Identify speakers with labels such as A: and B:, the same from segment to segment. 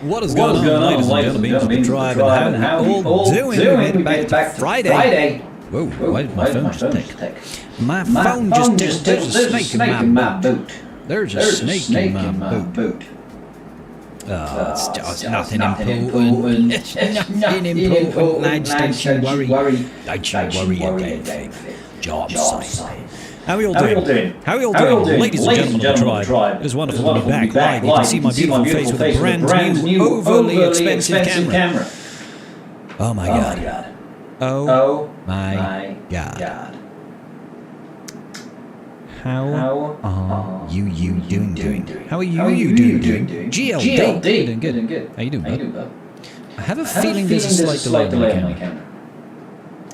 A: What is going on, ladies and gentlemen? Drive and how we all doing? We made it back to Friday.
B: Whoa, why did my phone just tick?
A: My phone just ticked. There's a snake in my boot.
B: There's a snake in my boot.
A: Oh, it's just nothing important. It's nothing important, lads. Don't you worry. Don't you worry a damn thing. Job site. How are we all doing? How are we all doing? Ladies and gentlemen of the tribe, it is wonderful to be back live. You can see my beautiful face with a brand new, overly expensive camera. Oh my god. Oh my god. How are you doing? How are you doing? GLD.
B: Doing good.
A: How you doing, bud? I have a feeling there's a slight delay on my camera.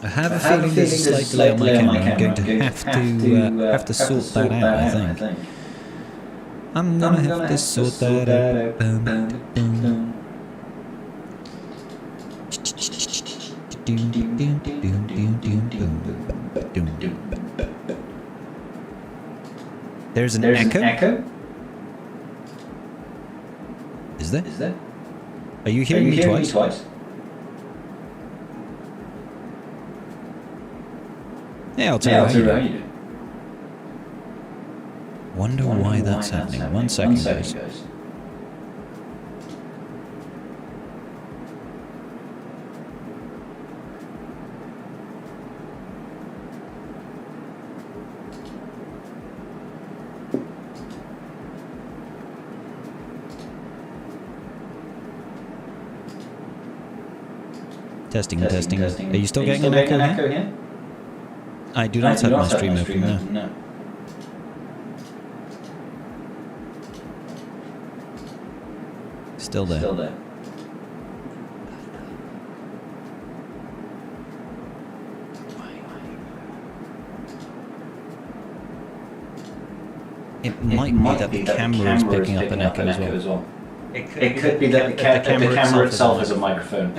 A: I have a feeling there's a slight delay on my camera. I'm going to have to sort that out, I think. I'm gonna have to sort that out. There's an echo? Is there? Are you hearing me twice? Yeah, I'll tell you how you do. Wonder why that's happening. 1 second, guys. Testing. Are you still getting an echo here? I do not have my stream open now. Still there. It might be that the camera is picking up an echo as well.
B: It could be that the camera itself is a microphone.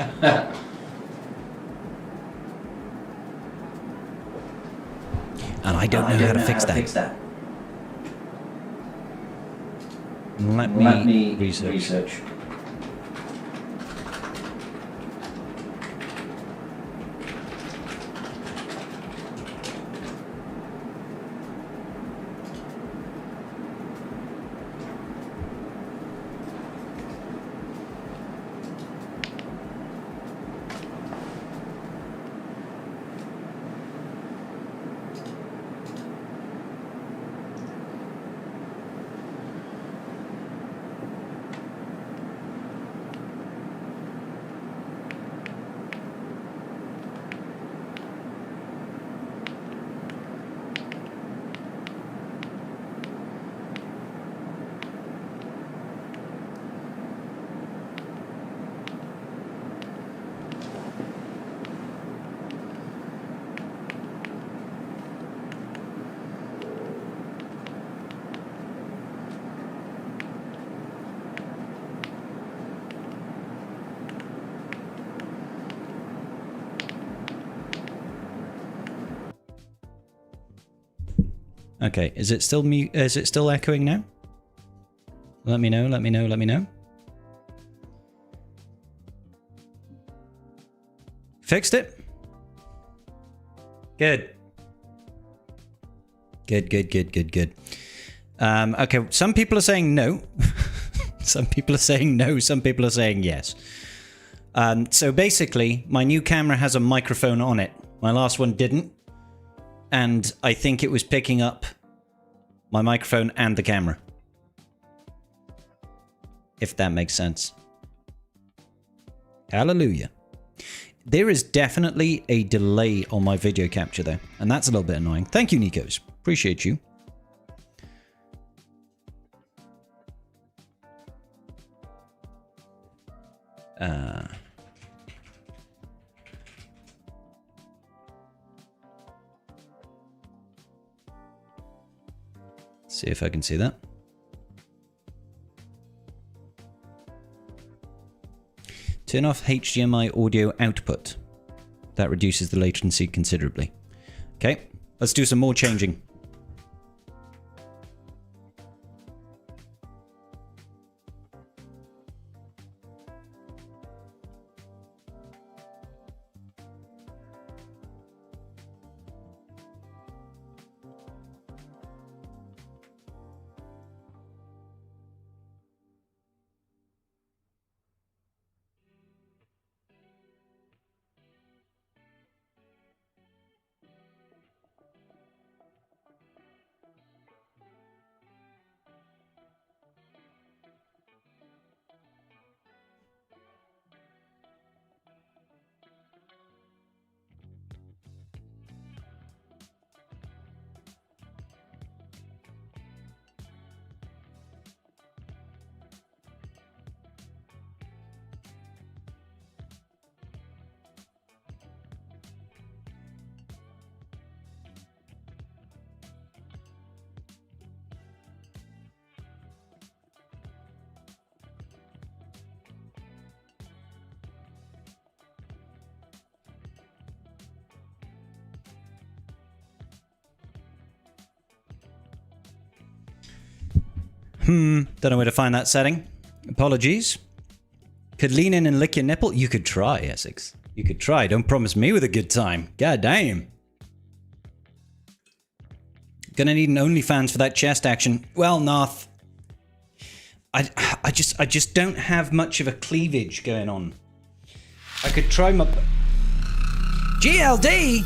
A: And I don't know how to fix that. Let me research. Okay, is it still Is it still echoing now? Let me know. Fixed it? Good. Okay, some people are saying no. Some people are saying no, some people are saying yes. So basically, my new camera has a microphone on it. My last one didn't. And I think it was picking up my microphone and the camera. If that makes sense. Hallelujah. There is definitely a delay on my video capture though, and that's a little bit annoying. Thank you, Nikos. Appreciate you. See if I can see that. Turn off HDMI audio output. That reduces the latency considerably. Okay, let's do some more changing. Don't know where to find that setting. Apologies. Could lean in and lick your nipple? You could try, Essex. You could try. Don't promise me with a good time. God damn. Gonna need an OnlyFans for that chest action. Well, Narth. I just don't have much of a cleavage going on. I could try my... GLD!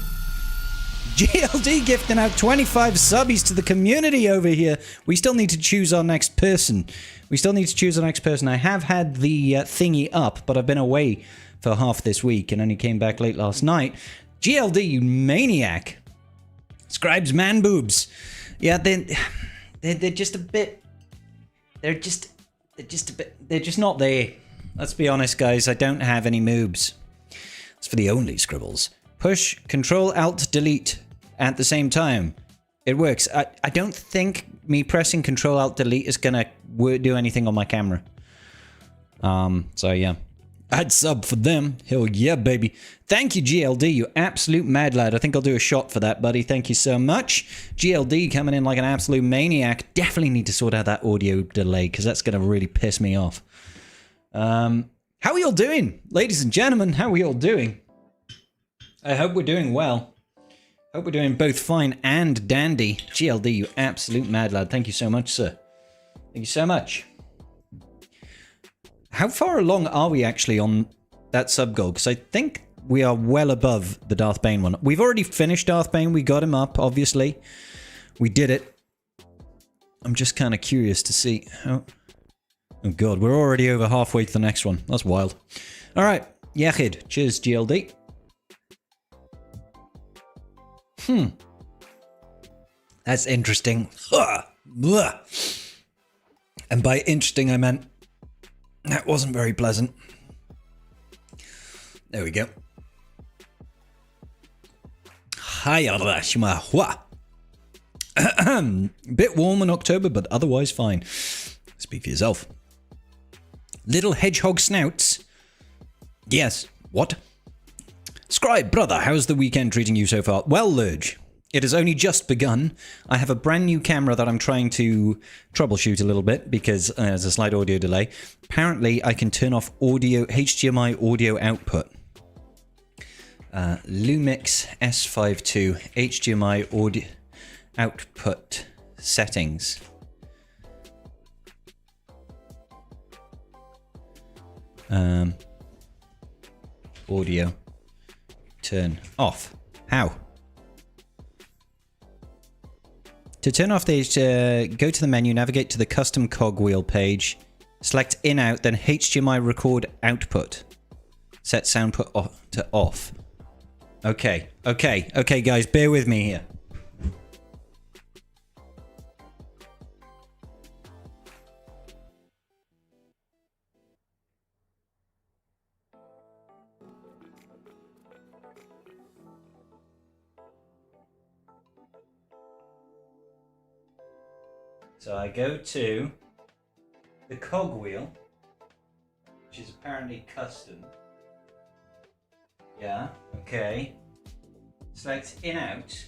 A: GLD gifting out 25 subbies to the community over here. We still need to choose our next person. I have had the thingy up, but I've been away for half this week and only came back late last night. GLD, you maniac. Scribes man boobs. Yeah, they're just a bit... They're just not there. Let's be honest, guys. I don't have any moobs. It's for the only scribbles. Push Control Alt Delete at the same time. It works. I don't think me pressing Control Alt Delete is gonna do anything on my camera. So yeah. I'd sub for them. Hell yeah, baby. Thank you, GLD, you absolute mad lad. I think I'll do a shot for that, buddy. Thank you so much. GLD coming in like an absolute maniac. Definitely need to sort out that audio delay, because that's going to really piss me off. How are you all doing? Ladies and gentlemen, how are you all doing? I hope we're doing well. Hope we're doing both fine and dandy. GLD, you absolute mad lad. Thank you so much, sir. Thank you so much. How far along are we actually on that sub goal? Because I think we are well above the Darth Bane one. We've already finished Darth Bane. We got him up, obviously. We did it. I'm just kind of curious to see. Oh God, we're already over halfway to the next one. That's wild. All right, Yachid. Cheers, GLD. That's interesting. And by interesting, I meant that wasn't very pleasant. There we go. Bit warm in October, but otherwise fine. Speak for yourself. Little hedgehog snouts. Yes. What? Scribe, brother, how's the weekend treating you so far? Well, Lurge, it has only just begun. I have a brand new camera that I'm trying to troubleshoot a little bit because there's a slight audio delay. Apparently, I can turn off HDMI audio output. Lumix S52 HDMI audio output settings. Audio turn off. How? To turn off the go to the menu, navigate to the custom cogwheel page, select in out, then HDMI record output. Set sound put off to off. Okay, guys, bear with me here. So I go to the cogwheel, which is apparently custom. Yeah, okay. Select in out.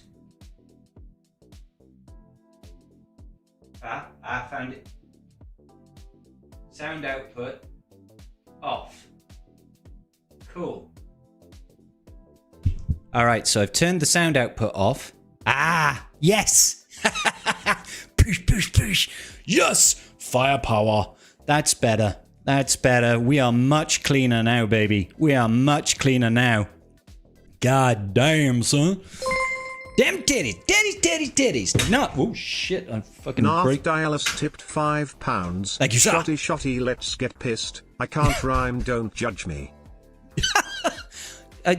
A: I found it. Sound output off. Cool. Alright, so I've turned the sound output off. Ah, yes! Push. Yes! Firepower. That's better. That's better. We are much cleaner now, baby. We are much cleaner now. God damn, son. Damn titties. No. Oh, shit. I'm fucking break.
C: Dialis tipped £5.
A: Thank you, sir.
C: Shotty, let's get pissed. I can't rhyme, don't judge me.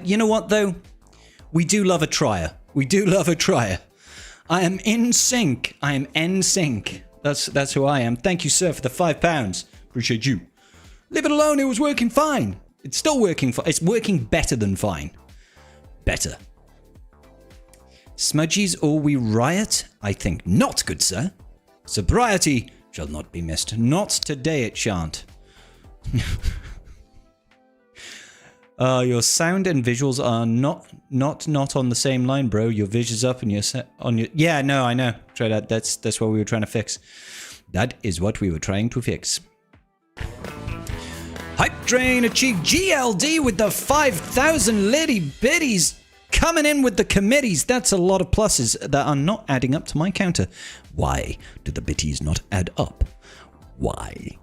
A: You know what, though? We do love a trier. I am in sync. I am in sync. That's who I am. Thank you, sir, for the £5. Appreciate you. Leave it alone. It was working fine. It's still working fine. It's working better than fine. Better. Smudgies or we riot? I think not, good sir. Sobriety shall not be missed. Not today it shan't. Your sound and visuals are not on the same line, bro. Your vision's up and your set on your... Yeah, no, I know. Try that. That's what we were trying to fix. That is what we were trying to fix. Hype Train achieved GLD with the 5,000 litty bitties. Coming in with the committees. That's a lot of pluses that are not adding up to my counter. Why do the bitties not add up? Why?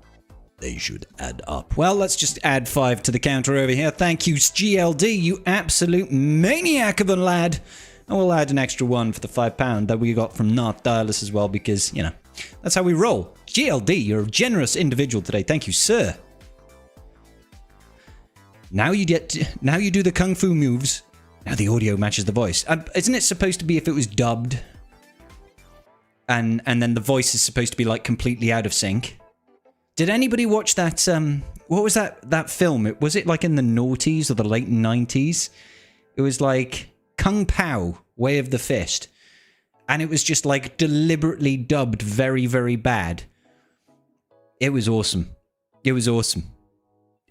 A: They should add up. Well, let's just add 5 to the counter over here. Thank you, GLD, you absolute maniac of a lad. And we'll add an extra 1 for the £5 that we got from Nart Dialis as well, because, you know, that's how we roll. GLD, you're a generous individual today. Thank you, sir. Now you do the kung fu moves. Now the audio matches the voice. Isn't it supposed to be if it was dubbed? And then the voice is supposed to be like completely out of sync? Did anybody watch that, what was that film? Was it like in the noughties or the late 90s? It was like Kung Pao, Way of the Fist. And it was just like deliberately dubbed very, very bad. It was awesome. It was awesome.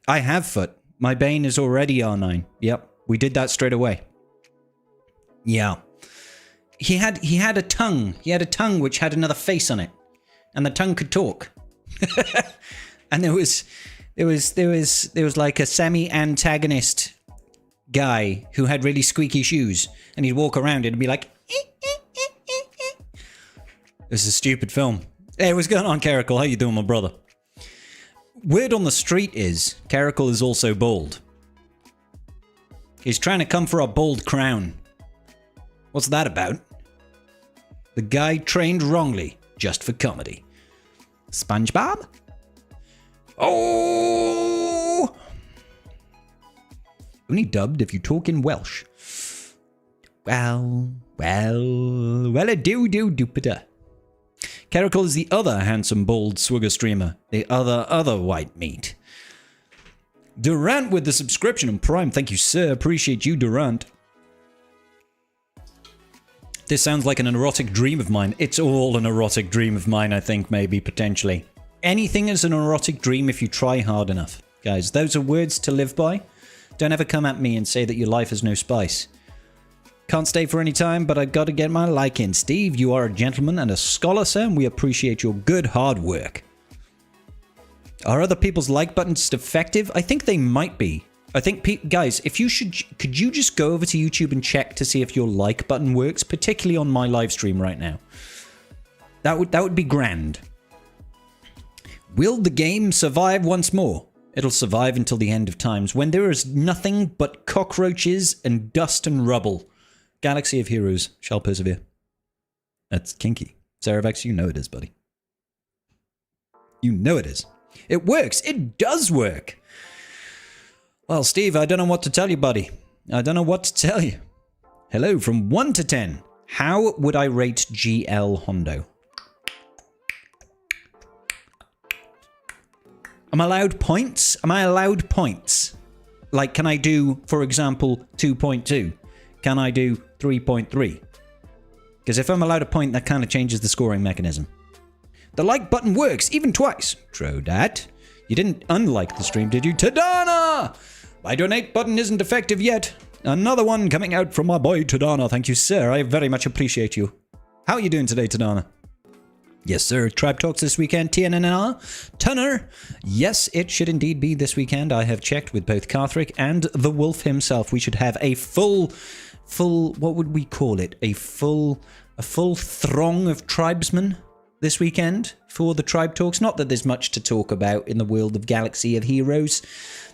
A: I have foot. My Bane is already R9. Yep, we did that straight away. Yeah. He had a tongue. He had a tongue which had another face on it. And the tongue could talk. And there was like a semi-antagonist guy who had really squeaky shoes, and he'd walk around and be like, It was a stupid film. Hey, what's going on, Caracal? How you doing, my brother? Word on the street is Caracal is also bald. He's trying to come for a bald crown. What's that about? The guy trained wrongly just for comedy. SpongeBob? Oh! Only dubbed if you talk in Welsh. Well, a do-do-do-pa-da. Caracal is the other handsome, bald swigger streamer. The other white meat. Durant with the subscription and Prime. Thank you, sir. Appreciate you, Durant. This sounds like an erotic dream of mine. It's all an erotic dream of mine, I think, maybe, potentially. Anything is an erotic dream if you try hard enough. Guys, those are words to live by. Don't ever come at me and say that your life has no spice. Can't stay for any time, but I gotta get my like in. Steve, you are a gentleman and a scholar, sir, and we appreciate your good hard work. Are other people's like buttons defective? I think they might be. I think, guys, if you could you just go over to YouTube and check to see if your like button works, particularly on my live stream right now. That would be grand. Will the game survive once more? It'll survive until the end of times, when there is nothing but cockroaches and dust and rubble. Galaxy of Heroes shall persevere. That's kinky. Cerevex, you know it is, buddy. You know it is. It works. It does work. Well, Steve, I don't know what to tell you, buddy. I don't know what to tell you. Hello, from 1 to 10. How would I rate GL Hondo? Am I allowed points? Am I allowed points? Like, can I do, for example, 2.2? Can I do 3.3? Because if I'm allowed a point, that kind of changes the scoring mechanism. The like button works, even twice. True dat. You didn't unlike the stream, did you? Tadana! My donate button isn't effective yet. Another one coming out from my boy Tadana. Thank you, sir. I very much appreciate you. How are you doing today, Tadana? Yes, sir. Tribe Talks this weekend. TNNR. Tunner. Yes, it should indeed be this weekend. I have checked with both Carthrick and the Wolf himself. We should have a full, what would we call it? A full throng of tribesmen this weekend for the Tribe Talks. Not that there's much to talk about in the world of Galaxy of Heroes.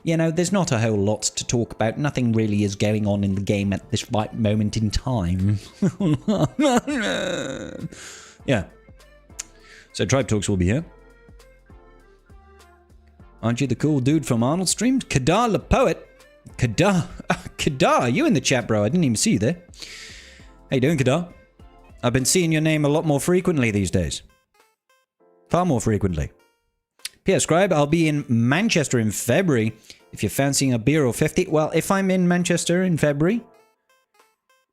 A: You know, there's not a whole lot to talk about. Nothing really is going on in the game at this right moment in time. Yeah. So Tribe Talks will be here. Aren't you the cool dude from Arnold stream? Kadar the poet. Kadar, you in the chat, bro? I didn't even see you there. How you doing, Kadar? I've been seeing your name a lot more frequently these days. Far more frequently. P.S. Scribe, I'll be in Manchester in February. If you're fancying a beer or 50, well, if I'm in Manchester in February,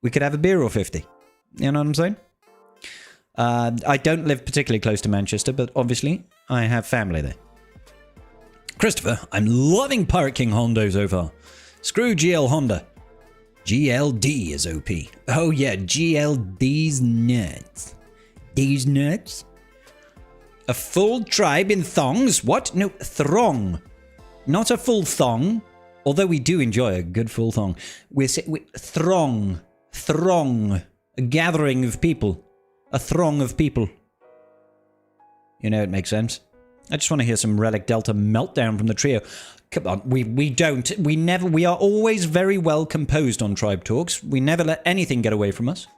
A: we could have a beer or 50. You know what I'm saying? I don't live particularly close to Manchester, but obviously I have family there. Christopher, I'm loving Pirate King Hondo so far. Screw GL Honda. GLD is OP. Oh yeah, GLD's nuts. These nuts? A full tribe in thongs? What? No, throng. Not a full thong. Although we do enjoy a good full thong. We're throng. Throng. A gathering of people. A throng of people. You know, it makes sense. I just want to hear some Relic Delta meltdown from the trio. Come on, we are always very well composed on Tribe Talks. We never let anything get away from us.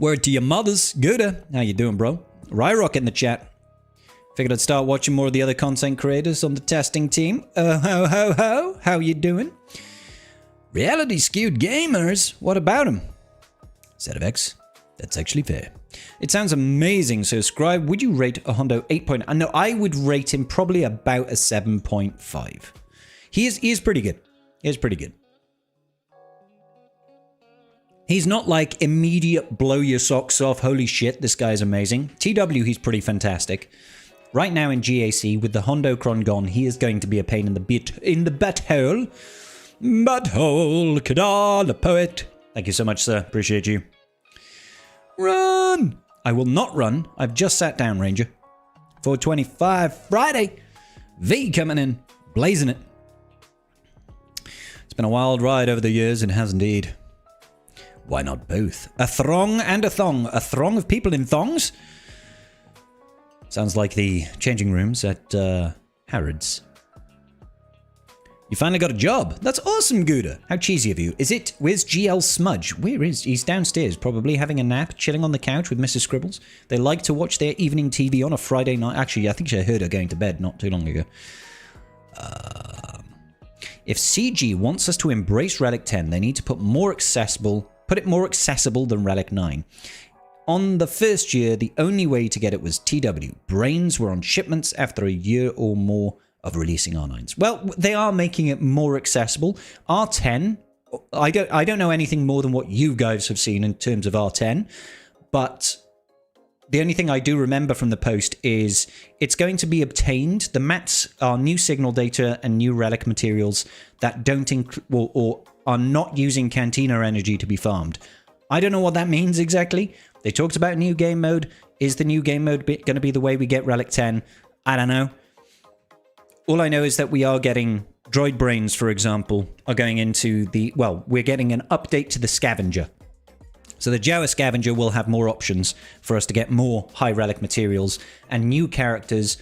A: Word to your mothers. Gouda, how you doing, bro? Ryrock in the chat. Figured I'd start watching more of the other content creators on the testing team. Ho, ho, ho. How you doing? Reality skewed gamers. What about them? ZFX. That's actually fair. It sounds amazing. So, Scribe, would you rate a Hondo 8 point? No, I would rate him probably about a 7.5. He is pretty good. He is pretty good. He's not like immediate blow your socks off. Holy shit, this guy's amazing. TW, he's pretty fantastic. Right now in GAC with the Hondo Cron gone, he is going to be a pain in the butthole. Butthole, Kadar, the poet. Thank you so much, sir. Appreciate you. Run! I will not run. I've just sat down, Ranger. 4:25 Friday. V coming in. Blazing it. It's been a wild ride over the years. It has indeed. Why not both? A throng and a thong. A throng of people in thongs? Sounds like the changing rooms at Harrods. You finally got a job. That's awesome, Gouda. How cheesy of you. Where's GL Smudge? Where is he's downstairs, probably having a nap, chilling on the couch with Mrs. Scribbles. They like to watch their evening TV on a Friday night. Actually, I think I heard her going to bed not too long ago. If CG wants us to embrace Relic 10, they need to put it more accessible than Relic 9. On the first year, the only way to get it was TW. Brains were on shipments after a year or more of releasing R9s. Well, they are making it more accessible. R10, I don't know anything more than what you guys have seen in terms of R10, but the only thing I do remember from the post is it's going to be obtained. The mats are new signal data and new relic materials that don't or are not using Cantina energy to be farmed. I don't know what that means exactly. They talked about new game mode. Is the new game mode going to be the way we get Relic 10? I don't know. All I know is that we are getting droid brains, for example, are going into the... Well, we're getting an update to the scavenger. So the Jawa scavenger will have more options for us to get more high relic materials and new characters.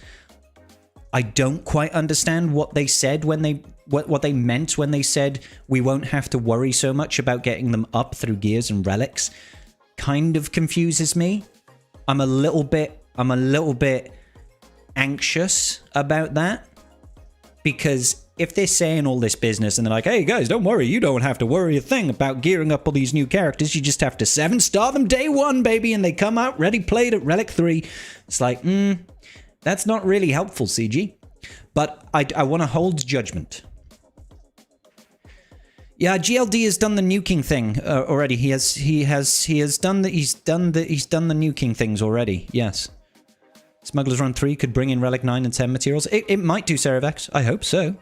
A: I don't quite understand what they said when they... What they meant when they said we won't have to worry so much about getting them up through gears and relics. Kind of confuses me. I'm a little bit anxious about that. Because if they're saying all this business and they're like, hey guys, don't worry, you don't have to worry a thing about gearing up all these new characters, you just have to 7-star them day one, baby, and they come out ready played at Relic 3. It's like, that's not really helpful, CG. But I want to hold judgment. Yeah, GLD has done the nuking thing already. He's done the nuking things already. Yes. Smuggler's Run 3 could bring in Relic 9 and 10 materials. It might do, Cerevex. I hope so.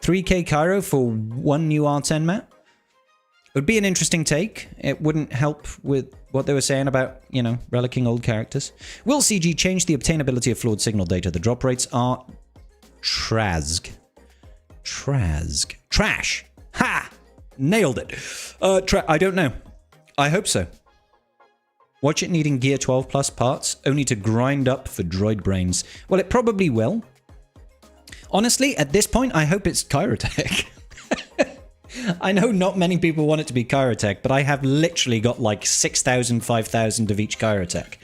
A: 3k Cairo for one new R10 map. It would be an interesting take. It wouldn't help with what they were saying about, you know, relicking old characters. Will CG change the obtainability of flawed signal data? The drop rates are... Trash. Ha! Nailed it. I don't know. I hope so. Watch it needing Gear 12 plus parts, only to grind up for droid brains. Well, it probably will. Honestly, at this point, I hope it's Kyrotech. I know not many people want it to be Kyrotech, but I have literally got like 6,000, 5,000 of each Kyrotech.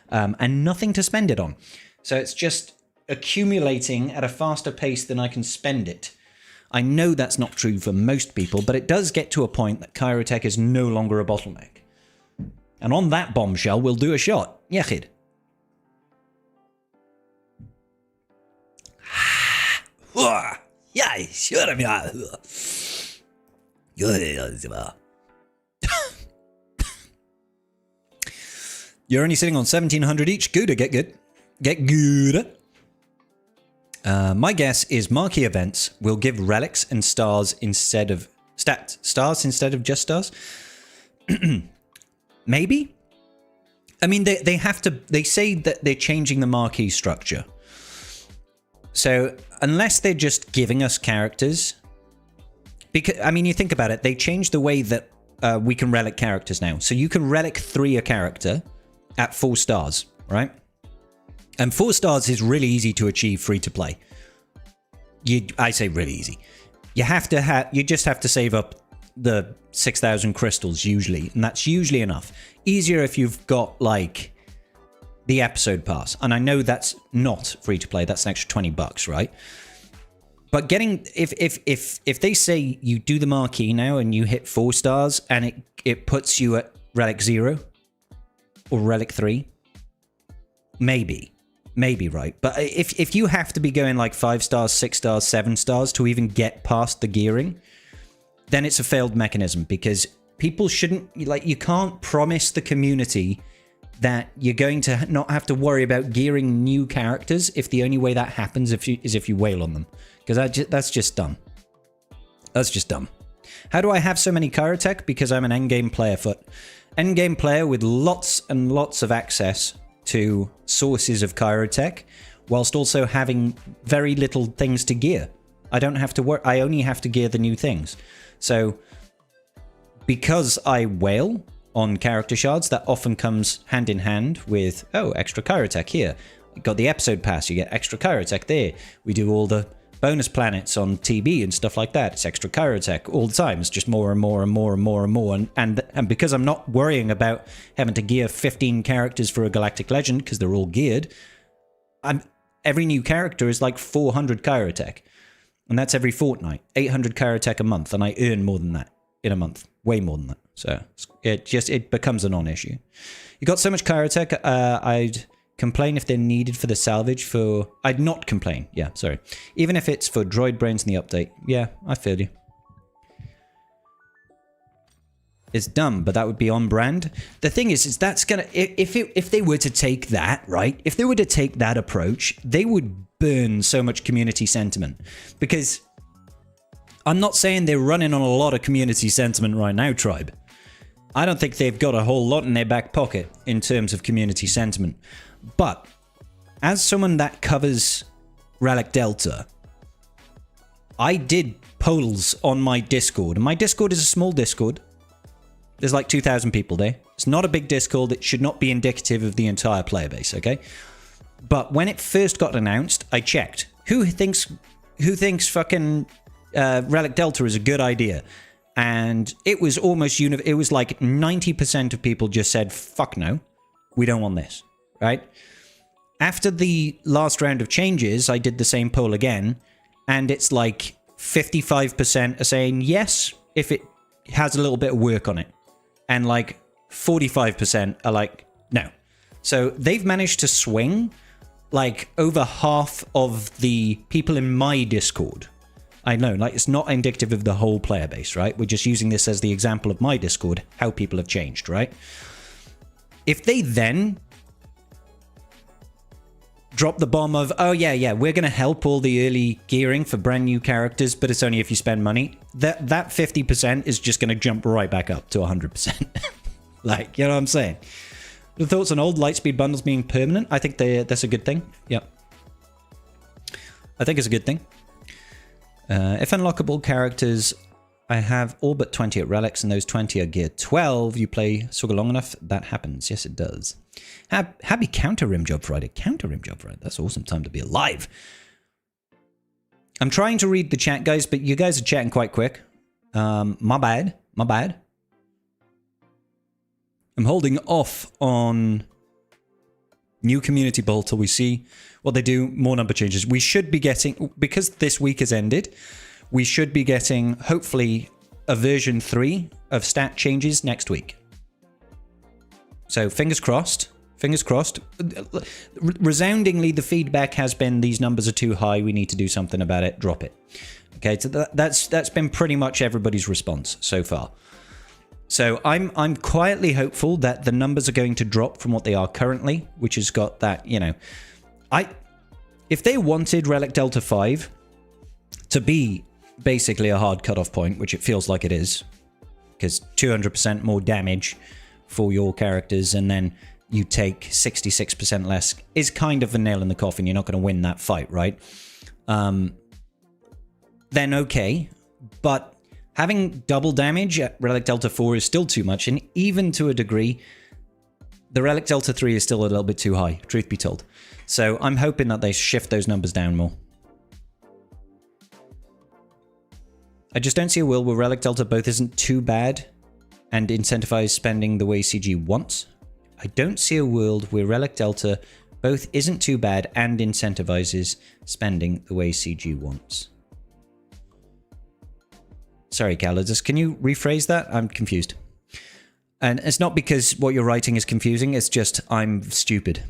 A: And nothing to spend it on. So it's just accumulating at a faster pace than I can spend it. I know that's not true for most people, but it does get to a point that Kyrotech is no longer a bottleneck. And on that bombshell, we'll do a shot. Yeah, kid. Yeah, sure. You're only sitting on 1,700 each. Good, get good. Get good. My guess is marquee events will give relics and stars instead of stars instead of just stars. Maybe. I mean, they have to. They say that they're changing the marquee structure. So unless they're just giving us characters, because I mean, you think about it, they changed the way that we can relic characters now. So you can relic 3 a character at 4 stars, right? And 4 stars is really easy to achieve free to play. I say really easy. You just have to save up the 6,000 crystals usually, and that's usually enough. Easier if you've got like the episode pass, and I know that's not free to play. That's an extra $20, right? But getting if they say you do the marquee now and you hit 4 stars and it puts you at relic 0 or relic 3, maybe right. But if you have to be going like 5 stars, 6 stars, 7 stars to even get past the gearing, then it's a failed mechanism, because people shouldn't, like, you can't promise the community that you're going to not have to worry about gearing new characters if the only way that happens is if you wail on them, because that's just dumb. That's just dumb. How do I have so many Kyrotech? Because I'm an endgame player foot. Endgame player with lots and lots of access to sources of Kyrotech, whilst also having very little things to gear. I don't have to work. I only have to gear the new things. So because I wail on character shards, that often comes hand in hand with, oh, extra Kyrotech here. You got the episode pass, you get extra Kyrotech there. We do all the bonus planets on TB and stuff like that. It's extra Kyrotech all the time. It's just more and more and more and more and more. And because I'm not worrying about having to gear 15 characters for a Galactic Legend, because they're all geared, every new character is like 400 Kyrotech. And that's every fortnight. 800 Kyrotech a month, and I earn more than that in a month. Way more than that. So it becomes a non-issue. You got so much Kyrotech, I'd complain if they're needed for the salvage for... I'd not complain. Yeah, sorry. Even if it's for droid brains in the update. Yeah, I feel you. It's dumb, but that would be on brand. The thing is that's gonna... If they were to take that, right? If they were to take that approach, they would burn so much community sentiment. Because I'm not saying they're running on a lot of community sentiment right now, Tribe. I don't think they've got a whole lot in their back pocket in terms of community sentiment. But as someone that covers Relic Delta, I did polls on my Discord. And my Discord is a small Discord. There's like 2,000 people there. It's not a big Discord. It should not be indicative of the entire player base, okay? But when it first got announced, I checked. Who thinks fucking Relic Delta is a good idea? And it was almost it was like 90% of people just said, fuck no, we don't want this, right? After the last round of changes, I did the same poll again, and it's like 55% are saying yes if it has a little bit of work on it. And like 45% are like, no. So they've managed to swing like over half of the people in my Discord. I know, like, it's not indicative of the whole player base, right? We're just using this as the example of my Discord, how people have changed, right? If they then drop the bomb of, oh yeah, we're going to help all the early gearing for brand new characters, but it's only if you spend money, that 50% is just going to jump right back up to 100%. Like, you know what I'm saying? The thoughts on old Lightspeed bundles being permanent? I think that's a good thing. Yep. I think it's a good thing. If unlockable characters, I have all but 20 at relics, and those 20 are gear 12. You play Sugar long enough, that happens. Yes, it does. Happy Counter Rim Job Friday. Counter Rim Job Friday. That's an awesome time to be alive. I'm trying to read the chat, guys, but you guys are chatting quite quick. My bad. My bad. I'm holding off on new community poll till we see what they do, more number changes. We should be getting, because this week has ended, we should be getting, hopefully, a version 3 of stat changes next week. So fingers crossed. Fingers crossed. Resoundingly, the feedback has been these numbers are too high. We need to do something about it. Drop it. Okay, so that's been pretty much everybody's response so far. So I'm quietly hopeful that the numbers are going to drop from what they are currently, which has got that, you know, if they wanted Relic Delta 5 to be basically a hard cutoff point, which it feels like it is, because 200% more damage for your characters, and then you take 66% less is kind of a nail in the coffin. You're not going to win that fight, right? Then okay. But having double damage at Relic Delta 4 is still too much. And even to a degree, the Relic Delta 3 is still a little bit too high, truth be told. So I'm hoping that they shift those numbers down more. I just don't see a world where Relic Delta both isn't too bad and incentivize spending the way CG wants. I don't see a world where Relic Delta both isn't too bad and incentivizes spending the way CG wants. Sorry, Calidus, can you rephrase that? I'm confused. And it's not because what you're writing is confusing, it's just I'm stupid.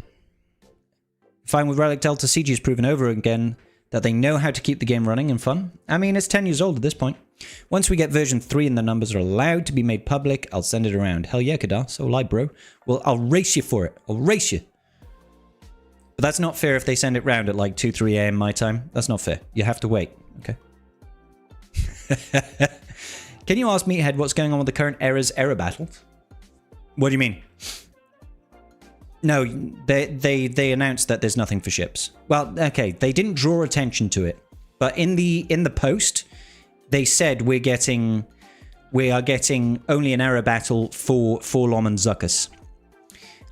A: Fine with Relic Delta, CG has proven over again that they know how to keep the game running and fun. I mean, it's 10 years old at this point. Once we get version 3 and the numbers are allowed to be made public, I'll send it around. Hell yeah, Kadar. So will I, bro. Well, I'll race you for it. I'll race you. But that's not fair if they send it round at like 2, 3 a.m. my time. That's not fair. You have to wait. Okay. Can you ask Meathead what's going on with the current error battles? What do you mean? No, they announced that there's nothing for ships. Well, okay, they didn't draw attention to it, but in the post, they said we are getting only an error battle for Forlom and Zuckus.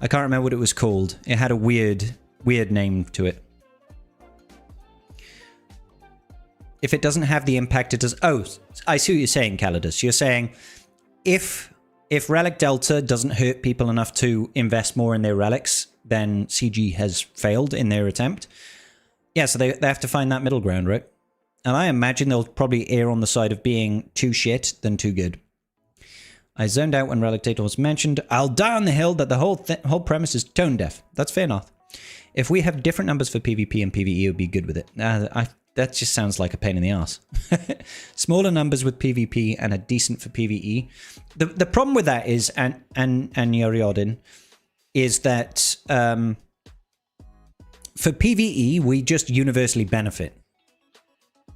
A: I can't remember what it was called. It had a weird name to it. If it doesn't have the impact it does... Oh, I see what you're saying, Calidus. You're saying if Relic Delta doesn't hurt people enough to invest more in their relics, then CG has failed in their attempt. Yeah, so they have to find that middle ground, right? And I imagine they'll probably err on the side of being too shit than too good. I zoned out when Relic Delta was mentioned. I'll die on the hill that the whole premise is tone deaf. That's fair enough. If we have different numbers for PvP and PvE, it would be good with it. That just sounds like a pain in the ass. Smaller numbers with PvP and a decent for PvE. The problem with that is, and Yoriodin, is that for PvE, we just universally benefit.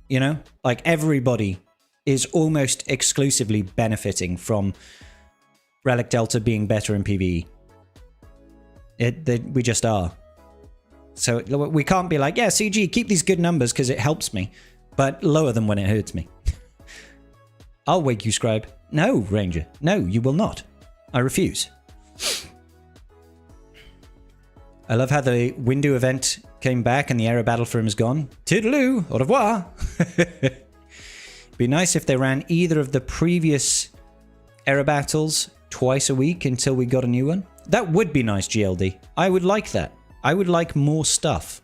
A: You know? Like, everybody is almost exclusively benefiting from Relic Delta being better in PvE. We just are. So we can't be like, yeah, CG, keep these good numbers because it helps me, but lower them when it hurts me. I'll wake you, Scribe. No, Ranger. No, you will not. I refuse. I love how the window event came back and the error battle for him is gone. Toodaloo, au revoir. Be nice if they ran either of the previous error battles twice a week until we got a new one. That would be nice, GLD. I would like that. I would like more stuff.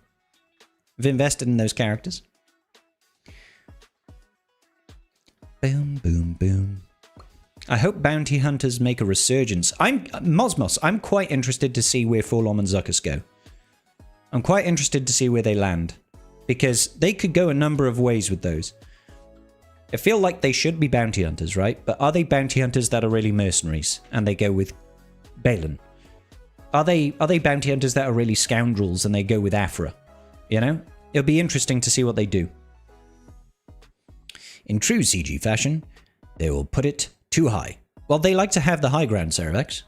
A: I've invested in those characters. Boom, boom, boom. I hope bounty hunters make a resurgence. Mosmos, I'm quite interested to see where Forlom and Zuckus go. I'm quite interested to see where they land. Because they could go a number of ways with those. I feel like they should be bounty hunters, right? But are they bounty hunters that are really mercenaries? And they go with Balin? Are they bounty hunters that are really scoundrels and they go with Afra? You know? It'll be interesting to see what they do. In true CG fashion, they will put it too high. Well, they like to have the high ground, Cerevex.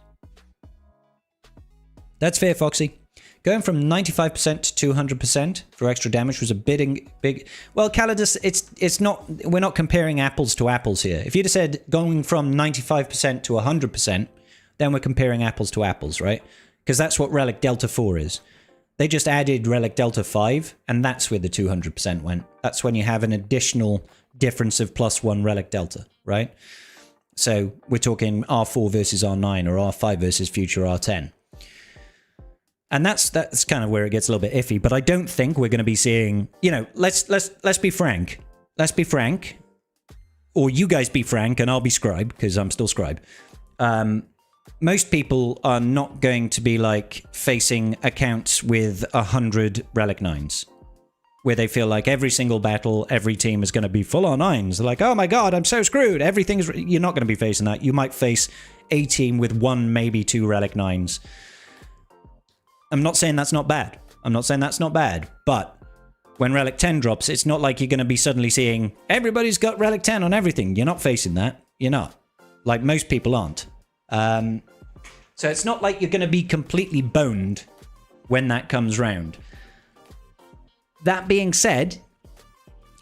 A: That's fair, Foxy. Going from 95% to 200% for extra damage was a big... Well, Calidus, it's not... We're not comparing apples to apples here. If you'd have said going from 95% to 100%, then we're comparing apples to apples, right? Because that's what Relic Delta 4 is. They just added Relic Delta 5, and that's where the 200% went. That's when you have an additional difference of +1 Relic Delta, right? So we're talking R4 versus R9, or R5 versus future R10. And that's kind of where it gets a little bit iffy. But I don't think we're going to be seeing, you know, let's be frank. Let's be frank. Or you guys be frank, and I'll be Scribe, because I'm still Scribe. Most people are not going to be like facing accounts with 100 Relic 9s. Where they feel like every single battle, every team is going to be full on 9s. They're like, oh my god, I'm so screwed. You're not going to be facing that. You might face a team with 1, maybe 2 Relic 9s. I'm not saying that's not bad. I'm not saying that's not bad. But when Relic 10 drops, it's not like you're going to be suddenly seeing everybody's got Relic 10 on everything. You're not facing that. You're not. Like most people aren't. So it's not like you're going to be completely boned when that comes round. That being said,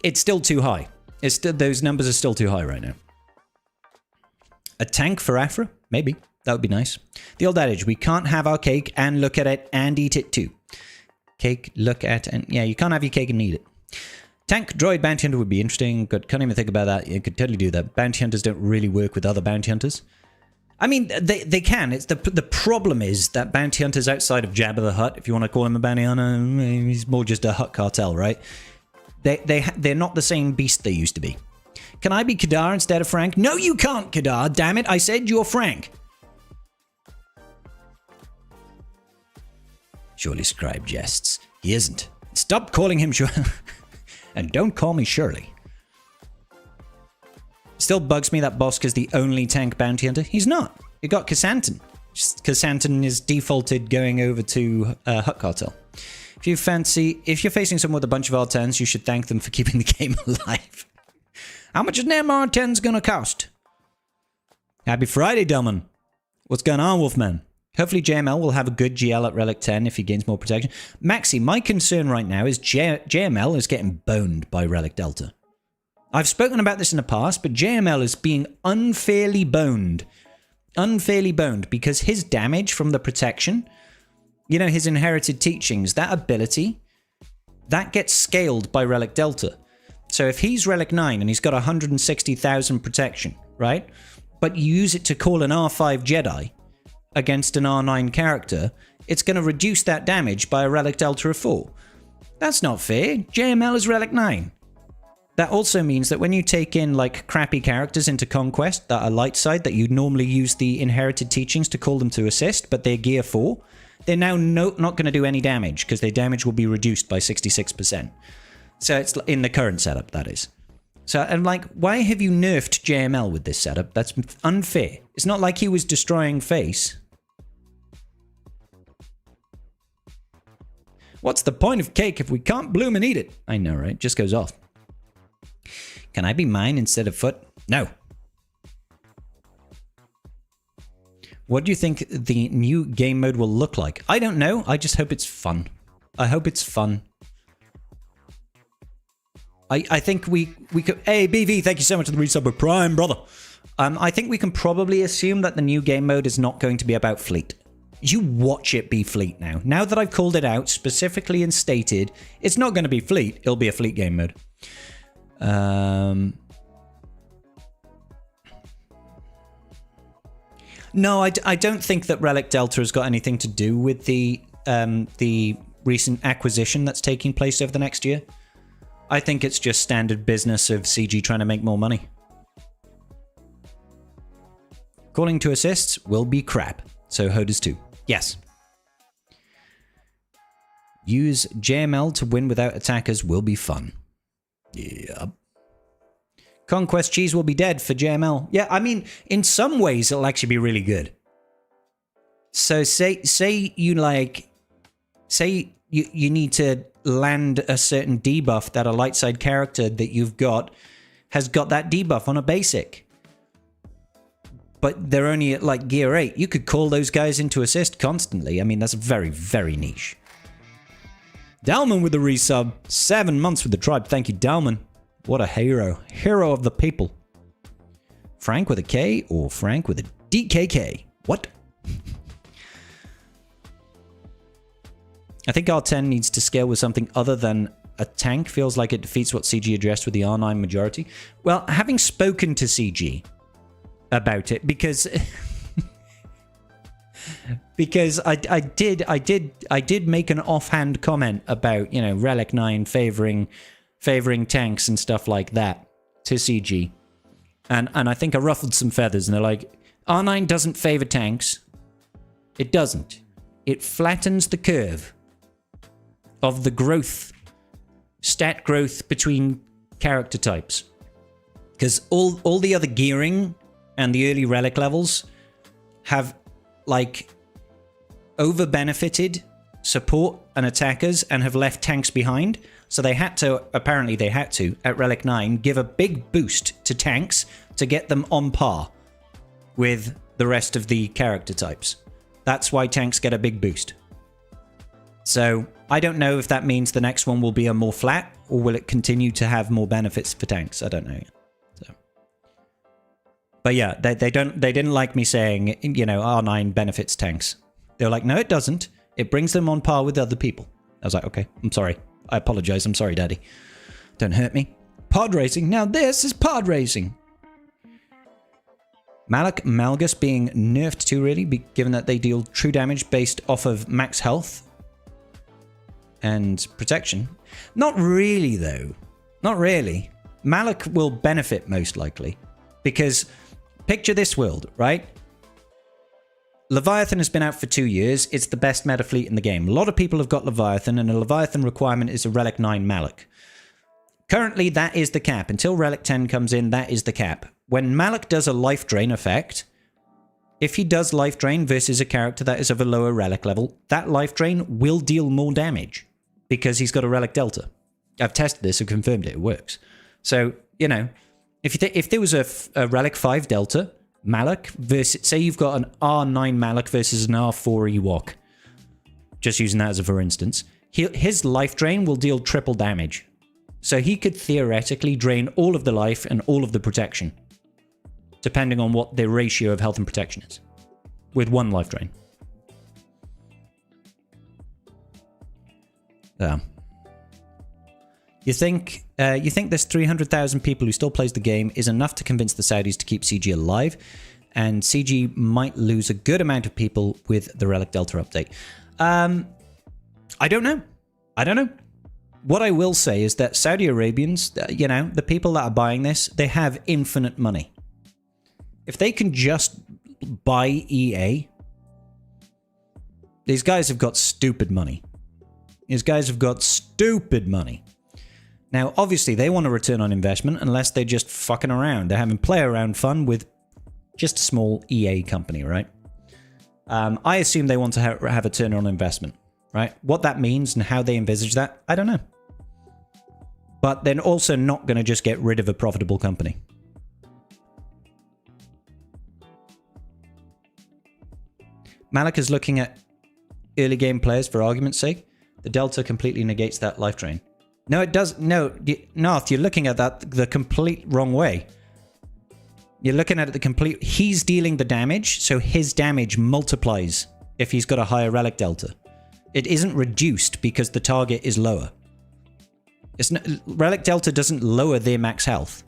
A: it's still too high. Those numbers are still too high right now. A tank for Afra? Maybe. That would be nice. The old adage, we can't have our cake and look at it and eat it too. Cake, look at, and yeah, you can't have your cake and eat it. Tank droid bounty hunter would be interesting. Can't even think about that. You could totally do that. Bounty hunters don't really work with other bounty hunters. I mean, they can. It's the problem is that bounty hunters outside of Jabba the Hutt, if you want to call him a bounty hunter, he's more just a Hutt cartel, right? They're not the same beast they used to be. Can I be Kadar instead of Frank? No, you can't, Kadar. Damn it, I said you're Frank. Surely Scribe jests. He isn't. Stop calling him and don't call me Shirley. Still bugs me that Bosk is the only tank bounty hunter. He's not. You got Kasantan. Kasantan is defaulted going over to Hutt Cartel. If you're facing someone with a bunch of R10s, you should thank them for keeping the game alive. How much is an MR10's gonna cost? Happy Friday, Delman. What's going on, Wolfman? Hopefully JML will have a good GL at Relic 10 if he gains more protection. Maxi, my concern right now is JML is getting boned by Relic Delta. I've spoken about this in the past, but JML is being unfairly boned. Unfairly boned because his damage from the protection, you know, his inherited teachings, that ability, that gets scaled by Relic Delta. So if he's Relic 9 and he's got 160,000 protection, right? But you use it to call an R5 Jedi against an R9 character, it's going to reduce that damage by a Relic Delta of 4. That's not fair. JML is Relic 9. That also means that when you take in like crappy characters into Conquest that are light side, that you normally use the inherited teachings to call them to assist, but they're gear 4, they're now not going to do any damage because their damage will be reduced by 66%. So it's in the current setup, that is. So I'm like, why have you nerfed JML with this setup? That's unfair. It's not like he was destroying face. What's the point of cake if we can't bloom and eat it? I know, right? Just goes off. Can I be mine instead of foot? No. What do you think the new game mode will look like? I don't know. I just hope it's fun. I hope it's fun. I think we could... Hey, BV, thank you so much for the resub with Prime, brother. I think we can probably assume that the new game mode is not going to be about fleet. You watch it be fleet now. Now that I've called it out specifically and stated, it's not going to be fleet. It'll be a fleet game mode. No, I don't think that Relic Delta has got anything to do with the recent acquisition that's taking place over the next year. I think it's just standard business of CG trying to make more money. Calling to assists will be crap, so Hoders 2. Yes. Use JML to win without attackers will be fun. Yep. Conquest cheese will be dead for JML. Yeah, I mean, in some ways it'll actually be really good. So say you need to land a certain debuff that a light side character that you've got has got that debuff on a basic. But they're only at like gear 8. You could call those guys into assist constantly. I mean, that's very, very niche. Dalman with the resub. 7 months with the tribe. Thank you, Dalman. What a hero. Hero of the people. Frank with a K or Frank with a DKK? What? I think R10 needs to scale with something other than a tank. Feels like it defeats what CG addressed with the R9 majority. Well, having spoken to CG about it, because because I did make an offhand comment about, you know, Relic 9 favoring tanks and stuff like that to CG, and I think I ruffled some feathers, and they're like, R9 doesn't favor tanks. It doesn't. It flattens the curve of the growth, stat growth between character types. Because all the other gearing and the early relic levels have, like, over-benefited support and attackers and have left tanks behind. So they had to, apparently they had to, at Relic 9, give a big boost to tanks to get them on par with the rest of the character types. That's why tanks get a big boost. So I don't know if that means the next one will be a more flat, or will it continue to have more benefits for tanks? I don't know yet. So. But yeah, they didn't like me saying, you know, R9 benefits tanks. They were like, no, it doesn't. It brings them on par with other people. I was like, okay, I'm sorry. I apologize. I'm sorry, Daddy. Don't hurt me. Pod racing. Now this is pod racing. Malgus being nerfed too, really, given that they deal true damage based off of max health and protection. Not really, though. Not really. Malak will benefit most likely, because picture this world, right? Leviathan has been out for 2 years. It's the best meta fleet in the game. A lot of people have got Leviathan, and a Leviathan requirement is a Relic 9 Malak. Currently, that is the cap. Until Relic 10 comes in, that is the cap. When Malak does a life drain effect, if he does life drain versus a character that is of a lower relic level, that life drain will deal more damage because he's got a relic delta. I've tested this and confirmed it. It works. So, you know, if there was a relic 5 delta Malak versus, say you've got an R9 Malak versus an R4 Ewok, just using that as a for instance, his life drain will deal triple damage. So he could theoretically drain all of the life and all of the protection, depending on what the ratio of health and protection is, with one life drain. So, you think there's 300,000 people who still plays the game is enough to convince the Saudis to keep CG alive, and CG might lose a good amount of people with the Relic Delta update. I don't know. I don't know. What I will say is that Saudi Arabians, you know, the people that are buying this, they have infinite money. If they can just buy EA, these guys have got stupid money. These guys have got stupid money. Now, obviously, they want a return on investment unless they're just fucking around. They're having play around fun with just a small EA company, right? I assume they want to have a return on investment, right? What that means and how they envisage that, I don't know. But they're also not going to just get rid of a profitable company. Malak is looking at early game players for argument's sake. The Delta completely negates that life drain. No, it does. No, Narth, you're looking at that the complete wrong way. You're looking at it the complete... He's dealing the damage, so his damage multiplies if he's got a higher relic delta. It isn't reduced because the target is lower. Relic delta doesn't lower their max health.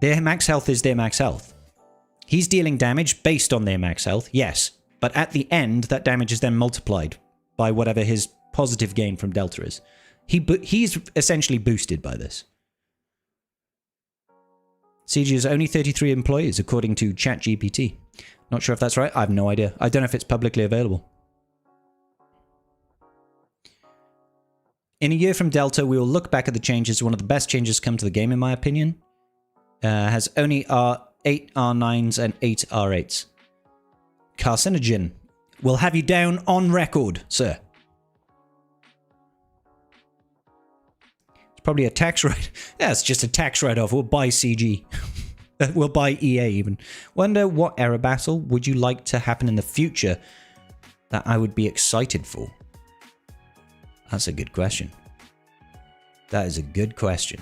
A: Their max health is their max health. He's dealing damage based on their max health, yes. But at the end, that damage is then multiplied by whatever his positive gain from delta is. He's essentially boosted by this. CG has only 33 employees, according to ChatGPT. Not sure if that's right. I have no idea. I don't know if it's publicly available. In a year from Delta, we will look back at the changes. One of the best changes come to the game, in my opinion. Has only R8 R9s and 8 R8s. Carcinogen. We'll have you down on record, sir. It's probably a tax write. Yeah, it's just a tax write-off. We'll buy CG. We'll buy EA even. Wonder what era battle would you like to happen in the future that I would be excited for? That's a good question. That is a good question.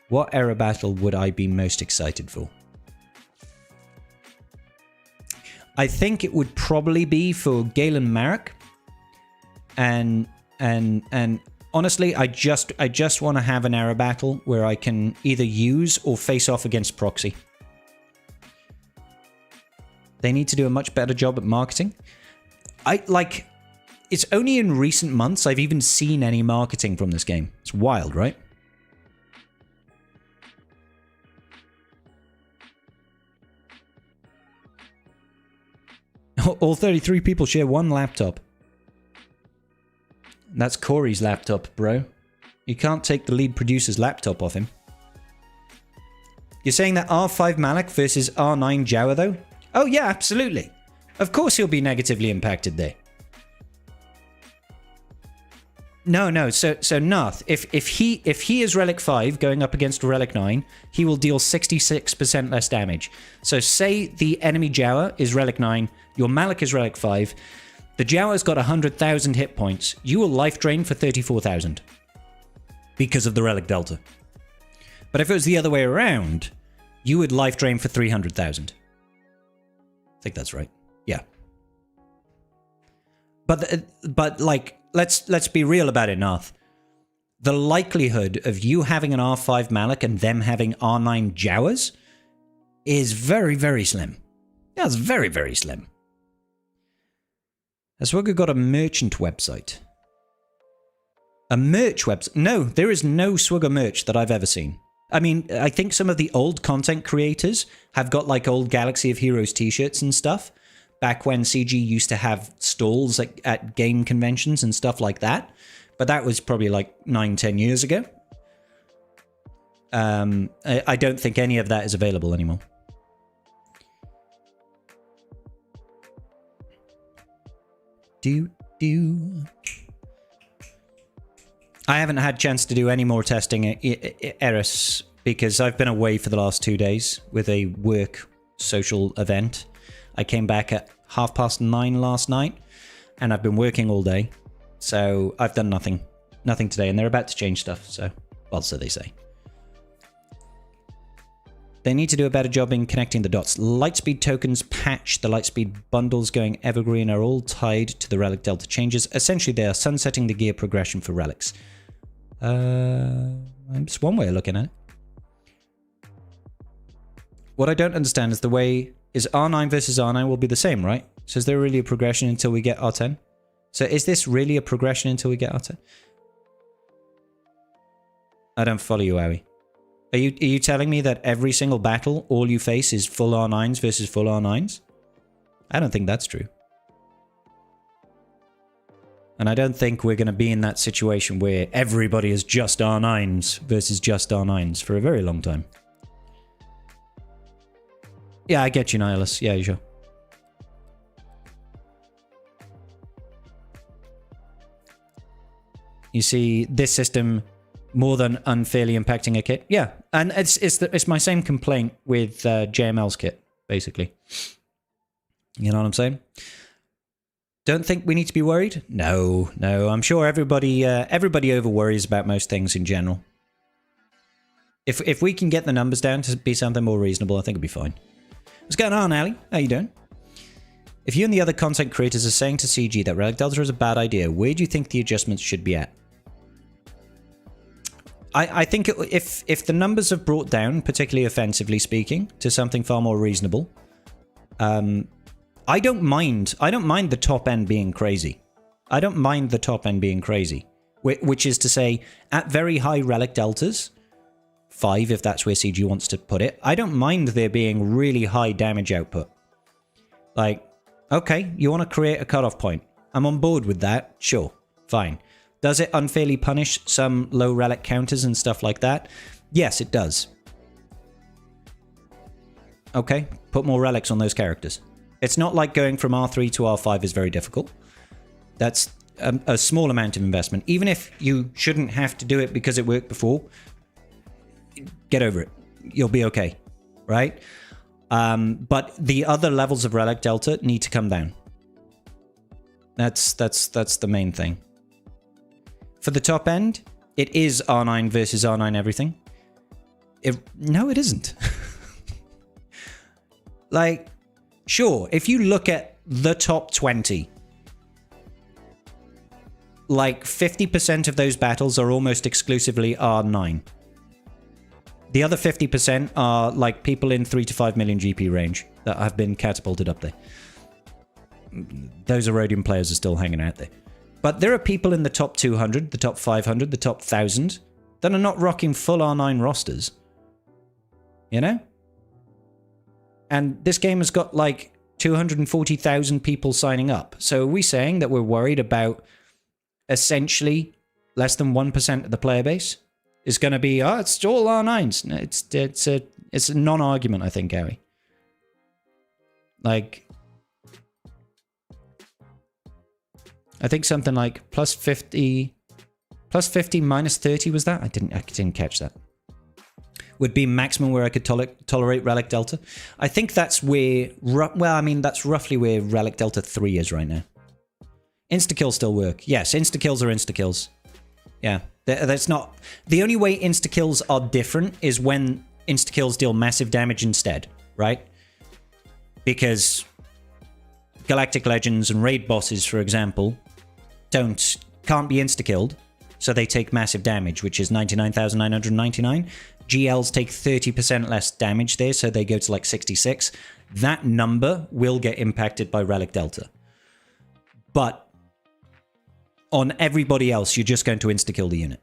A: What era battle would I be most excited for? I think it would probably be for Galen Marek. And honestly, I just want to have an era battle where I can either use or face off against proxy. They need to do a much better job at marketing. It's only in recent months I've even seen any marketing from this game. It's wild, right? All 33 people share one laptop. That's Corey's laptop, bro. You can't take the lead producer's laptop off him. You're saying that R5 Malak versus R9 Jawa, though? Oh, yeah, absolutely. Of course he'll be negatively impacted there. No. So Nath, if he is Relic 5 going up against Relic 9, he will deal 66% less damage. So say the enemy Jawa is Relic 9, your Malik is Relic 5, the Jawa's got 100,000 hit points. You will life drain for 34,000 because of the Relic Delta. But if it was the other way around, you would life drain for 300,000. I think that's right. Yeah. But like, let's be real about it, Nath. The likelihood of you having an R5 Malik and them having R9 Jawas is very, very slim. Yeah, it's very, very slim. Has Swugger got a merchant website? A merch website? No, there is no Swugger merch that I've ever seen. I mean, I think some of the old content creators have got like old Galaxy of Heroes t-shirts and stuff. Back when CG used to have stalls at game conventions and stuff like that. But that was probably like 9-10 years ago. I don't think any of that is available anymore. I haven't had a chance to do any more testing at Eris because I've been away for the last 2 days with a work social event. I came back at 9:30 last night, and I've been working all day. So I've done nothing today, and they're about to change stuff. So, well, so they say. They need to do a better job in connecting the dots. Lightspeed tokens patch, the Lightspeed bundles going evergreen are all tied to the Relic Delta changes. Essentially, they are sunsetting the gear progression for relics. It's one way of looking at it. What I don't understand is the way is R9 versus R9 will be the same, right? So is there really a progression until we get R10? So is this really a progression until we get R10? I don't follow you, Owie. Are you telling me that every single battle, all you face is full R9s versus full R9s? I don't think that's true. And I don't think we're going to be in that situation where everybody is just R9s versus just R9s for a very long time. Yeah, I get you, Nihilus. Yeah, sure. You see this system more than unfairly impacting a kit. Yeah, and it's my same complaint with JML's kit, basically. You know what I'm saying? Don't think we need to be worried? No. I'm sure everybody over worries about most things in general. If we can get the numbers down to be something more reasonable, I think it'll be fine. What's going on, Ali? How you doing? If you and the other content creators are saying to CG that Relic Delta is a bad idea, where do you think the adjustments should be at? I think if the numbers have brought down, particularly offensively speaking, to something far more reasonable, I don't mind the top end being crazy. I don't mind the top end being crazy, which is to say, at very high Relic Deltas, 5 if that's where CG wants to put it, I don't mind there being really high damage output. Like, okay, you want to create a cutoff point. I'm on board with that. Sure, fine. Does it unfairly punish some low relic counters and stuff like that? Yes, it does. Okay, put more relics on those characters. It's not like going from R3 to R5 is very difficult. That's a small amount of investment. Even if you shouldn't have to do it because it worked before, get over it. You'll be okay, right? But the other levels of Relic Delta need to come down. That's the main thing. For the top end, it is R9 versus R9 everything. No, it isn't. Like, sure, if you look at the top 20, like 50% of those battles are almost exclusively R9. The other 50% are like people in 3 to 5 million GP range that have been catapulted up there. Those Erodium players are still hanging out there. But there are people in the top 200, the top 500, the top 1000 that are not rocking full R9 rosters. You know? And this game has got like 240,000 people signing up. So are we saying that we're worried about essentially less than 1% of the player base is going to be, oh, it's all R9s? No, it's a non-argument, I think, Gary. Like, I think something like plus 50 Plus 50, minus 30 was that? I didn't catch that. Would be maximum where I could tolerate Relic Delta. I think that's where, well, I mean, that's roughly where Relic Delta 3 is right now. Insta-kills still work. Yes, insta-kills are insta-kills. Yeah, that's not... The only way insta-kills are different is when insta-kills deal massive damage instead, right? Because Galactic Legends and raid bosses, for example, can't be insta-killed, so they take massive damage, which is 99,999. GLs take 30% less damage there, so they go to like 66. That number will get impacted by Relic Delta. But on everybody else, you're just going to insta-kill the unit.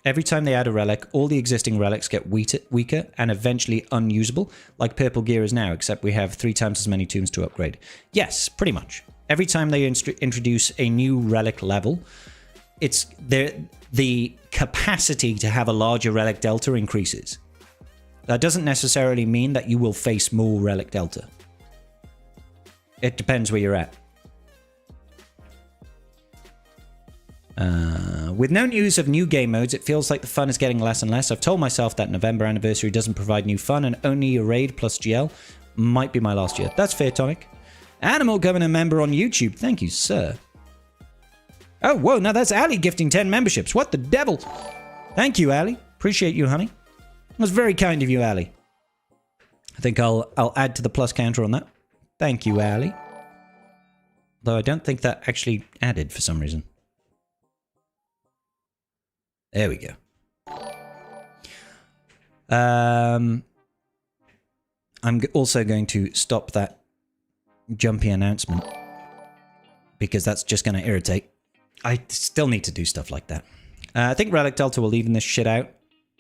A: Every time they add a relic, all the existing relics get weaker and eventually unusable, like Purple Gear is now, except we have 3 times as many tombs to upgrade. Yes, pretty much. Every time they introduce a new relic level, it's the capacity to have a larger Relic Delta increases. That doesn't necessarily mean that you will face more Relic Delta. It depends where you're at. With no news of new game modes, it feels like the fun is getting less and less. I've told myself that November Anniversary doesn't provide new fun and only a raid plus GL might be my last year. That's fair, Tonic. Animal Governor member on YouTube. Thank you, sir. Oh, whoa, now that's Ali gifting 10 memberships. What the devil? Thank you, Ali. Appreciate you, honey. That was very kind of you, Ali. I think I'll add to the plus counter on that. Thank you, Ali. Though I don't think that actually added for some reason. There we go. I'm also going to stop that jumpy announcement because that's just going to irritate. I still need to do stuff like that. I think Relic Delta will even this shit out.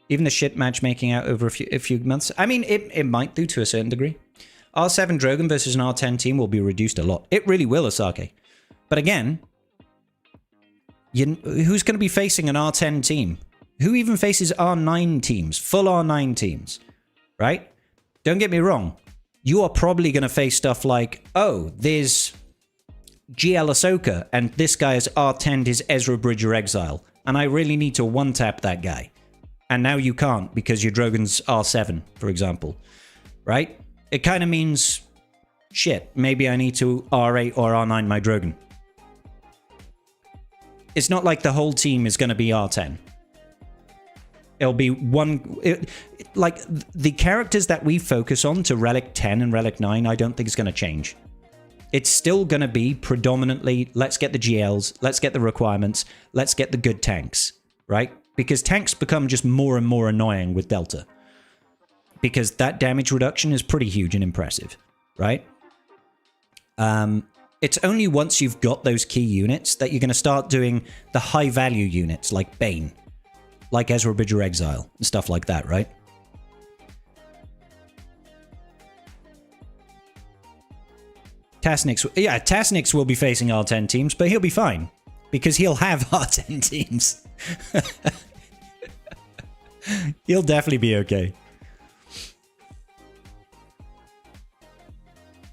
A: Even the shit matchmaking out over a few months. I mean, it might do to a certain degree. R7 Drogon versus an R10 team will be reduced a lot. It really will, Asake. But again, who's going to be facing an R10 team? Who even faces R9 teams? Full R9 teams, right? Don't get me wrong. You are probably going to face stuff like, oh, there's GL Ahsoka, and this guy is R10'd his Ezra Bridger Exile, and I really need to one-tap that guy. And now you can't because your Drogon's R7, for example, right? It kind of means, shit, maybe I need to R8 or R9 my Drogon. It's not like the whole team is going to be R10. It'll be one... like, the characters that we focus on to Relic 10 and Relic 9, I don't think it's going to change. It's still going to be predominantly, let's get the GLs, let's get the requirements, let's get the good tanks, right? Because tanks become just more and more annoying with Delta. Because that damage reduction is pretty huge and impressive, right? It's only once you've got those key units that you're going to start doing the high-value units like Bane, like Ezra Bridger Exile, and stuff like that, right? Tasnix will be facing R10 teams, but he'll be fine. Because he'll have R10 teams. He'll definitely be okay.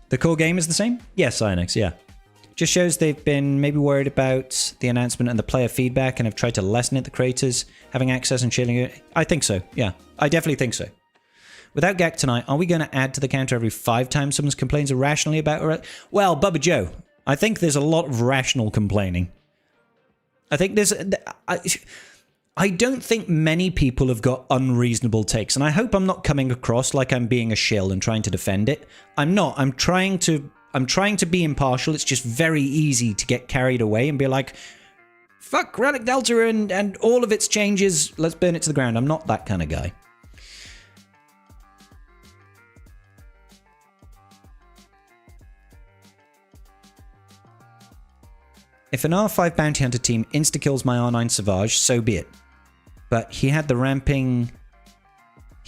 A: The core game is the same? Yes, Cyanix, yeah. Just shows they've been maybe worried about the announcement and the player feedback and have tried to lessen it, the creators having access and sharing it. I think so, yeah. I definitely think so. Without GAC tonight, are we going to add to the counter every 5 times someone complains irrationally about it? Well, Bubba Joe, I think there's a lot of rational complaining. I think there's... I don't think many people have got unreasonable takes, and I hope I'm not coming across like I'm being a shill and trying to defend it. I'm not. I'm trying to be impartial. It's just very easy to get carried away and be like, fuck Relic Delta and all of its changes, let's burn it to the ground. I'm not that kind of guy. If an R5 Bounty Hunter team insta-kills my R9 Savage, so be it. But he had the ramping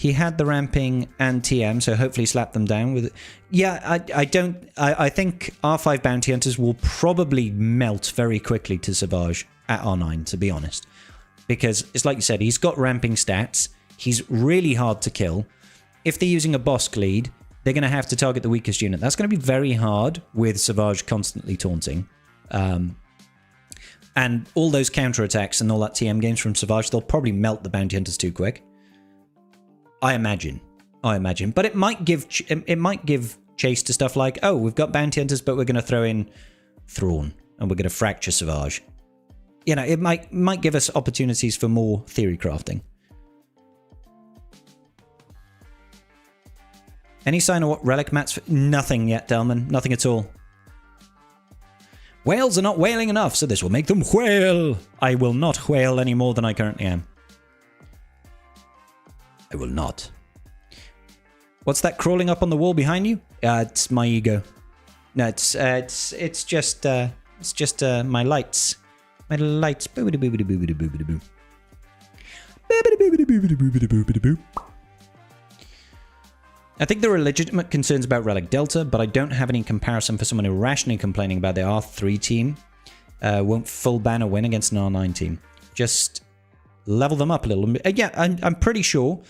A: and TM, so hopefully slap them down with it. Yeah, I think R5 Bounty Hunters will probably melt very quickly to Savage at R9, to be honest. Because, it's like you said, he's got ramping stats. He's really hard to kill. If they're using a Bosk lead, they're going to have to target the weakest unit. That's going to be very hard with Savage constantly taunting. And all those counterattacks and all that TM games from Savage, they'll probably melt the bounty hunters too quick. I imagine. But it might give chase to stuff like, oh, we've got bounty hunters, but we're going to throw in Thrawn, and we're going to fracture Savage. You know, it might give us opportunities for more theory crafting. Any sign of what relic mats? Nothing yet, Delman. Nothing at all. Whales are not whaling enough, so this will make them whale. I will not whale any more than I currently am. I will not. What's that crawling up on the wall behind you? It's my ego. No, it's just my lights. My lights. I think there are legitimate concerns about Relic Delta, but I don't have any comparison for someone irrationally complaining about the R3 team won't full ban a win against an R9 team. Just level them up a little bit. Yeah, I'm pretty sure.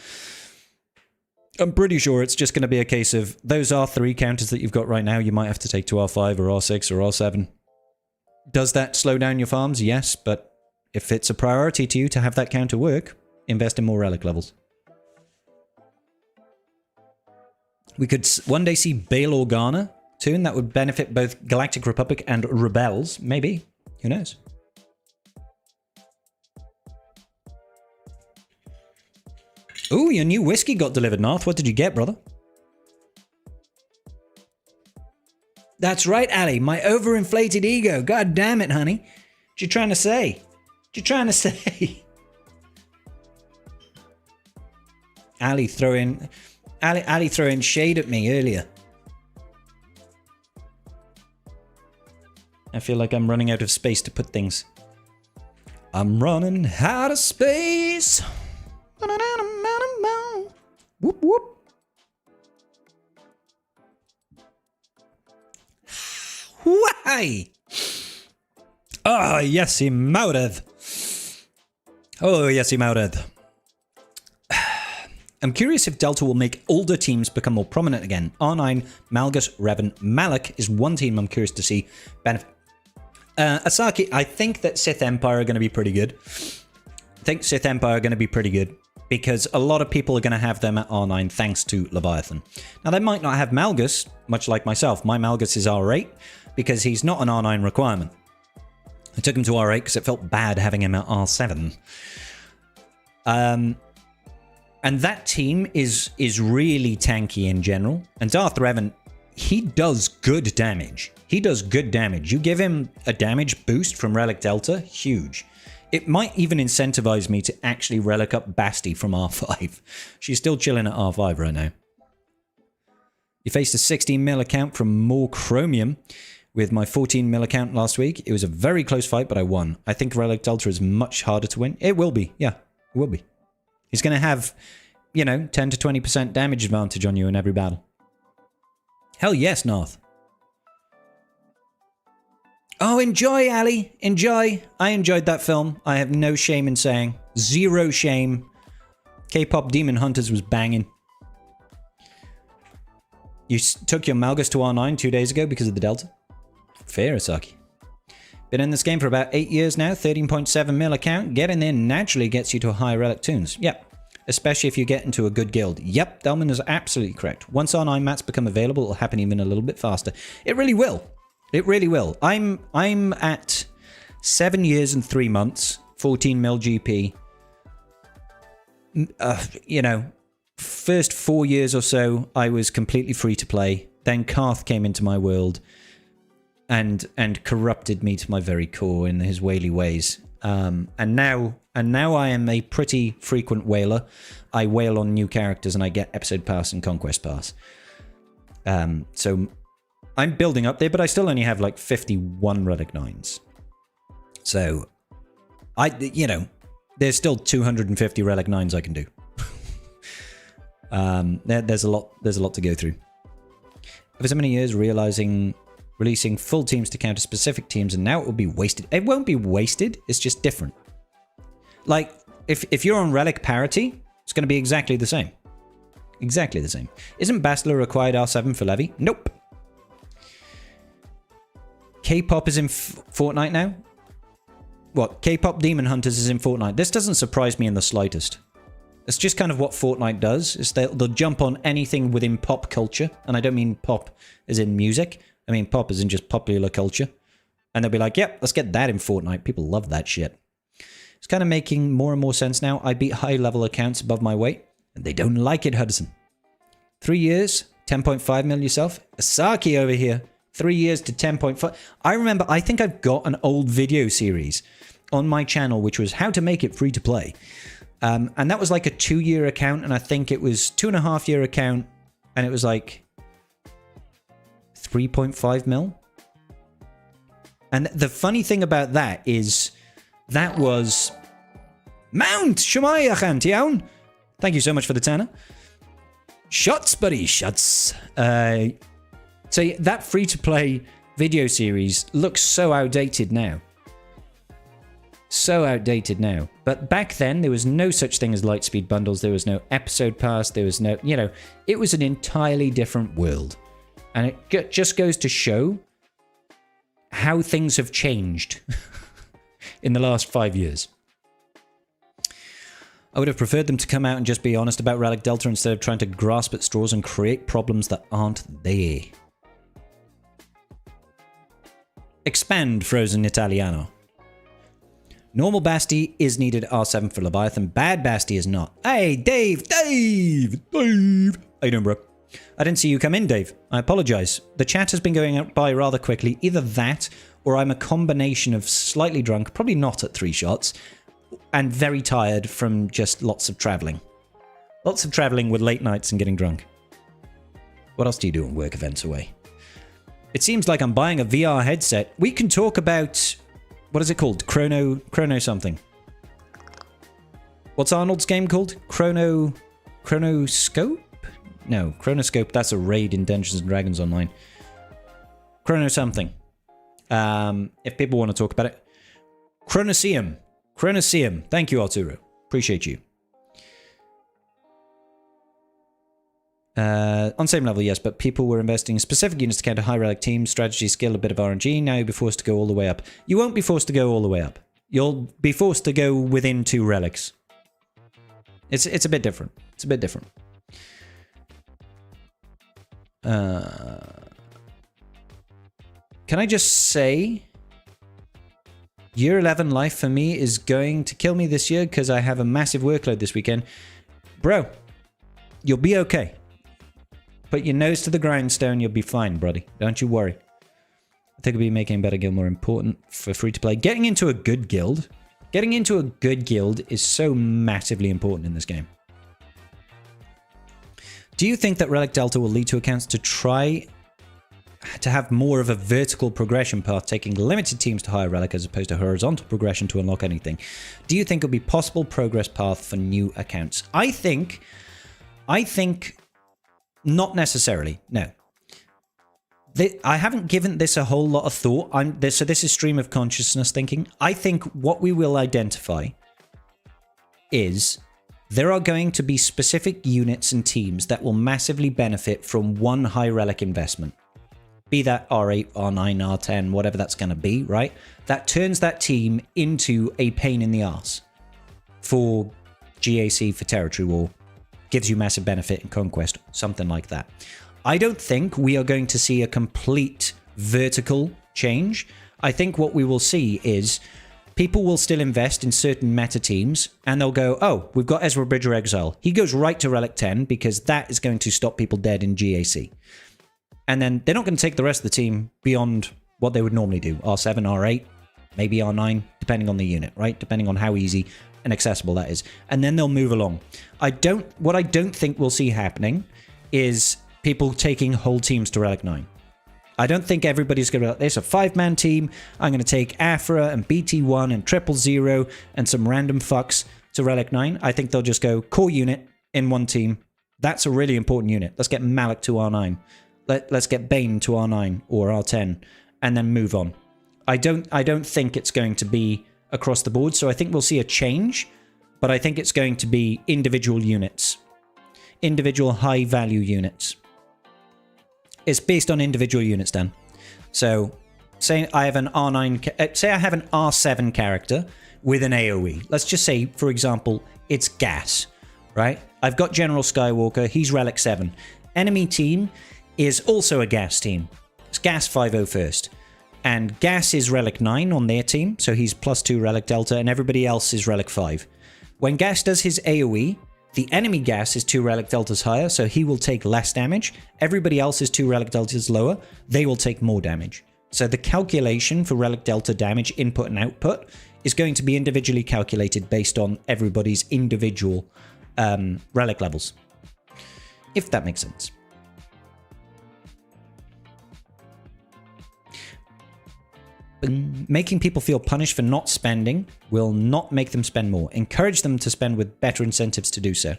A: I'm pretty sure it's just going to be a case of those R3 counters that you've got right now, you might have to take to R5 or R6 or R7. Does that slow down your farms? Yes, but if it's a priority to you to have that counter work, invest in more Relic levels. We could one day see Bail Organa soon. That would benefit both Galactic Republic and Rebels. Maybe. Who knows? Ooh, your new whiskey got delivered, North. What did you get, brother? That's right, Ali. My overinflated ego. God damn it, honey. What you trying to say? What you trying to say? Ali throwing shade at me earlier. I feel like I'm running out of space to put things. I'm running out of space. Whoop whoop. Why? Oh, yes, he mouted. Oh, yes, he mouted. I'm curious if Delta will make older teams become more prominent again. R9, Malgus, Revan, Malak is one team I'm curious to see benefit. Asaki, I think that Sith Empire are going to be pretty good. Because a lot of people are going to have them at R9 thanks to Leviathan. Now, they might not have Malgus, much like myself. My Malgus is R8 because he's not an R9 requirement. I took him to R8 because it felt bad having him at R7. And that team is really tanky in general. And Darth Revan, he does good damage. You give him a damage boost from Relic Delta, huge. It might even incentivize me to actually relic up Basti from R5. She's still chilling at R5 right now. You faced a 16 mil account from more Chromium with my 14 mil account last week. It was a very close fight, but I won. I think Relic Delta is much harder to win. It will be. Yeah, it will be. He's going to have, 10 to 20% damage advantage on you in every battle. Hell yes, North. Oh, enjoy, Ali. Enjoy. I enjoyed that film. I have no shame in saying. Zero shame. K-pop Demon Hunters was banging. You took your Malgus to R9 2 days ago because of the Delta? Fair, Asaki. Been in this game for about 8 years now. 13.7 mil account. Getting there naturally gets you to a higher relic tunes. Yep. Especially if you get into a good guild. Yep, Delman is absolutely correct. Once R9 mats become available, it'll happen even a little bit faster. It really will. It really will. I'm at 7 years and 3 months, 14 mil GP. First 4 years or so, I was completely free to play. Then Karth came into my world and corrupted me to my very core in his whaley ways. And now I am a pretty frequent whaler. I whale on new characters and I get episode pass and conquest pass. So I'm building up there, but I still only have like 51 Relic 9s. So, there's still 250 Relic 9s I can do. There's a lot to go through. For so many years, releasing full teams to counter specific teams, and now it will be wasted. It won't be wasted, it's just different. Like, if you're on Relic parity, it's going to be exactly the same. Exactly the same. Isn't Bastila required R7 for Levy? Nope. K-pop is in Fortnite now? What? K-pop Demon Hunters is in Fortnite. This doesn't surprise me in the slightest. It's just kind of what Fortnite does. Is they'll jump on anything within pop culture. And I don't mean pop as in music. I mean pop as in just popular culture. And they'll be like, yep, let's get that in Fortnite. People love that shit. It's kind of making more and more sense now. I beat high-level accounts above my weight. And they don't like it, Hudson. 3 years, 10.5 mil yourself. Asaki over here. 3 years to 10.5. I remember, I think I've got an old video series on my channel, which was how to make it free to play. And that was like a 2-year account. And I think it was 2.5-year account. And it was like 3.5 mil. And the funny thing about that is that was Mount Shumaya Khantiaun. Thank you so much for the Tanner. Shots, buddy, shots. So that free-to-play video series looks so outdated now. So outdated now. But back then, there was no such thing as Lightspeed bundles. There was no episode pass. There was no, you know, it was an entirely different world. And it just goes to show how things have changed in the last 5 years. I would have preferred them to come out and just be honest about Relic Delta instead of trying to grasp at straws and create problems that aren't there. Expand Frozen Italiano. Normal Basti is needed R7 for Leviathan. Bad Basti is not. Hey, Dave! How you doing, bro? I didn't see you come in, Dave. I apologize. The chat has been going by rather quickly. Either that, or I'm a combination of slightly drunk, probably not at 3 shots, and very tired from just lots of traveling. Lots of traveling with late nights and getting drunk. What else do you do on work events away? It seems like I'm buying a VR headset. We can talk about... What is it called? Chrono something. What's Arnold's game called? Chronoscope? No, Chronoscope, that's a raid in Dungeons & Dragons Online. Chrono something. If people want to talk about it. Chronoseum. Chronoseum. Thank you, Arturo. Appreciate you. On same level, yes, but people were investing in specific units to counter high relic teams, strategy, skill, a bit of RNG. Now you'll be forced to go all the way up. You won't be forced to go all the way up. You'll be forced to go within 2 relics. It's a bit different. It's a bit different. Can I just say, Year 11 life for me is going to kill me this year because I have a massive workload this weekend. Bro, you'll be okay. Put your nose to the grindstone, you'll be fine, buddy. Don't you worry. I think it'll be making a better guild more important for free-to-play. Getting into a good guild is so massively important in this game. Do you think that Relic Delta will lead to accounts to try to have more of a vertical progression path, taking limited teams to higher relic as opposed to horizontal progression to unlock anything? Do you think it'll be possible progress path for new accounts? I think not necessarily, no. I haven't given this a whole lot of thought. So this is stream of consciousness thinking. I think what we will identify is there are going to be specific units and teams that will massively benefit from one high relic investment. Be that R8, R9, R10, whatever that's going to be, right? That turns that team into a pain in the arse for GAC, for territory war. Gives you massive benefit in Conquest, something like that. I don't think we are going to see a complete vertical change. I think what we will see is people will still invest in certain meta teams and they'll go, oh, we've got Ezra Bridger Exile. He goes right to Relic 10 because that is going to stop people dead in GAC. And then they're not going to take the rest of the team beyond what they would normally do. R7, R8, maybe R9, depending on the unit, right? Depending on how easy and accessible that is. And then they'll move along. What I don't think we'll see happening is people taking whole teams to Relic 9. I don't think everybody's going to be like, there's a 5-man team. I'm going to take Afra and BT1 and 000 and some random fucks to Relic 9. I think they'll just go core unit in one team. That's a really important unit. Let's get Malik to R9. Let's get Bane to R9 or R10 and then move on. I don't think it's going to be across the board, so I think we'll see a change, but I think it's going to be individual units. Individual high-value units. It's based on individual units, Dan. So say I have an R9, say I have an R7 character with an AoE. Let's just say, for example, it's Gas, right? I've got General Skywalker, he's Relic 7. Enemy team is also a Gas team. It's Gas 501st. And Gas is Relic 9 on their team, so he's +2 Relic Delta, and everybody else is Relic 5. When Gas does his AoE, the enemy Gas is 2 Relic Deltas higher, so he will take less damage. Everybody else is 2 Relic Deltas lower, they will take more damage. So the calculation for Relic Delta damage input and output is going to be individually calculated based on everybody's individual Relic levels. If that makes sense. Making people feel punished for not spending will not make them spend more. Encourage them to spend with better incentives to do so.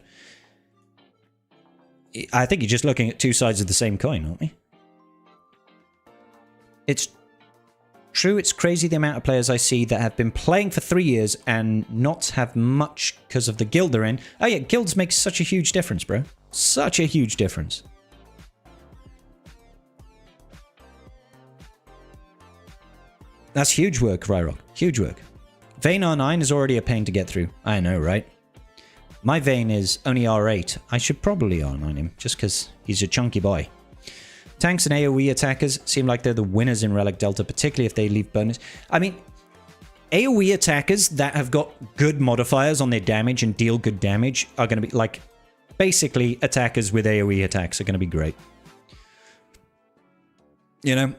A: I think you're just looking at two sides of the same coin, aren't we? It's true, it's crazy the amount of players I see that have been playing for 3 years and not have much because of the guild they're in. Oh yeah, guilds make such a huge difference, bro. Such a huge difference. That's huge work, Ryrock. Huge work. Vayne R9 is already a pain to get through. I know, right? My Vayne is only R8. I should probably R9 him, just because he's a chunky boy. Tanks and AoE attackers seem like they're the winners in Relic Delta, particularly if they leave bonus. I mean, AoE attackers that have got good modifiers on their damage and deal good damage are going to be, like, basically attackers with AoE attacks are going to be great. You know?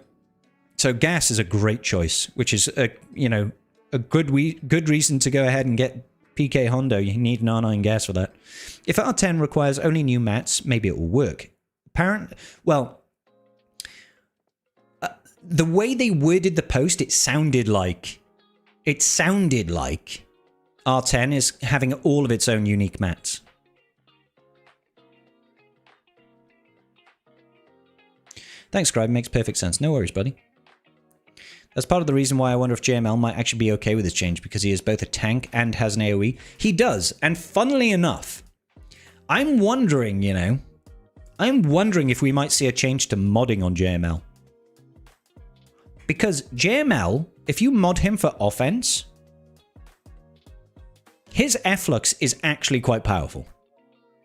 A: So Gas is a great choice, which is a good reason to go ahead and get PK Hondo. You need an R9 Gas for that. If R10 requires only new mats, maybe it will work. The way they worded the post, it sounded like R10 is having all of its own unique mats. Thanks, Scribe. Makes perfect sense. No worries, buddy. That's part of the reason why I wonder if JML might actually be okay with this change, because he is both a tank and has an AoE. He does, and funnily enough, I'm wondering if we might see a change to modding on JML. Because JML, if you mod him for offense, his efflux is actually quite powerful.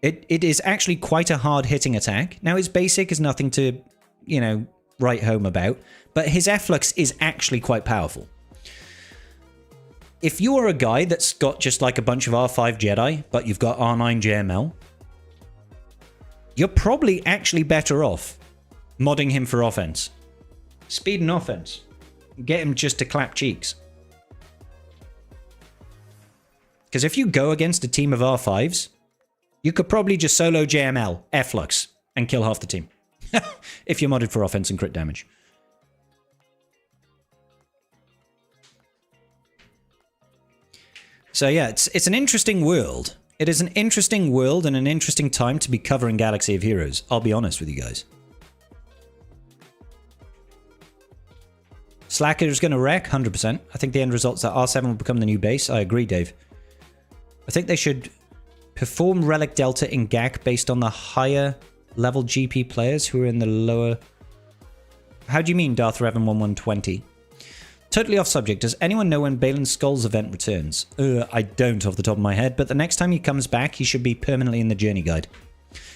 A: It is actually quite a hard-hitting attack. Now, his basic is nothing to, write home about, but his efflux is actually quite powerful. If you are a guy that's got just like a bunch of R5 Jedi, but you've got R9 JML, you're probably actually better off modding him for offense. Speed and offense. Get him just to clap cheeks. Because if you go against a team of R5s, you could probably just solo JML, efflux, and kill half the team. If you're modded for offense and crit damage. So yeah, it's an interesting world. It is an interesting world and an interesting time to be covering Galaxy of Heroes. I'll be honest with you guys. Slacker is going to wreck, 100%. I think the end result's that R7 will become the new base. I agree, Dave. I think they should perform Relic Delta in GAC based on the higher level GP players who are in the lower... How do you mean, Darth Revan 1120? Totally off subject. Does anyone know when Balin Skull's event returns? I don't off the top of my head, but the next time he comes back, he should be permanently in the journey guide.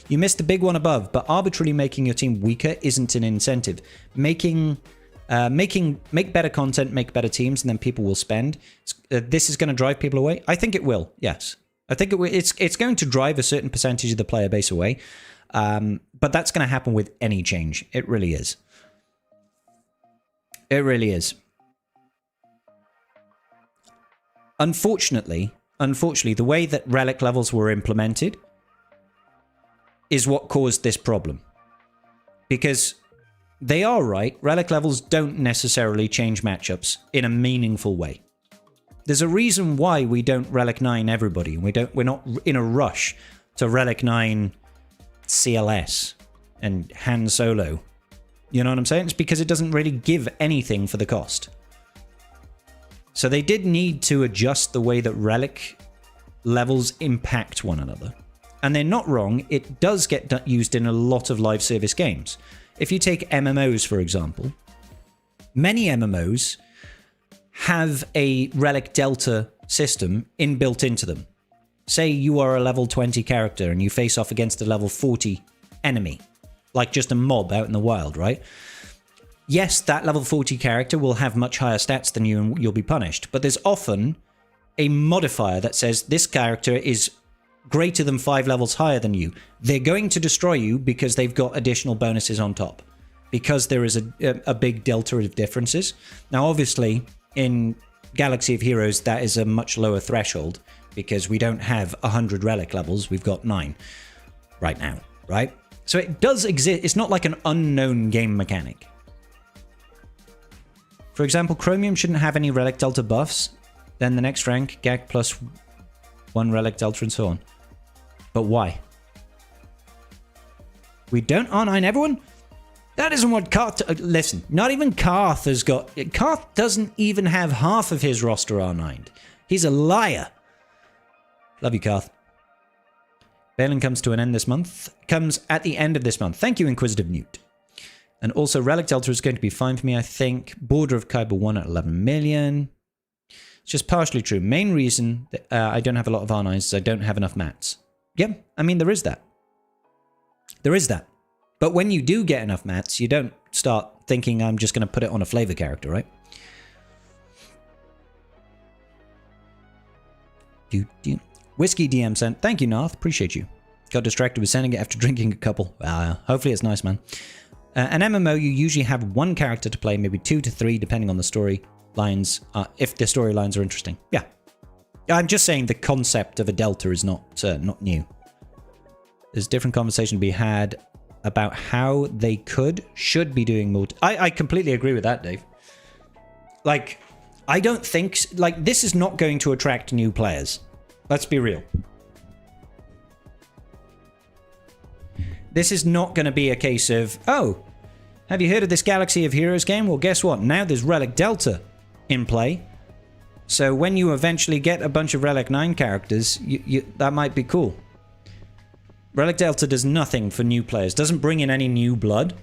A: You missed the big one above, but arbitrarily making your team weaker isn't an incentive. Make better content, make better teams, and then people will spend. This is going to drive people away? I think it will, yes. I think it's going to drive a certain percentage of the player base away. But that's going to happen with any change. It really is. It really is. Unfortunately, the way that relic levels were implemented is what caused this problem. Because they are right, relic levels don't necessarily change matchups in a meaningful way. There's a reason why we don't Relic 9 everybody. We're not in a rush to Relic 9 CLS and Han Solo. You know what I'm saying? It's because it doesn't really give anything for the cost. So they did need to adjust the way that relic levels impact one another. And they're not wrong, it does get used in a lot of live service games. If you take MMOs, for example, Many MMOs have a relic delta system inbuilt into them. Say you are a level 20 character and you face off against a level 40 enemy, like just a mob out in the wild, right? Yes, that level 40 character will have much higher stats than you and you'll be punished, but there's often a modifier that says this character is greater than 5 levels higher than you. They're going to destroy you because they've got additional bonuses on top, because there is a big delta of differences. Now, obviously, in Galaxy of Heroes, that is a much lower threshold because we don't have 100 relic levels. We've got 9 right now, right? So it does exist. It's not like an unknown game mechanic. For example, Chromium shouldn't have any relic delta buffs. Then the next rank, GAC plus 1 relic delta and so on. But why? We don't R9 everyone? That isn't what Karth... listen, not even Karth has got... Karth doesn't even have half of his roster R9'd. He's a liar. Love you, Karth. Balin comes to an end this month. Comes at the end of this month. Thank you, Inquisitive Newt. And also, Relic Delta is going to be fine for me, I think. Border of Kyber 1 at 11 million. It's just partially true. Main reason that, I don't have a lot of R9s is I don't have enough mats. Yeah, I mean, there is that. There is that. But when you do get enough mats, you don't start thinking I'm just going to put it on a flavor character, right? Whiskey DM sent. Thank you, Narth. Appreciate you. Got distracted with sending it after drinking a couple. Hopefully it's nice, man. An MMO, you usually have one character to play, maybe 2 to 3, depending on the story lines, if the storylines are interesting. Yeah. I'm just saying the concept of a delta is not new. There's different conversation to be had about how they should be doing more. I completely agree with that, Dave. Like, I don't think... Like, this is not going to attract new players. Let's be real. This is not going to be a case of, oh, have you heard of this Galaxy of Heroes game? Well, guess what? Now there's Relic Delta in play. So when you eventually get a bunch of Relic 9 characters, that might be cool. Relic Delta does nothing for new players. Doesn't bring in any new blood.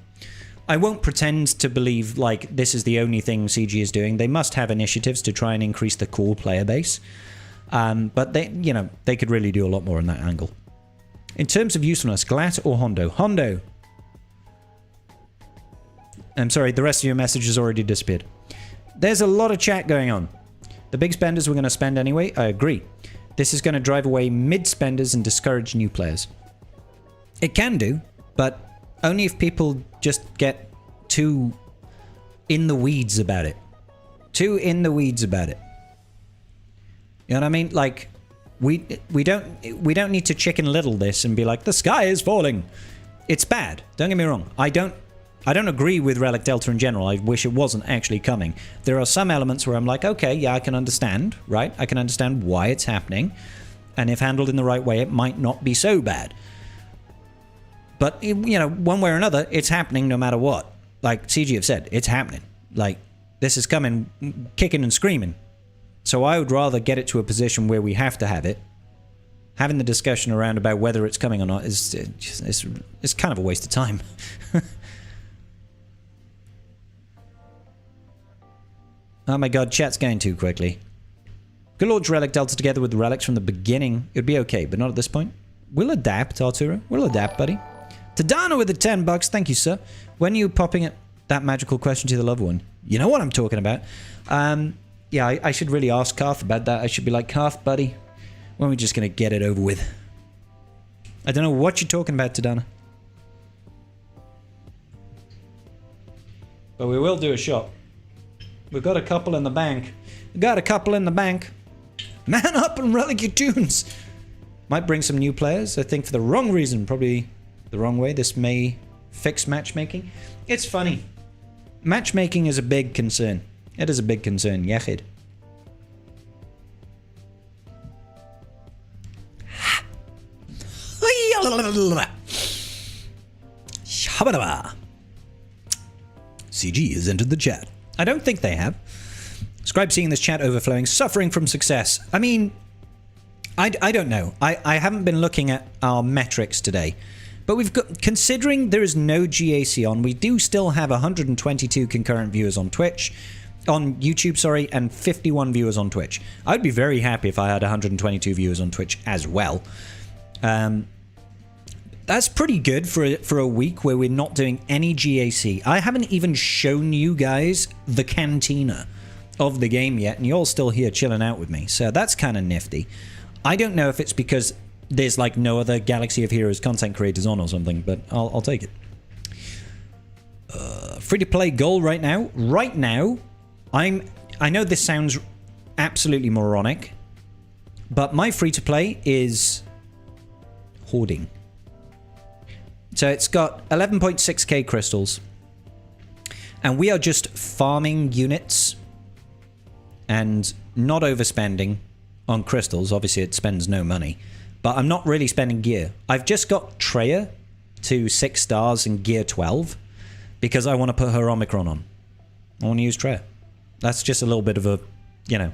A: I won't pretend to believe like this is the only thing CG is doing. They must have initiatives to try and increase the core player base. But they could really do a lot more on that angle. In terms of usefulness, Glatt or Hondo? Hondo. I'm sorry, the rest of your message has already disappeared. There's a lot of chat going on. The big spenders we're going to spend anyway. I agree. This is going to drive away mid-spenders and discourage new players. It can do, but only if people just get too in the weeds about it. Too in the weeds about it. You know what I mean? Like, we don't need to Chicken Little this and be like, the sky is falling. It's bad. Don't get me wrong. I don't agree with Relic Delta in general. I wish it wasn't actually coming. There are some elements where I'm like, okay, yeah, I can understand, right? I can understand why it's happening. And if handled in the right way, it might not be so bad. But, one way or another, it's happening no matter what. Like CG have said, it's happening. Like, this is coming kicking and screaming. So I would rather get it to a position where we have to have it. Having the discussion around about whether it's coming or not is it's kind of a waste of time. Oh my god, chat's going too quickly. Good Lord's Relic Delta together with the relics from the beginning. It would be okay, but not at this point. We'll adapt, Arturo. We'll adapt, buddy. Tadano with the 10 bucks. Thank you, sir. When are you popping it that magical question to the loved one? You know what I'm talking about. Yeah, I should really ask Karth about that. I should be like, Karth, buddy, when are we just going to get it over with? I don't know what you're talking about, Tadana. But we will do a shot. We've got a couple in the bank. We got a couple in the bank. Man up and relic your tunes. Might bring some new players, I think, for the wrong reason. Probably the wrong way. This may fix matchmaking. It's funny. Matchmaking is a big concern. It is a big concern, Yachid. CG has entered the chat. I don't think they have. Scribe seeing this chat overflowing, suffering from success. I mean, I don't know. I haven't been looking at our metrics today. But we've got, considering there is no GAC on, we do still have 122 concurrent viewers on Twitch, on YouTube, sorry, and 51 viewers on Twitch. I'd be very happy if I had 122 viewers on Twitch as well. That's pretty good for a week where we're not doing any GAC. I haven't even shown you guys the cantina of the game yet, and you're all still here chilling out with me. So that's kind of nifty. I don't know if it's because there's like no other Galaxy of Heroes content creators on or something, but I'll take it. Free-to-play goal right now. Right now, I know this sounds absolutely moronic, but my free-to-play is hoarding. So it's got 11.6k crystals, and we are just farming units and not overspending on crystals. Obviously, it spends no money, but I'm not really spending gear. I've just got Treya to 6 stars and gear 12 because I want to put her Omicron on. I want to use Treya. That's just a little bit of a, you know,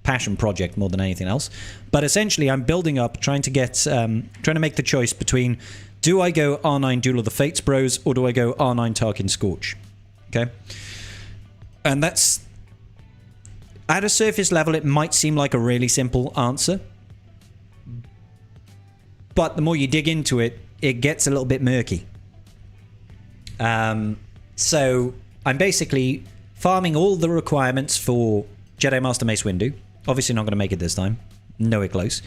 A: passion project more than anything else. But essentially, I'm building up, trying to make the choice between, do I go R9 Duel of the Fates Bros, or do I go R9 Tarkin Scorch? Okay? And that's, at a surface level, it might seem like a really simple answer. But the more you dig into it, it gets a little bit murky. So I'm basically farming all the requirements for Jedi Master Mace Windu. Obviously not going to make it this time. Nowhere close.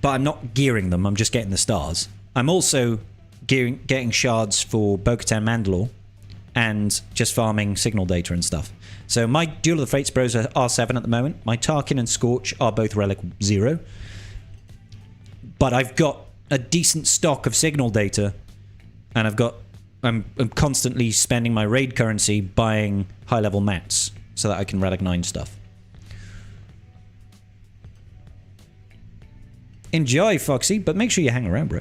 A: But I'm not gearing them, I'm just getting the stars. I'm also getting shards for Bo-Katan Mandalore and just farming signal data and stuff. So my Duel of the Fates Bros are R7 at the moment. My Tarkin and Scorch are both Relic 0. But I've got a decent stock of signal data, and I'm constantly spending my raid currency buying high-level mats so that I can Relic 9 stuff. Enjoy, Foxy, but make sure you hang around, bro.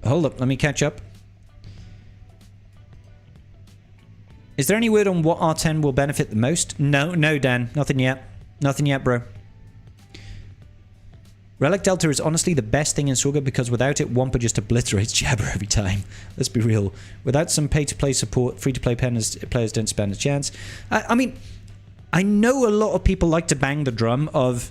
A: Hold up, let me catch up. Is there any word on what R10 will benefit the most? No, Dan. Nothing yet. Nothing yet, bro. Relic Delta is honestly the best thing in Sorga because without it, Wampa just obliterates Jabber every time. Let's be real. Without some pay-to-play support, free-to-play players don't stand a chance. I mean, I know a lot of people like to bang the drum of,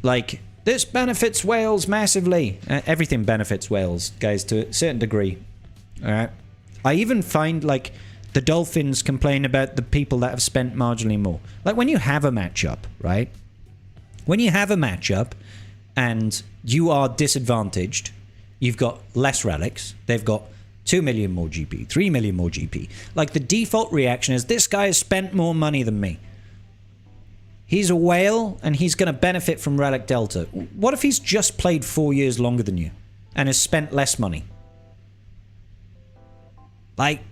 A: like, this benefits whales massively. Everything benefits whales, guys, to a certain degree. Alright? I even find, like, the dolphins complain about the people that have spent marginally more. Like, when you have a matchup, right? When you have a matchup and you are disadvantaged, you've got less relics, they've got 2 million more GP, 3 million more GP. Like, the default reaction is, this guy has spent more money than me. He's a whale, and he's going to benefit from Relic Delta. What if he's just played 4 years longer than you and has spent less money? Like,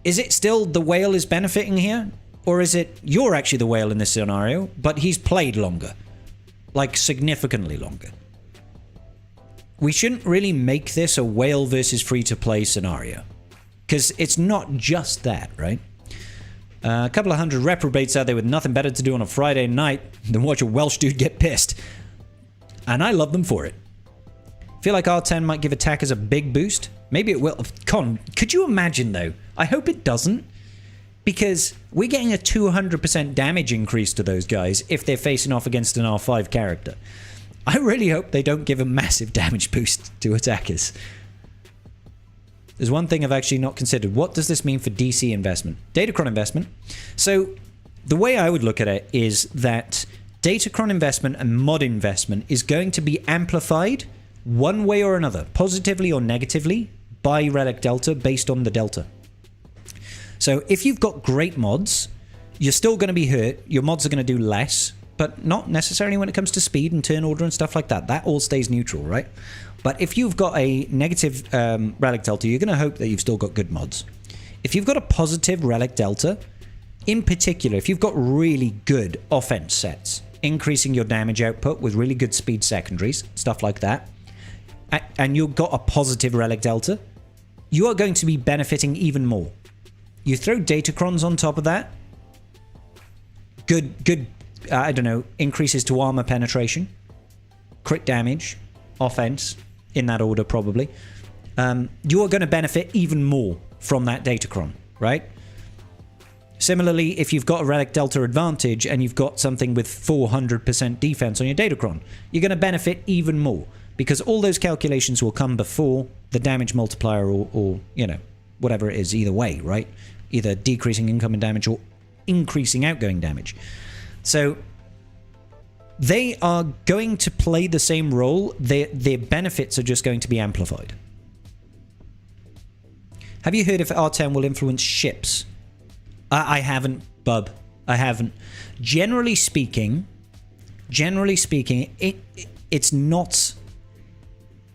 A: is it still the whale is benefiting here? Or is it you're actually the whale in this scenario, but he's played longer? Like, significantly longer. We shouldn't really make this a whale versus free-to-play scenario. Because it's not just that, right? A couple of hundred reprobates out there with nothing better to do on a Friday night than watch a Welsh dude get pissed. And I love them for it. Feel like R10 might give attackers a big boost. Maybe it will. Con, could you imagine though? I hope it doesn't. Because we're getting a 200% damage increase to those guys if they're facing off against an R5 character. I really hope they don't give a massive damage boost to attackers. There's one thing I've actually not considered. What does this mean for DC investment? Datacron investment. So the way I would look at it is that Datacron investment and mod investment is going to be amplified one way or another, positively or negatively, by Relic Delta based on the Delta. So if you've got great mods, you're still going to be hurt. Your mods are going to do less, but not necessarily when it comes to speed and turn order and stuff like that. That all stays neutral, right? But if you've got a negative Relic Delta, you're going to hope that you've still got good mods. If you've got a positive Relic Delta, in particular, if you've got really good offense sets, increasing your damage output with really good speed secondaries, stuff like that, and you've got a positive Relic Delta, you are going to be benefiting even more. You throw Datacrons on top of that, good I don't know, increases to armor penetration, crit damage, offense, in that order probably, you are going to benefit even more from that Datacron, right? Similarly, if you've got a Relic Delta advantage and you've got something with 400% defense on your Datacron, you're going to benefit even more because all those calculations will come before the damage multiplier or you know, whatever it is, either way, right? Either decreasing incoming damage or increasing outgoing damage. So they are going to play the same role. Their benefits are just going to be amplified. Have you heard if R10 will influence ships? I haven't, bub. I haven't. Generally speaking, it's not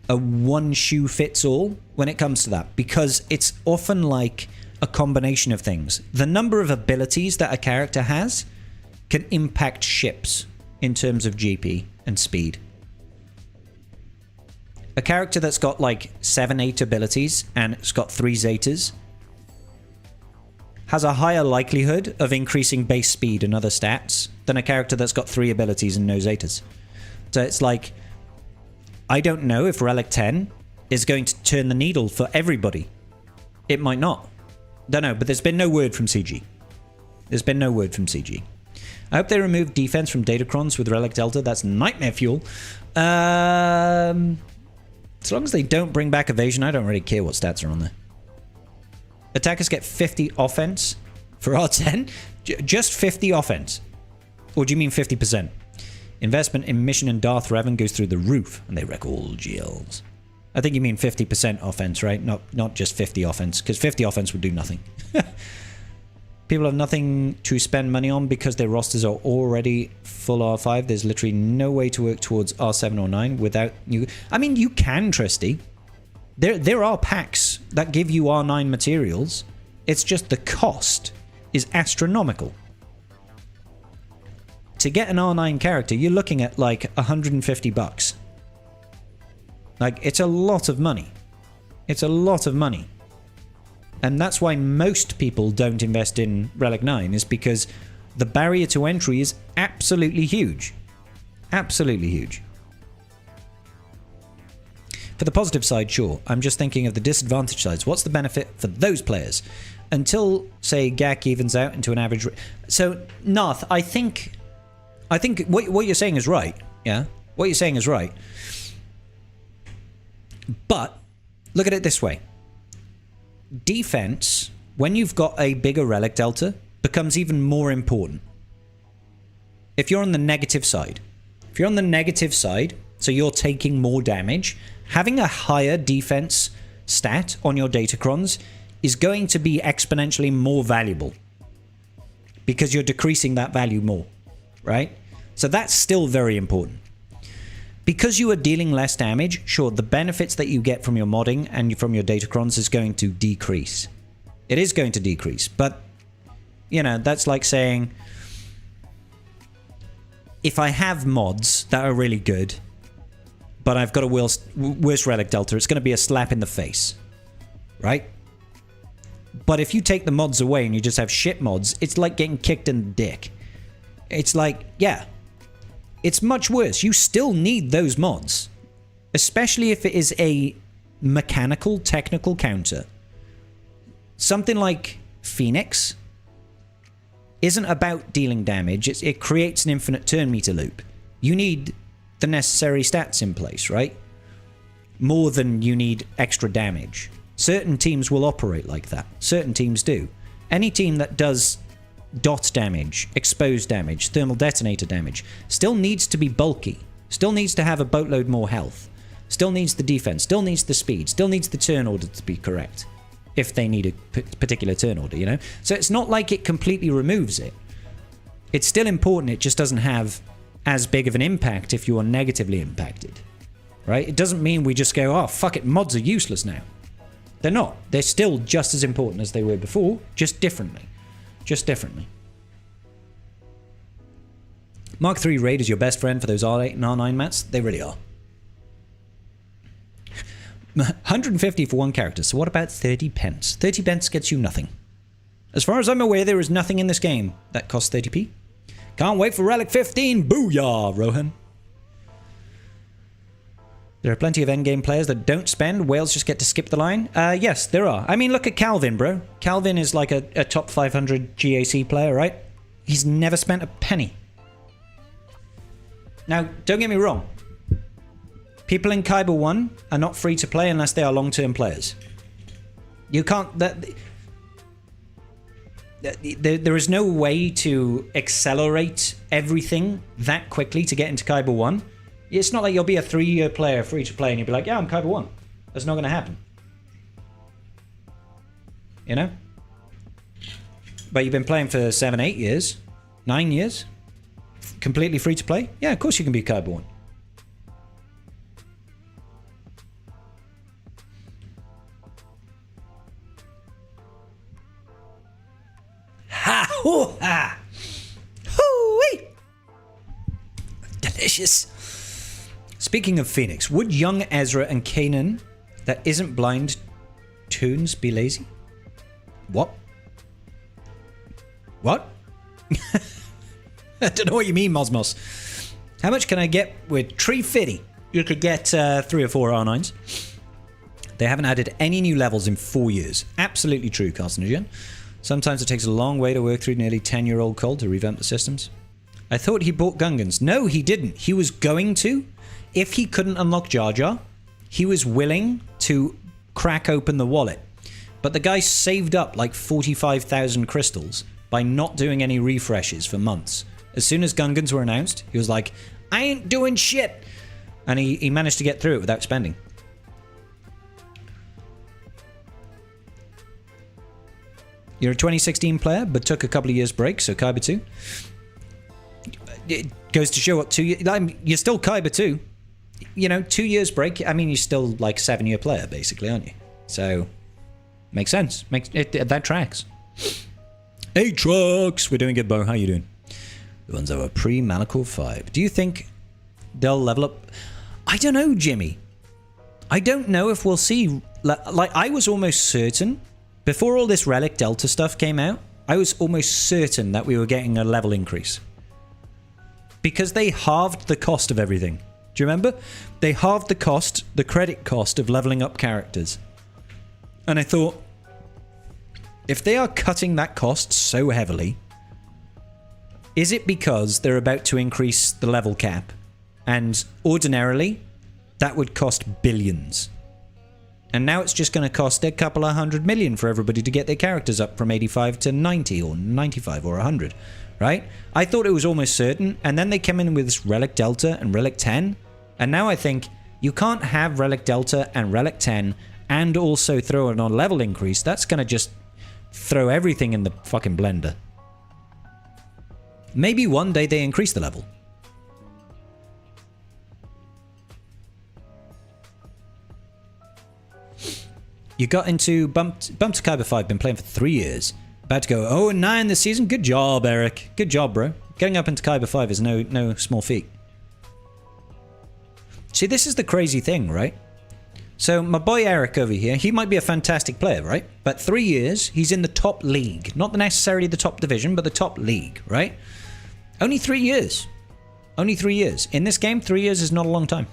A: a one shoe fits all when it comes to that, because it's often like a combination of things. The number of abilities that a character has can impact ships in terms of GP and speed. A character that's got like 7-8 abilities and it's got 3 Zetas has a higher likelihood of increasing base speed and other stats than a character that's got 3 abilities and no Zetas. So it's like, I don't know if Relic 10 is going to turn the needle for everybody. It might not. Don't know, but there's been no word from CG. There's been no word from CG. I hope they remove defense from Datacrons with Relic Delta. That's nightmare fuel. As long as they don't bring back evasion, I don't really care what stats are on there. Attackers get 50 offense for R10? Just 50 offense? Or do you mean 50%? Investment in Mission and Darth Revan goes through the roof, and they wreck all GLs. I think you mean 50% offense, right? Not just 50 offense, because 50 offense would do nothing. People have nothing to spend money on because their rosters are already full R5. There's literally no way to work towards R7 or 9 without you. I mean, you can, Tristy. There are packs that give you R9 materials. It's just the cost is astronomical. To get an R9 character, you're looking at like $150. Like, it's a lot of money. It's a lot of money. And that's why most people don't invest in Relic 9, is because the barrier to entry is absolutely huge. Absolutely huge. For the positive side, sure. I'm just thinking of the disadvantage sides. What's the benefit for those players? Until, say, GAC evens out into an average... So, Nath, I think what you're saying is right. Yeah? What you're saying is right. But, look at it this way. Defense, when you've got a bigger Relic Delta, becomes even more important. If you're on the negative side. If you're on the negative side, so you're taking more damage, having a higher defense stat on your Datacrons is going to be exponentially more valuable. Because you're decreasing that value more. Right? So that's still very important. Because you are dealing less damage, sure, the benefits that you get from your modding and from your Datacrons is going to decrease. It is going to decrease, but, you know, that's like saying, if I have mods that are really good, but I've got a worse Relic Delta, it's going to be a slap in the face, right? But if you take the mods away and you just have shit mods, it's like getting kicked in the dick. It's like, yeah. It's much worse. You still need those mods. Especially if it is a mechanical, technical counter. Something like Phoenix isn't about dealing damage. It creates an infinite turn meter loop. You need the necessary stats in place, right? More than you need extra damage. Certain teams will operate like that. Certain teams do. Any team that does dot damage, exposed damage, thermal detonator damage, still needs to be bulky, still needs to have a boatload more health, still needs the defense, still needs the speed, still needs the turn order to be correct, if they need a particular turn order, you know? So it's not like it completely removes it. It's still important, it just doesn't have as big of an impact if you are negatively impacted, right? It doesn't mean we just go, oh, fuck it, mods are useless now. They're not. They're still just as important as they were before, just differently. Just differently. Mark III Raid is your best friend for those R8 and R9 mats? They really are. 150 for one character, so what about 30 pence? 30 pence gets you nothing. As far as I'm aware, there is nothing in this game that costs 30p. Can't wait for Relic 15, booyah, Rohan. There are plenty of endgame players that don't spend. Whales just get to skip the line. Yes, there are. I mean, look at Calvin, bro. Calvin is like a top 500 GAC player, right? He's never spent a penny. Now, don't get me wrong. People in Kyber 1 are not free to play unless they are long-term players. You can't... There is no way to accelerate everything that quickly to get into Kyber 1. It's not like you'll be a 3-year player free to play and you'll be like, yeah, I'm Kyber 1. That's not going to happen. You know? But you've been playing for 7, 8 years, 9 years, completely free to play. Yeah, of course you can be Kyber 1. Ha! Hoo! Ha! Hoo-wee! Delicious. Speaking of Phoenix, would young Ezra and Kanan that isn't blind Toons be lazy? What? What? I don't know what you mean, Mosmos. How much can I get with Tree Fitty? You could get 3 or 4 R9s. They haven't added any new levels in 4 years. Absolutely true, Carcinogen. Sometimes it takes a long way to work through nearly 10-year-old code to revamp the systems. I thought he bought Gungans. No, he didn't. He was going to. If he couldn't unlock Jar Jar, he was willing to crack open the wallet. But the guy saved up like 45,000 crystals by not doing any refreshes for months. As soon as Gungans were announced, he was like, I ain't doing shit. And he managed to get through it without spending. You're a 2016 player, but took a couple of years break, so Kyber 2. It goes to show what 2 years... You're still Kyber 2. You know, 2 years break. I mean, you're still like 7-year player, basically, aren't you? So, makes sense. That tracks. Hey, Trucks! We're doing good, Bo. How you doing? The ones that were pre-Malachor 5. Do you think they'll level up? I don't know, Jimmy. I don't know if we'll see... Like, I was almost certain... Before all this Relic Delta stuff came out, I was almost certain that we were getting a level increase. Because they halved the cost of everything. Do you remember? They halved the credit cost of leveling up characters. And I thought, if they are cutting that cost so heavily, is it because they're about to increase the level cap? And ordinarily, that would cost billions. And now it's just going to cost a couple of 100 million for everybody to get their characters up from 85 to 90 or 95 or 100, right? I thought it was almost certain, and then they came in with this Relic Delta and Relic 10, and now I think you can't have Relic Delta and Relic 10 and also throw it on a level increase. That's going to just throw everything in the fucking blender. Maybe one day they increase the level. You got into Bump to Kyber 5, been playing for 3 years. About to go 0-9 this season. Good job, Eric. Good job, bro. Getting up into Kyber 5 is no small feat. See, this is the crazy thing, right? So my boy Eric over here, he might be a fantastic player, right? But 3 years, he's in the top league. Not necessarily the top division, but the top league, right? Only 3 years. Only 3 years. In this game, 3 years is not a long time.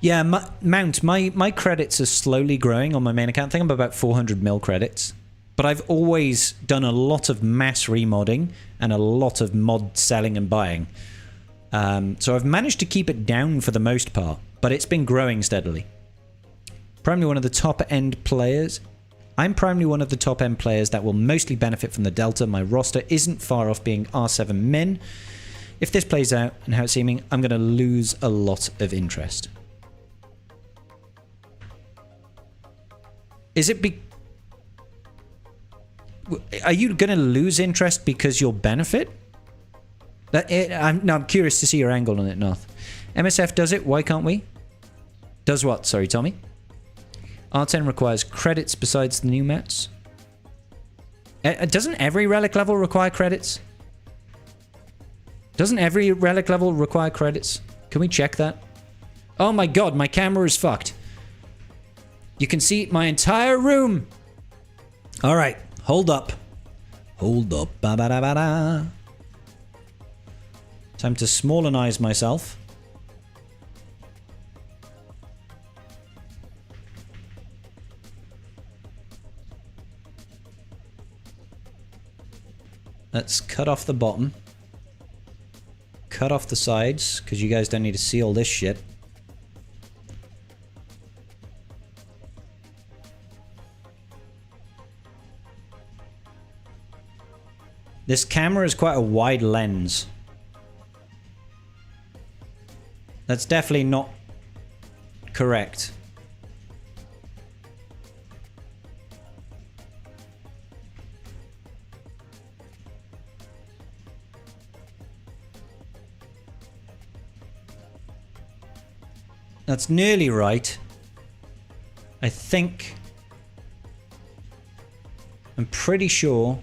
A: Yeah, Mount, my credits are slowly growing on my main account. I think I'm about 400 mil credits. But I've always done a lot of mass remodding and a lot of mod selling and buying. So I've managed to keep it down for the most part, but it's been growing steadily. Primarily one of the top-end players. I'm primarily one of the top-end players that will mostly benefit from the Delta. My roster isn't far off being R7 min. If this plays out and how it's seeming, I'm going to lose a lot of interest. Is it are you going to lose interest because you'll benefit? I'm curious to see your angle on it, North. MSF does it, why can't we? Does what? Sorry, Tommy. R10 requires credits besides the new mats. Doesn't every relic level require credits? Doesn't every relic level require credits? Can we check that? Oh my god, my camera is fucked. You can see my entire room. All right, hold up. Hold up. Ba -ba -da -ba -da. Time to smallenize myself. Let's cut off the bottom. Cut off the sides, because you guys don't need to see all this shit. This camera is quite a wide lens. That's definitely not correct. That's nearly right. I think. I'm pretty sure.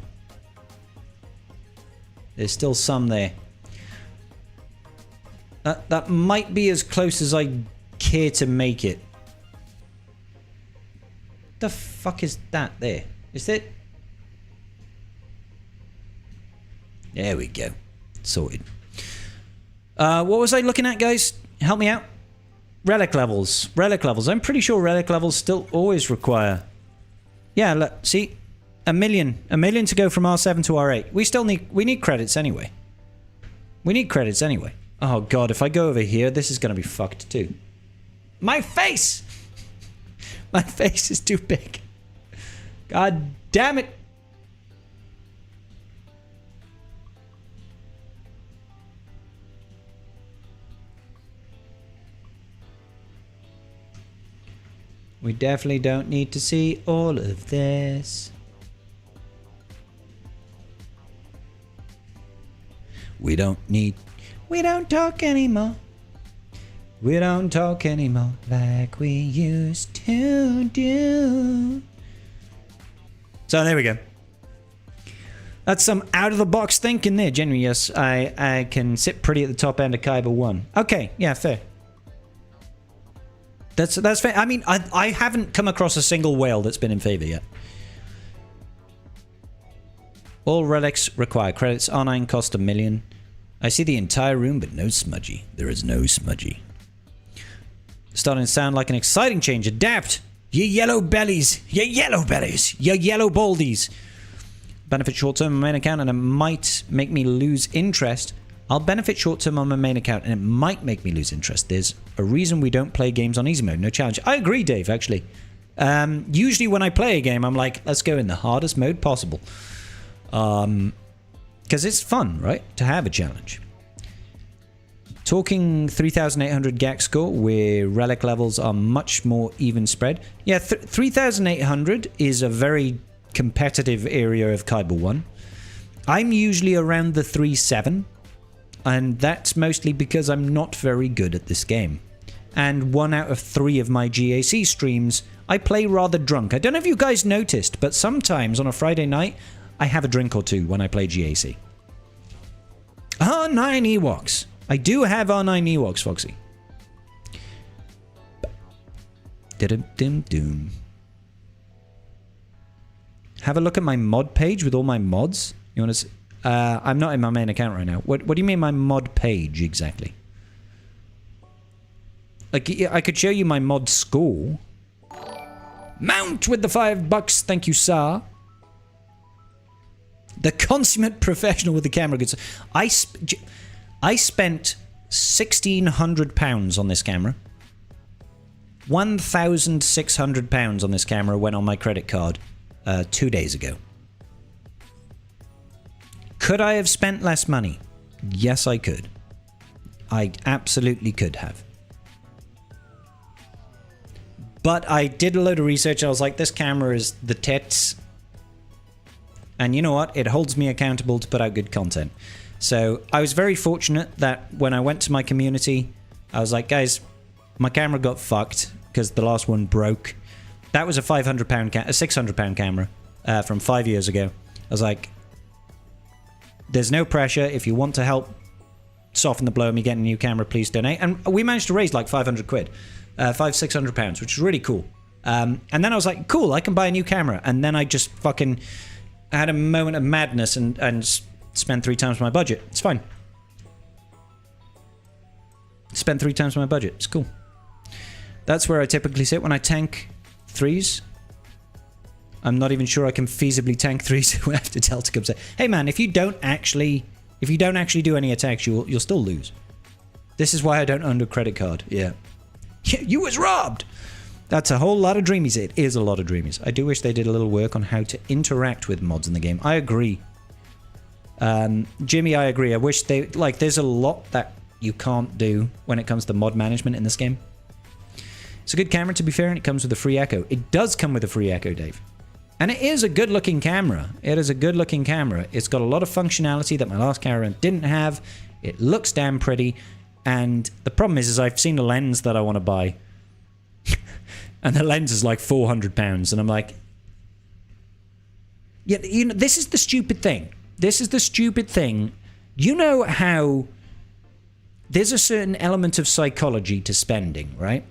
A: There's still some there. That might be as close as I care to make it. The fuck is that there? Is it? There we go. Sorted. What was I looking at, guys? Help me out. Relic levels. Relic levels. I'm pretty sure relic levels still always require... Yeah, look, see? A million to go from R7 to R8. We need credits anyway. We need credits anyway. Oh god, if I go over here, this is gonna be fucked too. My face! My face is too big. God damn it. We definitely don't need to see all of this. We don't talk anymore. We don't talk anymore like we used to do. So there we go. That's some out-of-the-box thinking there. Genuinely, yes, I can sit pretty at the top end of Kyber 1. Okay, yeah, fair. That's fair. I mean, I haven't come across a single whale that's been in favor yet. All relics require credits. R9 cost $1 million. I see the entire room, but no smudgy. There is no smudgy. Starting to sound like an exciting change. Adapt! Ye yellow bellies! Ye yellow bellies! Ye yellow baldies! Benefit short-term on my main account and it might make me lose interest. I'll benefit short-term on my main account and it might make me lose interest. There's a reason we don't play games on easy mode. No challenge. I agree, Dave, actually. Usually when I play a game, I'm like, let's go in the hardest mode possible. Because it's fun, right? To have a challenge. Talking 3,800 GAC score, where relic levels are much more even spread. Yeah, 3,800 is a very competitive area of Kyber 1. I'm usually around the 3.7, and that's mostly because I'm not very good at this game. And 1 out of 3 of my GAC streams, I play rather drunk. I don't know if you guys noticed, but sometimes on a Friday night, I have a drink or two when I play GAC. R9 Ewoks. I do have R9 Ewoks, Foxy. Dum-dum-dum. Have a look at my mod page with all my mods. You want to see? I'm not in my main account right now. What do you mean my mod page exactly? Like, I could show you my mod score. Mount with the $5. Thank you, sir. The consummate professional with the camera. Good. I spent £1,600 on this camera. £1,600 on this camera went on my credit card 2 days ago. Could I have spent less money? Yes, I could. I absolutely could have. But I did a load of research. I was like, this camera is the tits. And you know what? It holds me accountable to put out good content. So I was very fortunate that when I went to my community, I was like, guys, my camera got fucked because the last one broke. That was a £600 camera from 5 years ago. I was like, there's no pressure. If you want to help soften the blow of me getting a new camera, please donate. And we managed to raise like 500 quid, £600, which is really cool. And then I was like, cool, I can buy a new camera. And then I just fucking had a moment of madness and spent 3 times my budget. It's fine. Spend 3 times my budget. It's cool. That's where I typically sit when I tank 3s. I'm not even sure I can feasibly tank 3s after Delta comes out. Hey man, if you don't actually do any attacks, you'll still lose. This is why I don't own a credit card. Yeah. You was robbed! That's a whole lot of dreamies. It is a lot of dreamies. I do wish they did a little work on how to interact with mods in the game. I agree. Jimmy, I agree. I wish they... Like, there's a lot that you can't do when it comes to mod management in this game. It's a good camera, to be fair, and it comes with a free echo. It does come with a free echo, Dave. And it is a good-looking camera. It is a good-looking camera. It's got a lot of functionality that my last camera didn't have. It looks damn pretty. And the problem is I've seen a lens that I want to buy. And the lens is like £400. And I'm like... Yeah, you know, this is the stupid thing. This is the stupid thing. You know how... There's a certain element of psychology to spending, right?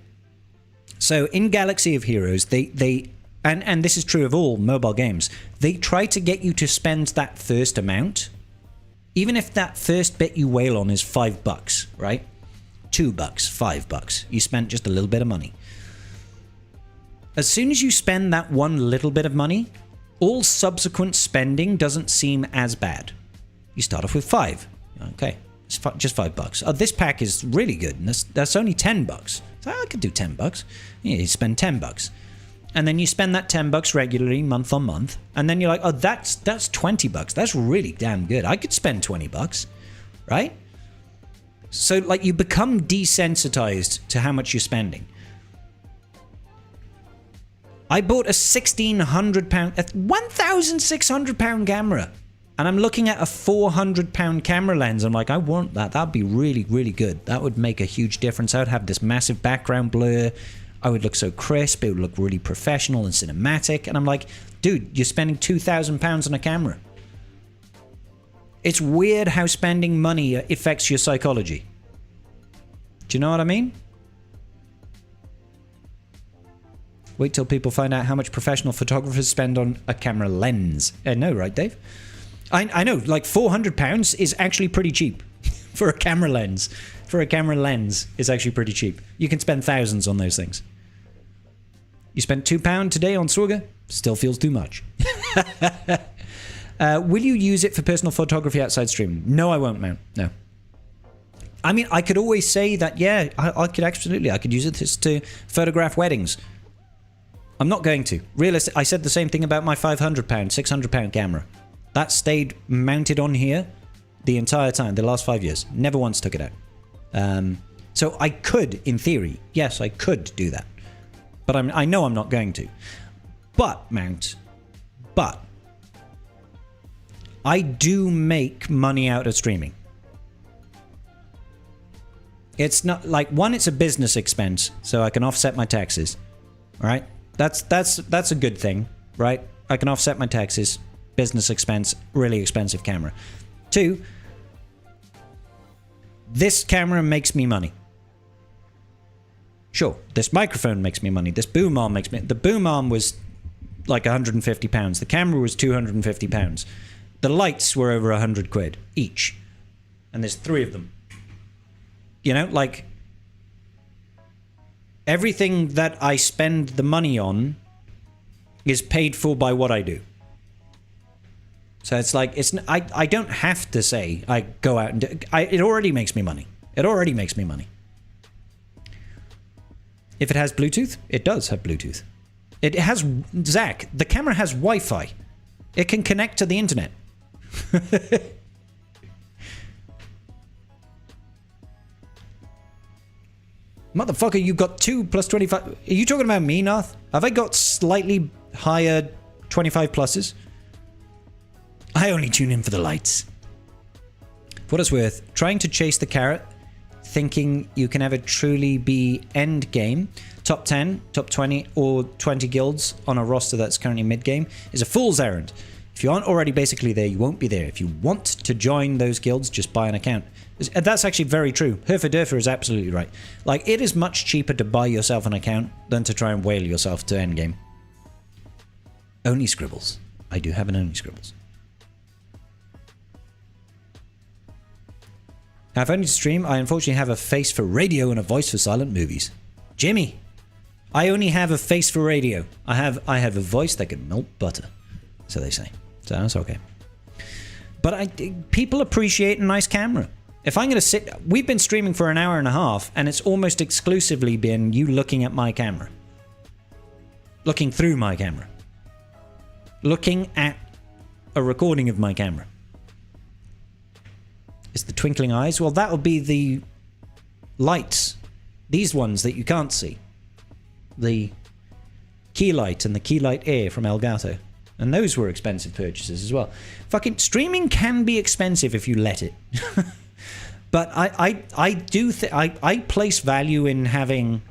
A: So in Galaxy of Heroes, and this is true of all mobile games, they try to get you to spend that first amount, even if that first bit you wail on is $5, right? $2, $5. You spent just a little bit of money. As soon as you spend that one little bit of money, all subsequent spending doesn't seem as bad. You start off with 5. Okay, it's just $5. Oh, this pack is really good, and that's only $10. So I could do $10. Yeah, you spend $10. And then you spend that $10 regularly, month on month. And then you're like, oh, that's $20. That's really damn good. I could spend $20, right? So, like, you become desensitized to how much you're spending. I bought a £1,600 camera. And I'm looking at a £400 camera lens. I'm like, I want that. That'd be really, really good. That would make a huge difference. I would have this massive background blur. I would look so crisp. It would look really professional and cinematic. And I'm like, dude, you're spending £2,000 on a camera. It's weird how spending money affects your psychology. Do you know what I mean? Wait till people find out how much professional photographers spend on a camera lens. I know, right, Dave? I know, like £400 is actually pretty cheap for a camera lens. For a camera lens is actually pretty cheap. You can spend thousands on those things. You spent £2 today on Sorga? Still feels too much. Will you use it for personal photography outside streaming? No, I won't, man. No. I mean, I could always say that, yeah, I could absolutely. I could use it to photograph weddings. I'm not going to. Realistic. I said the same thing about my £500, £600 camera. That stayed mounted on here the entire time, the last 5 years. Never once took it out. So I could, in theory, yes, I could do that. But I know I'm not going to. But I do make money out of streaming. It's not like, one, it's a business expense, so I can offset my taxes. All right? That's a good thing, right? I can offset my taxes, business expense, really expensive camera. 2, this camera makes me money. Sure, this microphone makes me money. This boom arm makes me... The boom arm was like £150. The camera was £250. The lights were over £100 each. And there's 3 of them. You know, like... Everything that I spend the money on is paid for by what I do. So it's like, I don't have to say I go out and do, it already makes me money. It already makes me money. If it has Bluetooth, it does have Bluetooth. It has, Zach, the camera has Wi-Fi. It can connect to the internet. Motherfucker, you got 2 plus 25. Are you talking about me, Nath? Have I got slightly higher 25 pluses? I only tune in for the lights. For what it's worth, trying to chase the carrot, thinking you can ever truly be end game, top 10, top 20, or 20 guilds on a roster that's currently mid game is a fool's errand. If you aren't already basically there, you won't be there. If you want to join those guilds, just buy an account. That's actually very true. Herfer is absolutely right. Like, it is much cheaper to buy yourself an account than to try and whale yourself to endgame. Only Scribbles. I do have an Only Scribbles. If only to stream, I unfortunately have a face for radio and a voice for silent movies. Jimmy, I only have a face for radio. I have a voice that can melt butter. So they say. So that's okay. But people appreciate a nice camera. If I'm going to sit... We've been streaming for an hour and a half, and it's almost exclusively been you looking at my camera. Looking through my camera. Looking at a recording of my camera. It's the twinkling eyes. Well, that'll be the lights. These ones that you can't see. The key light and the key light Air from Elgato. And those were expensive purchases as well. Fucking streaming can be expensive if you let it. But I place value in having...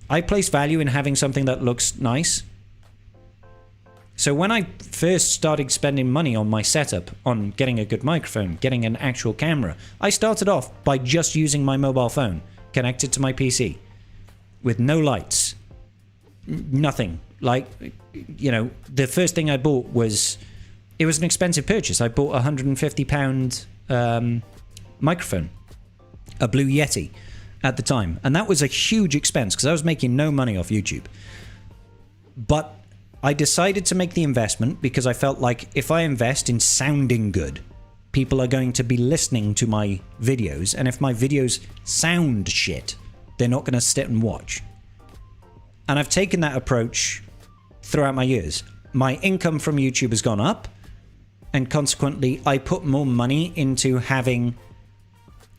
A: I place value in having something that looks nice. So when I first started spending money on my setup, on getting a good microphone, getting an actual camera, I started off by just using my mobile phone connected to my PC with no lights, nothing. Like, you know, the first thing I bought was, it was an expensive purchase. I bought a £150 microphone, a Blue Yeti at the time, and that was a huge expense because I was making no money off YouTube. But I decided to make the investment because I felt like if I invest in sounding good, people are going to be listening to my videos, and if my videos sound shit, they're not going to sit and watch. And I've taken that approach throughout my years. My income from YouTube has gone up, and consequently I put more money into having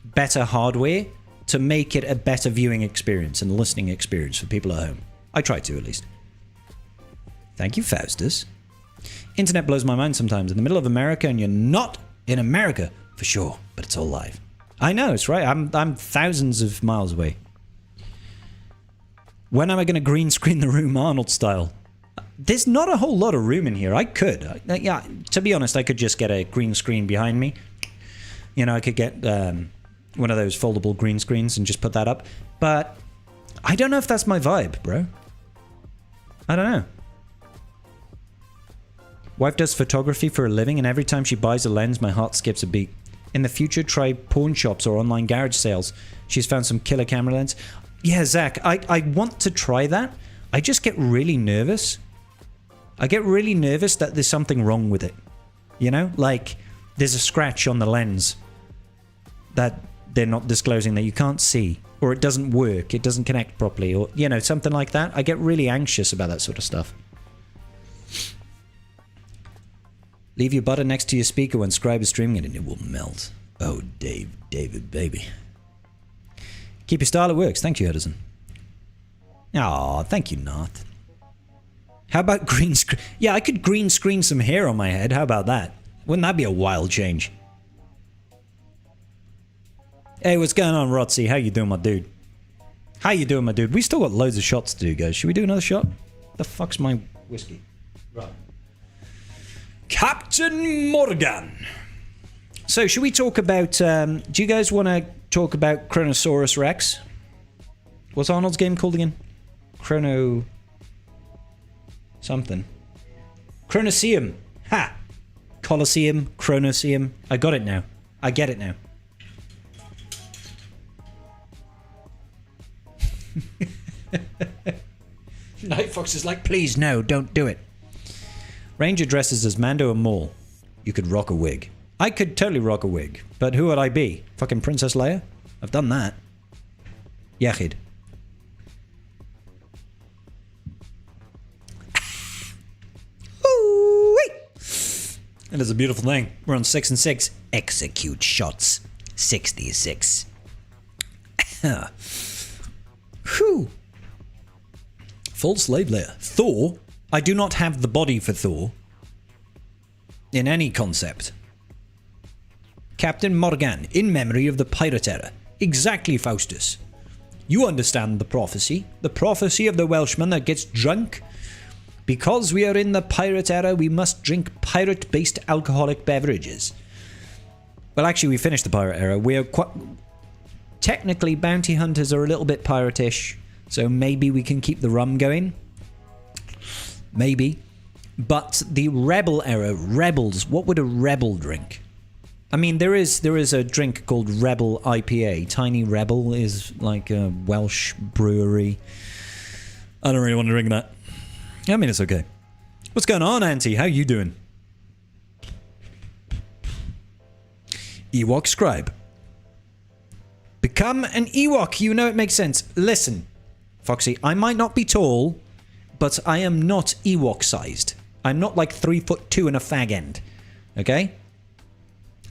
A: better hardware to make it a better viewing experience and listening experience for people at home. I try to, at least. Thank you, Faustus. Internet blows my mind sometimes. In the middle of America, and you're not in America, for sure, but it's all live. I know, it's right. I'm thousands of miles away. When am I going to green screen the room Arnold style? There's not a whole lot of room in here. I could. Yeah, to be honest, I could just get a green screen behind me. You know, I could get one of those foldable green screens and just put that up. But I don't know if that's my vibe, bro. I don't know. Wife does photography for a living, and every time she buys a lens, my heart skips a beat. In the future, try pawn shops or online garage sales. She's found some killer camera lens. Yeah, Zach, I want to try that. I just get really nervous. I get really nervous that there's something wrong with it. You know? Like, there's a scratch on the lens that they're not disclosing that you can't see. Or it doesn't work, it doesn't connect properly, or, you know, something like that. I get really anxious about that sort of stuff. Leave your butter next to your speaker when Scribe is streaming it and it will melt. Oh, David, baby. Keep your style, it works. Thank you, Edison. Aw, thank you, North. How about green screen? Yeah, I could green screen some hair on my head. How about that? Wouldn't that be a wild change? Hey, what's going on, Rotsy? How you doing, my dude? How you doing, my dude? We still got loads of shots to do, guys. Should we do another shot? The fuck's my whiskey? Right. Captain Morgan. So, should we talk about... do you guys want to talk about Chronosaurus Rex? What's Arnold's game called again? Chrono... something. Chronoseum. Ha! Colosseum. Chronoseum. I got it now. I get it now. Night Fox is like, please, no, don't do it. Ranger dresses as Mando and Maul. You could rock a wig. I could totally rock a wig, but who would I be? Fucking Princess Leia? I've done that. Yachid. It is a beautiful thing. We're on 6 and 6. Execute shots. 66. Whew. Full slave layer. Thor? I do not have the body for Thor. In any concept. Captain Morgan, in memory of the pirate era. Exactly, Faustus. You understand the prophecy. The prophecy of the Welshman that gets drunk. Because we are in the pirate era, we must drink pirate-based alcoholic beverages. Well, actually, we finished the pirate era. We are quite... Technically, bounty hunters are a little bit pirate-ish, so maybe we can keep the rum going. Maybe. But the rebel era, rebels, what would a rebel drink? I mean, there is a drink called Rebel IPA. Tiny Rebel is like a Welsh brewery. I don't really want to drink that. I mean, it's okay. What's going on, Auntie? How you doing? Ewok Scribe. Become an Ewok. You know it makes sense. Listen, Foxy, I might not be tall, but I am not Ewok-sized. I'm not like 3'2" and a fag end. Okay?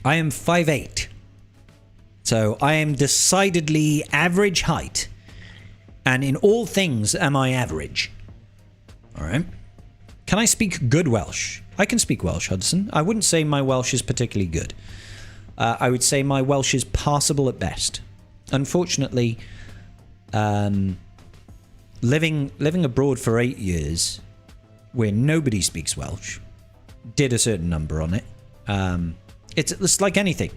A: I am 5'8". So I am decidedly average height. And in all things am I average. Alright? Can I speak good Welsh? I can speak Welsh, Hudson. I wouldn't say my Welsh is particularly good. I would say my Welsh is passable at best. Unfortunately, living abroad for 8 years, where nobody speaks Welsh, did a certain number on it. It's like anything.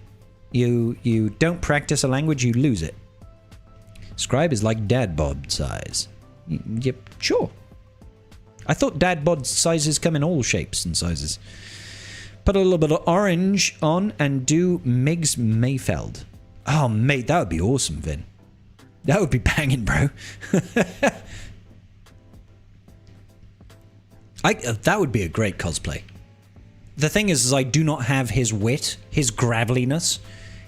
A: You don't practice a language, you lose it. Scribe is like dad bod size. Yep, sure. I thought dad bod sizes come in all shapes and sizes. Put a little bit of orange on and do Migs Mayfeld. Oh, mate, that would be awesome, Vin. That would be banging, bro. That would be a great cosplay. The thing is I do not have his wit, his graveliness,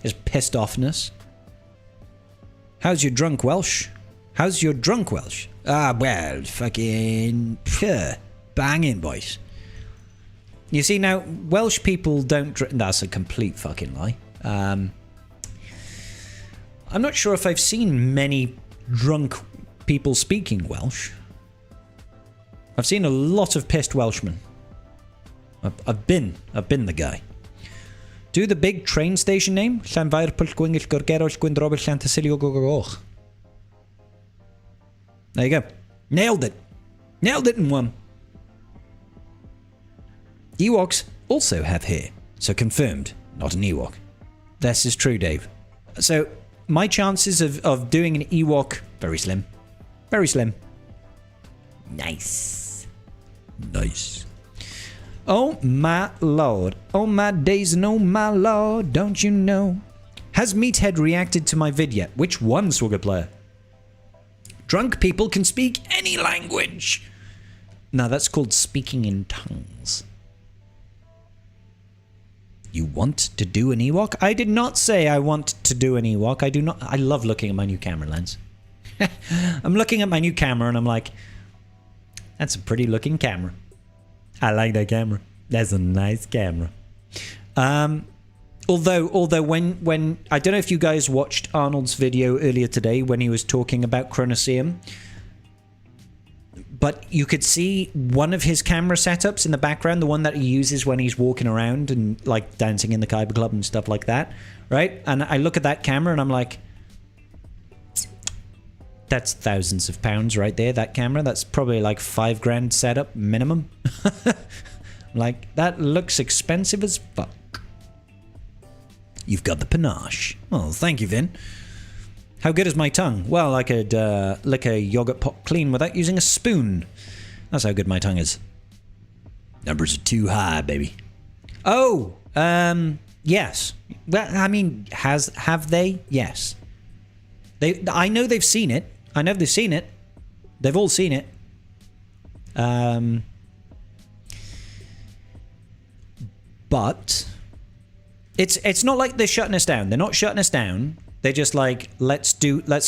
A: his pissed offness. How's your drunk Welsh? How's your drunk Welsh? Ah, well, fucking banging, boys. You see, now, Welsh people don't drink. That's a complete fucking lie. I'm not sure if I've seen many drunk people speaking Welsh. I've seen a lot of pissed Welshmen. I've been the guy. Do the big train station name. There you go. Nailed it. Nailed it in one. Ewoks also have hair. So confirmed, not an Ewok. This is true, Dave. So my chances of doing an Ewok, very slim. Very slim. Nice. Nice. Oh my lord. Oh my days and oh my lord. Don't you know? Has Meathead reacted to my vid yet? Which one, Swagger Player? Drunk people can speak any language. No, that's called speaking in tongues. You want to do an Ewok? I did not say I want to do an Ewok. I do not. I love looking at my new camera lens. I'm looking at my new camera and I'm like, that's a pretty looking camera. I like that camera. That's a nice camera. Although when I don't know if you guys watched Arnold's video earlier today when he was talking about Chronoseum, but you could see one of his camera setups in the background, the one that he uses when he's walking around and like dancing in the Kyber Club and stuff like that, right? And I look at that camera and I'm like, that's thousands of pounds right there, that camera. That's probably like $5,000 setup minimum. Like, that looks expensive as fuck. You've got the panache. Well, thank you, Vin. How good is my tongue? Well, I could lick a yogurt pot clean without using a spoon. That's how good my tongue is. Numbers are too high, baby. Oh, yes. Well, I mean, have they? Yes. I know they've seen it. I know they've seen it. They've all seen it. But it's not like they're shutting us down. They're not shutting us down. They're just like, let's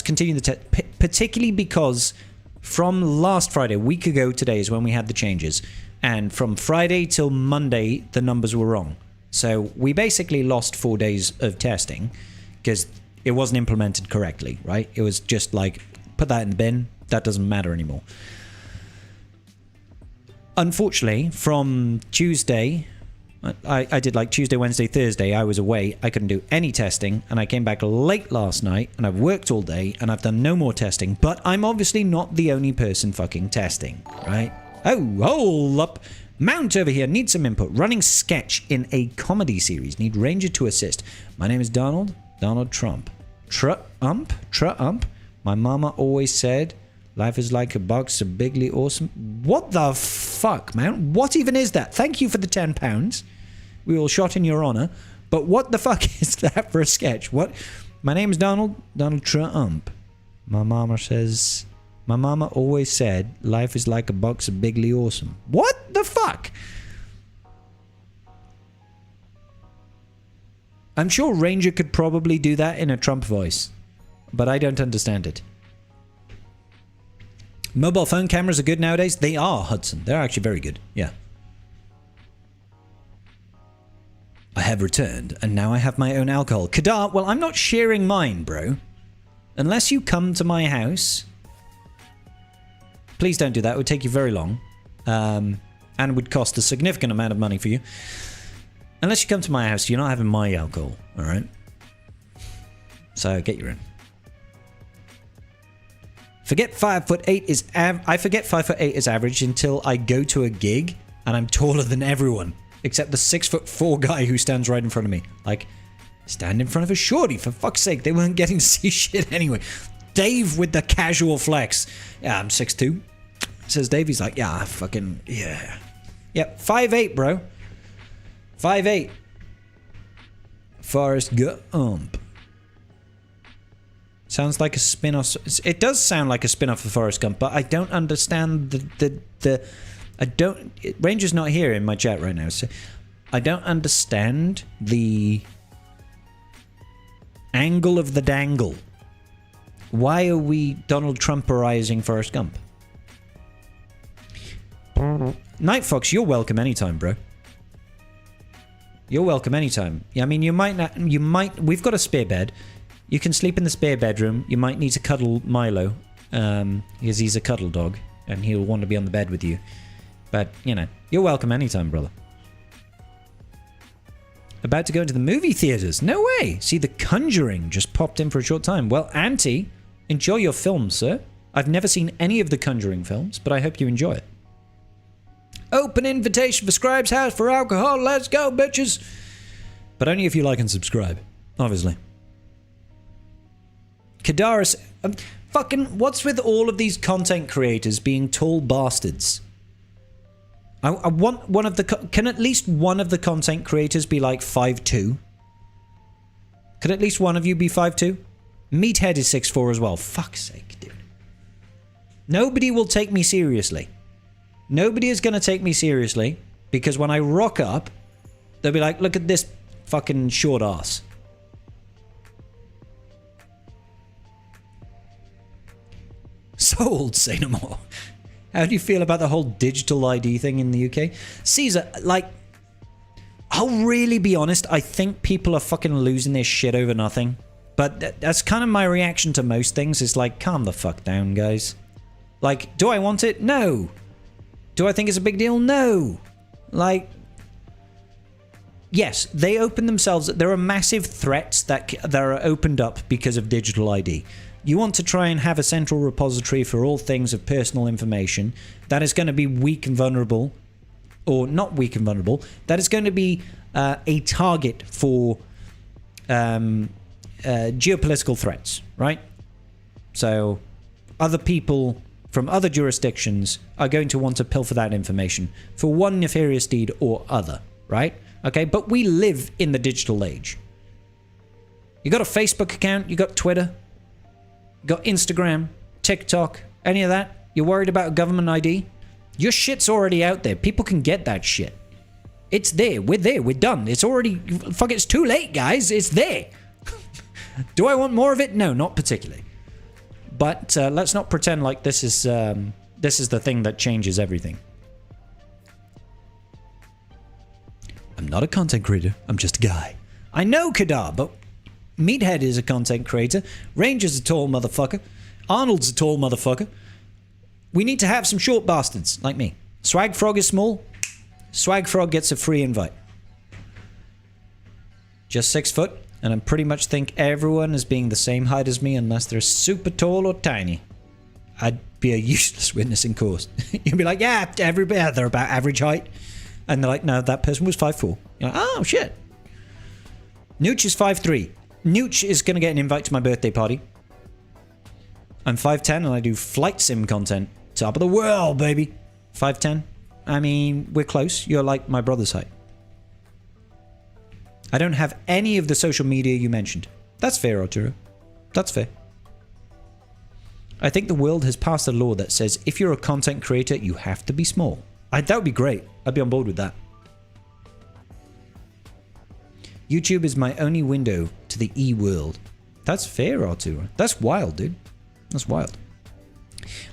A: continue the test. Particularly because from last Friday, a week ago today is when we had the changes. And from Friday till Monday, the numbers were wrong. So we basically lost 4 days of testing because it wasn't implemented correctly, right? It was just like, put that in the bin. That doesn't matter anymore. Unfortunately, from Tuesday, I did like Tuesday, Wednesday, Thursday. I was away. I couldn't do any testing. And I came back late last night. And I've worked all day. And I've done no more testing. But I'm obviously not the only person fucking testing, right? Oh, hold up. Mount over here. Need some input. Running sketch in a comedy series. Need Ranger to assist. My name is Donald. Donald Trump. Trump. My mama always said, life is like a box of bigly awesome. What the fuck, man? What even is that? Thank you for the £10. We all shot in your honor. But what the fuck is that for a sketch? What? My name's Donald Trump. My mama always said life is like a box of Bigly Awesome. What the fuck? I'm sure Ranger could probably do that in a Trump voice, but I don't understand it. Mobile phone cameras are good nowadays? They are, Hudson. They're actually very good. Yeah. I have returned, and now I have my own alcohol. Kadar, well, I'm not sharing mine, bro. Unless you come to my house. Please don't do that. It would take you very long. And would cost a significant amount of money for you. Unless you come to my house, you're not having my alcohol. Alright? So, get your own. Forget 5'8" is I forget 5'8" is average until I go to a gig and I'm taller than everyone. Except the 6'4" guy who stands right in front of me. Like, stand in front of a shorty, for fuck's sake. They weren't getting to see shit anyway. Dave with the casual flex. Yeah, I'm 6'2". Says Dave, he's like, yeah, fucking, yeah. Yep, 5'8", bro. 5'8". Forrest Gump. Sounds like a spin-off. It does sound like a spin-off of Forrest Gump, but I don't understand the I don't... Ranger's not here in my chat right now, so I don't understand the angle of the dangle. Why are we Donald Trumperizing Forrest Gump? Night Fox, you're welcome anytime, bro. You're welcome anytime. I mean, you might not... We've got a spare bed. You can sleep in the spare bedroom. You might need to cuddle Milo, because he's a cuddle dog, and he'll want to be on the bed with you. But, you know, you're welcome anytime, brother. About to go into the movie theaters. No way. See, The Conjuring just popped in for a short time. Well, Auntie, enjoy your film, sir. I've never seen any of the Conjuring films, but I hope you enjoy it. Open invitation for Scribe's house for alcohol. Let's go, bitches. But only if you like and subscribe, obviously. Kadaris, fucking, what's with all of these content creators being tall bastards? I want one of the... Can at least one of the content creators be like 5'2"? Could at least one of you be 5'2"? Meathead is 6'4" as well. Fuck's sake, dude. Nobody will take me seriously. Nobody is going to take me seriously because when I rock up, they'll be like, look at this fucking short ass. Sold, say no more. How do you feel about the whole digital ID thing in the UK? Caesar, like, I'll really be honest, I think people are fucking losing their shit over nothing. But that's kind of my reaction to most things, is like, calm the fuck down, guys. Like, do I want it? No. Do I think it's a big deal? No. Like, yes, they open themselves, there are massive threats that are opened up because of digital ID. You want to try and have a central repository for all things of personal information that is going to be weak and vulnerable, or not weak and vulnerable, that is going to be a target for geopolitical threats, right? So other people from other jurisdictions are going to want to pilfer that information for one nefarious deed or other, right? Okay, but we live in the digital age. You got a Facebook account, you got Twitter, got Instagram, TikTok, any of that? You're worried about a government ID? Your shit's already out there. People can get that shit. It's there. We're done. It's already... Fuck, it's too late, guys. It's there. Do I want more of it? No, not particularly. But let's not pretend like this is the thing that changes everything. I'm not a content creator. I'm just a guy. I know, Kadar, but... Meathead is a content creator. Ranger's a tall motherfucker. Arnold's a tall motherfucker. We need to have some short bastards like me. Swag Frog is small. Swag Frog gets a free invite. Just 6 foot, and I pretty much think everyone is being the same height as me unless they're super tall or tiny. I'd be a useless witness in court. You'd be like, yeah, everybody, they're about average height. And they're like, no, that person was 5'4". You're like, oh, shit. Nooch is 5'3". Nooch is going to get an invite to my birthday party. I'm 5'10" and I do flight sim content. Top of the world, baby. 5'10". I mean, we're close. You're like my brother's height. I don't have any of the social media you mentioned. That's fair, Arturo. That's fair. I think the world has passed a law that says if you're a content creator, you have to be small. That would be great. I'd be on board with that. YouTube is my only window to the e-world. That's fair, Arturo. That's wild, dude. That's wild.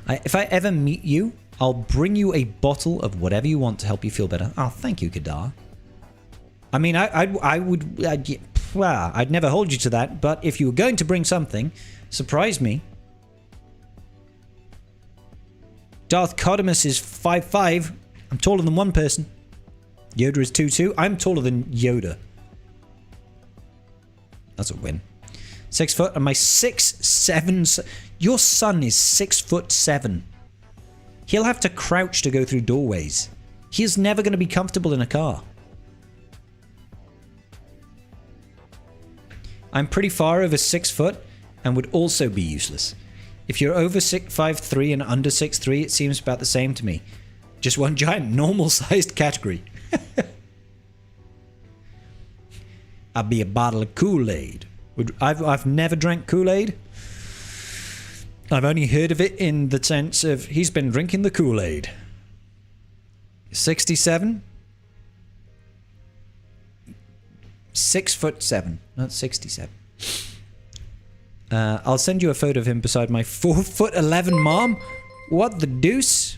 A: If I ever meet you, I'll bring you a bottle of whatever you want to help you feel better. Oh, thank you, Kadar. I mean, I'd never hold you to that, but if you were going to bring something, surprise me. Darth Codamus is 5'5". I'm taller than one person. Yoda is 2'2". I'm taller than Yoda. That's a win. 6 foot, and my 6'7". Your son is 6'7". He'll have to crouch to go through doorways. He is never going to be comfortable in a car. I'm pretty far over 6 foot and would also be useless. If you're over 5'3" and under 6'3", it seems about the same to me. Just one giant normal-sized category. I'd be a bottle of Kool-Aid. I've never drank Kool-Aid. I've only heard of it in the sense of he's been drinking the Kool-Aid. 67? 6'7", not 67. I'll send you a photo of him beside my 4'11" mom. What the deuce?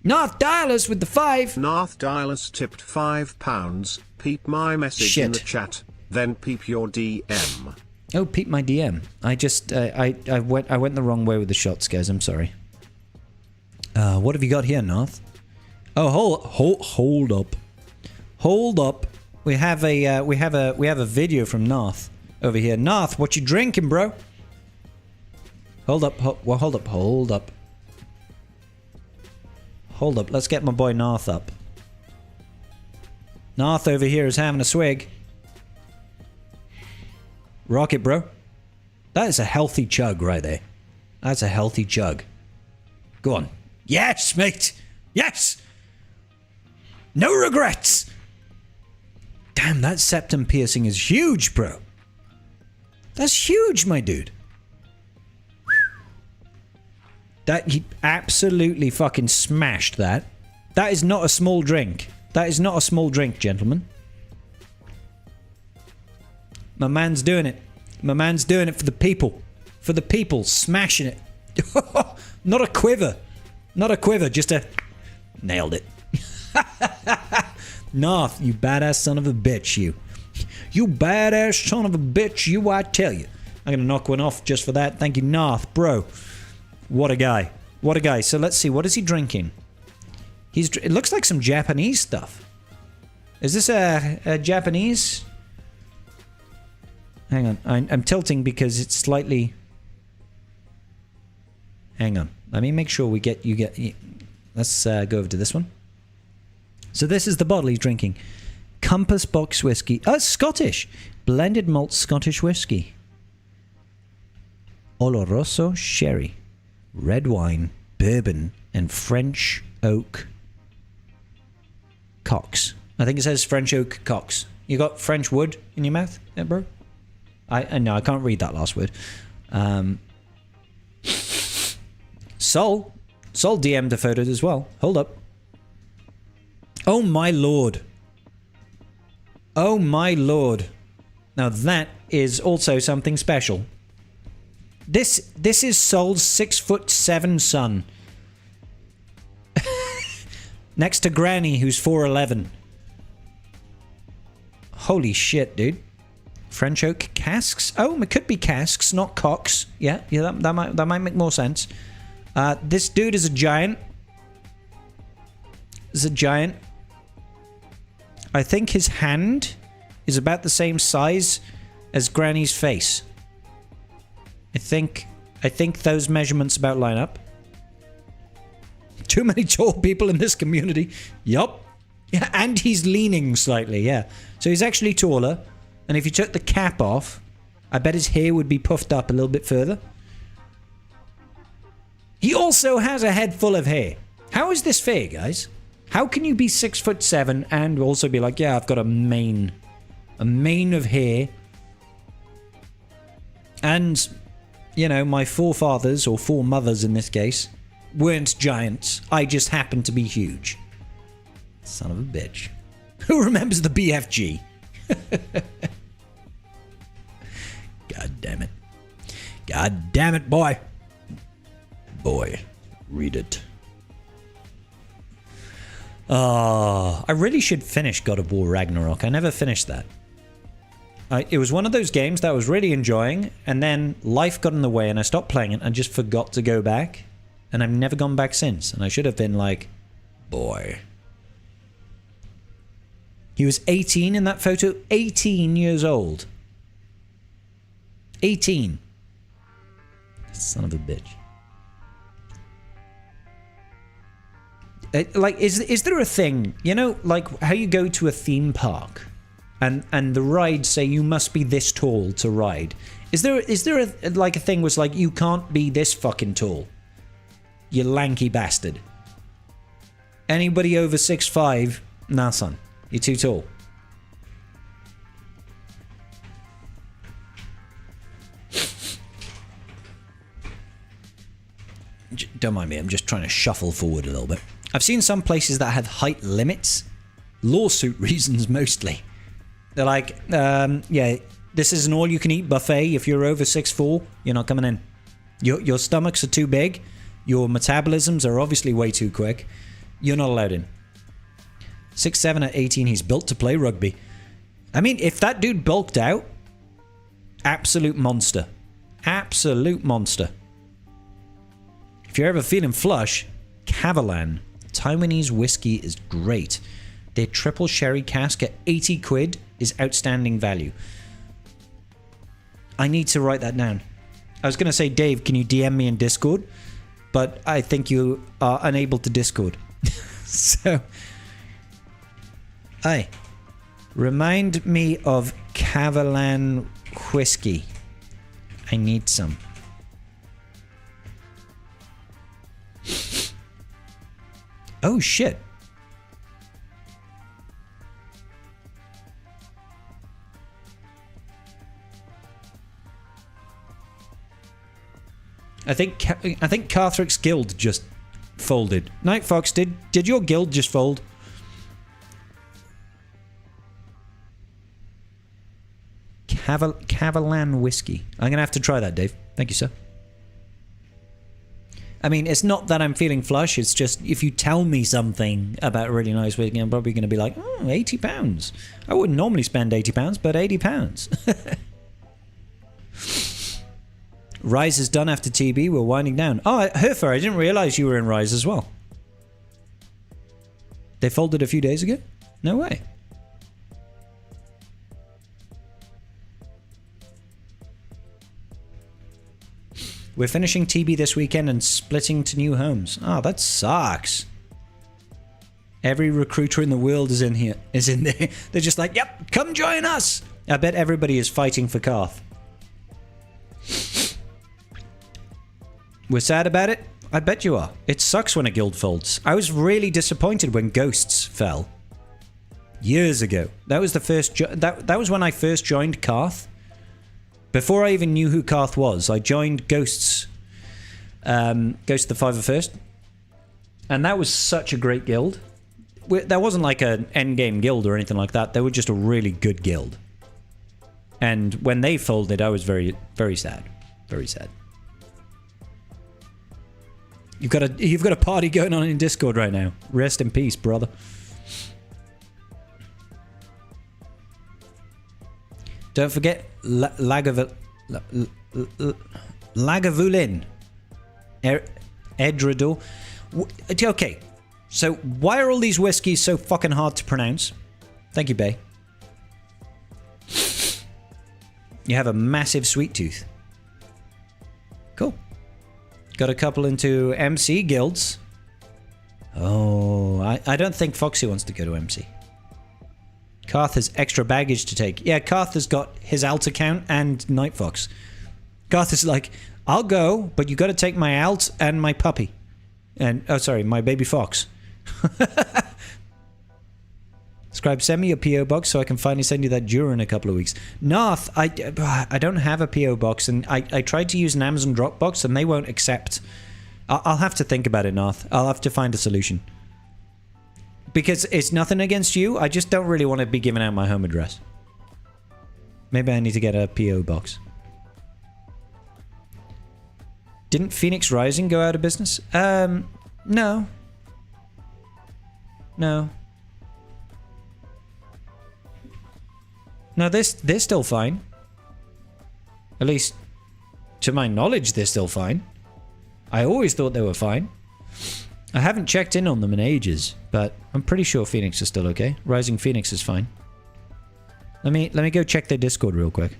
A: Narth Dialers with the 5.
C: Narth Dialers tipped £5. Peep my message in the chat, then peep your DM.
A: Oh, peep my DM. I just I went the wrong way with the shots, guys. I'm sorry. What have you got here, Narth? Oh, hold up. Hold up. We have a video from Narth over here. Narth, what you drinking, bro? Hold up. Hold up. Let's get my boy Narth up. Narth over here is having a swig. Rocket, bro. That is a healthy chug right there. That's a healthy chug. Go on. Yes, mate. Yes. No regrets. Damn, that septum piercing is huge, bro. That's huge, my dude. That he absolutely fucking smashed that. That is not a small drink. That is not a small drink, gentlemen. My man's doing it. My man's doing it for the people. For the people, smashing it. Not a quiver. Not a quiver, just a... Nailed it. Narth, you badass son of a bitch, you. You badass son of a bitch, you, I tell you. I'm gonna knock one off just for that. Thank you, Narth, bro. What a guy. What a guy. So let's see, what is he drinking? It looks like some Japanese stuff. Is this a Japanese... Hang on, I'm tilting because it's slightly... Hang on, let me make sure you get... Let's go over to this one. So this is the bottle he's drinking. Compass Box Whiskey. Oh, it's Scottish. Blended malt Scottish whiskey. Oloroso Sherry. Red wine, bourbon, and French oak cocks. I think it says French oak cocks. You got French wood in your mouth there, bro? No, I can't read that last word. Sol DM'd the photos as well. Hold up. Oh my lord. Oh my lord. Now that is also something special. This is Sol's 6'7" son. Next to Granny, who's 4'11". Holy shit, dude. French oak casks? Oh, it could be casks, not cocks. Yeah, that might make more sense. This dude is a giant. I think his hand is about the same size as Granny's face. I think those measurements about line up. Too many tall people in this community. Yup. Yeah, and he's leaning slightly, yeah. So he's actually taller. And if you took the cap off, I bet his hair would be puffed up a little bit further. He also has a head full of hair. How is this fair, guys? How can you be 6'7" and also be like, yeah, I've got a mane a mane of hair. And, you know, my forefathers, or foremothers in this case, weren't giants. I just happened to be huge. Son of a bitch. Who remembers the BFG? God damn it. God damn it, boy. Boy, read it. I really should finish God of War Ragnarok. I never finished that. It was one of those games that I was really enjoying, and then life got in the way and I stopped playing it and just forgot to go back. And I've never gone back since. And I should have been like, boy. He was 18 in that photo. 18 years old. 18. Son of a bitch. Like, is there a thing, you know, like how you go to a theme park and the rides say you must be this tall to ride? Is there like a thing where it's like you can't be this fucking tall? You lanky bastard. Anybody over 6'5", nah son, you're too tall. Don't mind me, I'm just trying to shuffle forward a little bit. I've seen some places that have height limits. Lawsuit reasons mostly. They're like, yeah, this is an all-you-can-eat buffet. If you're over 6'4", you're not coming in. Your stomachs are too big. Your metabolisms are obviously way too quick. You're not allowed in. 6'7" at 18, he's built to play rugby. I mean, if that dude bulked out, absolute monster. Absolute monster. If you're ever feeling flush, Cavalan Taiwanese whiskey is great. Their triple sherry cask at 80 quid is outstanding value. I need to write that down. I was going to say, Dave, can you DM me in Discord? But I think you are unable to Discord. So, hey, remind me of Cavalan whiskey. I need some. Oh shit. I think Carthrick's guild just folded. Night Fox, did your guild just fold? Cavalan whiskey. I'm gonna have to try that, Dave. Thank you, sir. I mean, it's not that I'm feeling flush, it's just if you tell me something about a really nice whiskey, I'm probably going to be like, oh, £80. I wouldn't normally spend £80, but £80. Rise is done after TB, we're winding down. Oh, Herfer, I didn't realise you were in Rise as well. They folded a few days ago? No way. We're finishing TB this weekend and splitting to new homes. Oh, that sucks. Every recruiter in the world is in here. Is in there. They're just like, yep, come join us. I bet everybody is fighting for Karth. We're sad about it? I bet you are. It sucks when a guild folds. I was really disappointed when Ghosts fell. Years ago. That was the first... That was when I first joined Karth. Before I even knew who Karth was, I joined Ghosts. Ghost of the 501st. And that was such a great guild. That wasn't like an endgame guild or anything like that. They were just a really good guild. And when they folded, I was very, very sad. Very sad. You've got a party going on in Discord right now. Rest in peace, brother. Don't forget Lagavulin. Edredor. Okay, so why are all these whiskies so fucking hard to pronounce? Thank you, Bay. You have a massive sweet tooth. Cool. Got a couple into MC guilds. Oh, I don't think Foxy wants to go to MC. Karth has extra baggage to take. Yeah, Karth has got his alt account and Night Fox. Karth is like, I'll go, but you got to take my alt and my puppy. And, oh, sorry, my baby fox. Scribe, send me your PO box so I can finally send you that Dura in a couple of weeks. Narth, I don't have a PO box, and I tried to use an Amazon Dropbox and they won't accept. I'll have to think about it, Narth. I'll have to find a solution. Because it's nothing against you, I just don't really want to be giving out my home address. Maybe I need to get a PO box. Didn't Phoenix Rising go out of business? No. No. No, they're still fine. At least, to my knowledge, they're still fine. I always thought they were fine. I haven't checked in on them in ages, but I'm pretty sure Phoenix is still okay. Rising Phoenix is fine. Let me go check their Discord real quick.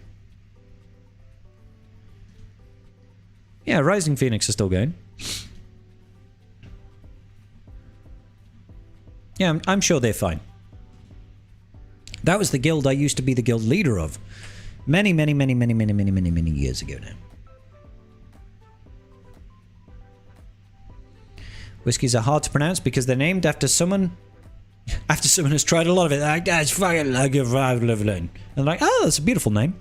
A: Yeah, Rising Phoenix is still going. Yeah, I'm sure they're fine. That was the guild I used to be the guild leader of. Many years ago now. Whiskies are hard to pronounce because they're named after someone... After someone who's tried a lot of it. Like, that's fucking like a and like, oh, that's a beautiful name.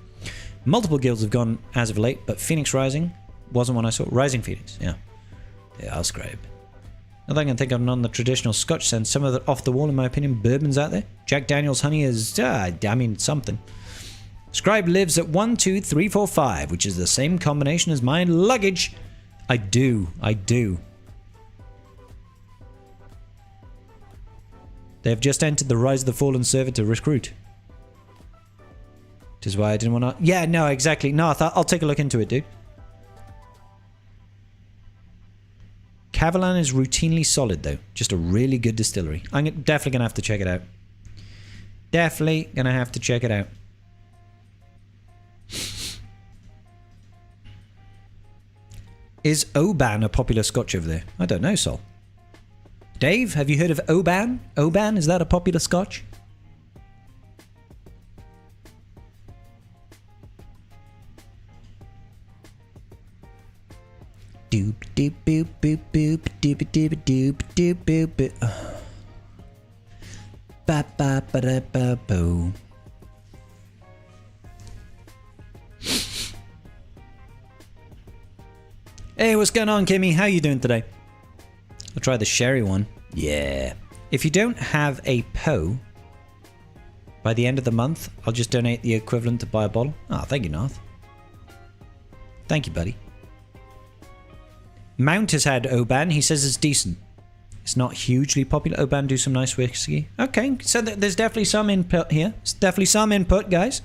A: Multiple guilds have gone as of late, but Phoenix Rising wasn't one I saw. Rising Phoenix, yeah. Yeah, I'll scribe. Not that I can think of none the traditional Scotch sense. Some of the off the wall, in my opinion, bourbons out there. Jack Daniel's honey is, I mean, something. Scribe lives at 12345, which is the same combination as my luggage. I do. They have just entered the Rise of the Fallen server to recruit. Which is why I didn't want to... Yeah, no, exactly. No, I'll take a look into it, dude. Cavalan is routinely solid, though. Just a really good distillery. I'm definitely going to have to check it out. Definitely going to have to check it out. Is Oban a popular Scotch over there? I don't know, Sol. Dave, have you heard of Oban? Oban, is that a popular Scotch? Doop doop boop boop boop doop doop doop doop boop boop. Ba ba ba da ba boo. Hey, what's going on, Kimmy? How you doing today? I'll try the sherry one. Yeah. If you don't have a PO, by the end of the month, I'll just donate the equivalent to buy a bottle. Oh, thank you, Narth. Thank you, buddy. Mount has had Oban. He says it's decent. It's not hugely popular. Oban do some nice whiskey. Okay, so there's definitely some input here. There's definitely some input, guys.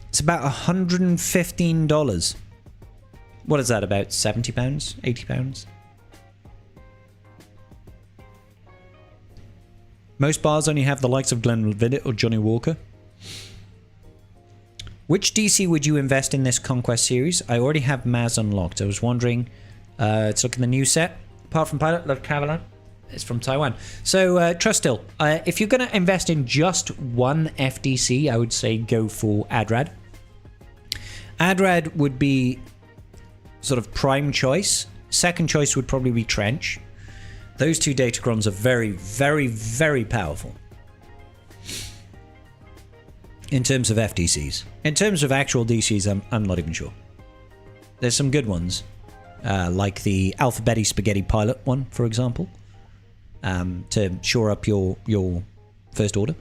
A: It's about $115. What is that, about £70? £80? Most bars only have the likes of Glenlivet or Johnny Walker. Which DC would you invest in this Conquest series? I already have Maz unlocked. I was wondering, let's look at the new set. Apart from Pilot, love Cavalan. It's from Taiwan. So, Trust Still. If you're going to invest in just one FDC, I would say go for Adrad. Adrad would be sort of prime choice. Second choice would probably be Trench. Those two datacrons are very powerful. In terms of FDCs. In terms of actual DCs, I'm not even sure. There's some good ones. Like the Alphabetti Spaghetti Pilot one, for example. To shore up your first order.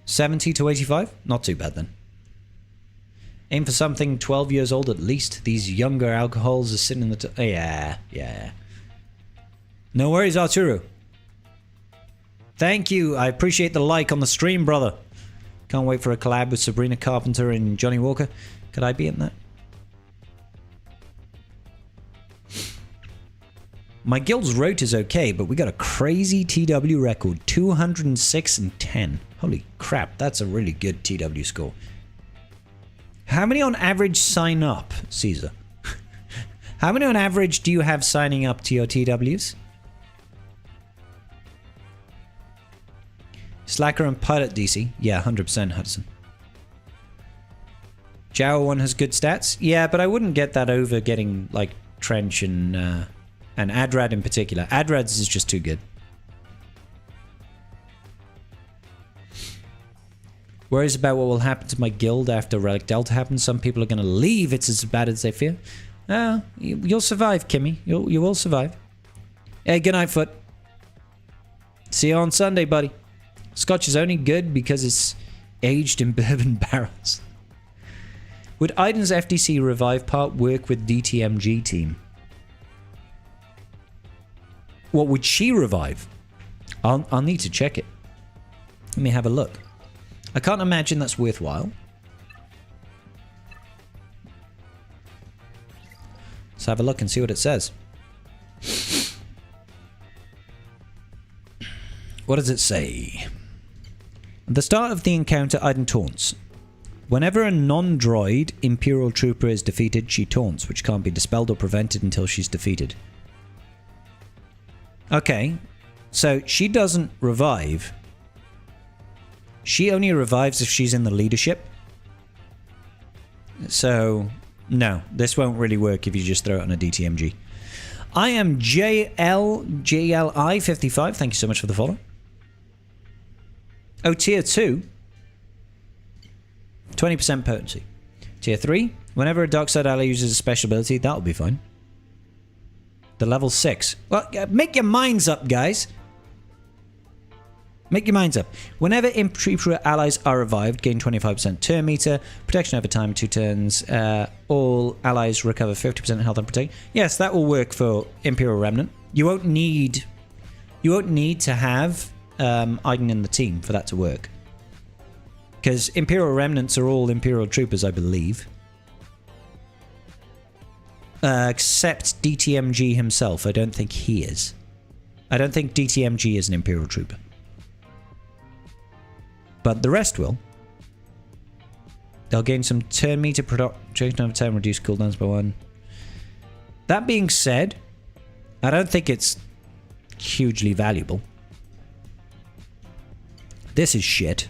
A: 70 to 85? Not too bad then. Aim for something 12 years old at least. These younger alcohols are sitting in the... Yeah. No worries, Arturo. Thank you. I appreciate the like on the stream, brother. Can't wait for a collab with Sabrina Carpenter and Johnny Walker. Could I be in that? My guild's rote is okay, but we got a crazy TW record. 206 and 10. Holy crap, that's a really good TW score. How many on average sign up, Caesar? How many on average do you have signing up to your TWs? Slacker and Pilot DC. Yeah, 100% Hudson. Jawa one has good stats. Yeah, but I wouldn't get that over getting, like, Trench and And Adrad in particular. Adrad's is just too good. Worries about what will happen to my guild after Relic Delta happens. Some people are going to leave. It's as bad as they fear. You'll survive, Kimmy. You will survive. Hey, good night, Foot. See you on Sunday, buddy. Scotch is only good because it's aged in bourbon barrels. Would Aiden's FDC revive part work with DTMG team? What would she revive? I'll need to check it. Let me have a look. I can't imagine that's worthwhile. Let's have a look and see what it says. What does it say? At the start of the encounter, Aiden taunts. Whenever a non-droid Imperial Trooper is defeated, she taunts, which can't be dispelled or prevented until she's defeated. Okay, so she doesn't revive. She only revives if she's in the leadership. So, no, this won't really work if you just throw it on a DTMG. I am JLI55. Thank you so much for the follow. Oh, tier 2. 20% potency. Tier 3. Whenever a dark side ally uses a special ability, that'll be fine. The level 6. Well, make your minds up, guys. Make your minds up. Whenever Imp Trooper allies are revived, gain 25% turn meter, protection over time, 2 turns. All allies recover 50% health and protect. Yes, that will work for Imperial Remnant. You won't need to have Aiden in the team for that to work. Because Imperial Remnants are all Imperial Troopers, I believe. Except DTMG himself. I don't think he is. I don't think DTMG is an Imperial Trooper. But the rest will. They'll gain some turn meter protection over time, reduce cooldowns by 1. That being said, I don't think it's hugely valuable. This is shit.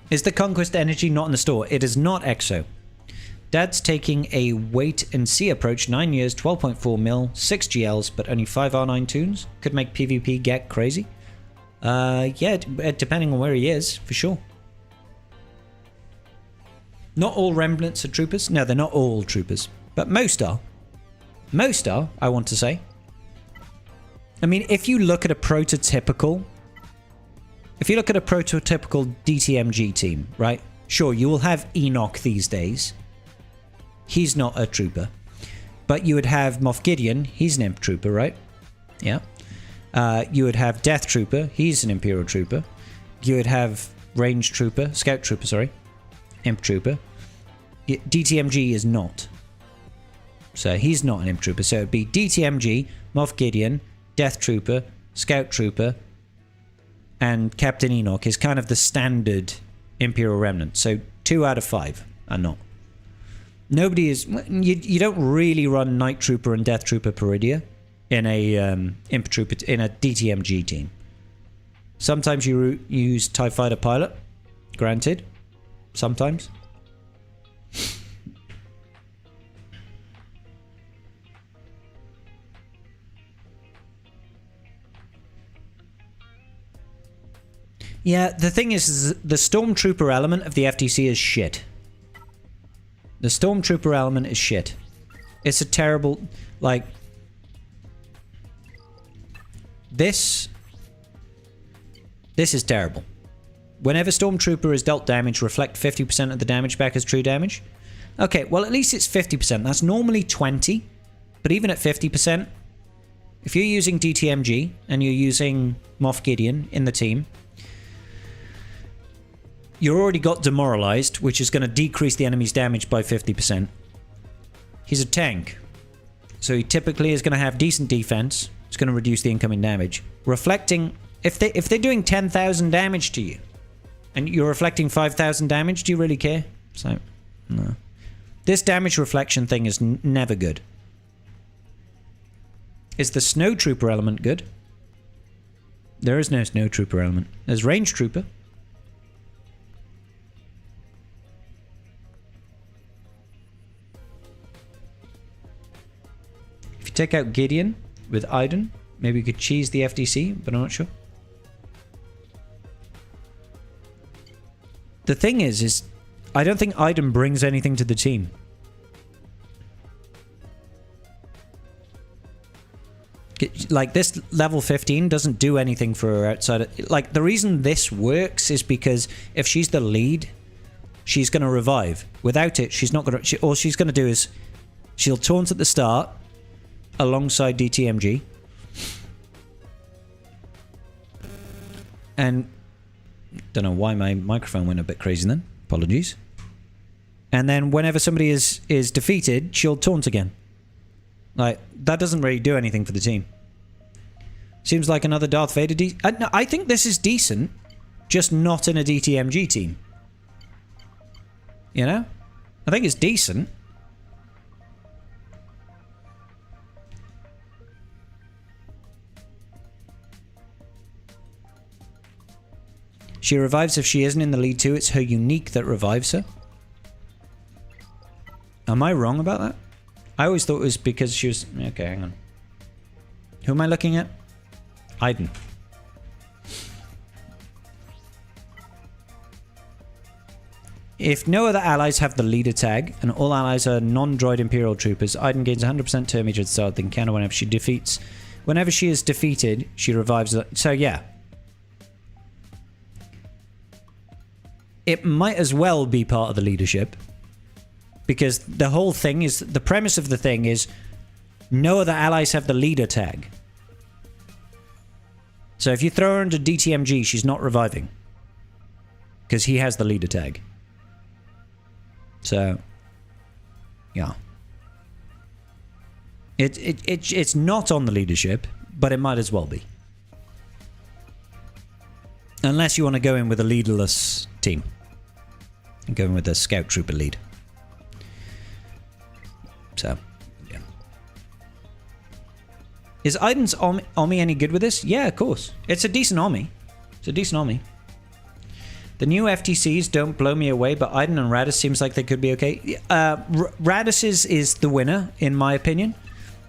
A: Is the Conquest energy not in the store? It is not EXO. Dad's taking a wait and see approach. 9 years, 12.4 mil, 6 GLs, but only 5 R9 tunes. Could make PvP get crazy. Yeah, depending on where he is, for sure. Not all remnants are troopers. No, they're not all troopers. But most are. Most are, I want to say. I mean, if you look at a prototypical... If you look at a prototypical DTMG team, right? Sure, you will have Enoch these days. He's not a trooper. But you would have Moff Gideon. He's an Imp Trooper, right? Yeah. You would have Death Trooper. He's an Imperial Trooper. You would have Range Trooper. Scout Trooper, sorry. Imp Trooper. DTMG is not. So he's not an Imp Trooper. So it would be DTMG, Moff Gideon, Death Trooper, Scout Trooper, and Captain Enoch is kind of the standard Imperial Remnant. So 2 out of 5 are not. Nobody is... You don't really run Night Trooper and Death Trooper Peridia in a Imp Trooper, in a DTMG team. Sometimes you use TIE Fighter Pilot. Granted. Sometimes. Yeah, the thing is the Stormtrooper element of the FTC is shit. The Stormtrooper element is shit. It's a terrible... Like... This is terrible. Whenever Stormtrooper is dealt damage, reflect 50% of the damage back as true damage. Okay, well at least it's 50%. That's normally 20. But even at 50%, if you're using DTMG and you're using Moff Gideon in the team... You're already got demoralized, which is going to decrease the enemy's damage by 50%. He's a tank. So he typically is going to have decent defense. It's going to reduce the incoming damage. Reflecting... If they're doing 10,000 damage to you, and you're reflecting 5,000 damage, do you really care? So, no. This damage reflection thing is never good. Is the Snowtrooper element good? There is no snow trooper element. There's range trooper. If you take out Gideon with Iden, maybe you could cheese the FDC, but I'm not sure. The thing is I don't think Iden brings anything to the team. Like, this level 15 doesn't do anything for her outside of, like, the reason this works is because if she's the lead, she's going to revive. Without it, she's not going to... all she's going to do is she'll taunt at the start alongside DTMG. And don't know why my microphone went a bit crazy then. Apologies. And then whenever somebody is defeated, she'll taunt again. Like, that doesn't really do anything for the team. Seems like another Darth Vader... no, I think this is decent, just not in a DTMG team. You know? I think it's decent. She revives if she isn't in the lead too. It's her unique that revives her. Am I wrong about that? I always thought it was because she was... Okay, hang on. Who am I looking at? Iden. If no other allies have the leader tag, and all allies are non-droid Imperial troopers, Iden gains 100% turn meter at the start of the encounter whenever she defeats... Whenever she is defeated, she revives... So, yeah. It might as well be part of the leadership. Because the whole thing is... The premise of the thing is... No other allies have the leader tag. So if you throw her into DTMG, she's not reviving. Because he has the leader tag. So... Yeah. It's not on the leadership, but it might as well be. Unless you want to go in with a leaderless team. And go in with a scout trooper lead. So, yeah. Is Iden's Omni any good with this? Yeah, of course. It's a decent Omni. It's a decent Omni. The new FTCs don't blow me away, but Iden and Radis seems like they could be okay. Radis is the winner, in my opinion.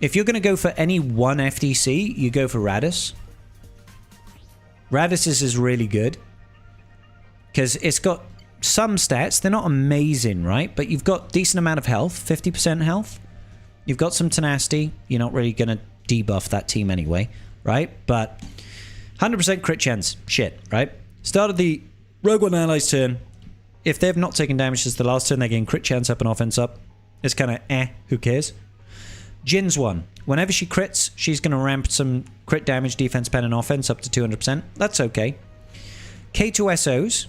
A: If you're going to go for any one FTC, you go for Radis. Radis is really good. Because it's got some stats. They're not amazing, right? But you've got decent amount of health. 50% health. You've got some tenacity. You're not really going to debuff that team anyway, right? But 100% crit chance. Shit, right? Start of the Rogue One ally's turn. If they've not taken damage since the last turn, they gain crit chance up and offense up. It's kind of who cares? Jin's one. Whenever she crits, she's going to ramp some crit damage, defense, pen, and offense up to 200%. That's okay. K2SOs.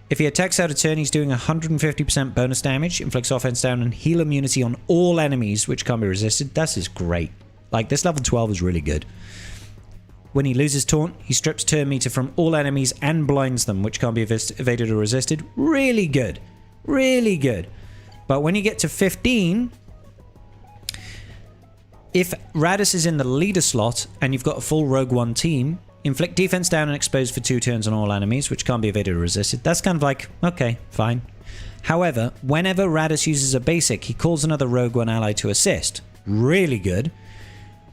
A: If he attacks out a turn, he's doing 150% bonus damage, inflicts offense down, and heal immunity on all enemies, which can't be resisted. This is great. Like, this level 12 is really good. When he loses taunt, he strips turn meter from all enemies and blinds them, which can't be evaded or resisted. Really good. Really good. But when you get to 15... If Radis is in the leader slot and you've got a full Rogue One team, inflict defense down and expose for 2 turns on all enemies, which can't be evaded or resisted. That's kind of like, okay, fine. However, whenever Radis uses a basic, he calls another Rogue One ally to assist. Really good.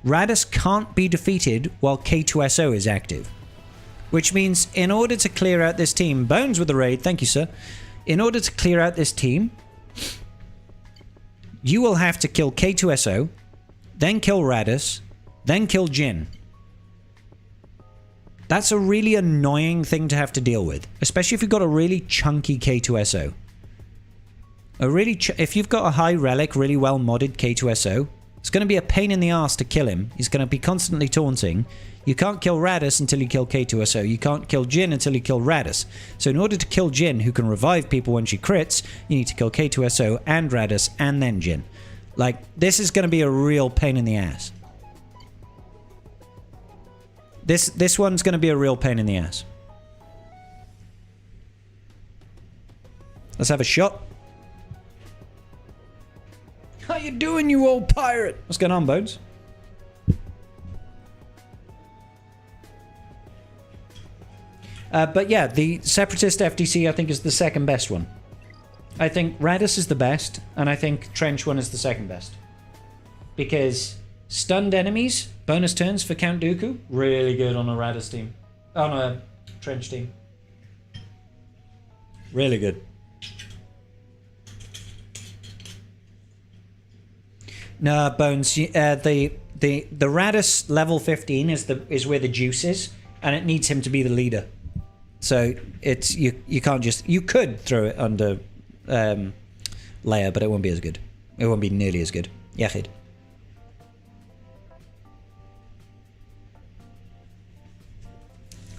A: Radis can't be defeated while K2SO is active. Which means in order to clear out this team, Bones with the raid, thank you sir. In order to clear out this team, you will have to kill K2SO, then kill Radis, then kill Jin. That's a really annoying thing to have to deal with, especially if you've got a really chunky K2SO. If you've got a high relic, really well modded K2SO, it's going to be a pain in the ass to kill him. He's going to be constantly taunting. You can't kill Radis until you kill K2SO. You can't kill Jin until you kill Radis. So in order to kill Jin, who can revive people when she crits, you need to kill K2SO and Radis and then Jin. Like, this is going to be a real pain in the ass. This one's going to be a real pain in the ass. Let's have a shot. How you doing, you old pirate? What's going on, Bones? But yeah, the Separatist FDC I think is the second best one. I think Radis is the best, and I think Trench one is the second best. Because stunned enemies, bonus turns for Count Dooku, really good on a Radis team. On a Trench team. Really good. No, Bones, the Radis level 15 is where the juice is, and it needs him to be the leader. So it's you can't just, you could throw it under Leia, but it won't be as good. It won't be nearly as good. Yahid.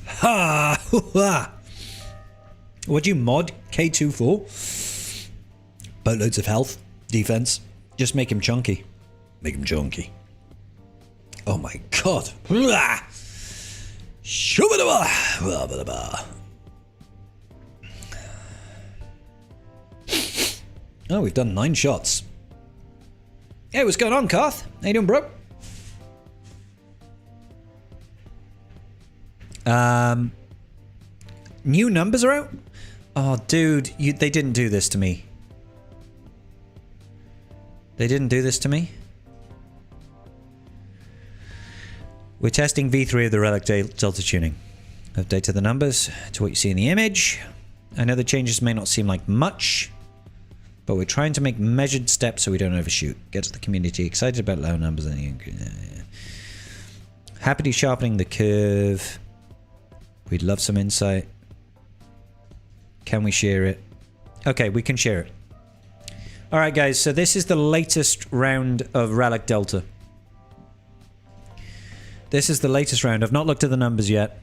A: Ha! What'd you mod K2 for? Boatloads of health, defense. Just make him chunky. Make him chunky. Oh my god. Oh, we've done 9 shots. Hey, what's going on, Karth? How you doing, bro? New numbers are out? Oh, dude, they didn't do this to me. They didn't do this to me. We're testing V3 of the Relic Delta tuning. Updated the numbers to what you see in the image. I know the changes may not seem like much, but we're trying to make measured steps so we don't overshoot. Gets the community excited about low numbers. Happily sharpening the curve. We'd love some insight. Can we share it? Okay, we can share it. Alright guys, so this is the latest round of Relic Delta. This is the latest round. I've not looked at the numbers yet.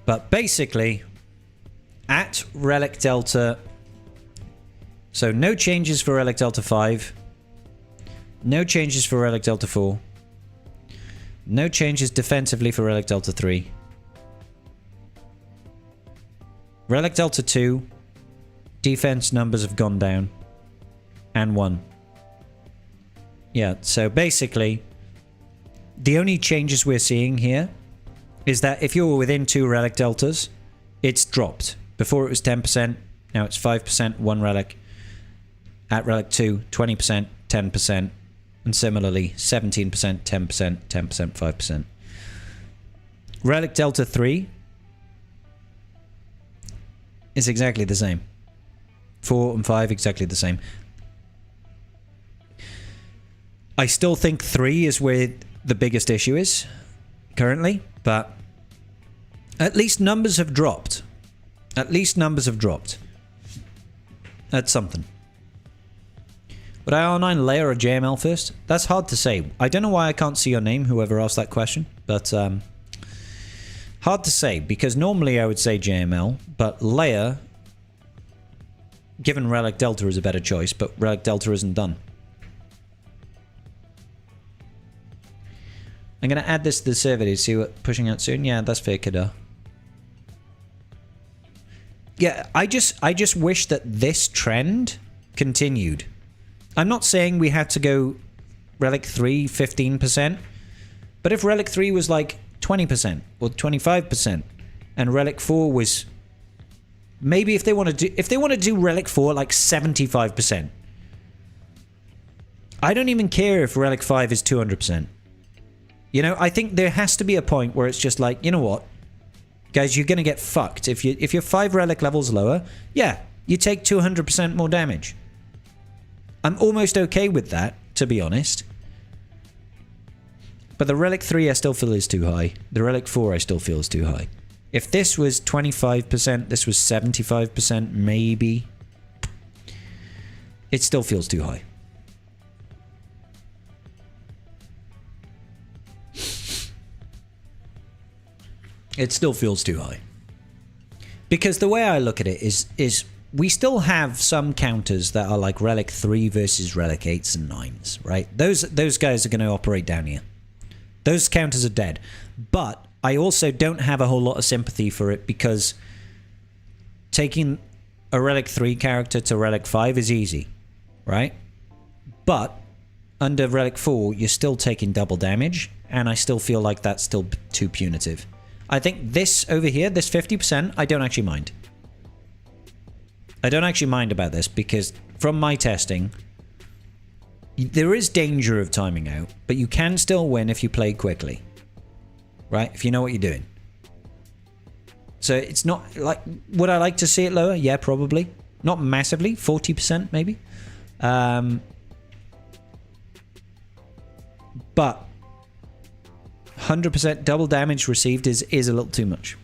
A: But basically, at Relic Delta... So no changes for Relic Delta 5. No changes for Relic Delta 4. No changes defensively for Relic Delta 3. Relic Delta 2, defense numbers have gone down. And 1. Yeah, so basically, the only changes we're seeing here is that if you're within 2 Relic Deltas, it's dropped. Before it was 10%, now it's 5%, 1 Relic. At Relic 2, 20%, 10%, and similarly, 17%, 10%, 10%, 5%. Relic Delta 3 is exactly the same. 4 and 5, exactly the same. I still think 3 is where the biggest issue is, currently, but at least numbers have dropped. At least numbers have dropped. That's something. Would IR9 Leia or JML first? That's hard to say. I don't know why I can't see your name, whoever asked that question, but hard to say, because normally I would say JML, but Leia, given Relic Delta, is a better choice, but Relic Delta isn't done. I'm going to add this to the server to see what pushing out soon. Yeah, that's fair, Kadar. Yeah, I just wish that this trend continued. I'm not saying we had to go Relic 3 15%, but if Relic 3 was like 20% or 25% and Relic 4 was maybe if they want to do Relic 4 like 75%. I don't even care if Relic 5 is 200%. You know, I think there has to be a point where it's just like, you know what? Guys, you're going to get fucked. If you're 5 relic levels lower, yeah, you take 200% more damage. I'm almost okay with that, to be honest. But the Relic 3 I still feel is too high. The Relic 4 I still feel is too high. If this was 25%, this was 75%, maybe. It still feels too high. It still feels too high. Because the way I look at it is we still have some counters that are like Relic 3 versus Relic 8s and 9s, right? Those guys are going to operate down here. Those counters are dead. But I also don't have a whole lot of sympathy for it because taking a Relic 3 character to Relic 5 is easy, right? But under Relic 4, you're still taking double damage, and I still feel like that's still too punitive. I think this over here, this 50%, I don't actually mind. I don't actually mind about this because from my testing, there is danger of timing out, but you can still win if you play quickly. Right? If you know what you're doing. So it's not like, would I like to see it lower? Yeah, probably. Not massively, 40% maybe. But 100% double damage received is a little too much.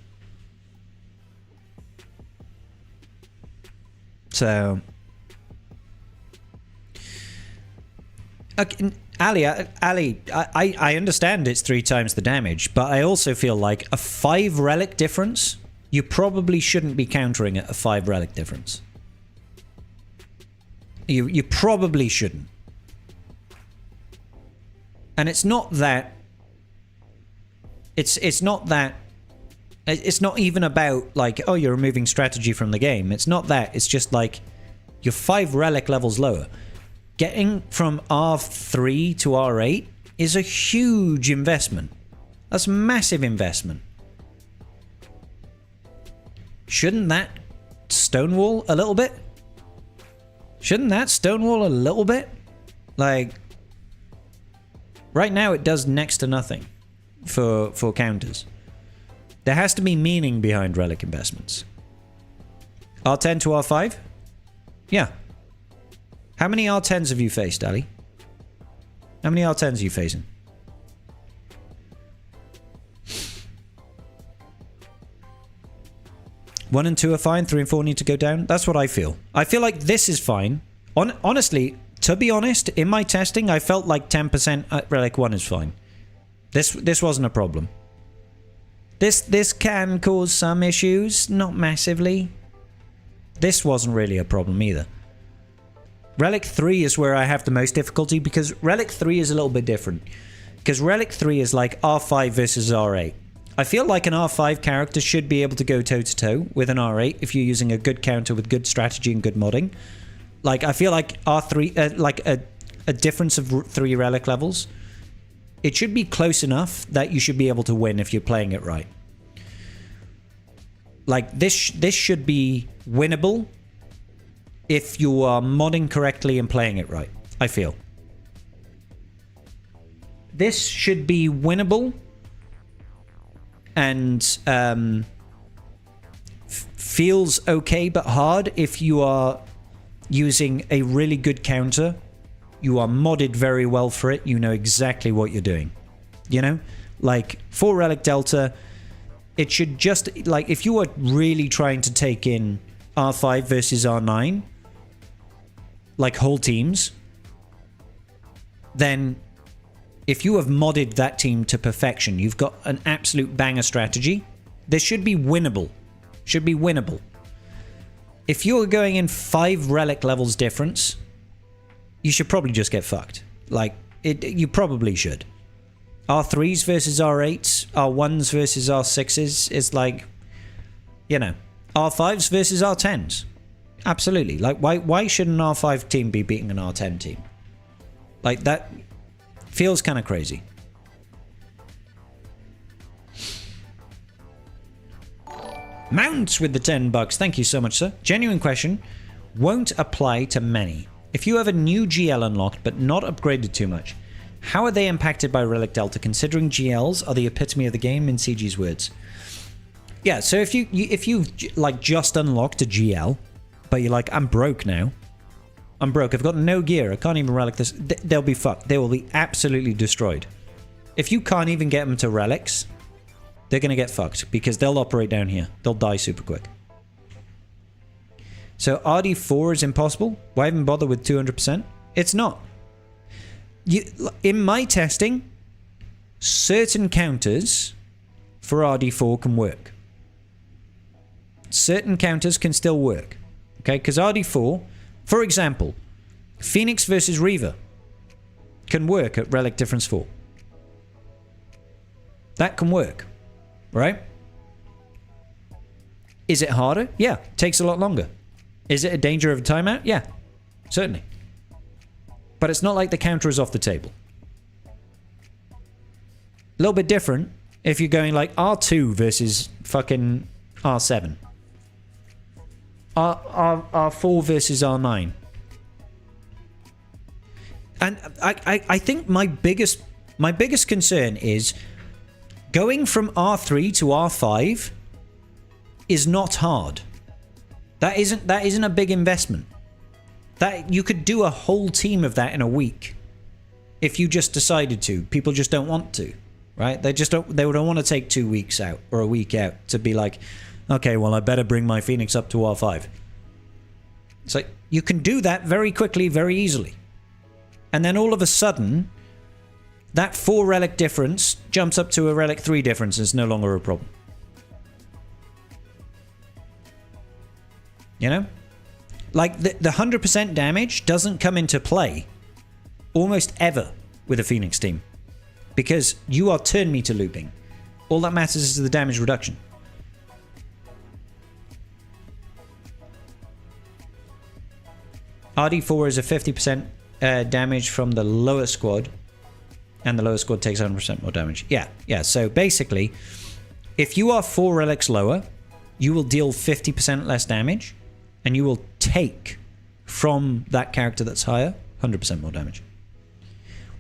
A: So, okay, Ali, I understand it's 3 times the damage, but I also feel like a 5 relic difference, you probably shouldn't be countering at a 5 relic difference. You probably shouldn't. And it's not that. It's not that. It's not even about like, oh, you're removing strategy from the game. It's not that. It's just like you're 5 relic levels lower. Getting from R3 to R8 is a huge investment. That's a massive investment. Shouldn't that stonewall a little bit? Shouldn't that stonewall a little bit? Like, right now it does next to nothing for counters. There has to be meaning behind relic investments. R10 to R5? Yeah. How many R10s have you faced, Ali? How many R10s are you facing? One and 2 are fine, 3 and 4 need to go down. That's what I feel. I feel like this is fine. Honestly, to be honest, in my testing, I felt like 10% at Relic 1 is fine. This wasn't a problem. This can cause some issues, not massively. This wasn't really a problem either. Relic 3 is where I have the most difficulty because Relic 3 is a little bit different. Because Relic 3 is like R5 versus R8. I feel like an R5 character should be able to go toe-to-toe with an R8 if you're using a good counter with good strategy and good modding. Like, I feel like R3, like a difference of 3 relic levels, it should be close enough that you should be able to win if you're playing it right. Like, this should be winnable if you are modding correctly and playing it right, I feel. This should be winnable and feels okay but hard if you are using a really good counter. You are modded very well for it. You know exactly what you're doing. You know? Like, for Relic Delta, it should just... Like, if you are really trying to take in R5 versus R9, like whole teams, then if you have modded that team to perfection, you've got an absolute banger strategy, this should be winnable. Should be winnable. If you're going in 5 relic levels difference, you should probably just get fucked. Like, you probably should. R3s versus R8s, R1s versus R6s is like, you know, R5s versus R10s. Absolutely. Like, why should an R5 team be beating an R10 team? Like, that feels kind of crazy. Mounts with the $10. Thank you so much, sir. Genuine question. Won't apply to many. If you have a new GL unlocked but not upgraded too much, how are they impacted by Relic Delta, considering GLs are the epitome of the game in CG's words? Yeah, so if you like just unlocked a GL, but you're like, I'm broke now. I'm broke. I've got no gear. I can't even relic this. They'll be fucked. They will be absolutely destroyed. If you can't even get them to relics, they're going to get fucked because they'll operate down here. They'll die super quick. So RD4 is impossible. Why even bother with 200%? It's not. In my testing, certain counters for RD4 can work. Certain counters can still work. Okay, because RD4, for example, Phoenix versus Reaver can work at Relic Difference 4. That can work, right? Is it harder? Yeah, takes a lot longer. Is it a danger of a timeout? Yeah, certainly. But it's not like the counter is off the table. A little bit different if you're going like R2 versus fucking R7. R4 versus R9. And I think my biggest concern is going from R3 to R5 is not hard. That isn't a big investment. That you could do a whole team of that in a week if you just decided to. People just don't want to, right? They don't want to take 2 weeks out or a week out to be like, okay, well, I better bring my Phoenix up to R5. It's like you can do that very quickly, very easily. And then all of a sudden, that 4 relic difference jumps up to a relic 3 difference. It's no longer a problem. You know? Like, the 100% damage doesn't come into play almost ever with a Phoenix team. Because you are turn meter looping. All that matters is the damage reduction. RD4 is a 50% damage from the lower squad. And the lower squad takes 100% more damage. Yeah. So basically, if you are 4 relics lower, you will deal 50% less damage. And you will take from that character that's higher 100% more damage.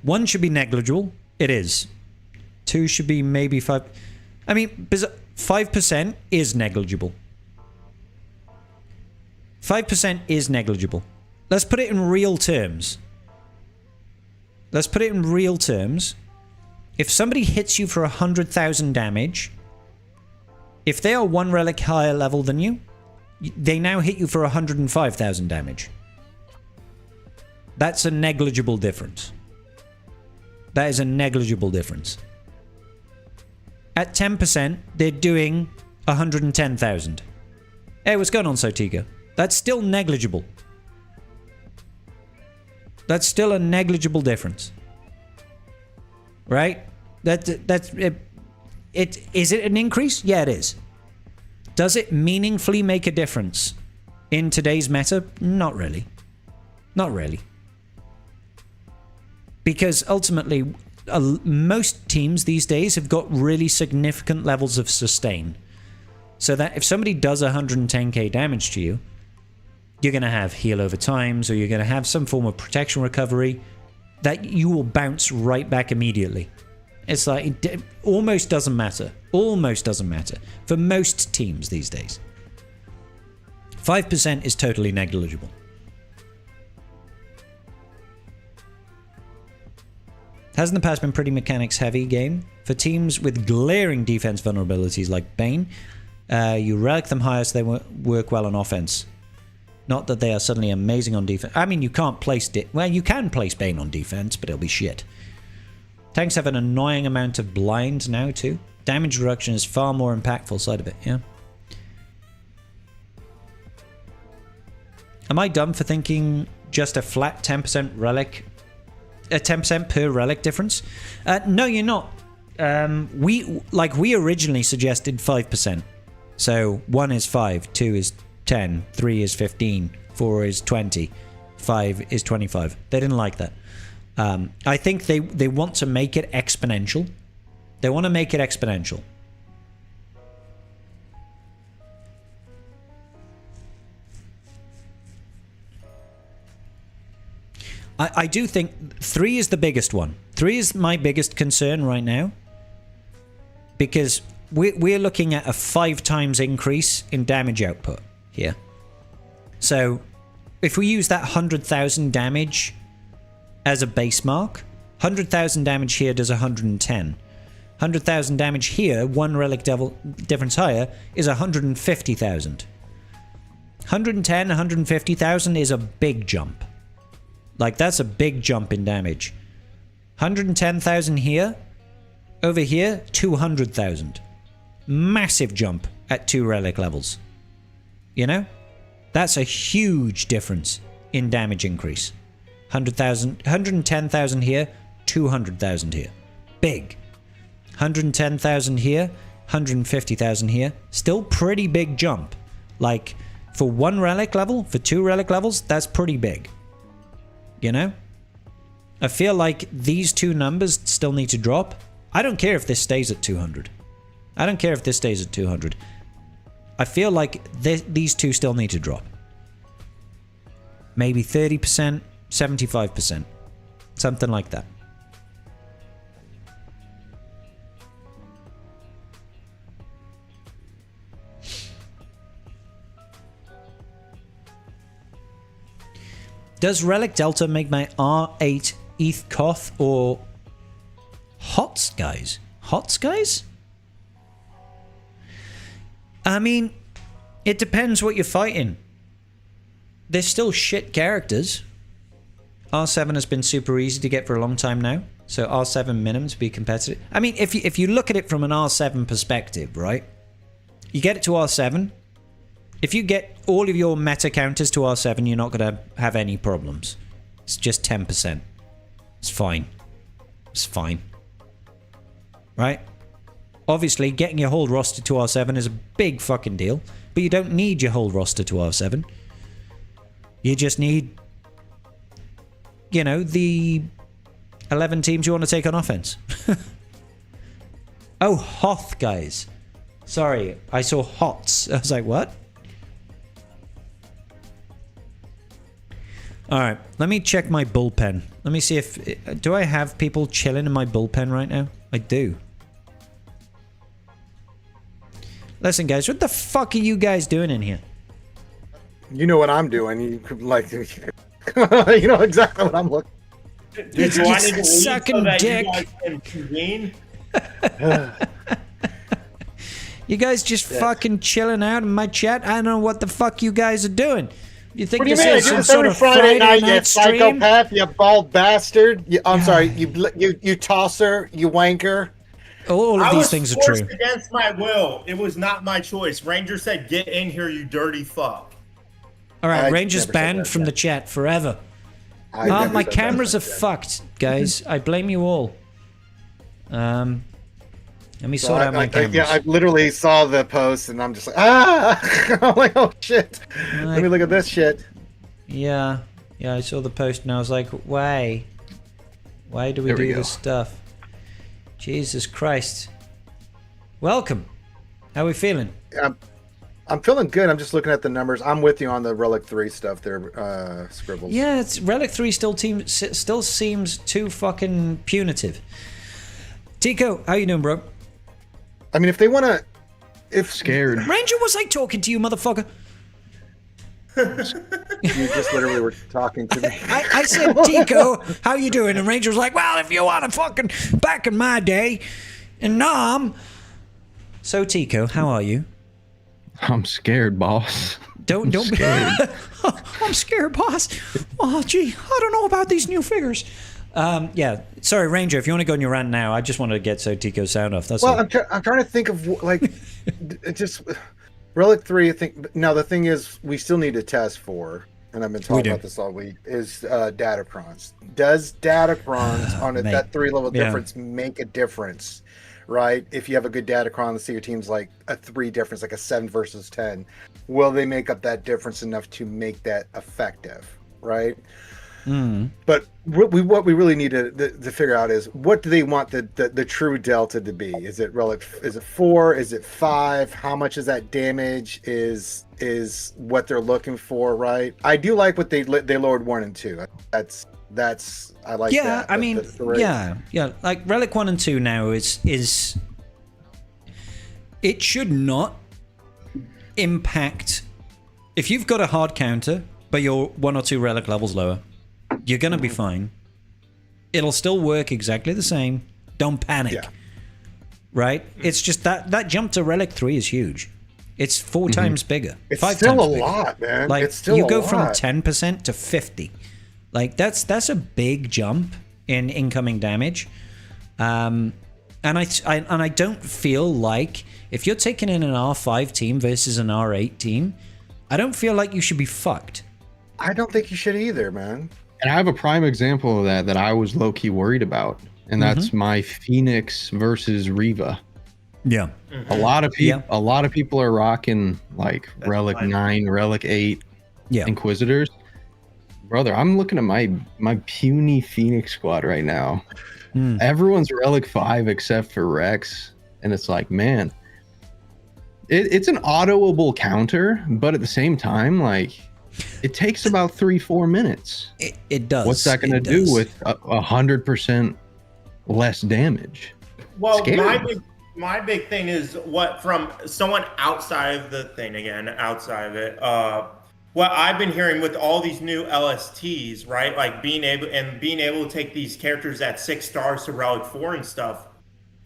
A: 1 should be negligible. It is. 2 should be maybe 5. I mean, 5% is negligible. 5% is negligible. Let's put it in real terms. If somebody hits you for 100,000 damage, if they are 1 relic higher level than you, they now hit you for 105,000 damage. That's a negligible difference. That is a negligible difference. At 10%, they're doing 110,000. Hey, what's going on, Sotika? That's still negligible. That's still a negligible difference. Right? That's it. Is it an increase? Yeah, it is. Does it meaningfully make a difference in today's meta? Not really. Not really. Because ultimately, most teams these days have got really significant levels of sustain. So that if somebody does 110k damage to you, you're going to have heal over times, or you're going to have some form of protection recovery that you will bounce right back immediately. It's like, it almost doesn't matter. Almost doesn't matter. For most teams these days. 5% is totally negligible. Has in the past been pretty mechanics heavy game. For teams with glaring defense vulnerabilities like Bane, you relic them higher so they work well on offense. Not that they are suddenly amazing on defense. I mean, you can't place it. Well, you can place Bane on defense, but it'll be shit. Tanks have an annoying amount of blind now too. Damage reduction is far more impactful side of it, yeah. Am I dumb for thinking just a flat 10% relic, a 10% per relic difference? No, you're not. We originally suggested 5%. So 1 is 5, 2 is 10, 3 is 15, 4 is 20, 5 is 25. They didn't like that. I think they want to make it exponential. They want to make it exponential. I do think 3 is the biggest one. 3 is my biggest concern right now. Because we're looking at a 5 times increase in damage output here. So if we use that 100,000 damage as a base mark, 100,000 damage here does 110. 100,000 damage here, 1 relic difference higher, is 150,000. 110, 150,000 is a big jump. Like, that's a big jump in damage. 110,000 here, over here, 200,000. Massive jump at 2 relic levels. You know? That's a huge difference in damage increase. 100,000, 110,000 here, 200,000 here. Big. 110,000 here, 150,000 here. Still pretty big jump. Like, for 1 relic level, for 2 relic levels, that's pretty big. You know? I feel like these 2 numbers still need to drop. I don't care if this stays at 200. I don't care if this stays at 200. I feel like these two still need to drop. Maybe 30%, 75%. Something like that. Does Relic Delta make my R8 ETH Koth or Hots, guys? Hots, guys? I mean, it depends what you're fighting. They're still shit characters. R7 has been super easy to get for a long time now. So R7 minimum to be competitive. I mean, if you look at it from an R7 perspective, right? You get it to R7. If you get all of your meta counters to R7, you're not going to have any problems. It's just 10%. It's fine. It's fine. Right? Obviously, getting your whole roster to R7 is a big fucking deal. But you don't need your whole roster to R7. You just need, you know, the 11 teams you want to take on offense. Oh, Hoth, guys. Sorry, I saw Hots. I was like, what? Alright, let me check my bullpen. Let me see if... Do I have people chilling in my bullpen right now? I do. Listen, guys, what the fuck are you guys doing in here?
D: You know what I'm doing. You could, like... you know exactly what I'm looking...
A: It's just sucking dick. You guys just fucking chilling out in my chat? I don't know what the fuck you guys are doing. You think
D: What do you
A: this
D: mean?
A: is
D: I do
A: some
D: this
A: sort
D: every
A: of
D: Friday night, you
A: stream?
D: psychopath, you bald bastard. I'm sorry, you tosser, you wanker.
A: All of these things are true.
E: I was forced against my will. It was not my choice. Ranger said, "Get in here, you dirty fuck."
A: All right,
D: I
A: Ranger's
D: never said
A: banned
D: that,
A: from
D: yeah.
A: the chat forever.
D: I never
A: My
D: said that,
A: cameras are
D: yeah.
A: fucked, guys. I blame you all. Let me
D: So
A: sort out my cameras.
D: yeah, I literally saw the post and I'm just like, ah! I'm like, oh shit. Let me look at this shit.
A: Yeah, I saw the post and I was like, why? Why do we
D: There we
A: do
D: go.
A: this stuff? Jesus Christ. Welcome. How are we feeling?
D: I'm feeling good. I'm just looking at the numbers. I'm with you on the Relic 3 stuff there, Scribbles.
A: Yeah, it's Relic 3 still seems too fucking punitive. Tico, how you doing, bro?
D: I mean, if they want to...
F: Scared.
A: Ranger, was I talking to you, motherfucker?
D: You just literally were talking to me.
A: I said, Tico, how you doing? And Ranger was like, well, if you want to fucking back in my day, and Nom. So, Tico, how are you?
F: I'm scared, boss.
A: Don't be. I'm scared, boss. Oh, gee, I don't know about these new figures. Yeah, sorry, Ranger. If you want to go on your rant now, I just wanted to get so Tico's sound off. That's
D: Well,
A: all.
D: I'm trying to think of like, it just Relic 3. I think now the thing is we still need to test for, and I've been talking about this all week. Is Datacrons? Does Datacrons on that 3-level difference make a difference? Right? If you have a good Datacron, let's say your team's like a 3 difference, like a 7 versus 10, will they make up that difference enough to make that effective? Right? But what we really need to figure out is what do they want the true delta to be? Is it Relic? Is it 4? Is it 5? How much is that damage? Is what they're looking for? Right? I do like what they lowered 1 and 2. That's I like that.
A: Yeah, I mean, yeah. Like Relic 1 and 2 now is it should not impact if you've got a hard counter, but you're 1 or 2 relic levels lower. You're gonna be fine. It'll still work exactly the same. Don't panic.
D: Yeah.
A: Right? It's just that jump to Relic 3 is huge. It's 4 times bigger.
D: It's
A: 5
D: still
A: times
D: a
A: bigger.
D: lot, man.
A: Like
D: It's still
A: you
D: a
A: go from
D: lot.
A: 10% to 50. Like that's a big jump in incoming damage. And I don't feel like if you're taking in an R5 team versus an R8 team, I don't feel like you should be fucked.
D: I don't think you should either, man.
F: And I have a prime example of that I was low-key worried about, and that's my Phoenix versus Riva.
A: Yeah.
F: A lot of people are rocking like Relic 9, Relic 8 Inquisitors. Brother, I'm looking at my puny Phoenix squad right now. Everyone's Relic 5 except for Rex, and it's like, man, it's an autoable counter, but at the same time, like, it takes about 3-4 minutes.
A: It does.
F: What's that going to do with 100% less damage?
E: Well,
F: Scary.
E: my big thing is what from someone outside of the thing again, outside of it. What I've been hearing with all these new LSTs, right? Like being able to take these characters at 6 stars to Relic 4 and stuff.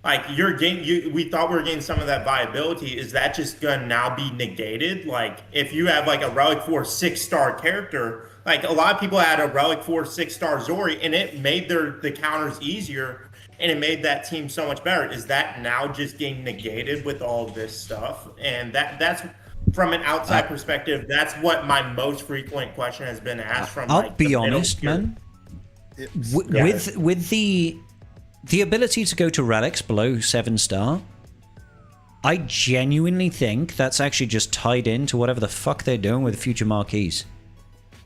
E: Like we thought we were getting some of that viability. Is that just gonna now be negated? Like if you have like a Relic 4 6-star character, like a lot of people had a Relic 4 6-star Zori, and it made the counters easier, and it made that team so much better. Is that now just getting negated with all this stuff? And that's from an outside perspective. That's what my most frequent question has been asked from.
A: I'll be honest, man. With the ability to go to relics below 7-star, I genuinely think that's actually just tied into whatever the fuck they're doing with future marquees.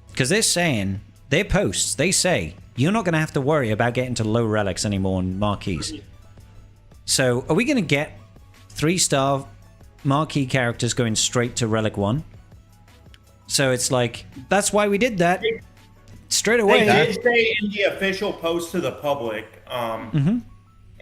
A: Because they're saying, their posts, they say, you're not going to have to worry about getting to low relics anymore in marquees. So, are we going to get 3-star marquee characters going straight to Relic 1? So it's like, that's why we did that. Straight away.
E: They did say in the official post to the public, and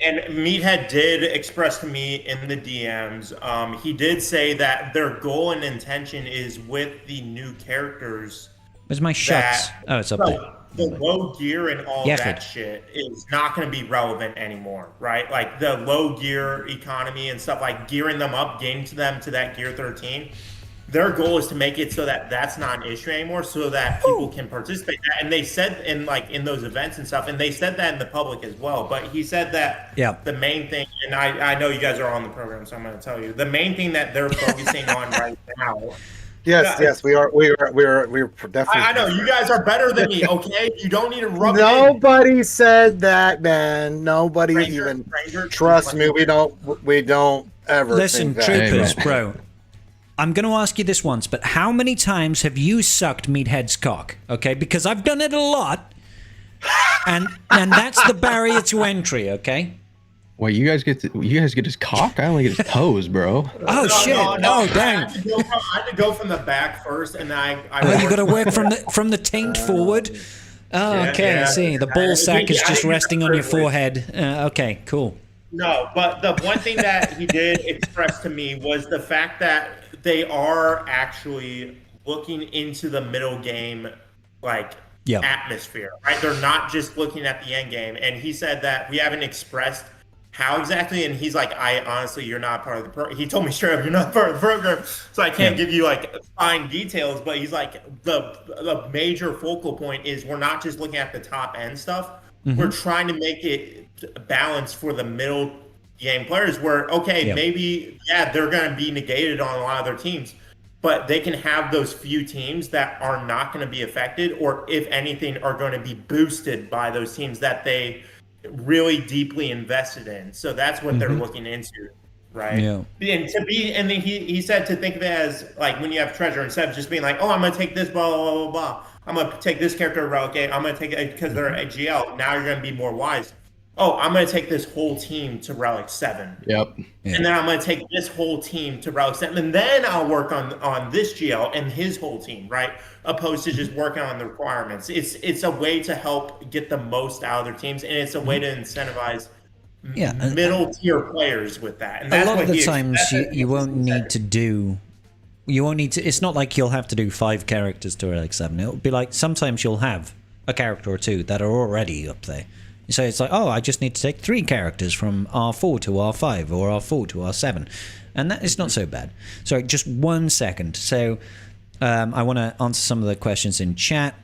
E: Meathead did express to me in the DMs, he did say that their goal and intention is with the new characters.
A: Where's my shots? Oh, it's up there.
E: The low gear and all that shit is not going to be relevant anymore, right? Like the low gear economy and stuff, like gearing them up, getting to them to that gear 13. Their goal is to make it so that that's not an issue anymore, so that people can participate. And they said in those events and stuff, and they said that in the public as well. But he said that the main thing, and I know you guys are on the program, so I'm going to tell you the main thing that they're focusing on right now.
D: Yes, we are definitely.
E: I know you guys are better than me. Okay, you don't need to rub.
D: Nobody said that, man. Nobody even. Trust me, we don't ever.
A: Listen,
D: think
A: troopers,
D: that.
A: bro. I'm going to ask you this once, but how many times have you sucked Meathead's cock? Okay, because I've done it a lot, and that's the barrier to entry. Okay.
F: Wait, you guys get his cock? I only get his toes, bro.
A: Oh shit! No, dang!
E: I had to go from the back first, and
A: you got to work from the taint forward. Oh, okay. I see. The ball sack is just resting on your forehead. Okay, cool.
E: No, but the one thing that he did express to me was the fact that they are actually looking into the middle game, like atmosphere, right? They're not just looking at the end game. And he said that we haven't expressed how exactly, and he's like, you're not part of the program. He told me straight up, you're not part of the program, so I can't give you like fine details, but he's like, the major focal point is we're not just looking at the top end stuff. We're trying to make it balanced for the middle game players where, maybe, they're going to be negated on a lot of their teams, but they can have those few teams that are not going to be affected, or if anything, are going to be boosted by those teams that they really deeply invested in. So that's what they're looking into, right? And then he said to think of it as like when you have treasure, instead of just being like, I'm gonna take this blah blah blah blah, I'm gonna take this character Relic 8, I'm gonna take it because they're a GL. Now you're gonna be more wise. I'm gonna take this whole team to Relic 7. And then I'm gonna take this whole team to Relic 7, and then I'll work on this GL and his whole team, right? Opposed to just working on the requirements. It's a way to help get the most out of their teams, and it's a way to incentivize middle tier players with that. And that's
A: a lot of the times you won't need to do. You won't need to. It's not like you'll have to do 5 characters to Relic 7. It'll be like sometimes you'll have a character or 2 that are already up there. So it's like, I just need to take 3 characters from R4 to R5 or R4 to R7. And that is not so bad. Sorry, just 1 second. So I want to answer some of the questions in chat.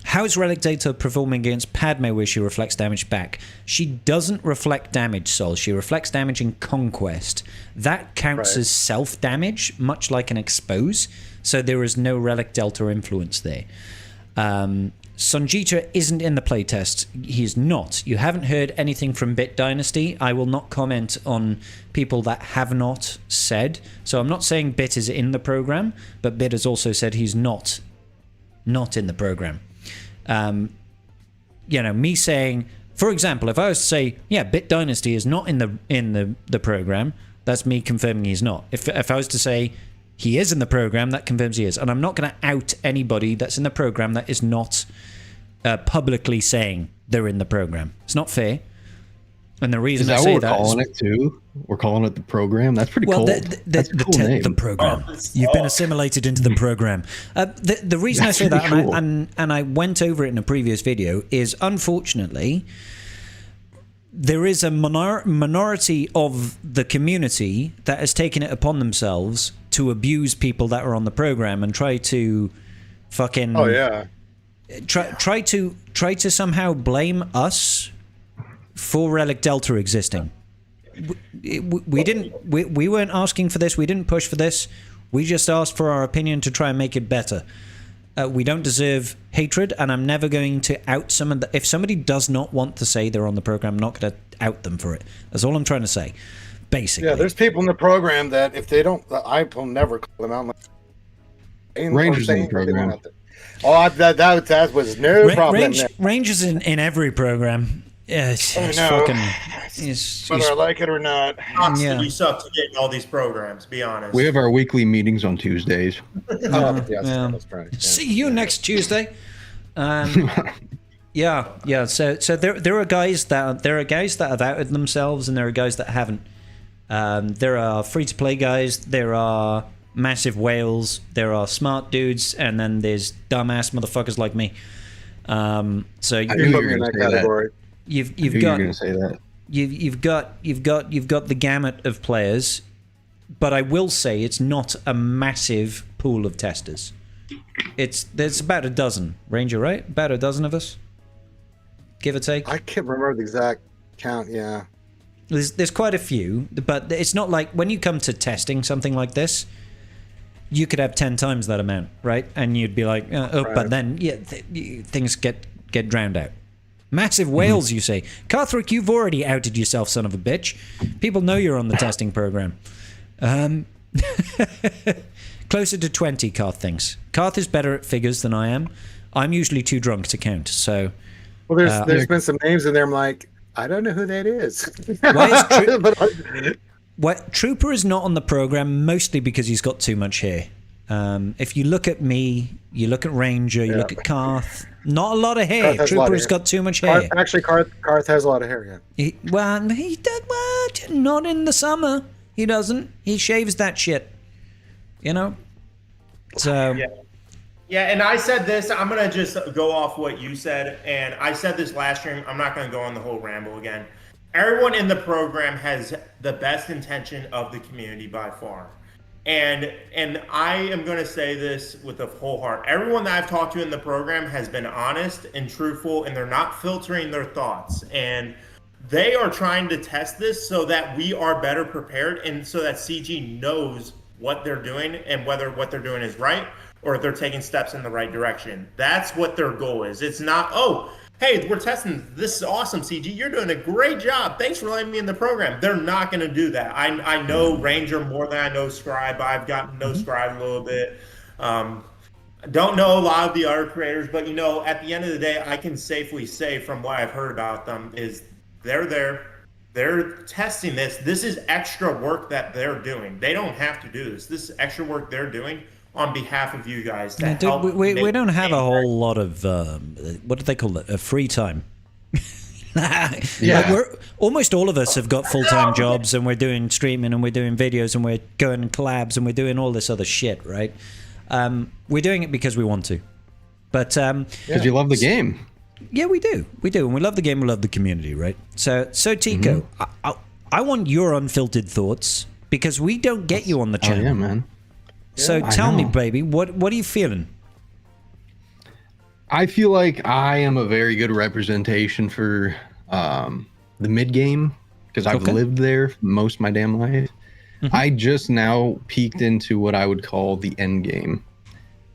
A: How is Relic Data performing against Padme where she reflects damage back? She doesn't reflect damage, Sol. She reflects damage in Conquest. That counts as self-damage, much like an Expose. So there is no Relic Delta influence there. Sunjita isn't in the playtest. He is not. You haven't heard anything from Bit Dynasty. I will not comment on people that have not said. So I'm not saying Bit is in the program, but Bit has also said he's not in the program. Me saying, for example, if I was to say, Bit Dynasty is not in the program, That's me confirming he's not. If I was to say he is in the program, that confirms he is. And I'm not going to out anybody that's in the program that is not publicly saying they're in the program. It's not fair. And the reason I say that
F: is... We're calling it too? We're calling it the program? That's pretty cool. That's a cool name.
A: The program. You've been assimilated into the program. The reason I say that, cool. and I went over it in a previous video, is unfortunately... there is a minority of the community that has taken it upon themselves to abuse people that are on the program and try to fucking try to somehow blame us for Relic Delta existing. We weren't asking for this. We didn't push for this. We just asked for our opinion to try and make it better. We don't deserve hatred, and I'm never going to out someone. If somebody does not want to say they're on the program, I'm not going to out them for it. That's all I'm trying to say, basically.
D: Yeah, there's people in the program that if they don't, I will never call them out.
F: Rangers in the program.
D: Oh, that was no problem.
A: Rangers in every program. Yeah, it's fucking.
D: Whether I like it or not.
E: You suck to get in all these programs, be honest.
F: We have our weekly meetings on Tuesdays.
D: That's right.
A: See you next Tuesday. Yeah. So there are guys that have outed themselves, and there are guys that haven't. There are free to play guys. There are massive whales. There are smart dudes, and then there's dumbass motherfuckers like me. So
D: you put me in that category.
A: You've got the gamut of players, but I will say it's not a massive pool of testers. There's about a dozen, Ranger, right? About a dozen of us, give or take.
D: I can't remember the exact count. Yeah,
A: there's quite a few, but it's not like when you come to testing something like this, you could have 10 times that amount, right? And you'd be like, right. But then things get drowned out. Massive whales, you say. Carthrick, you've already outed yourself, son of a bitch. People know you're on the testing program. Closer to 20, Carth thinks. Carth is better at figures than I am. I'm usually too drunk to count, so...
D: Well, there's been some names in there I'm like, I don't know who that is.
A: Trooper is not on the program, mostly because he's got too much hair. If you look at me, you look at Ranger, you look at Carth, not a lot of hair. Trooper's got too much hair.
D: Carth has a lot of hair, yeah.
A: He does, not in the summer. He doesn't. He shaves that shit. You know? So...
E: Yeah, and I said this, I'm going to just go off what you said, and I said this last stream, I'm not going to go on the whole ramble again. Everyone in the program has the best intention of the community by far. And I am going to say this with a whole heart. Everyone that I've talked to in the program has been honest and truthful, and they're not filtering their thoughts. And they are trying to test this so that we are better prepared and so that CG knows what they're doing and whether what they're doing is right or if they're taking steps in the right direction. That's what their goal is. It's not, oh, hey, we're testing. This is awesome, CG. You're doing a great job. Thanks for letting me in the program. They're not going to do that. I know Ranger more than I know Scribe. I've gotten to know Scribe a little bit. Don't know a lot of the other creators, but, at the end of the day, I can safely say from what I've heard about them is they're there. They're testing this. This is extra work that they're doing. They don't have to do this. This is extra work they're doing on behalf of you guys.
A: We don't have a whole lot of, what do they call it, free time. Yeah. Almost all of us have got full-time jobs, and we're doing streaming, and we're doing videos, and we're going to collabs, and we're doing all this other shit, right? We're doing it because we want to. But
F: because you love the game.
A: Yeah, we do. And we love the game, we love the community, right? So Tico, I want your unfiltered thoughts, because we don't get you on the channel.
F: Oh, yeah, man.
A: So tell me, baby, what are you feeling?
F: I feel like I am a very good representation for the mid game, because I've lived there most of my damn life. I just now peeked into what I would call the end game.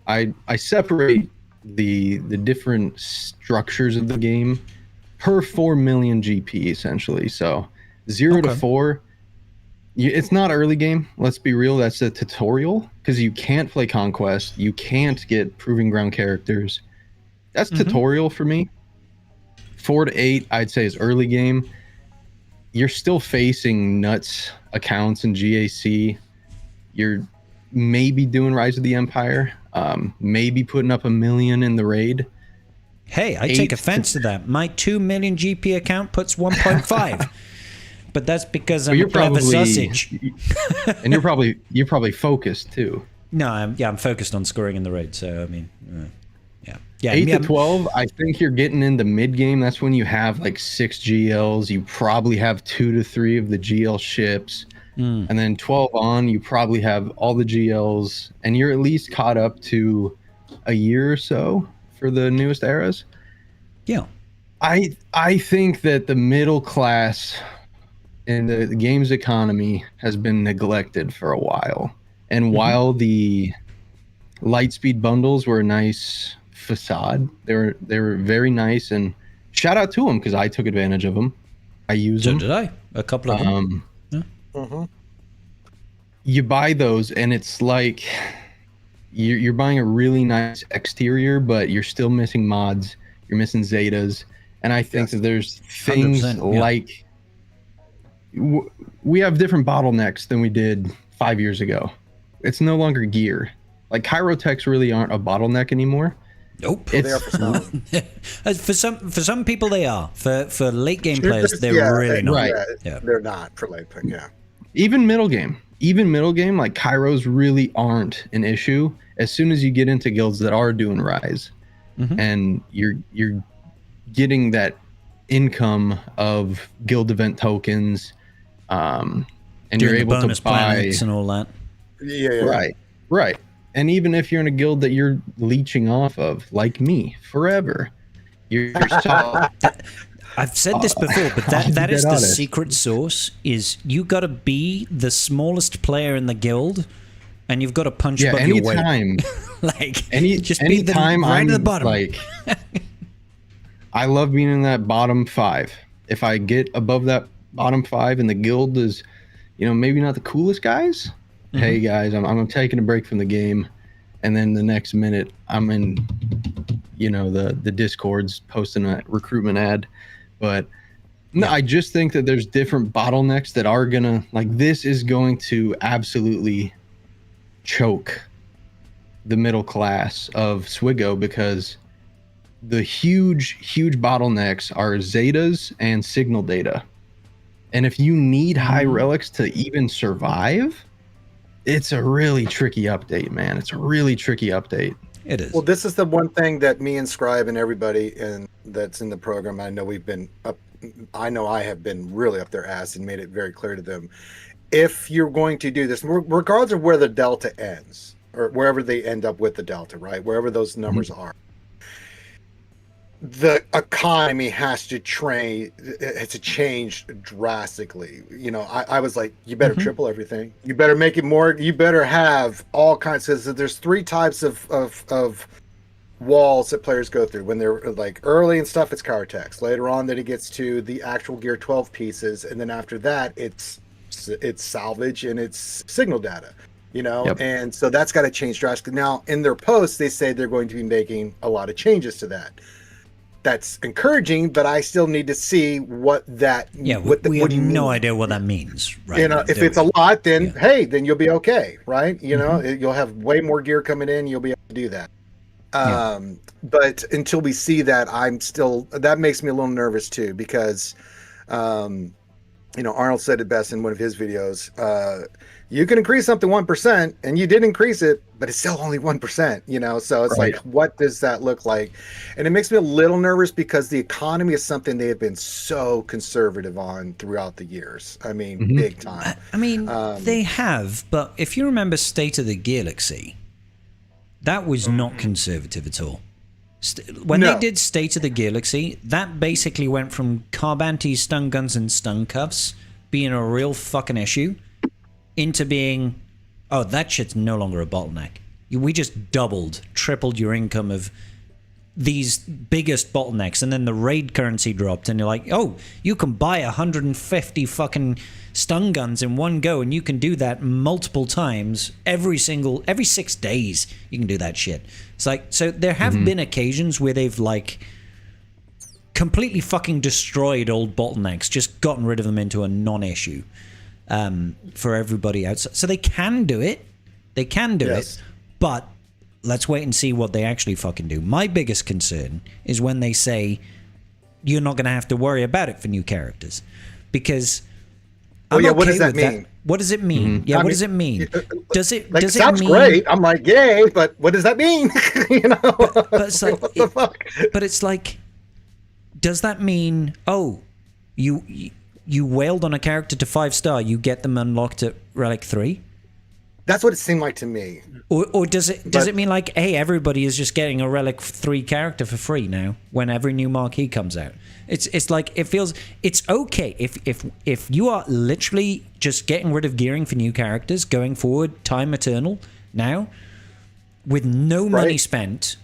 F: I separate the different structures of the game per 4 million GP essentially. So 0 to 4. It's not early game. Let's be real. That's a tutorial, because you can't play Conquest. You can't get Proving Ground characters. That's tutorial for me. 4 to 8, I'd say, is early game. you're still facing nuts accounts in GAC. You're maybe doing Rise of the Empire, maybe putting up 1 million in the raid.
A: Hey, I take offense to that. My 2 million GP account puts 1.5. But that's because I'm a clever sausage.
F: And you're probably focused too.
A: No, I'm focused on scoring in the raid. So I mean, yeah.
F: 8 to 12. I think you're getting into mid game. That's when you have like 6 GLs. You probably have 2 to 3 of the GL ships, and then 12 on, you probably have all the GLs, and you're at least caught up to a year or so for the newest eras.
A: Yeah,
F: I think that the middle class and the game's economy has been neglected for a while. And while the Lightspeed bundles were a nice facade, they were very nice, and shout out to them because I took advantage of them. I used them.
A: So did I. A couple of them.
F: You buy those, and it's like you're buying a really nice exterior, but you're still missing mods. You're missing Zetas, and I think that there's things like we have different bottlenecks than we did 5 years ago. It's no longer gear. Like Chirotechs really aren't a bottleneck anymore.
A: Nope.
D: They are for
A: some people they are. For late game players, they're really not.
F: Right.
D: Yeah, they're not for late play. Yeah.
F: Even middle game, like Kyros really aren't an issue. As soon as you get into guilds that are doing Rise, and you're getting that income of guild event tokens, and you're able to buy
A: and all that.
D: Yeah.
F: Right. And even if you're in a guild that you're leeching off of, like me, forever, you're solid.
A: I've said this before, but that is the secret sauce. Is you got to be the smallest player in the guild, and you've got to punch above your weight.
F: Anytime
A: right
F: I'm
A: at the bottom.
F: Like, I love being in that bottom 5. If I get above that bottom 5 and the guild is, maybe not the coolest guys. Hey guys, I'm taking a break from the game, and then the next minute I'm in, the Discords posting a recruitment ad. But no, I just think that there's different bottlenecks that are gonna this is going to absolutely choke the middle class of Swigo, because the huge bottlenecks are Zetas and signal data, and if you need high relics to even survive, it's a really tricky update, man. It's a really tricky update.
A: It is.
D: Well, this is the one thing that me and Scribe and everybody that's in the program, I know we've been up. I know I have been really up their ass and made it very clear to them. If you're going to do this, regardless of where the delta ends or wherever they end up with the delta, right? Wherever those numbers are, the economy has to change drastically. I was like, you better triple everything. You better make it more. You better have all kinds. Because there's 3 types of walls that players go through when they're like early and stuff. It's Chirotechs. Later on, that it gets to the actual gear 12 pieces, and then after that, it's salvage and it's signal data. And so that's got to change drastically. Now, in their posts, they say they're going to be making a lot of changes to that. That's encouraging, but I still need to see what that.
A: Yeah, we have no idea what that means, right?
D: If it's a lot, then hey, then you'll be okay, right? You'll have way more gear coming in. You'll be able to do that. But until we see that, that makes me a little nervous too, because, Arnold said it best in one of his videos. You can increase something 1%, and you did increase it, but it's still only 1%, so it's like, what does that look like? And it makes me a little nervous because the economy is something they have been so conservative on throughout the years. I mean, big time.
A: They have, but if you remember State of the Galaxy, that was not conservative at all. When they did State of the Galaxy, that basically went from Carbanti stun guns and stun cuffs being a real fucking issue into being, that shit's no longer a bottleneck. We just tripled your income of these biggest bottlenecks, and then the raid currency dropped, and you're like, you can buy 150 fucking stun guns in one go, and you can do that multiple times every 6 days. You can do that shit. It's like, so there have been occasions where they've completely fucking destroyed old bottlenecks, just gotten rid of them into a non-issue for everybody outside. So they can do it. They can do it. But let's wait and see what they actually fucking do. My biggest concern is when they say you're not going to have to worry about it for new characters. Because
D: what does that mean?
A: What does it mean? Yeah, what does it mean? Does it
D: like, does sounds it mean, great. I'm like, yay, but what does that mean? You know?
A: But it's like, what the fuck? But it's like, does that mean, you wailed on a character to 5-star, you get them unlocked at Relic 3?
D: That's what it seemed like to me.
A: Or does it mean like, hey, everybody is just getting a Relic 3 character for free now when every new marquee comes out? It's like, it feels, it's okay if you are literally just getting rid of gearing for new characters going forward, time eternal now, with no money spent.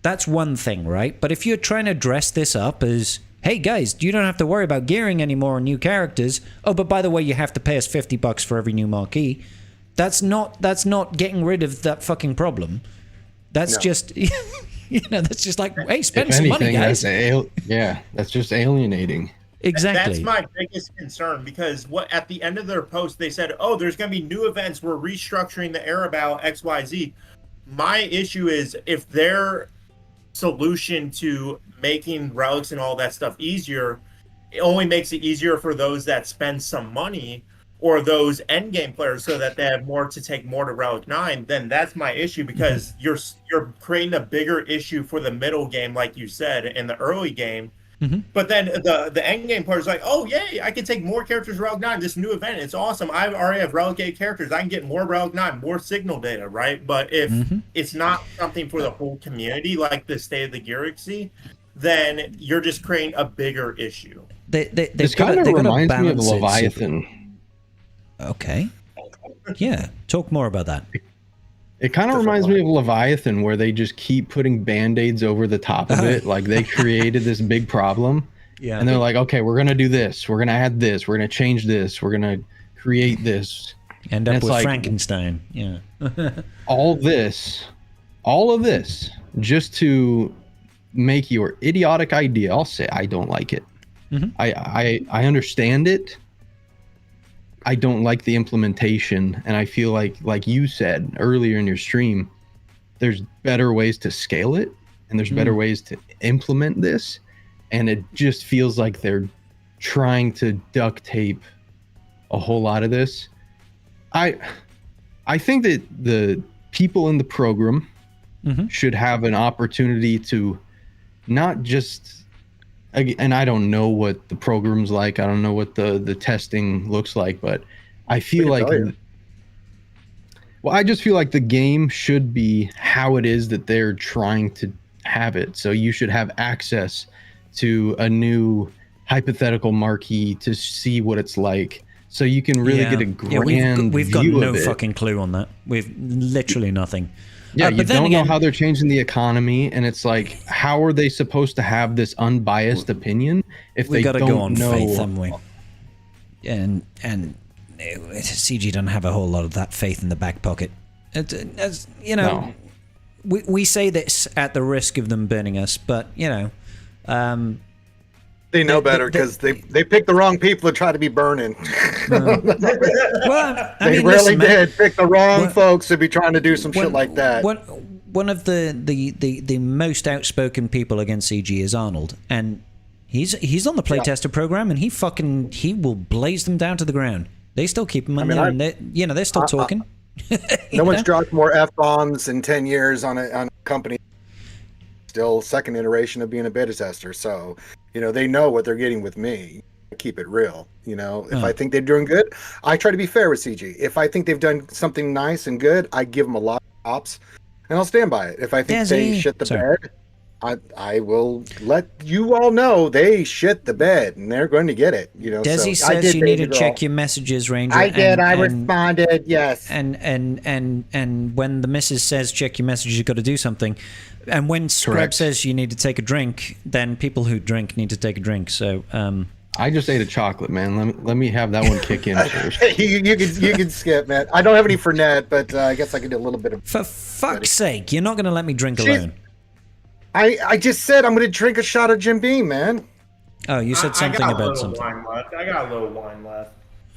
A: That's one thing, right? But if you're trying to dress this up as, hey guys, you don't have to worry about gearing anymore on new characters. Oh, but by the way, you have to pay us $50 for every new marquee. That's not getting rid of that fucking problem. That's just, that's just like, hey, spend some money, guys.
F: That's just alienating.
A: Exactly.
E: That's my biggest concern, because at the end of their post, they said, there's going to be new events. We're restructuring the era about XYZ. My issue is, if their solution to making relics and all that stuff easier, it only makes it easier for those that spend some money, or those end game players, so that they have more to take more to Relic 9, then that's my issue, because you're creating a bigger issue for the middle game, like you said, in the early game. But then the end game players like, oh yay, I can take more characters to Relic 9, this new event, it's awesome. I already have Relic 8 characters, I can get more Relic 9, more signal data, right? But if it's not something for the whole community, like the State of the Galaxy, then you're just creating a bigger issue.
F: This kind of reminds me of Leviathan.
A: Okay. Yeah. Talk more about that.
F: It kind of reminds me of Leviathan, where they just keep putting Band-Aids over the top of it. Like, they created this big problem. Yeah. And they're like, okay, we're going to do this. We're going to add this. We're going to change this. We're going to create this.
A: End up with Frankenstein. Yeah.
F: all of this, just to make your idiotic idea. I'll say I don't like it. I understand it. I don't like the implementation, and I feel like you said earlier in your stream, there's better ways to scale it, and there's better ways to implement this, and it just feels like they're trying to duct tape a whole lot of this. I think that the people in the program should have an opportunity to not just, and I don't know what the program's like. I don't know what the testing looks like, but I feel like, I just feel like the game should be how it is that they're trying to have it. So you should have access to a new hypothetical marquee to see what it's like. So you can really get a grand
A: we've got
F: view
A: no
F: of it.
A: fucking clue on that. We've literally nothing.
F: Yeah, you don't know how they're changing the economy, and it's like, how are they supposed to have this unbiased opinion if they don't know? We got to go on faith, haven't we?
A: And CG doesn't have a whole lot of that faith in the back pocket. As you know, we say this at the risk of them burning us, but you know,
D: they know better, because they picked the wrong people to try to be burning.
A: Well,
D: they really did pick the wrong folks to be trying to do some shit like that.
A: One of the most outspoken people against CG is Arnold, and he's on the playtester program, and he will blaze them down to the ground. They still keep him in there, and they're still talking.
D: No one's dropped more F-bombs in 10 years on a company. Still second iteration of being a beta tester, so they know what they're getting with me. I keep it real. If I think they're doing good, I try to be fair with CG. If I think they've done something nice and good, I give them a lot of props, and I'll stand by it. If I think they shit the bed, I will let you all know they shit the bed, and they're going to get it.
A: Desi says you need to check your messages, Ranger.
D: I did. I responded. Yes.
A: And when the missus says check your messages, you've got to do something. And when Scrub says you need to take a drink, then people who drink need to take a drink. So
F: I just ate a chocolate, man. Let me have that one kick in first.
D: you can skip, man. I don't have any Fernet, but I guess I can do a little bit of.
A: For fuck's sake, you're not going to let me drink alone.
D: I just said I'm going to drink a shot of Jim Beam, man.
A: Oh, you said something about something.
E: Wine left. I got a little wine left.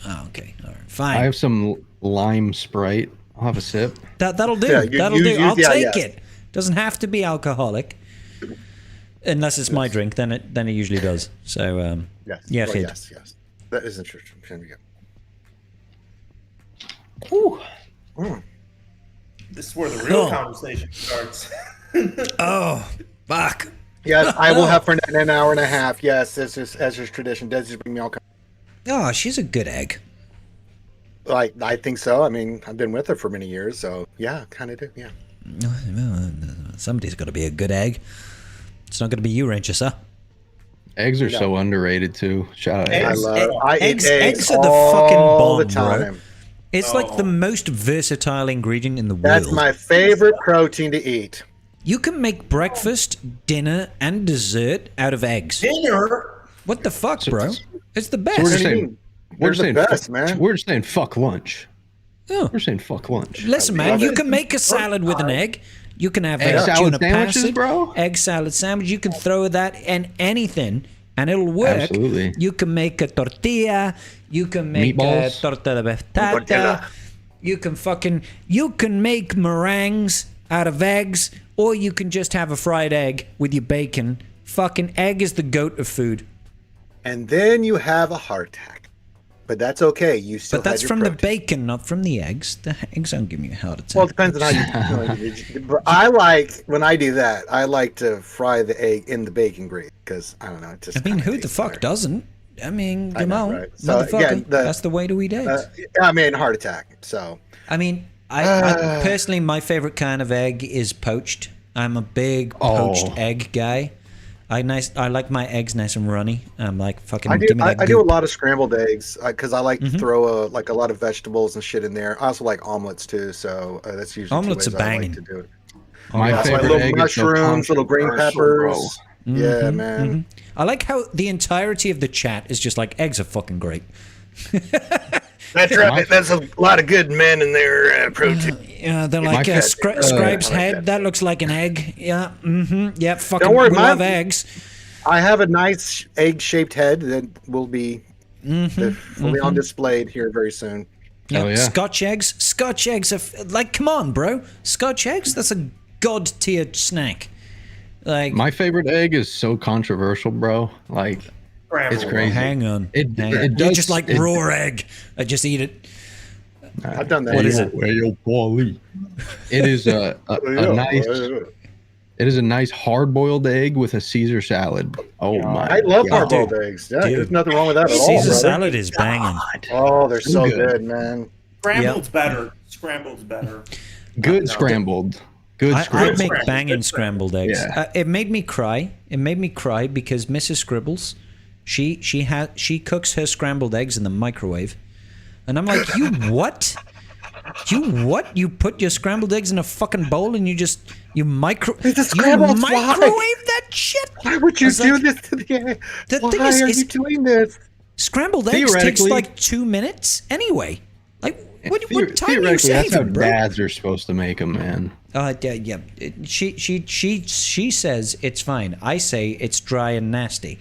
A: Oh, okay. All right. Fine.
F: I have some lime Sprite. I'll have a sip.
A: That'll do.
D: Yeah,
A: that'll do. I'll take
D: yeah.
A: it. Doesn't have to be alcoholic. Unless it's my drink, then it usually does. So
D: Yes.
A: yeah,
D: Well,
A: kid.
D: yes. That is interesting. Here we go.
F: Ooh.
E: This is where the real conversation starts.
A: Oh, fuck.
D: Yes, I will have for an hour and a half. Yes, as is tradition. Des just bring me all kinds.
A: Oh, she's a good egg.
D: I think so. I mean, I've been with her for many years, so yeah, kind of do. Yeah.
A: Somebody's got to be a good egg. It's not going to be you, Ranger, sir.
F: Eggs are so underrated too. Shout out eggs.
A: Eggs are the fucking
D: all
A: bomb,
D: the time.
A: bro. It's like the most versatile ingredient in the world.
D: That's my favorite protein to eat.
A: You can make breakfast, dinner, and dessert out of eggs.
E: Dinner?
A: What the fuck, bro? It's the best.
F: So we're
D: What do you
F: saying,
D: mean? They're the best, man.
F: We're saying fuck lunch.
A: Oh.
F: We're saying fuck lunch.
A: Listen, man, you can make a salad with an egg. You can have
F: Egg salad
A: tuna
F: sandwiches,
A: pasta,
F: bro?
A: egg salad sandwich. You can throw that in anything, and it'll work.
F: Absolutely.
A: You can make a tortilla. You can make
F: Meatballs.
A: a torta de patata. You can make meringues out of eggs, or you can just have a fried egg with your bacon. Fucking egg is the goat of food.
D: And then you have a heart attack. But that's okay. You still.
A: But that's
D: had your
A: from
D: protein.
A: the bacon, not from the eggs. The eggs don't give me a heart attack.
D: Well, it depends on how you. But I like when I do that. I like to fry the egg in the bacon grease because I don't know. It just.
A: I mean,
D: kinda
A: who the
D: tastes
A: fuck
D: better.
A: doesn't? I mean, come
D: know,
A: on,
D: right. So,
A: motherfucker.
D: again,
A: That's the way to eat eggs.
D: I mean, heart attack. So.
A: I mean, I personally, my favorite kind of egg is poached. I'm a big poached egg guy. I like my eggs nice and runny. I'm like fucking.
D: I do.
A: Give me that
D: I do a
A: goop.
D: lot of scrambled eggs because I like to throw a lot of vegetables and shit in there. I also like omelets too. So that's usually
A: Omelets
D: two
A: are
D: ways I like
A: banging.
D: to do it.
F: My
D: That's
F: favorite
D: my little
F: egg is the
D: mushrooms, little green
F: controversial,
D: peppers.
F: bro.
D: Yeah, man.
A: I like how the entirety of the chat is just like eggs are fucking great.
D: That's right. That's a lot of good men in there. Protein.
A: Yeah, they're like
F: My
A: Scribe's
D: I like
A: head.
D: that.
A: That looks like an egg. Yeah, yeah. Fucking.
D: Don't worry,
A: we
D: my-
A: love eggs.
D: I have a nice egg-shaped head that will be fully on display here very soon.
A: Yeah,
F: Oh, yeah.
A: Scotch eggs. Scotch eggs are like, come on, bro. Scotch eggs. That's a god tier snack. Like,
F: My favorite egg is so controversial, bro. Like, it's crazy.
A: hang on.
F: It
A: You
F: does
A: just like raw egg. I just eat it.
D: I've done that.
A: What is it?
F: It is a nice. It is a nice hard-boiled egg with a Caesar salad. Oh my!
D: I love
F: God.
D: hard-boiled eggs. Yeah,
A: Dude.
D: there's nothing wrong with that at all.
A: Caesar
D: brother.
A: salad is banging.
D: Oh, they're so
F: Good.
D: good, man.
E: Scrambled's better. Scrambled's better.
F: Good scrambled. Good
A: I
F: scrambled.
A: make
E: scrambled.
A: banging
E: Good
A: scrambled eggs.
F: Yeah.
A: It made me cry. It made me cry because Mrs. Scribbles, she cooks her scrambled eggs in the microwave, and I'm like, you what? You what? You put your scrambled eggs in a fucking bowl and you microwave that shit?
D: Why would you
A: I was
D: do
A: like,
D: this to the egg?
A: The
D: Why
A: thing is,
D: are
A: it's-
D: you doing this?
A: Scrambled eggs takes
F: Theoretically-
A: like 2 minutes anyway. Like, what time are you
F: Theoretically, that's how
A: saving, bro?
F: dads are supposed to make them, man.
A: Yeah. She says it's fine. I say it's dry and nasty.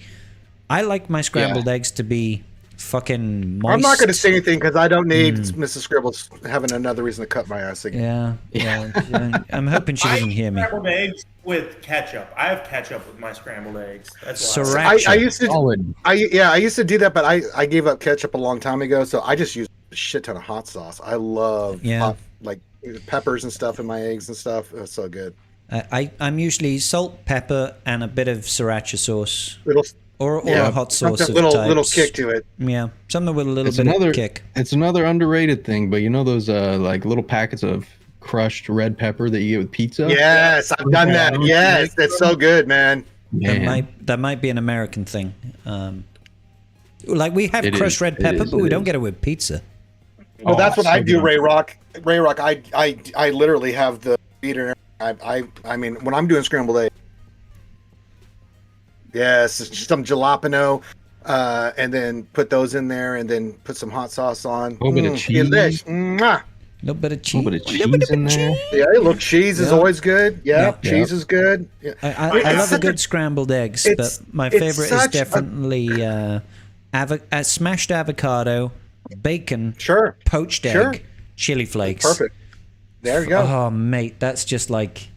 A: I like my scrambled eggs to be fucking moist.
D: I'm not going to say anything because I don't need Mrs. Scribbles having another reason to cut my ass again.
A: Yeah. I'm hoping she doesn't hear me.
E: Scrambled eggs with ketchup. I have ketchup with my scrambled eggs. That's why.
A: Sriracha.
D: I used to.
F: Solid.
D: I used to do that, but I gave up ketchup a long time ago, so I just use a shit ton of hot sauce. I love hot, like peppers and stuff in my eggs and stuff. It's so good.
A: I'm usually salt, pepper, and a bit of sriracha sauce.
D: Little
A: Or a hot sauce of
D: little
A: types.
D: kick to it.
A: Yeah, something with a little
F: It's
A: bit
F: another
A: of kick.
F: It's another underrated thing, but you know those like little packets of crushed red pepper that you get with pizza?
D: Yes, I've done that. Yes, that's so good, man.
F: Man.
A: That might be an American thing. Like we have
F: It
A: crushed
F: is.
A: red
F: It
A: pepper,
F: is.
A: but we
F: It
A: don't
F: is.
A: get it with pizza.
D: Well, that's what
F: so
D: I do,
F: good.
D: Ray Rock. Ray Rock, I literally have the beater. I mean, when I'm doing scrambled eggs, yes, some jalapeno, and then put those in there, and then put some hot sauce on.
F: A little bit of cheese.
D: Delish. Mwah.
A: little bit of cheese.
F: A little bit of cheese in there.
D: Yeah, look, cheese is always good. Yeah, cheese is good. Yeah.
A: I love a good scrambled eggs, but my favorite is definitely smashed avocado, bacon, poached egg, chili flakes.
D: Perfect. There you go.
A: Oh, mate, that's just like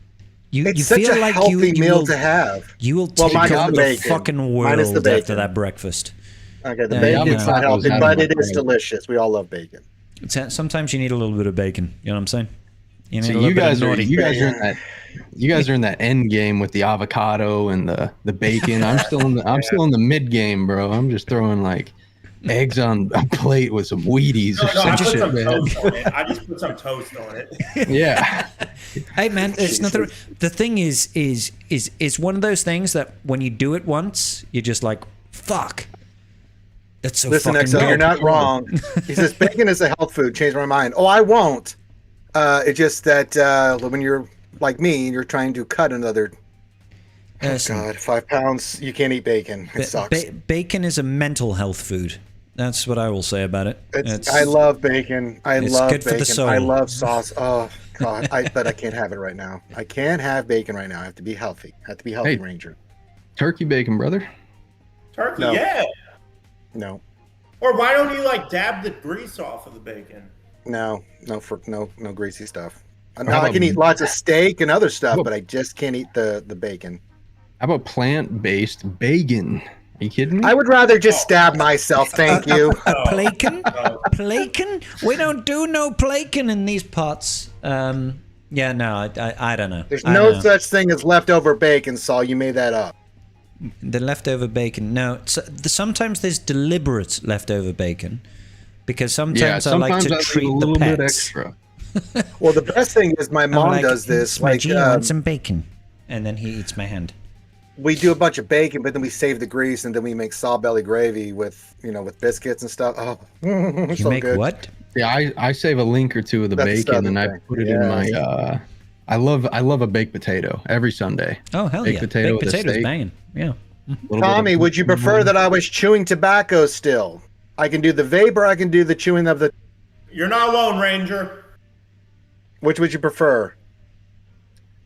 A: you
D: it's
A: feel
D: such a
A: like
D: healthy meal
A: will,
D: to have.
A: You will take over the
D: bacon.
A: fucking world after that breakfast.
D: Okay, the bacon's not healthy, but it is delicious. We all love bacon.
A: Sometimes you need a little bit of bacon. You know what I'm saying? You need
F: so you guys are in that end game with the avocado and the bacon. I'm still in the mid game, bro. I'm just throwing like eggs on a plate with some Wheaties or some shit, man.
E: I just put some toast on it.
F: Yeah.
A: Hey man, it's nothing. The thing is one of those things that when you do it once, you're just like, fuck. That's so
D: Listen,
A: fucking
D: XO,
A: good.
D: you're not wrong. He says bacon is a health food. Change my mind. Oh, I won't. It's just that when you're like me and you're trying to cut another. Oh God, 5 pounds. You can't eat bacon. It sucks.
A: Bacon is a mental health food. That's what I will say about it.
D: I love bacon. I love
A: good
D: bacon.
A: for the soul.
D: I love sauce. Oh God, but I can't have it right now. I can't have bacon right now. I have to be healthy. I have to be healthy, Ranger.
F: Turkey bacon, brother.
E: Turkey, yeah.
D: No.
E: Or why don't you like dab the grease off of the bacon?
D: No greasy stuff. Now I can eat lots of steak and other stuff, but I just can't eat the bacon.
F: How about plant-based bacon? Are you kidding me?
D: I would rather just stab myself. Thank you.
A: Plakin? Plakin? We don't do no plakin in these parts. Yeah, no, I don't know.
D: There's no such thing as leftover bacon, Saul. You made that up.
A: The leftover bacon. No, sometimes there's deliberate leftover bacon because sometimes I like to treat the pets.
F: Bit extra.
D: Well, the best thing is my mom does this.
A: Like, I want some bacon, and then he eats my hand.
D: We do a bunch of bacon, but then we save the grease, and then we make sawbelly gravy with biscuits and stuff. Oh,
A: you
D: so
A: make
D: good.
A: what?
F: Yeah, I save a link or two of the bacon, and I put it in my. I love a baked potato every Sunday.
A: Oh hell
F: baked
A: yeah!
F: Potato
A: Baked potatoes banging. Yeah.
D: Tommy, would you prefer that I was chewing tobacco still? I can do the vape, or I can do the chewing of the.
E: You're not alone, Ranger.
D: Which would you prefer?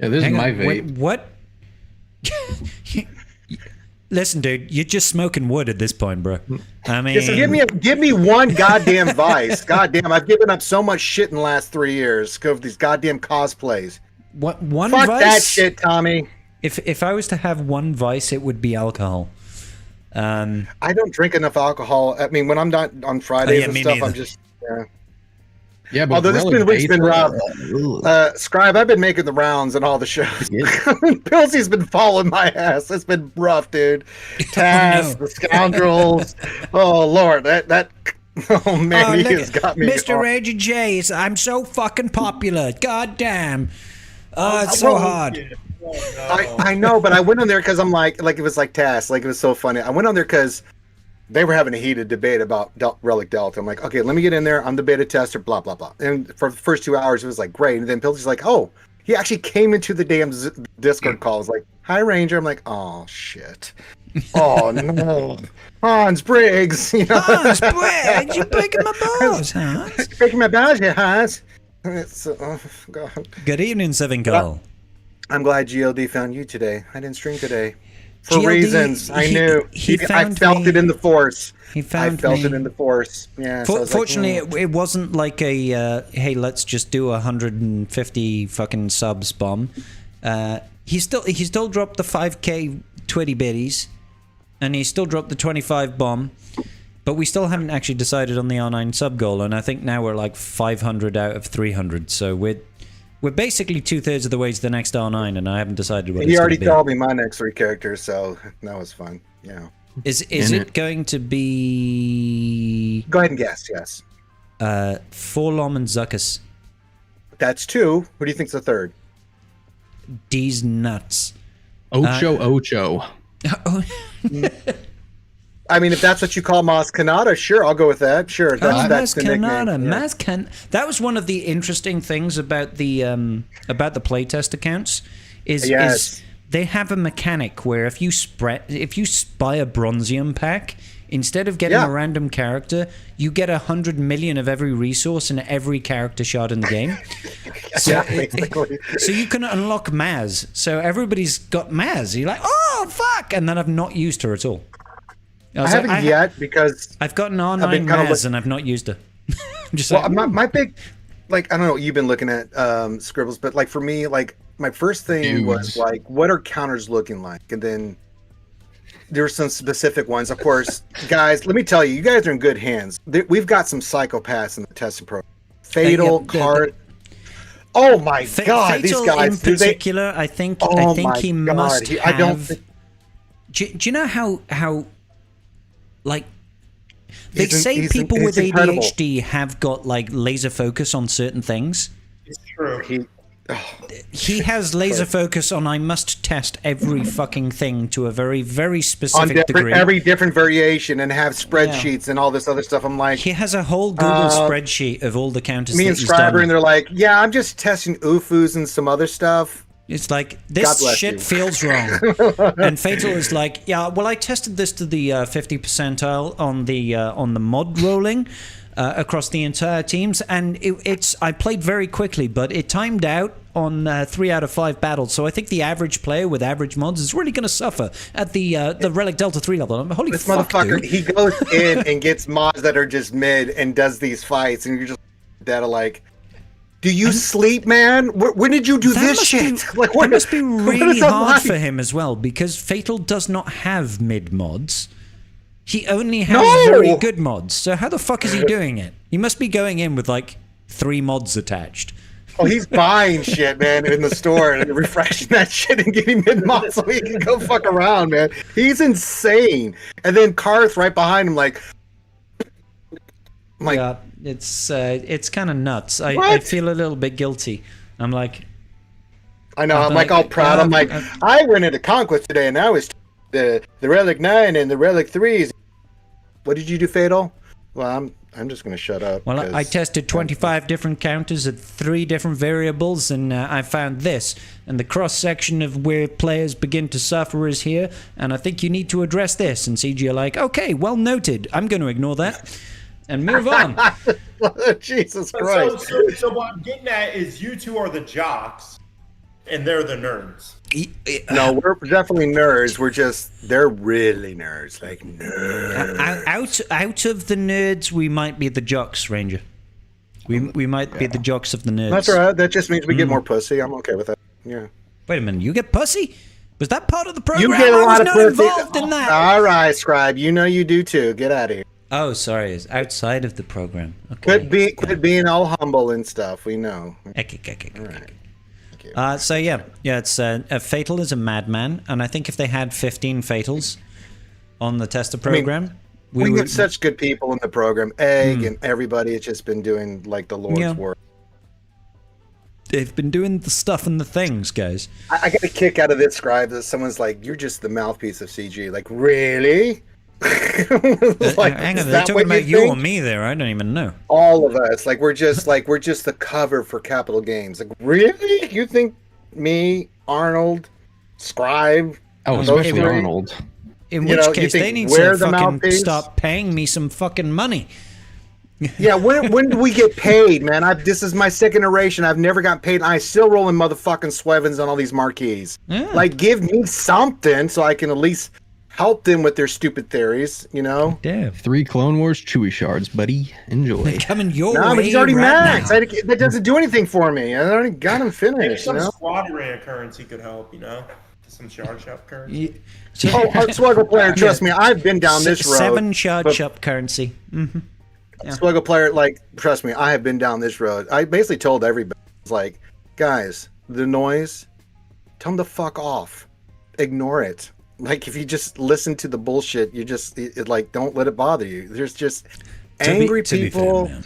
F: Yeah, this is my vape.
A: Wait, what? Listen, dude, you're just smoking wood at this point, bro. I mean,
D: just give me one goddamn vice. Goddamn, I've given up so much shit in the last 3 years because of these goddamn cosplays.
A: One
D: Fuck
A: vice?
D: that shit, Tommy.
A: If I was to have one vice, it would be alcohol.
D: I don't drink enough alcohol. I mean, when I'm not on Fridays and stuff, I'm just
F: Yeah, but
D: although this week's been rough. Scribe, I've been making the rounds on all the shows. Pilsey's been following my ass. It's been rough, dude. Taz, the Scoundrels. Oh Lord, that oh man, he has got me.
A: Mr. Ranger J, I'm so fucking popular. God damn. It's so hard.
D: I know, but I went on there because I'm like it was like Taz. Like it was so funny. I went on there because they were having a heated debate about Relic Delta. I'm like, okay, let me get in there. I'm the beta tester, blah, blah, blah. And for the first 2 hours, it was like, great. And then Pilsey's like, oh, he actually came into the damn Discord call. I was like, hi, Ranger. I'm like, oh, shit. Oh, no. Hans Briggs.
A: Hans Briggs, you're breaking my balls, Hans.
D: Breaking my balls here, Hans. Oh, God.
A: Good evening, Seven Call.
D: I'm glad GLD found you today. I didn't stream today. For GLD, reasons I knew. I felt it in the force.
A: He found
D: I felt it in the force. Yeah.
A: Fortunately, it wasn't like a hey, let's just do 150 fucking subs bomb. He still dropped the 5k Twitty bitties, and he still dropped the 25 bomb. But we still haven't actually decided on the R9 sub goal, and I think now we're like 500 out of 300. So we're basically 2/3 of the way to the next R9, and I haven't decided what it's going to be.
D: He already told me my next 3 characters, so that was fun. Yeah.
A: Is it going to be...
D: Go ahead and guess, yes.
A: Forlom and Zuckus.
D: That's 2. Who do you think's the 3rd?
A: D's nuts.
F: Ocho.
D: I mean, if that's what you call Maz Kanata, sure, I'll go with that. Sure, that's the nickname.
A: Yeah. That was one of the interesting things about the playtest accounts. Is they have a mechanic where if you buy a Bronzium pack, instead of getting a random character, you get 100 million of every resource and every character shard in the game. So, so you can unlock Maz. So everybody's got Maz. You're like, oh, fuck! And then I've not used her at all.
D: I haven't yet because
A: I've got an R9 Maz and I've not used her. I'm just
D: my big, like, I don't know what you've been looking at, Scribbles, but like for me, like my first thing was like, what are counters looking like? And then there's some specific ones. Of course, guys, let me tell you, you guys are in good hands. We've got some psychopaths in the testing program. Fatal, Card. Oh my God, these guys.
A: In particular, I think he must have.
D: I don't think...
A: Do you know how like they say people with ADHD have got like laser focus on certain things?
E: It's true.
A: He has laser focus on I must test every fucking thing to a very, very specific degree.
D: Every different variation and have spreadsheets and all this other stuff. I'm like...
A: He has a whole Google spreadsheet of all the counters
D: me and Scriber, and they're like, yeah, I'm just testing UFUs and some other stuff.
A: It's like, this shit feels wrong. And Fatal is like, yeah, well, I tested this to the 50 percentile on the mod rolling across the entire teams, and I played very quickly, but it timed out on 3 out of 5 battles. So I think the average player with average mods is really going to suffer at the Relic Delta 3 level. Holy
D: this
A: fuck,
D: motherfucker,
A: dude.
D: He goes in and gets mods that are just mid and does these fights, and you're just that are like, do you sleep, man? When did you do this shit?
A: Like, that must be really hard for him as well, because Fatal does not have mid mods. He only has very good mods. So how the fuck is he doing it? He must be going in with like 3 mods attached.
D: Oh, he's buying shit, man, in the store and refreshing that shit and getting mid mods so he can go fuck around, man. He's insane. And then Karth right behind him, like,
A: yeah, it's kind of nuts. I feel a little bit guilty. I'm like,
D: I know. I'm like all proud. I'm like, I went into Conquest today, and I was the Relic 9 and the Relic 3s. What did you do, Fatal? Well, I'm just gonna shut up.
A: Well, I tested 25 different counters at 3 different variables, and I found this. And the cross section of where players begin to suffer is here, and I think you need to address this. And CG are like, okay, well noted. I'm going to ignore that and move on.
D: Jesus Christ.
E: So what I'm getting at is you two are the jocks, and they're the nerds.
D: No, we're definitely nerds. They're really nerds. Like, nerds.
A: Out of the nerds, we might be the jocks, Ranger. We might be the jocks of the nerds.
D: That's all right. That just means we get more pussy. I'm okay with that. Yeah.
A: Wait a minute. You get pussy? Was that part of the program?
D: You get a lot of pussy.
A: Involved in that.
D: All right, Scribe. You know you do too. Get out of here.
A: Oh, sorry. It's outside of the program. Okay.
D: Quit being all humble and stuff. We know.
A: All right. So it's Fatal is a madman, and I think if they had 15 Fatals on the tester program,
D: we get such good people in the program. Egg and everybody has just been doing like the Lord's work.
A: They've been doing the stuff and the things, guys.
D: I got a kick out of this, Scribe, that someone's like, "You're just the mouthpiece of CG." Like, really?
A: Like, hang on, they're talking about you or me there. I don't even know.
D: All of us, like we're just the cover for Capital Games. Like, really? You think me, Arnold, Scribe?
F: Oh, especially Arnold.
A: In which case, they need to fucking stop paying me some fucking money.
D: Yeah, when do we get paid, man? This is my second iteration. I've never gotten paid, and I still rolling motherfucking Swevens on all these marquees. Yeah. Like, give me something so I can at least help them with their stupid theories, you know?
A: Damn.
F: 3 Clone Wars Chewie shards, buddy. Enjoy.
A: They're coming your way.
D: No, but he's already maxed. That doesn't do anything for me. I already got him finished.
E: Maybe some squad arena currency could help, you know? Some shard shop currency.
D: Swuggle player, trust me, I've been down this road.
A: 7 shard shop currency. Mm-hmm.
D: Yeah. Swuggle player, like, trust me, I have been down this road. I basically told everybody, like, guys, the noise, tell them to fuck off. Ignore it. Like, if you just listen to the bullshit, you just, like, don't let it bother you. There's just angry people. Fair,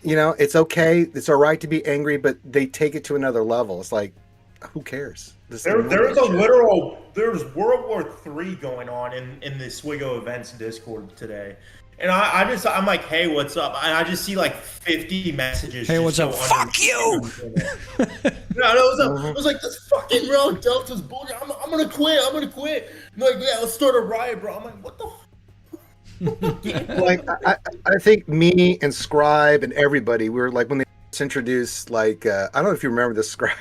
D: you know, it's okay. It's all right to be angry, but they take it to another level. It's like, who cares? There's
E: World War III going on in the Swiggo Events Discord today. And I'm like, hey, what's up? And I just see like 50 messages.
A: Hey, what's up? Fuck you!
E: I was like, this fucking Relic Delta's bullshit. I'm gonna quit. I'm like, yeah, let's start a riot, bro. I'm like, what the
D: Like I think me and Scribe and everybody, we were like when they introduced like I don't know if you remember this, Scribe,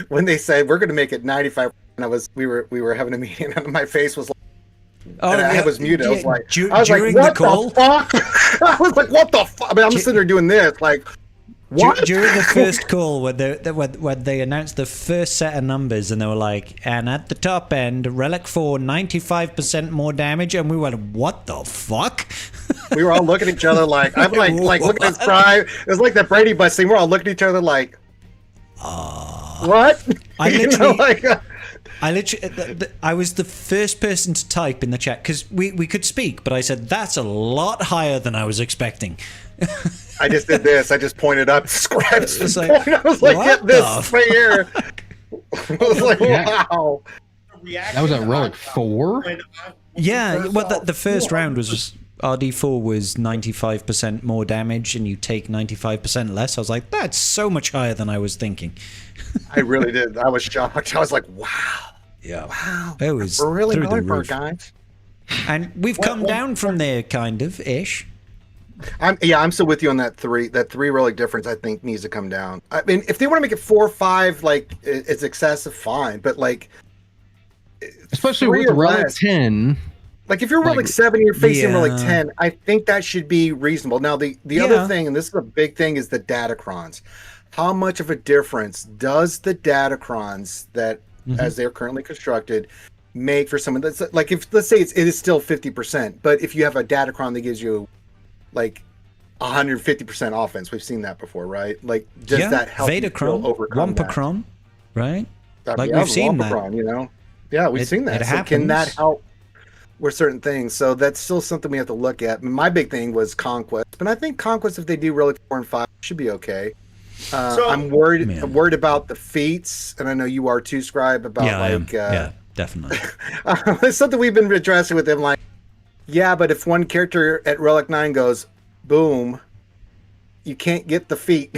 D: when they said we're going to make it 95. And we were having a meeting and my face was like, and I was muted. I was like, what the fuck? I was like, what the fuck? I mean, I'm sitting there doing this, like, what?
A: During the first call, when they announced the first set of numbers, and they were like, and at the top end, Relic 4, 95% more damage, and we went, what the fuck?
D: We were all looking at each other like, I'm like looking at Scribe. It was like that Brady Bunch scene. We're all looking at each other like, what?
A: I was the first person to type in the chat because we could speak, but I said that's a lot higher than I was expecting.
D: I just did this. I just pointed up, scratched. I was like,
A: get
D: this right here. I was like, wow.
F: That was at Relic 4?
A: Yeah, well, the first round was just RD4 was 95% more damage, and you take 95% less. I was like, that's so much higher than I was thinking.
D: I really did. I was shocked. I was like, wow.
A: Yeah.
D: Wow.
A: It was
D: We're really
A: through
D: going
A: the
D: for
A: roof.
D: it, guys.
A: And we've come down from there, kind of, ish.
D: I'm still with you on that 3. That 3 relic difference, I think, needs to come down. I mean, if they want to make it 4 or 5, like, it's excessive, fine. But, like,
F: especially with Relic 10.
D: Like, if you're Relic 7 and you're facing Relic 10, I think that should be reasonable. Now, the other thing, and this is a big thing, is the datacrons. How much of a difference does the datacrons that, as they're currently constructed, make for someone that's like, if let's say it is still 50%, but if you have a datacron that gives you like 150% offense, we've seen that before, right? Like, does that help you overcome
A: Wampacron, right?
D: Like, we've seen that, you know? Yeah, we've seen that. So can that help with certain things? So that's still something we have to look at. My big thing was Conquest, but I think Conquest, if they do Relic 4 and 5, should be okay. I'm worried about the feats, and I know you are too, Scribe, about
A: definitely.
D: It's something we've been addressing with them, like, yeah, but if one character at Relic 9 goes boom, you can't get the feat.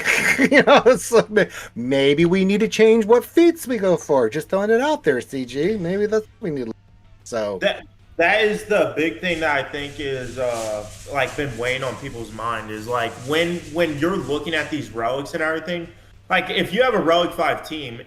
D: You know, so maybe we need to change what feats we go for. Just throwing it out there, CG. Maybe that's what we need to. So
E: that is the big thing that I think is like been weighing on people's mind, is like when you're looking at these relics and everything, like if you have a Relic 5 team,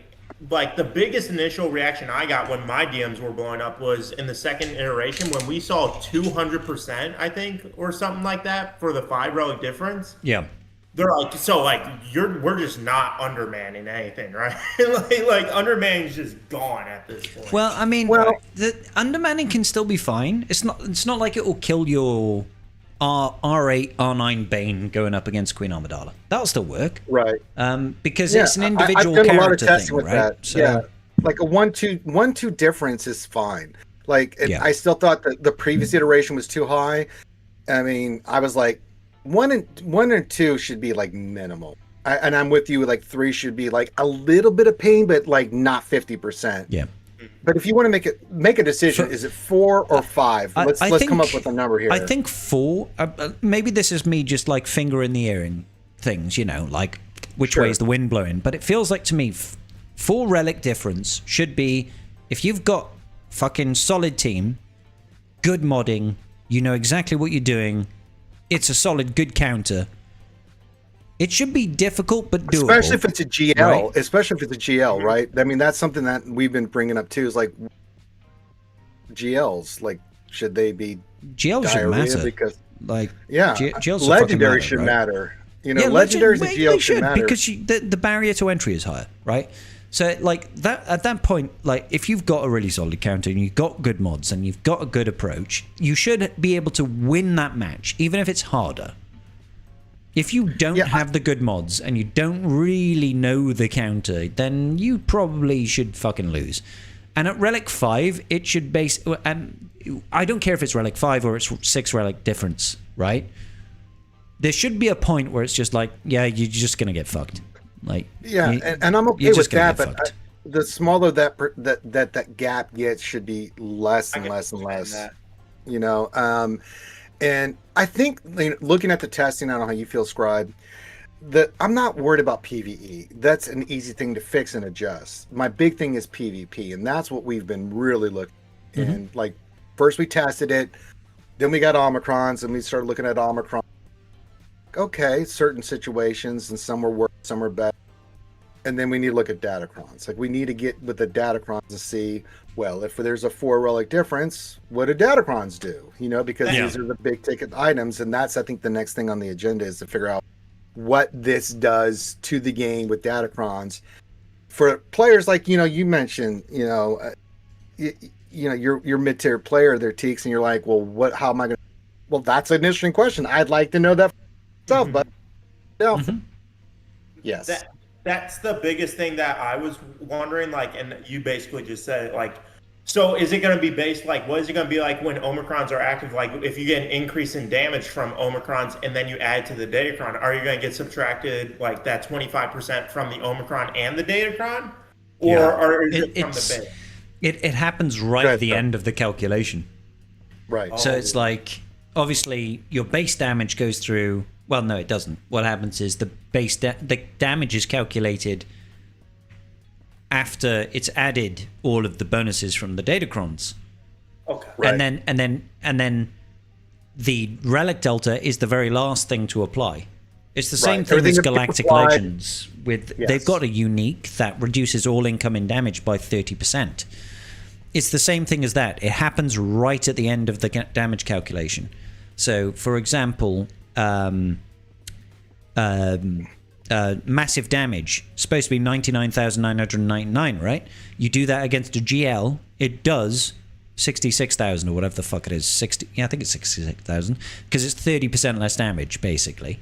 E: like the biggest initial reaction I got when my DMs were blowing up was in the second iteration when we saw 200%, I think, or something like that for the 5 relic difference.
A: Yeah.
E: They're like, so like we're just not undermanning anything, right? like undermanning is just gone at this point.
A: Well, I mean, the undermanning can still be fine. It's not like it will kill your R8, R9 Bane going up against Queen Amidala. That'll still work,
D: right?
A: Because it's an individual
D: I've done
A: character
D: a lot of testing
A: thing,
D: with
A: right?
D: that. So, yeah, like a 1-2 difference is fine. Like, I still thought that the previous iteration was too high. I mean, I was like, 1 and 2 should be like minimal, and I'm with you. Like 3 should be like a little bit of pain, but like not 50%.
A: Yeah.
D: But if you want to make a decision, is it 4 or 5? Let's come up with a number here.
A: I think 4. Maybe this is me just like finger in the earing things, you know, like which way is the wind blowing. But it feels like to me, 4 relic difference should be if you've got fucking solid team, good modding, you know exactly what you're doing. It's a solid, good counter. It should be difficult, but doable.
D: Especially if it's a GL. Right? Especially if it's a GL, right? I mean, that's something that we've been bringing up too. Is like GLs. Like, should they be
A: GLs should matter?
D: Because
A: like,
D: GLs legendary should matter. You know, legendaries and GLs should matter
A: because the barrier to entry is higher, right? So, like that at that point, like if you've got a really solid counter and you've got good mods and you've got a good approach, you should be able to win that match, even if it's harder. If you don't have the good mods and you don't really know the counter, then you probably should fucking lose. And at Relic 5, it should base... And I don't care if it's Relic 5 or it's 6 relic difference, right? There should be a point where it's just like, yeah, you're just going to get fucked. Like,
D: and I'm okay with that, but the smaller that gap gets should be less and less and less. You know? And I think, looking at the testing, I don't know how you feel, Scribe, that I'm not worried about PvE. That's an easy thing to fix and adjust. My big thing is PvP, and that's what we've been really looking. And like, first we tested it. Then we got Omicrons, and we started looking at Omicron. Okay, certain situations, and some were worse, some were better. And then we need to look at Datacrons. Like, we need to get with the Datacrons to see, well, if there's a 4 relic difference, what do Datacrons do? You know, because these are the big ticket items. And that's, I think, the next thing on the agenda is to figure out what this does to the game with Datacrons. For players like, you know, you mentioned, you know, you're mid-tier player, they're Teeks, and you're like, well, how am I going to? Well, that's an interesting question. I'd like to know that for myself, but yes.
E: That's the biggest thing that I was wondering, like, and you basically just said it, like, so is it going to be based, like, what is it going to be like when Omicrons are active? Like, if you get an increase in damage from Omicrons and then you add to the Datacron, are you going to get subtracted, like, that 25% from the Omicron and the Datacron? Or is it from the base?
A: It happens right at the end of the calculation.
D: Right.
A: So it's like, obviously, your base damage goes through. Well, no, it doesn't. What happens is the damage is calculated after it's added all of the bonuses from the Datacrons.
E: Okay.
D: Right.
A: And then the relic delta is the very last thing to apply. It's the same thing as Galactic Legends. They've got a unique that reduces all incoming damage by 30%. It's the same thing as that. It happens right at the end of the damage calculation. So, for example, massive damage, supposed to be 99,999, right? You do that against a GL, it does 66,000 or whatever the fuck it is. 60, yeah, I think it's 66,000 because it's 30% less damage, basically.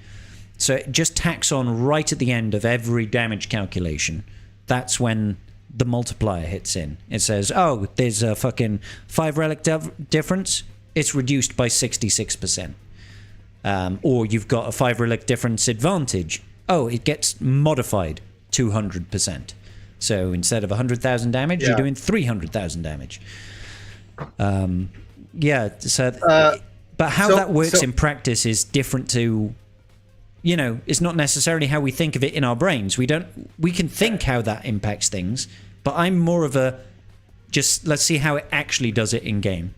A: So it just tacks on right at the end of every damage calculation. That's when the multiplier hits in. It says, oh, there's a fucking 5 relic difference. It's reduced by 66%. Or you've got a 5 relic difference advantage. Oh, it gets modified 200%. So instead of 100,000 damage, you're doing 300,000 damage. But how that works in practice is different to, you know, it's not necessarily how we think of it in our brains. We can think how that impacts things, but I'm more of a just let's see how it actually does it in game.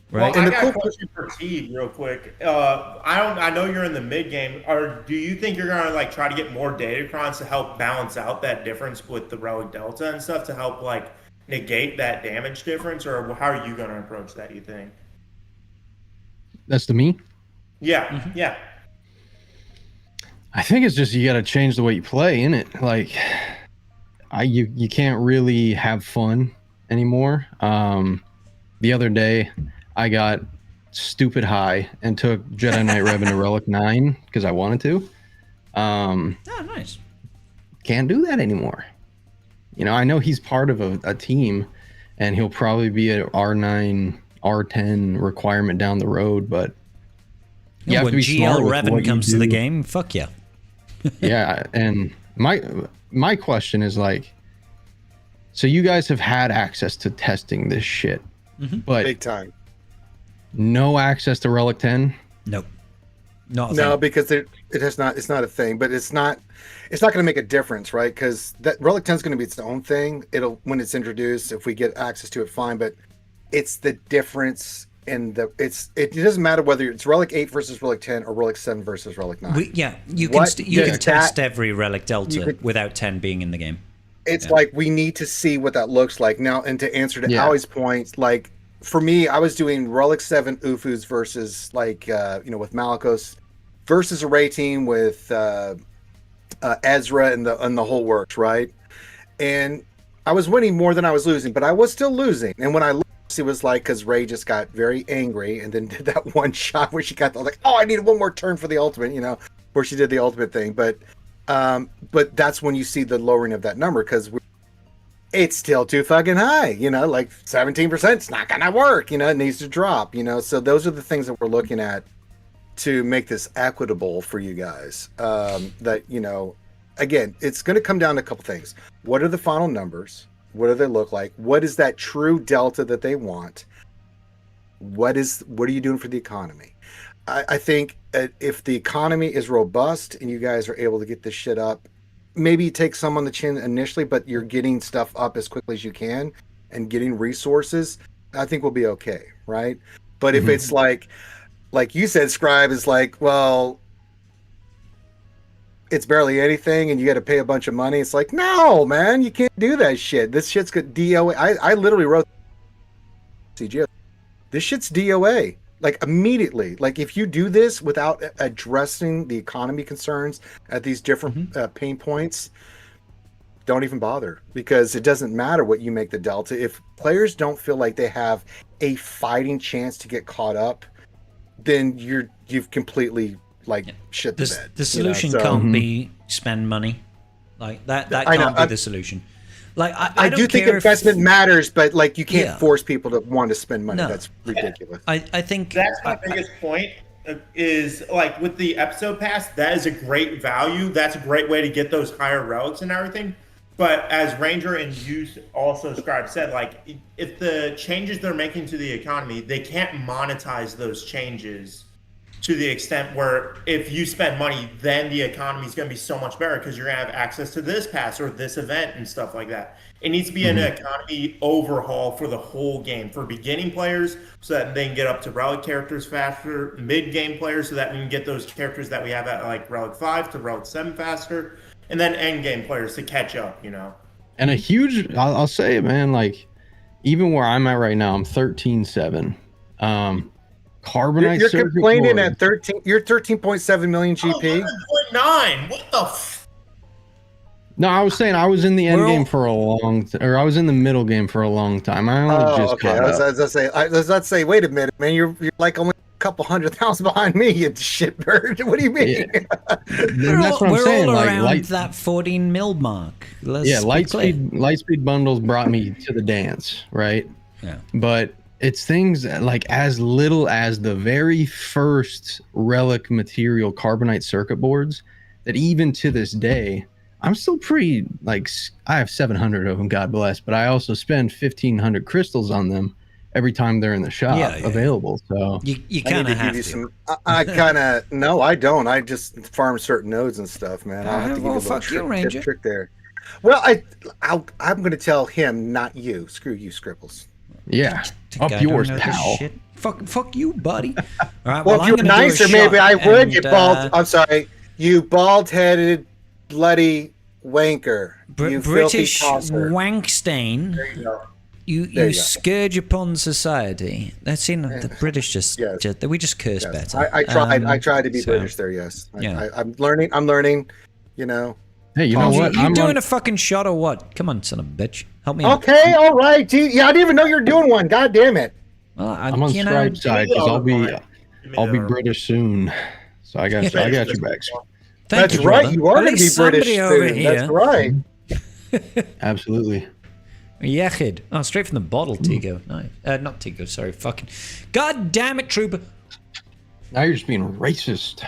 A: Right.
E: Well, I got a question for T real quick. I know you're in the mid game. Do you think you're gonna like try to get more Datacrons to help balance out that difference with the relic delta and stuff to help like negate that damage difference, or how are you gonna approach that? You think?
F: That's to me.
E: Yeah, yeah.
F: I think it's just you got to change the way you play, innit? Like, you can't really have fun anymore. The other day, I got stupid high and took Jedi Knight Rev into Relic 9 because I wanted to.
A: Oh, nice.
F: Can't do that anymore. You know, I know he's part of a team, and he'll probably be an R9, R10 requirement down the road, but you have to be smart with what
A: Revan comes
F: you do.
A: to the game, fuck yeah.
F: Yeah, and my question is like, so you guys have had access to testing this shit, but
D: big time.
F: No access to Relic 10?
A: Nope. Not
D: no, because it has not. It's not a thing, but it's not going to make a difference, right? Because that Relic 10 is going to be its own thing. It'll when it's introduced, if we get access to it, fine. But it's the difference in the. It doesn't matter whether it's Relic 8 versus Relic 10 or Relic 7 versus Relic 9.
A: You can test every Relic Delta without 10 being in the game.
D: It's like we need to see what that looks like now. And to answer to Allie's point, like. For me, I was doing Relic 7 Ufus versus like with Malicos versus a Ray team with Ezra and the whole works, right? And I was winning more than I was losing, but I was still losing. And when I lost, it was like because Ray just got very angry and then did that one shot where she got like, oh, I needed one more turn for the ultimate, where she did the ultimate thing. But that's when you see the lowering of that number because it's still too fucking high, like 17%. It's not gonna work, it needs to drop, So those are the things that we're looking at to make this equitable for you guys. Again, it's going to come down to a couple things. What are the final numbers? What do they look like? What is that true delta that they want? What are you doing for the economy? I think if the economy is robust and you guys are able to get this shit up, maybe you take some on the chin initially, but you're getting stuff up as quickly as you can and getting resources, I think we'll be okay, right? But if it's like you said, Scribe is like, well, it's barely anything and you got to pay a bunch of money. It's like, no, man, you can't do that shit. This shit's got DOA. I literally wrote CGO. This shit's DOA. Like immediately. Like if you do this without addressing the economy concerns at these different pain points, don't even bother, because it doesn't matter what you make the delta. If players don't feel like they have a fighting chance to get caught up, then you've completely shit the bed.
A: The solution can't be spend money. Like that can't be the solution. Like I
D: do think investment matters, but like you can't force people to want to spend money.
A: No.
D: That's ridiculous.
A: I think
E: that's my biggest point. Is like with the episode pass, that is a great value. That's a great way to get those higher relics and everything. But as Ranger and you also, Scribe, said, like, if the changes they're making to the economy, they can't monetize those changes to the extent where if you spend money, then the economy is going to be so much better because you're going to have access to this pass or this event and stuff like that. It needs to be an economy overhaul for the whole game, for beginning players so that they can get up to relic characters faster, mid-game players so that we can get those characters that we have at like Relic 5 to Relic 7 faster, and then end-game players to catch up, you know?
F: And a huge, I'll say it, man, like, even where I'm at right now, I'm 13.7. Carbonite
D: You're
F: circuit
D: complaining
F: board.
D: at 13. You're 13.7 million GP.
E: 11.9. What the
F: No, I was saying I was in the end game for a long or I was in the middle game for a long time. I only just
D: okay.
F: caught up.
D: I was about to say, wait a minute, man. You're like only a couple 100,000 behind me, you shitbird. What do you mean?
F: Yeah. That's what I'm saying.
A: All
F: Like,
A: around that 14 mil mark.
F: light speed bundles brought me to the dance, right?
A: Yeah.
F: But it's things like as little as the very first relic material carbonite circuit boards that even to this day, I'm still pretty, like, I have 700 of them, God bless, but I also spend 1,500 crystals on them every time they're in the shop available. So
A: you kind of have to.
D: I kind of, no, I don't. I just farm certain nodes and stuff, man. I'll have to
A: well,
D: give you a
A: fuck you,
D: little
A: Ranger.
D: trick there. Well, I'm going to tell him, not you. Screw you, Scribbles.
F: yeah, up yours,
A: know this
F: pal.
A: shit. Fuck you, buddy. All right,
D: Well, if
A: I'm
D: you're
A: gonna do a
D: nicer,
A: shot,
D: maybe I would. You
A: and,
D: bald. I'm sorry. You bald-headed, bloody wanker. You
A: British
D: filthy tosser.
A: wankstain.
D: There you go.
A: You scourge upon society. That's in the British just we just curse better.
D: I tried to be British there. Yes. I'm learning. You know.
F: Hey, you know what?
A: You doing a fucking shot or what? Come on, son of a bitch. Help me.
D: Okay, all right. Yeah, I didn't even know you were doing one. God damn it.
A: Well,
F: I'm on Stripe's side because I'll be British soon. So I got you back.
D: That's right. You are going to be British
A: over
D: soon.
A: here.
D: That's right.
F: Absolutely.
A: Yeah, kid. Oh, straight from the bottle, Tico. Nice. Not Tico, sorry. Fucking. God damn it, Trooper.
F: Now you're just being racist.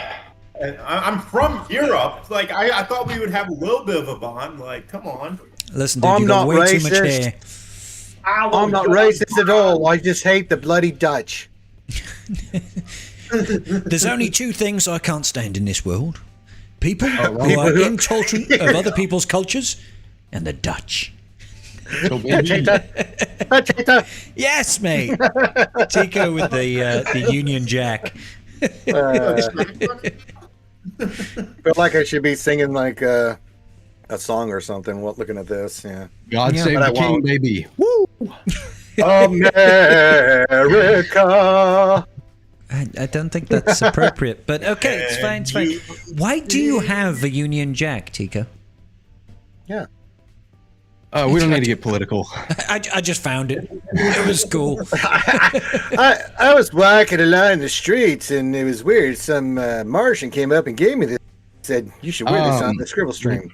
E: And I'm from Europe. Like, I thought we would have a little bit of a bond. Like, come on.
A: Listen, dude, you got way too much hair.
D: I'm not racist at all. I just hate the bloody Dutch.
A: There's only two things I can't stand in this world. People who are intolerant of other people's cultures and the Dutch. Yes, mate. Tico with the Union Jack.
D: Feel like I should be singing like a song or something. What? Looking at this, yeah.
F: God save the king, baby.
D: Woo! America.
A: I don't think that's appropriate, but okay, it's fine. It's fine. Why do you have a Union Jack, Tico?
D: Yeah.
F: We don't need to get political.
A: I just found it. It was cool.
D: I was walking along the streets and it was weird. Some Martian came up and gave me this. Said you should wear this on the Scribble stream.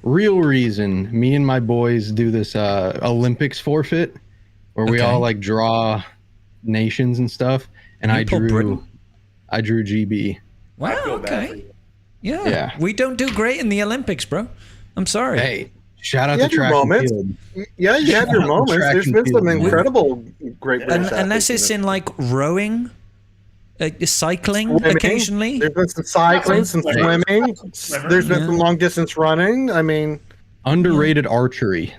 F: Real reason. Me and my boys do this Olympics forfeit, where we all like draw nations and stuff. And I drew GB.
A: Wow. Okay. Yeah. We don't do great in the Olympics, bro. I'm sorry.
F: Hey. Shout out to track and field.
D: Yeah, you have your moments. There's been some incredible great
A: unless it's in like rowing, cycling
D: swimming.
A: Occasionally.
D: There's been some cycling, some swimming. There's been some long distance running. I mean,
F: underrated archery.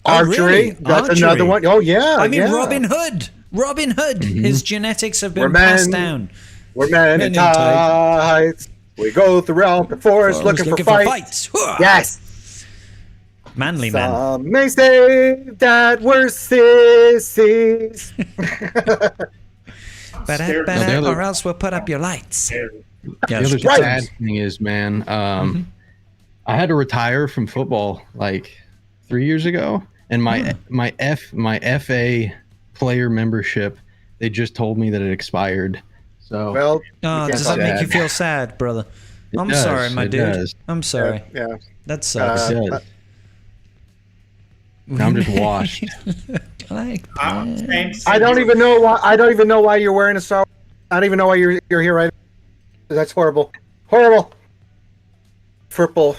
D: Archery. That's another one. Oh yeah.
A: I mean Robin Hood. Robin Hood. His genetics have been passed down.
D: We're men in tights. We go throughout the forest looking for fights.
A: Yes. Manly man.
D: Some may say that we're sissies.
A: Or else we'll put up your lights.
F: The other sad thing is, man, I had to retire from football like 3 years ago, and my FA player membership, they just told me that it expired. So,
D: well,
A: does that make you feel sad, brother? I'm sorry, my dude. I'm sorry.
D: Yeah.
A: That sucks.
F: Now I'm just washed.
D: I don't even know why. I don't even know why you're wearing a Star. I don't even know why you're here right now. That's horrible. Horrible. Football.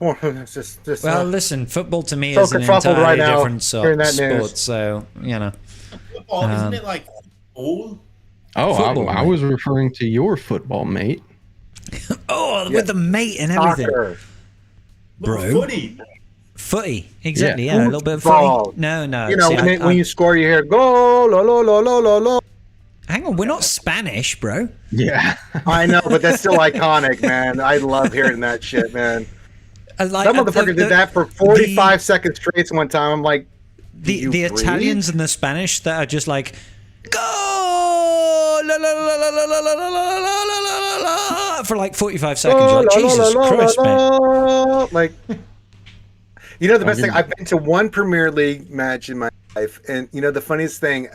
D: It's just,
A: well, listen, football to me is an entirely different sport. So
E: football, isn't it like old?
F: Oh, I was referring to your football, mate.
A: With the mate and everything,
E: bro.
A: Footy, exactly. Yeah, a little bit of footy. No.
D: When you score, you hear go lo lo lo lo lo lo.
A: Hang on, we're not Spanish, bro.
F: Yeah,
D: I know, but that's still iconic, man. I love hearing that shit, man. That motherfucker did that for 45 seconds straight one time. I'm like,
A: the Italians and the Spanish that are just like go la, la, la, la, la, la, la, la, la, la, la, for like 45 seconds. You're like, Jesus Christ, man.
D: Like, the best thing, I've been to one Premier League match in my life, and the funniest thing,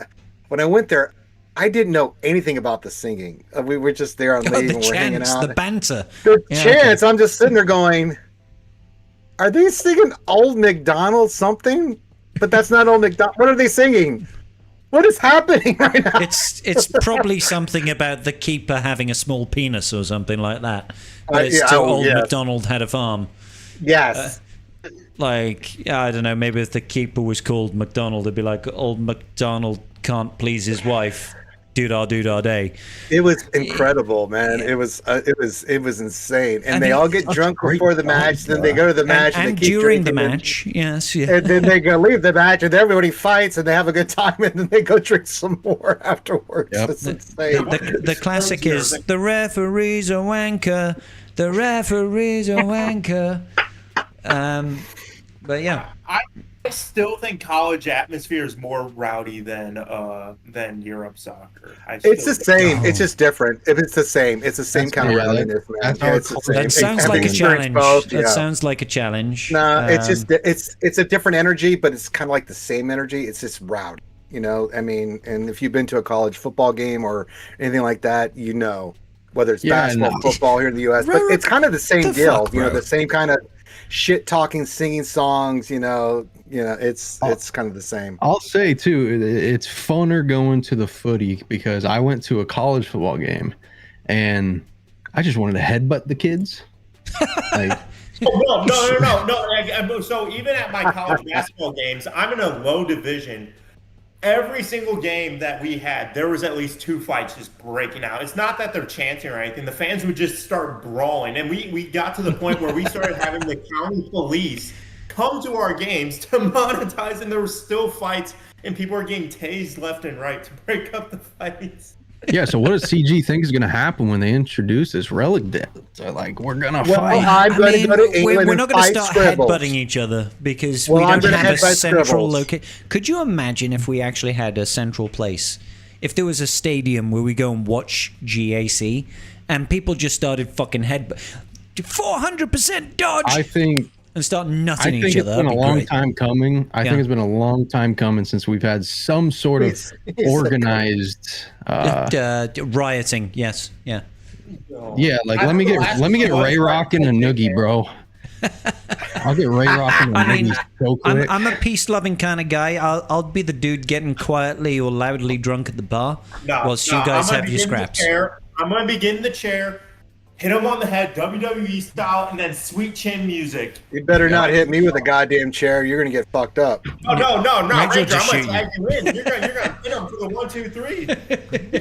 D: when I went there, I didn't know anything about the singing. We were just there on leave and we're hanging out.
A: The banter.
D: The chants. Okay. I'm just sitting there going, are they singing Old MacDonald something? But that's not Old MacDonald. What are they singing? What is happening right now?
A: It's probably something about the keeper having a small penis or something like that. But it's still Old MacDonald had a farm.
D: Yes.
A: I don't know, maybe if the keeper was called MacDonald, it'd be like Old MacDonald can't please his wife. Doo-dah day.
D: It was incredible, man. It was insane. And they all get drunk before the match, then they go to the match and they keep
A: during the
D: drinking.
A: match, yes. Yeah.
D: And then they go leave the match and everybody fights and they have a good time and then they go drink some more afterwards.
F: Yep.
D: It's insane.
A: The classic is the referee's a wanker. The referee's a wanker. But yeah.
E: I still think college atmosphere is more rowdy than Europe soccer.
D: It's the same. It's just different. If it's the same, it's the same kind of rowdiness, man.
A: That sounds like a challenge. That sounds like a challenge.
D: No, it's just it's a different energy, but it's kind of like the same energy. It's just rowdy. I mean, and if you've been to a college football game or anything like that, whether it's basketball, football here in the U.S., but it's kind of the same deal. The same kind of shit talking, singing songs. It's kind of the same.
F: I'll say too, it's funner going to the footy because I went to a college football game and I just wanted to headbutt the kids. Like,
E: no. So even at my college basketball games, I'm in a low division. Every single game that we had, there was at least 2 fights just breaking out. It's not that they're chanting or anything. The fans would just start brawling. And we got to the point where we started having the county police come to our games to monetize, and there were still fights, and people are getting tased left and right to break up the fights.
F: Yeah, so what does CG think is going to happen when they introduce this relic death? So we're going to fight.
A: We're not going to start headbutting each other because we don't have a central location. Could you imagine if we actually had a central place? If there was a stadium where we go and watch GAC and people just started fucking 400% dodge.
F: I think...
A: And start nutting each other.
F: I think it's been a long time coming. I think it's been a long time coming since we've had some sort of organized
A: rioting. Yes, yeah.
F: Yeah, let me get Ray Rock and a noogie, bro. I'll get Ray Rock and a noogie so quick.
A: I'm a peace-loving kind of guy. I'll be the dude getting quietly or loudly drunk at the bar whilst you guys have your scraps.
E: I'm gonna begin the chair. Hit him on the head, WWE style, and then sweet chin music.
D: You better not hit me with a goddamn chair. You're gonna get fucked up.
E: Oh, no, Ranger, I'm gonna tag you in. You're gonna hit him for the 1, 2, 3.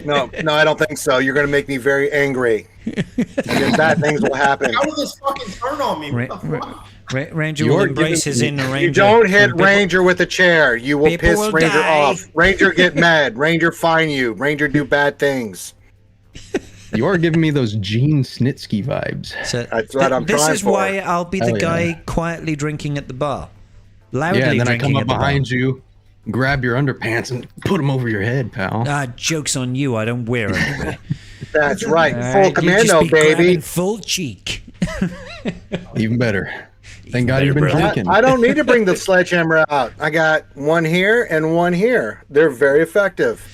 D: No, I don't think so. You're gonna make me very angry. And then bad things will happen.
E: How did this fucking turn on me? What the fuck?
A: Ranger will embrace his inner Ranger.
D: You don't hit Ranger with a chair. You will piss
A: will
D: Ranger
A: die.
D: off. Ranger get mad. Ranger fine you. Ranger do bad things.
F: You are giving me those Gene Snitsky vibes.
A: So
D: That's what I'm trying for.
A: This is why I'll be the
F: Hell
A: guy
F: yeah.
A: quietly drinking at the bar. Loudly
F: Yeah, and then I
A: drinking
F: come up
A: at the
F: behind you, grab your underpants, and put them over your head, pal.
A: bar. Joke's on you. I don't wear anyway.
D: That's right.
A: All
D: Full
A: right, you
D: commando,
A: just be
D: baby.
A: grabbing full cheek.
F: Even better. Thank God you've been
A: better,
F: drinking.
D: I don't need to bring the sledgehammer out. I got one here and one here. They're very effective.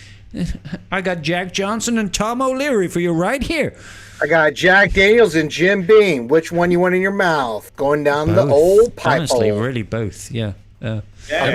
A: I got Jack Johnson and Tom O'Leary for you right here.
D: I got Jack Daniels and Jim Beam. Which one you want in your mouth? Going down the
A: Both.
D: old pipe
A: Honestly,
D: hole.
A: really both. Yeah.
D: Okay. I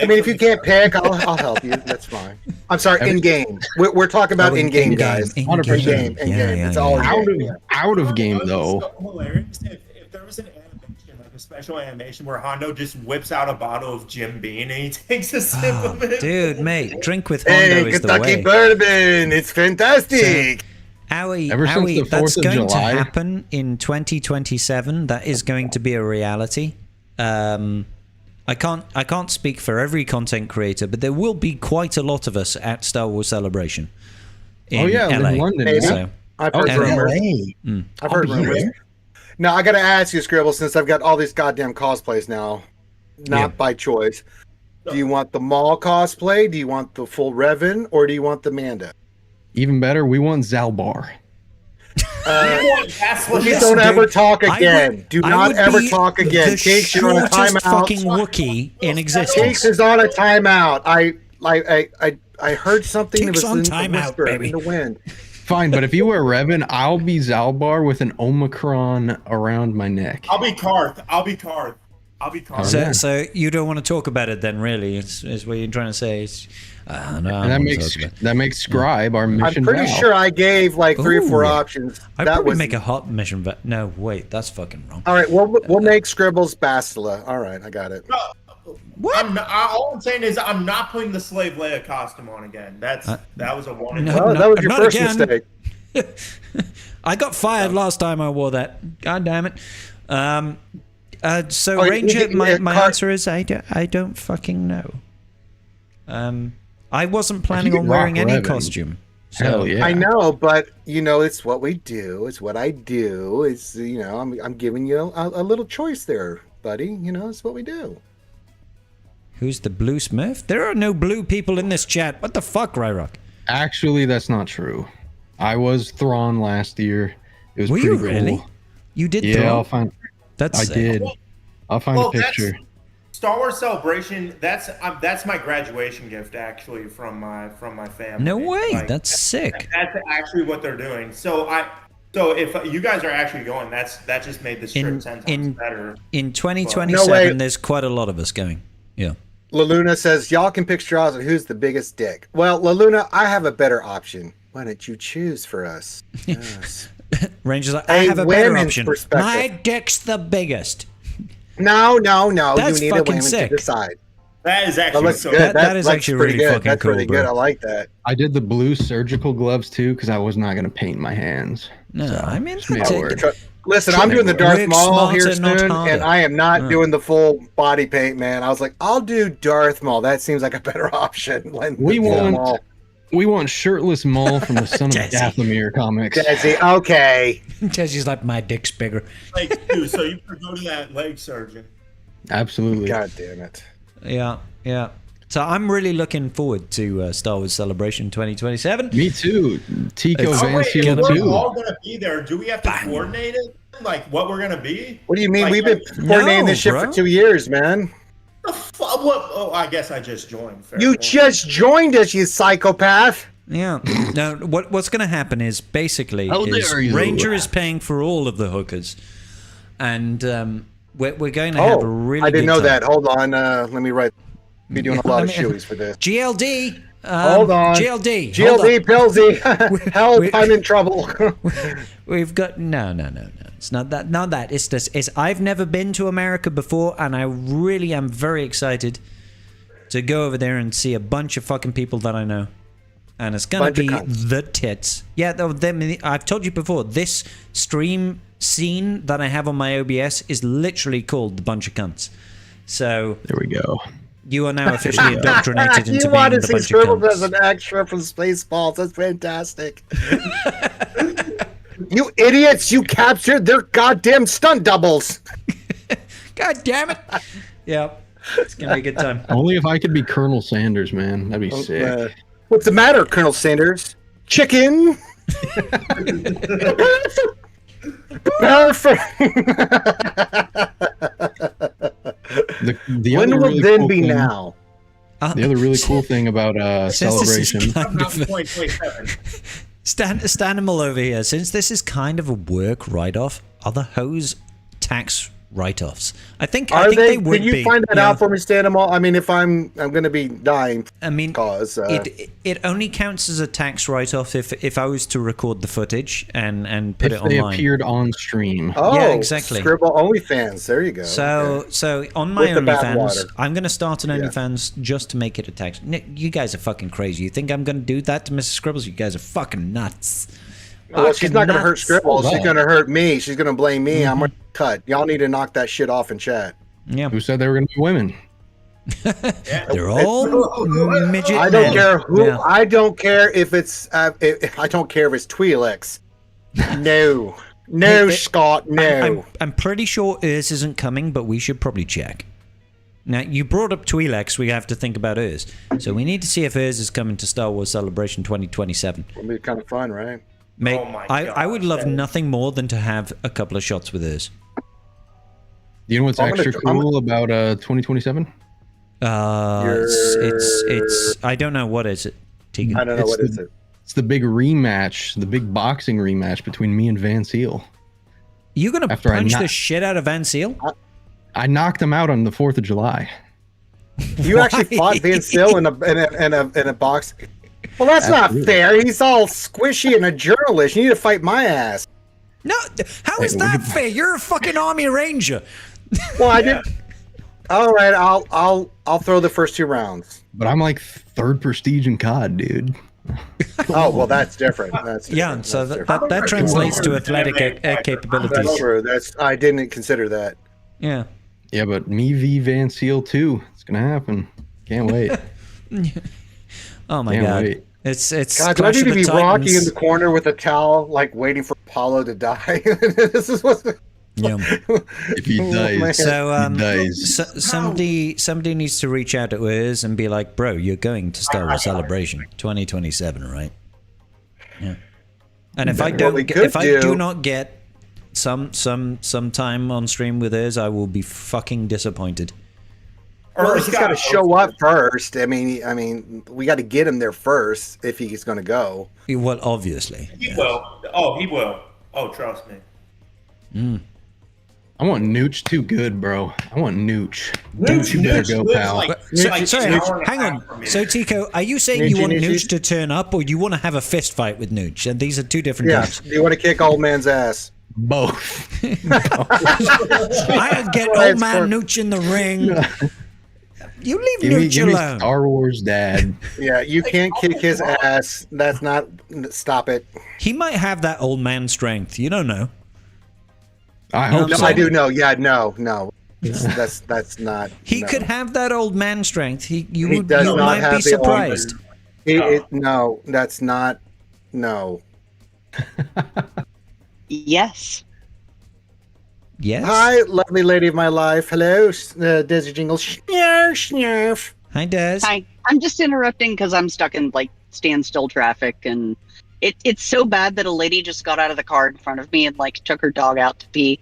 D: mean, if you can't pick, I'll help you. That's fine. I'm sorry, in game. We're talking about in game, guys.
A: In
D: 100%
A: game.
D: in game.
A: Yeah,
D: It's
A: yeah,
D: all
A: yeah.
F: Out of game though.
E: So hilarious if there was an animation, like a special animation where Hondo just whips out a bottle of Jim Beam and he takes a sip of it.
A: Dude, mate, drink with Hondo
D: Hey,
A: is the
D: Kentucky
A: way.
D: bourbon. It's fantastic.
F: Ever since the
A: That's
F: 4th of
A: going
F: July.
A: to happen in 2027. That is going to be a reality. I can't speak for every content creator, but there will be quite a lot of us at Star Wars Celebration. In
F: yeah,
A: LA.
F: in London.
D: Maybe.
A: So,
D: I've heard
A: LA.
D: rumors. I've heard rumors. Now, I got to ask you, Scribble, since I've got all these goddamn cosplays now, not by choice. Do you want the Maul cosplay? Do you want the full Revan? Or do you want the Manda?
F: Even better, we want Zalbar.
D: Please don't ever talk again. Do not ever talk again.
A: The
D: Takes you on a
A: shortest fucking
D: timeout.
A: Wookiee in
D: Takes
A: existence.
D: is on a timeout. I heard something that
A: Takes
D: was
A: on
D: in the
A: timeout,
D: whisper
A: baby.
D: in the wind.
F: Fine, but if you wear Revan, I'll be Zalbar with an Omicron around my neck.
E: I'll be Karth.
A: So you don't want to talk about it then, really? Is what you're trying to say? No,
F: And that makes Scribe our mission.
D: I'm pretty
F: Val.
D: sure I gave like 3 or 4
A: Ooh.
D: options.
A: I'd
D: That
A: probably
D: was
A: make a hot mission, but no, wait, that's fucking wrong.
D: all right. We'll make Scribbles Bastila. All right, I got it.
E: What? All I'm saying is I'm not putting the Slave Leia costume on again. That was a warning.
A: No.
D: Well, that was your
A: not
D: first
A: again.
D: mistake.
A: I got fired last time I wore that. God damn it. So
D: Oh,
A: Ranger, my
D: Car-
A: answer is I don't fucking know. I wasn't planning
F: You
A: on
F: can rock
A: wearing any
F: Revan.
A: costume. So
F: Hell yeah.
D: I know, but it's what we do. It's what I do. It's I'm giving you a little choice there, buddy. It's what we do.
A: Who's the blue Smurf? There are no blue people in this chat. What the fuck, Ryrock?
F: Actually, that's not true. I was Thrawn last year. It was
A: Were
F: pretty
A: you
F: cool.
A: really? You did
F: Yeah,
A: throw?
F: I'll find.
A: That's
F: I
A: sick.
F: did. I'll find a
E: Well,
F: picture.
E: Star Wars Celebration. That's my graduation gift actually from my family.
A: No way.
E: Like,
A: That's sick.
E: That's actually what they're doing. So if you guys are actually going, that just made this trip 10 times better.
A: In
D: No
A: 2027,
D: way.
A: there's quite a lot of us going. Yeah.
D: LaLuna says y'all can pick straws on who's the biggest dick. Well, LaLuna, I have a better option. Why don't you choose for us? Yes.
A: Ranger's like, I have a better
D: women's
A: option.
D: perspective.
A: My dick's the biggest.
D: No.
A: That's
D: you need a
A: fucking
D: woman
A: sick.
D: to decide.
E: That is
D: That
E: actually
D: looks
E: so
D: good.
A: That is
D: looks
A: actually
D: pretty
A: really
D: good.
A: fucking
D: That's
A: cool,
D: pretty
A: bro.
D: good. I like that.
F: I did the blue surgical gloves too because I was not going to paint my hands.
A: No, I mean,
F: made it work.
D: Listen, I'm doing the Darth
A: Rick
D: Maul here
A: Smarter, not
D: soon,
A: harder.
D: and I am not doing the full body paint, man. I was like, I'll do Darth Maul. That seems like a better option.
F: We want shirtless Maul from the Son of
A: Desi.
F: Dathomir comics.
D: Desi, okay.
A: Jesse's like, my dick's bigger.
E: Like, dude, so you could go to that leg surgeon.
F: Absolutely.
D: God damn it.
A: Yeah. So I'm really looking forward to Star Wars Celebration 2027.
F: Me too. Tico
A: It's-
F: Van
E: Wait, if
F: Seal
E: we're
F: too.
E: all gonna be there, do we have to coordinate it? Like what we're gonna be?
D: What do you mean?
E: Like,
D: We've been coordinating this shit
A: bro.
D: for 2 years, man.
E: What? Oh, I guess I just joined. Fair
D: You
E: point.
D: just joined us, you psychopath.
A: Yeah. Now, what's going to happen is basically
F: How
A: is
F: dare you.
A: Ranger is paying for all of the hookers, and we're going to have a really.
D: I didn't
A: good
D: know
A: time.
D: that. Hold on. Let me write. Be doing a lot of
A: Let me-
D: shoeys for this.
A: GLD.
D: Hold on.
A: GLD. hold
D: GLD,
A: on.
D: Pilsy. Help, I'm in trouble.
A: We've got no. It's not that. Not that. It's this. It's I've never been to America before, and I really am very excited to go over there and see a bunch of fucking people that I know. And it's gonna
D: Bunch of
A: be
D: cunts.
A: the tits. Yeah, I've told you before. This stream scene that I have on my OBS is literally called The Bunch of Cunts. So
F: there we go.
A: You are now officially indoctrinated into
D: you
A: being
D: want to
A: the
D: see
A: bunch of
D: Scribbles
A: cunts.
D: as an extra from Spaceballs. That's fantastic. You idiots, you captured their goddamn stunt doubles.
A: God damn it. Yeah, it's going to be a good time.
F: Only if I could be Colonel Sanders, man. That'd be sick.
D: What's the matter, Colonel Sanders? Chicken?
F: The
D: when
F: other
D: will
F: really
D: then
F: cool
D: be
F: thing,
D: now?
F: The other really cool thing about Celebration.
A: Stanimal over here. Since this is kind of a work write-off, are the hose tax write-offs? I think they would be.
D: Can you find that out for me, Stanimal? I mean, if I'm going to be dying.
A: I mean,
D: cause
A: it only counts as a tax write-off if I was to record the footage and put it
F: they
A: online.
F: Appeared on stream.
D: Oh,
A: yeah, exactly.
D: Scribble OnlyFans. There you go.
A: So on my
D: With the
A: OnlyFans,
D: bathwater.
A: I'm going to start an OnlyFans just to make it a tax. Nick, you guys are fucking crazy. You think I'm going to do that to Mrs. Scribbles? You guys are fucking nuts.
D: Well, she's not going to hurt Scribbles. She's
F: Oh,
D: going to hurt me. She's going to blame me. I'm going to cut. Y'all need to knock that shit off in chat.
A: Yeah.
F: Who said they were going to be women?
A: They're all midget
D: I don't
A: men.
D: care who.
A: Yeah.
D: I don't care if it's. I don't care if it's Twi'leks. No, no, Scott. No.
A: I'm pretty sure Urs isn't coming, but we should probably check. Now, you brought up Twi'leks. We have to think about Urs. So we need to see if Urs is coming to Star Wars Celebration 2027.
D: It'll be kind of fun, right?
A: Mate,
E: Oh my
A: I would love
E: gosh.
A: nothing more than to have a couple of shots with Urs.
F: You know what's extra cool about 2027?
A: It's I don't know, what is it, Tegan?
D: I don't know what is it.
F: It's the big rematch, the big boxing rematch between me and Van Seal.
A: You gonna
F: After I
A: punch
F: knock-
A: the shit out of Van Seal?
F: I knocked him out on the 4th of July.
D: You actually fought Van Seal in a box. Well, that's
F: Absolutely.
D: not fair. He's all squishy and a journalist. You need to fight my ass.
A: No, how is that fair? You're a fucking Army Ranger.
D: Well, I did. All right, I'll throw the first 2 rounds.
F: But I'm like 3rd prestige in COD, dude.
D: Oh, well, that's different. That's different.
A: Yeah, so
D: That's
A: that translates to athletic
D: That's
A: capabilities.
D: true. I didn't consider that.
A: Yeah.
F: Yeah, but me v Van Seal too. It's gonna happen. Can't wait.
A: Oh my
F: Can't
A: god.
F: wait.
A: It's
D: God, do I
A: Clash
D: need
A: of
D: to
A: the
D: be Rocky in
A: Titans.
D: the corner with a towel, like waiting for Apollo to die? This is what's.
A: Yeah.
F: If he dies,
D: man.
A: So
F: he dies.
A: somebody needs to reach out to Urs and be like, bro, you're going to Star Wars Celebration 2027, right? Yeah. And if I don't,
D: we
A: get,
D: could
A: if I do
D: do-
A: not get some time on stream with Urs, I will be fucking disappointed.
D: Well, he's got to show up first. I mean, we got to get him there first if he's going to go.
A: Well, obviously.
E: He will. Oh, he will. Oh, trust me.
F: I want Nooch too good, bro. I want Nooch.
E: Nooch,
F: you better
E: Nooch
F: go,
E: lives
F: pal.
E: like-
A: So,
E: like
A: sorry,
E: an hour and a
A: hang
E: half
A: on.
E: from me.
A: So, Tico, are you saying you
D: Noochie,
A: want
D: Noochie?
A: Nooch to turn up, or you want to have a fist fight with Nooch? And these are two different
D: Yeah.
A: things.
D: Do you want to kick old man's ass?
F: Both.
A: I'll get
D: Well,
A: old
D: it's
A: man
D: for-
A: Nooch in the ring. You leave
F: Give me
A: Nooch alone.
F: Star Wars dad.
D: Yeah, you can't kick his ass. That's not. Stop it.
A: He might have that old man strength. You don't know.
F: I hope
D: No,
F: so.
D: I do know. Yeah, no. That's not.
A: He
D: no.
A: could have that old man strength. You
D: He does not
A: might
D: have
A: be
D: the old man.
A: surprised.
D: No, that's not. No.
G: Yes.
A: Yes.
D: Hi, lovely lady of my life. Hello, Desi Jingle. Snarf, snarf.
A: Hi, Des.
G: Hi. I'm just interrupting because I'm stuck in like standstill traffic, and it's so bad that a lady just got out of the car in front of me and like took her dog out to pee.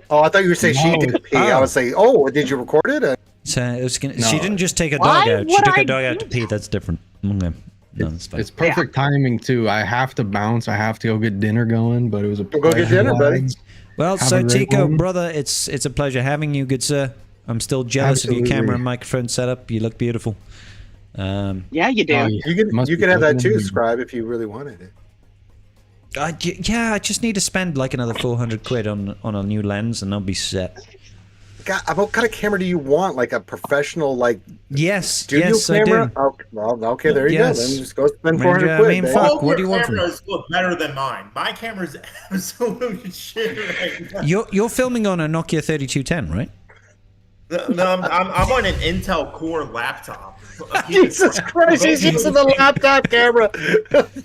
D: Oh, I thought you were saying she
F: No.
D: did pee. I was saying, oh, did you record it?
A: So it was gonna,
F: No.
A: she didn't just take her
G: Why
A: dog out. She
G: would
A: took her
G: I
A: dog out
G: do
A: to pee. That's different. Okay. No, that's fine.
F: It's perfect timing too. I have to bounce. I have to go get dinner going. But it was a
D: Go get
F: pleasure,
D: dinner, buddy.
F: lads.
A: Well,
F: Have
A: so
F: a great
A: Tico,
F: one.
A: brother, it's a pleasure having you, good sir. I'm still jealous of your
F: Absolutely.
A: camera and microphone setup. You look beautiful.
G: Yeah, you do.
F: Oh, yeah.
D: You
F: Must
D: can
F: be
D: have that
F: pleasure.
D: too, Scribe, if you really wanted it.
A: I just need to spend like another 400 quid on a new lens, and I'll be set.
D: God, what kind of camera do you want? Like a professional, like studio
A: yes,
D: camera?
A: I do.
D: Oh, well, okay, there you go. Then just go spend
A: Ranger,
D: 400 quid.
A: I mean,
D: babe.
A: fuck, what do you want from me?
E: Cameras look better than mine. My camera's absolute shit right now.
A: You're filming on a Nokia 3210, right?
E: No, I'm on an Intel Core laptop.
D: Jesus Christ, he's using the laptop camera.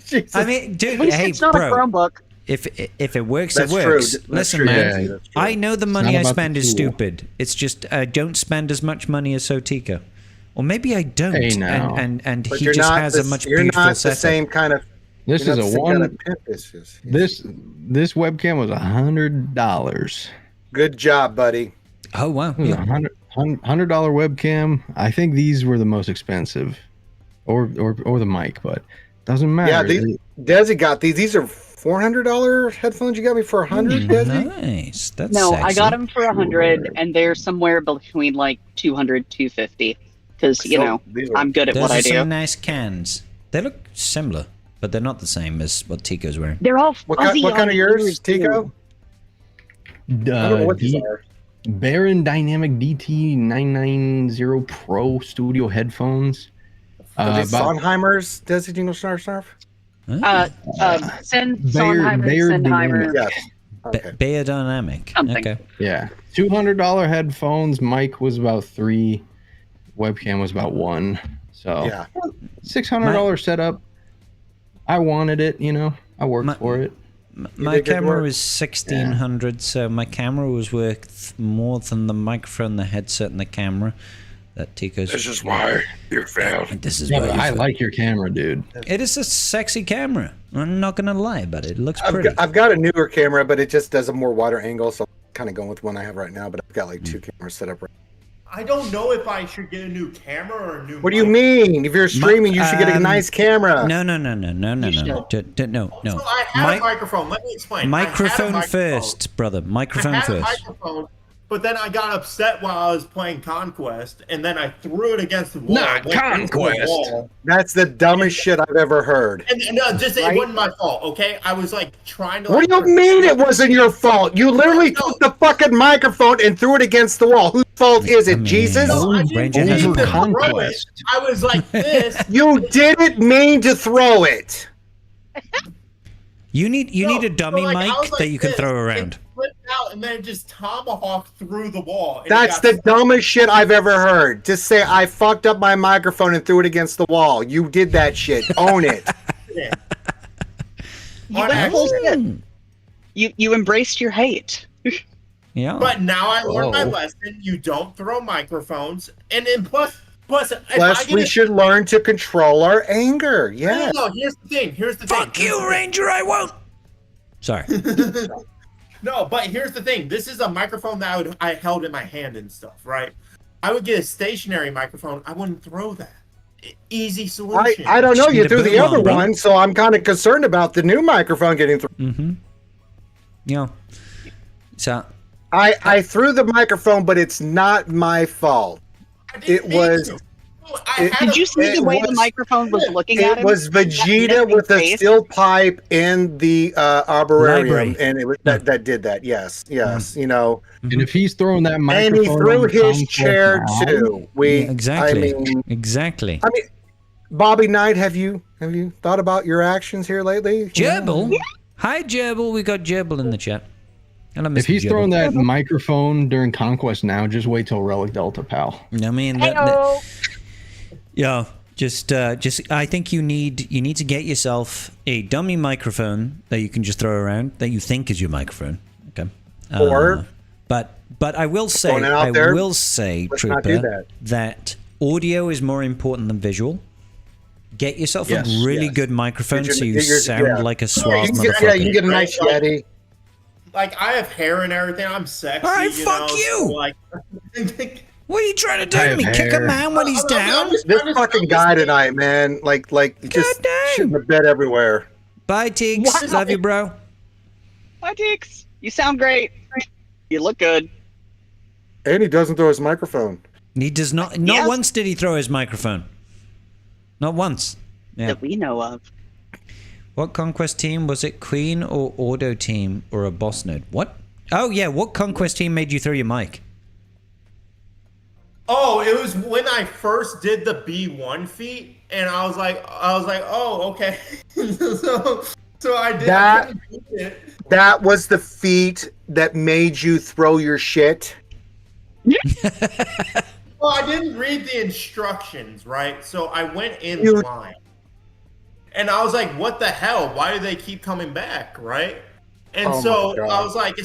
D: Jesus.
A: I mean, dude,
G: At least
A: hey,
G: it's not
A: bro.
G: a Chromebook.
A: If it works,
D: That's
A: it
D: true.
A: works.
D: That's
A: Listen,
D: true.
A: man,
D: Yeah, that's true.
A: I know the money
F: not
A: I
F: about
A: spend
F: the
A: is
F: tool.
A: stupid. It's just I don't spend as much money as Sotika. Or maybe I don't.
F: Hey, now.
A: And
D: But
A: he
D: you're
A: just
D: not
A: has
D: the,
A: a much
D: you're
A: beautiful
D: not the
A: setup.
D: same kind of.
F: This
D: you're
F: is
D: not
F: a
D: the same
F: one.
D: kind of pimp.
F: This webcam was $100.
D: Good job, buddy.
A: Oh wow.
F: It was
A: Yeah.
F: $100 webcam. I think these were the most expensive, or the mic, but doesn't matter.
D: Yeah, Desi got these. These are $400 headphones. You got me for 100, Desi?
A: Nice. That's
G: No,
A: sexy.
G: I got them for 100, and they're somewhere between like 200, 250. Because
D: So, these are-
G: I'm good at
A: Those
G: what
A: are
G: I do.
A: some nice cans. They look similar, but they're not the same as what Tico's wearing.
G: They're all
D: What
G: fuzzy.
D: kind
G: on
D: of
G: the
D: yours,
G: ears,
D: Tico? I don't know what these are.
F: Baron Dynamic DT990 Pro Studio headphones.
D: Are these
F: About
D: Sondheimers, Desi Jingle Snarf Snarf?
G: Sondheimer,
F: Bayer
G: Sennheimer,
D: Yes. Okay.
A: Bayer Dynamic.
G: Something.
A: Okay.
F: yeah, $200 headphones. Mic was about 3. Webcam was about 1. So
D: Yeah.
F: $600 setup. I wanted it. I worked for it.
A: My
D: did good
A: camera
D: work.
A: was 1600, so my camera was worth more than the microphone, the headset, and the camera that Tico's.
C: This is why you failed.
A: And this is
F: Yeah,
A: why
F: but
A: you
F: I
A: failed.
F: like your camera, dude.
A: It is a sexy camera. I'm not gonna lie about it. It looks
D: I've
A: pretty.
D: got, I've got a newer camera, but it just does a more wider angle, so I'm kind of going with one I have right now. But I've got like 2 cameras set up. Right.
E: I don't know if I should get a new camera or a new.
D: What do you
E: mic.
D: mean? If you're streaming, you should get a nice camera.
A: No. No.
E: So I had a microphone. Let me explain. I had a
A: Microphone
E: microphone.
A: first, brother.
E: I
A: Microphone
E: had a
A: first.
E: microphone, but then I got upset while I was playing Conquest, and then I threw it against the wall.
F: Not
E: It went into the
F: Conquest.
E: wall.
D: That's the dumbest shit I've ever heard.
E: And no, just
G: Right?
E: it wasn't my fault. Okay, I was like trying to.
D: What do you mean it wasn't your fault? You literally took the fucking microphone and threw it against the wall. Whose fault is it,
A: I mean-
D: Jesus?
E: No, I didn't
A: Ranger
E: mean
A: has
E: to
A: a
E: throw
F: Conquest.
E: it. I was like this.
D: You didn't mean to throw it.
A: You need a dummy
E: I
A: mic
E: was like
A: that you can
E: this,
A: throw
E: it
A: around.
E: flipped out and then just tomahawked through the wall. and it
D: That's
E: got
D: the dumbest shit I've ever heard. Just say I fucked up my microphone and threw it against the wall. You did that shit. Own it.
E: stuck.
G: You
E: On
G: went full
E: accident.
G: shit. You embraced your hate.
A: Yeah.
E: But now I learned my
F: Whoa.
E: lesson. You don't throw microphones, and then plus, if I
D: Plus,
E: get
D: we
E: a-
D: should learn to control our anger. Yeah.
E: No, here's the thing.
A: Fuck you, Ranger. I won't. Sorry.
E: No, but here's the thing. This is a microphone that I held in my hand and stuff, right? I would get a stationary microphone. I wouldn't throw that. Easy solution.
D: I don't know.
A: Just
D: You
A: need a
D: threw
A: bit
D: the
A: of
D: other
A: lumber.
D: one, so I'm kind of concerned about the new microphone getting through.
A: Mm-hmm. Yeah. So
D: I threw the microphone, but it's not my fault.
E: I didn't
D: it
E: mean
D: was-
E: to. I had
G: Did
E: a-
G: you see
D: it
G: the way the
D: was-
G: microphone was looking at
D: It
G: him?
D: was Vegeta
G: menacing
D: with a
G: face?
D: steel pipe in the arborarium,
A: Library.
D: and it was that did that. Yes, you know.
F: And if he's throwing that
D: And
F: microphone,
D: he threw
F: on
D: his
F: Conquest
D: chair
F: now,
D: too.
A: exactly.
D: I mean,
A: exactly.
D: Bobby Knight, have you thought about your actions here lately?
A: Gerbil. Hi, Gerbil. We got Gerbil in the chat. Hello, Mr.
F: If he's
A: Gerbil.
F: throwing that microphone during Conquest now, just wait till Relic Delta, pal.
A: I mean, yeah, just I think you need to get yourself a dummy microphone that you can just throw around that you think is your microphone. Okay.
D: Or-
A: but I will say,
D: Going out there, let's not do
A: Trooper, that audio is more important than visual. Get yourself
F: Yes,
A: a really
D: yes.
A: good microphone
D: Get your-
A: so you
D: get your-
A: sound
D: yeah.
A: like a
D: You
A: suave
D: can get,
A: motherfucker.
D: you can get a nice Yeti.
E: Like I have hair and everything. I'm sexy.
A: All right,
E: you
A: fuck
E: know,
A: you.
E: so, like,
A: What are you trying to do
F: I
A: to
F: have
A: me? Kick a
F: hair.
A: man when he's
E: I'm
A: down?
E: just
D: This
E: trying to-
D: fucking guy tonight, man, like just
A: Goddamn.
D: shitting the bed everywhere.
A: Bye, Teeks.
G: Wow.
A: Love you, bro.
G: Hi, Dix. You sound great. You look good.
D: And he doesn't throw his microphone.
A: He does not. Not
G: Yes.
A: once did he throw his microphone. Not once. Yeah.
G: That we know of.
A: What Conquest team was it? Queen or Auto team or a boss node? What? Oh yeah. What Conquest team made you throw your mic?
E: Oh, it was when I first did the B1 feat, and I was like, oh, okay. so I did. I couldn't do it.
D: That was the feat that made you throw your shit.
E: Well, I didn't read the instructions, right? So I went in blind. And I was like, what the hell? Why do they keep coming back, right? And I was like,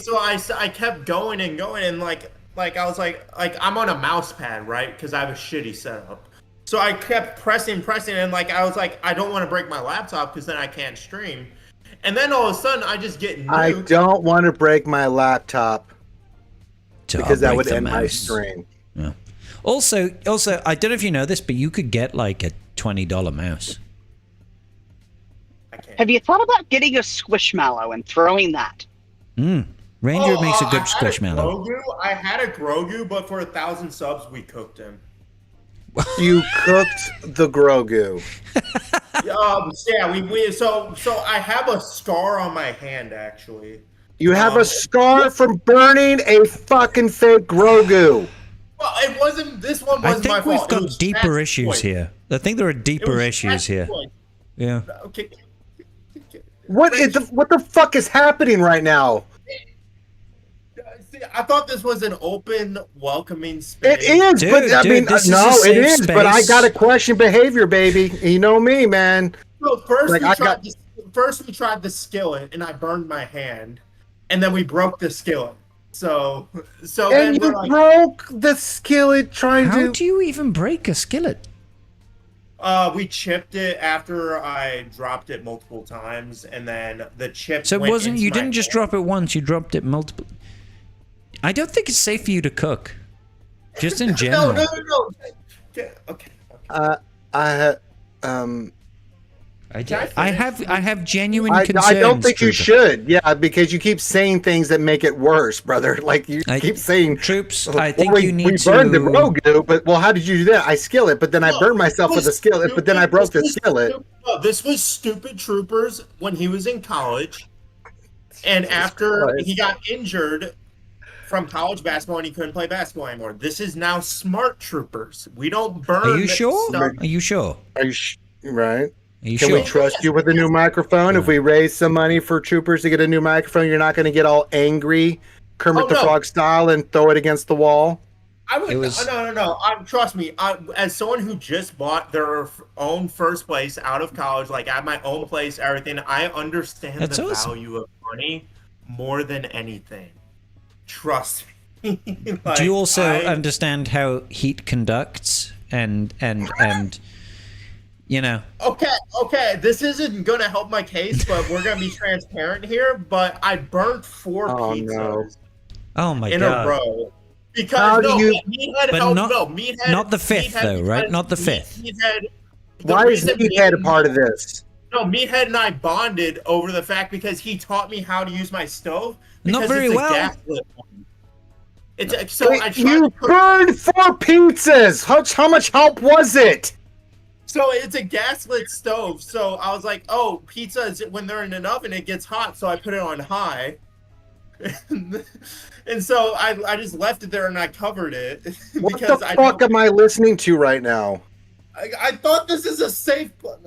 E: I kept going and going, and like I was like I'm on a mouse pad, right? Because I have a shitty setup. So I kept pressing, and like I was like, I don't want to break my laptop because then I can't stream. And then all of a sudden, I just get nuked.
D: I don't want to break my laptop because that would end my stream.
A: Yeah. Also, I don't know if you know this, but you could get like a $20 mouse.
G: Have you thought about getting a Squishmallow and throwing that?
A: Ranger makes a good Squishmallow.
E: I had a Grogu, but for 1,000 subs, we cooked him.
D: You cooked the Grogu.
E: So I have a scar on my hand, actually.
D: You have a scar from burning a fucking fake Grogu.
E: Well, it wasn't. This one wasn't my fault.
A: I think we've got deeper issues here. I think there are deeper issues here. Yeah.
E: Okay.
D: What the fuck is happening right now?
E: I thought this was an open, welcoming space.
D: It is, but it is. But I gotta question behavior, baby. You know me, man.
E: So first we tried the skillet, and I burned my hand, and then we broke the skillet. So
D: and you broke the skillet trying to.
A: How do you even break a skillet?
E: We chipped it after I dropped it multiple times, and then the chip.
A: So it wasn't. You didn't just drop it once. You dropped it multiple. I don't think it's safe for you to cook. Just in general.
E: No. Okay.
A: I have genuine concerns.
D: I don't think you
A: Trooper.
D: should. Yeah, because you keep saying things that make it worse, brother. Like you keep saying,
A: Troops. I think you need
D: we burned the Grogu, but how did you do that? I skillet, but then I burned myself with a skillet, but then I broke the skillet.
E: This was stupid Troopers when he was in college, and after he got injured from college basketball and he couldn't play basketball anymore. This is now smart Troopers. We don't burn.
A: Are you sure?
E: Stuff.
A: Are you sure?
D: Right?
A: Can
D: we trust you with a new microphone? If we raise some money for Troopers to get a new microphone, you're not going to get all angry, Kermit the Frog style, and throw it against the wall?
E: No. Trust me. As someone who just bought their own first place out of college, like at my own place, everything, I understand the value of money more than anything. Trust me.
A: Do you also understand how heat conducts and you know?
E: Okay. This isn't going to help my case, but we're going to be transparent here. But I burnt 4 pizzas in a row. Because Meathead
A: not the 5th though, right? Not the 5th.
D: Why is Meathead a part of this?
E: No, Meathead and I bonded over the fact because he taught me how to use my stove.
A: Not very well.
D: You burned 4 pizzas. How much help was it?
E: So it's a gaslit stove. So I was like, oh, pizza is when they're in an oven, it gets hot. So I put it on high. And so I just left it there and I covered it.
D: What the fuck am I listening to right now?
E: I thought this is a safe place.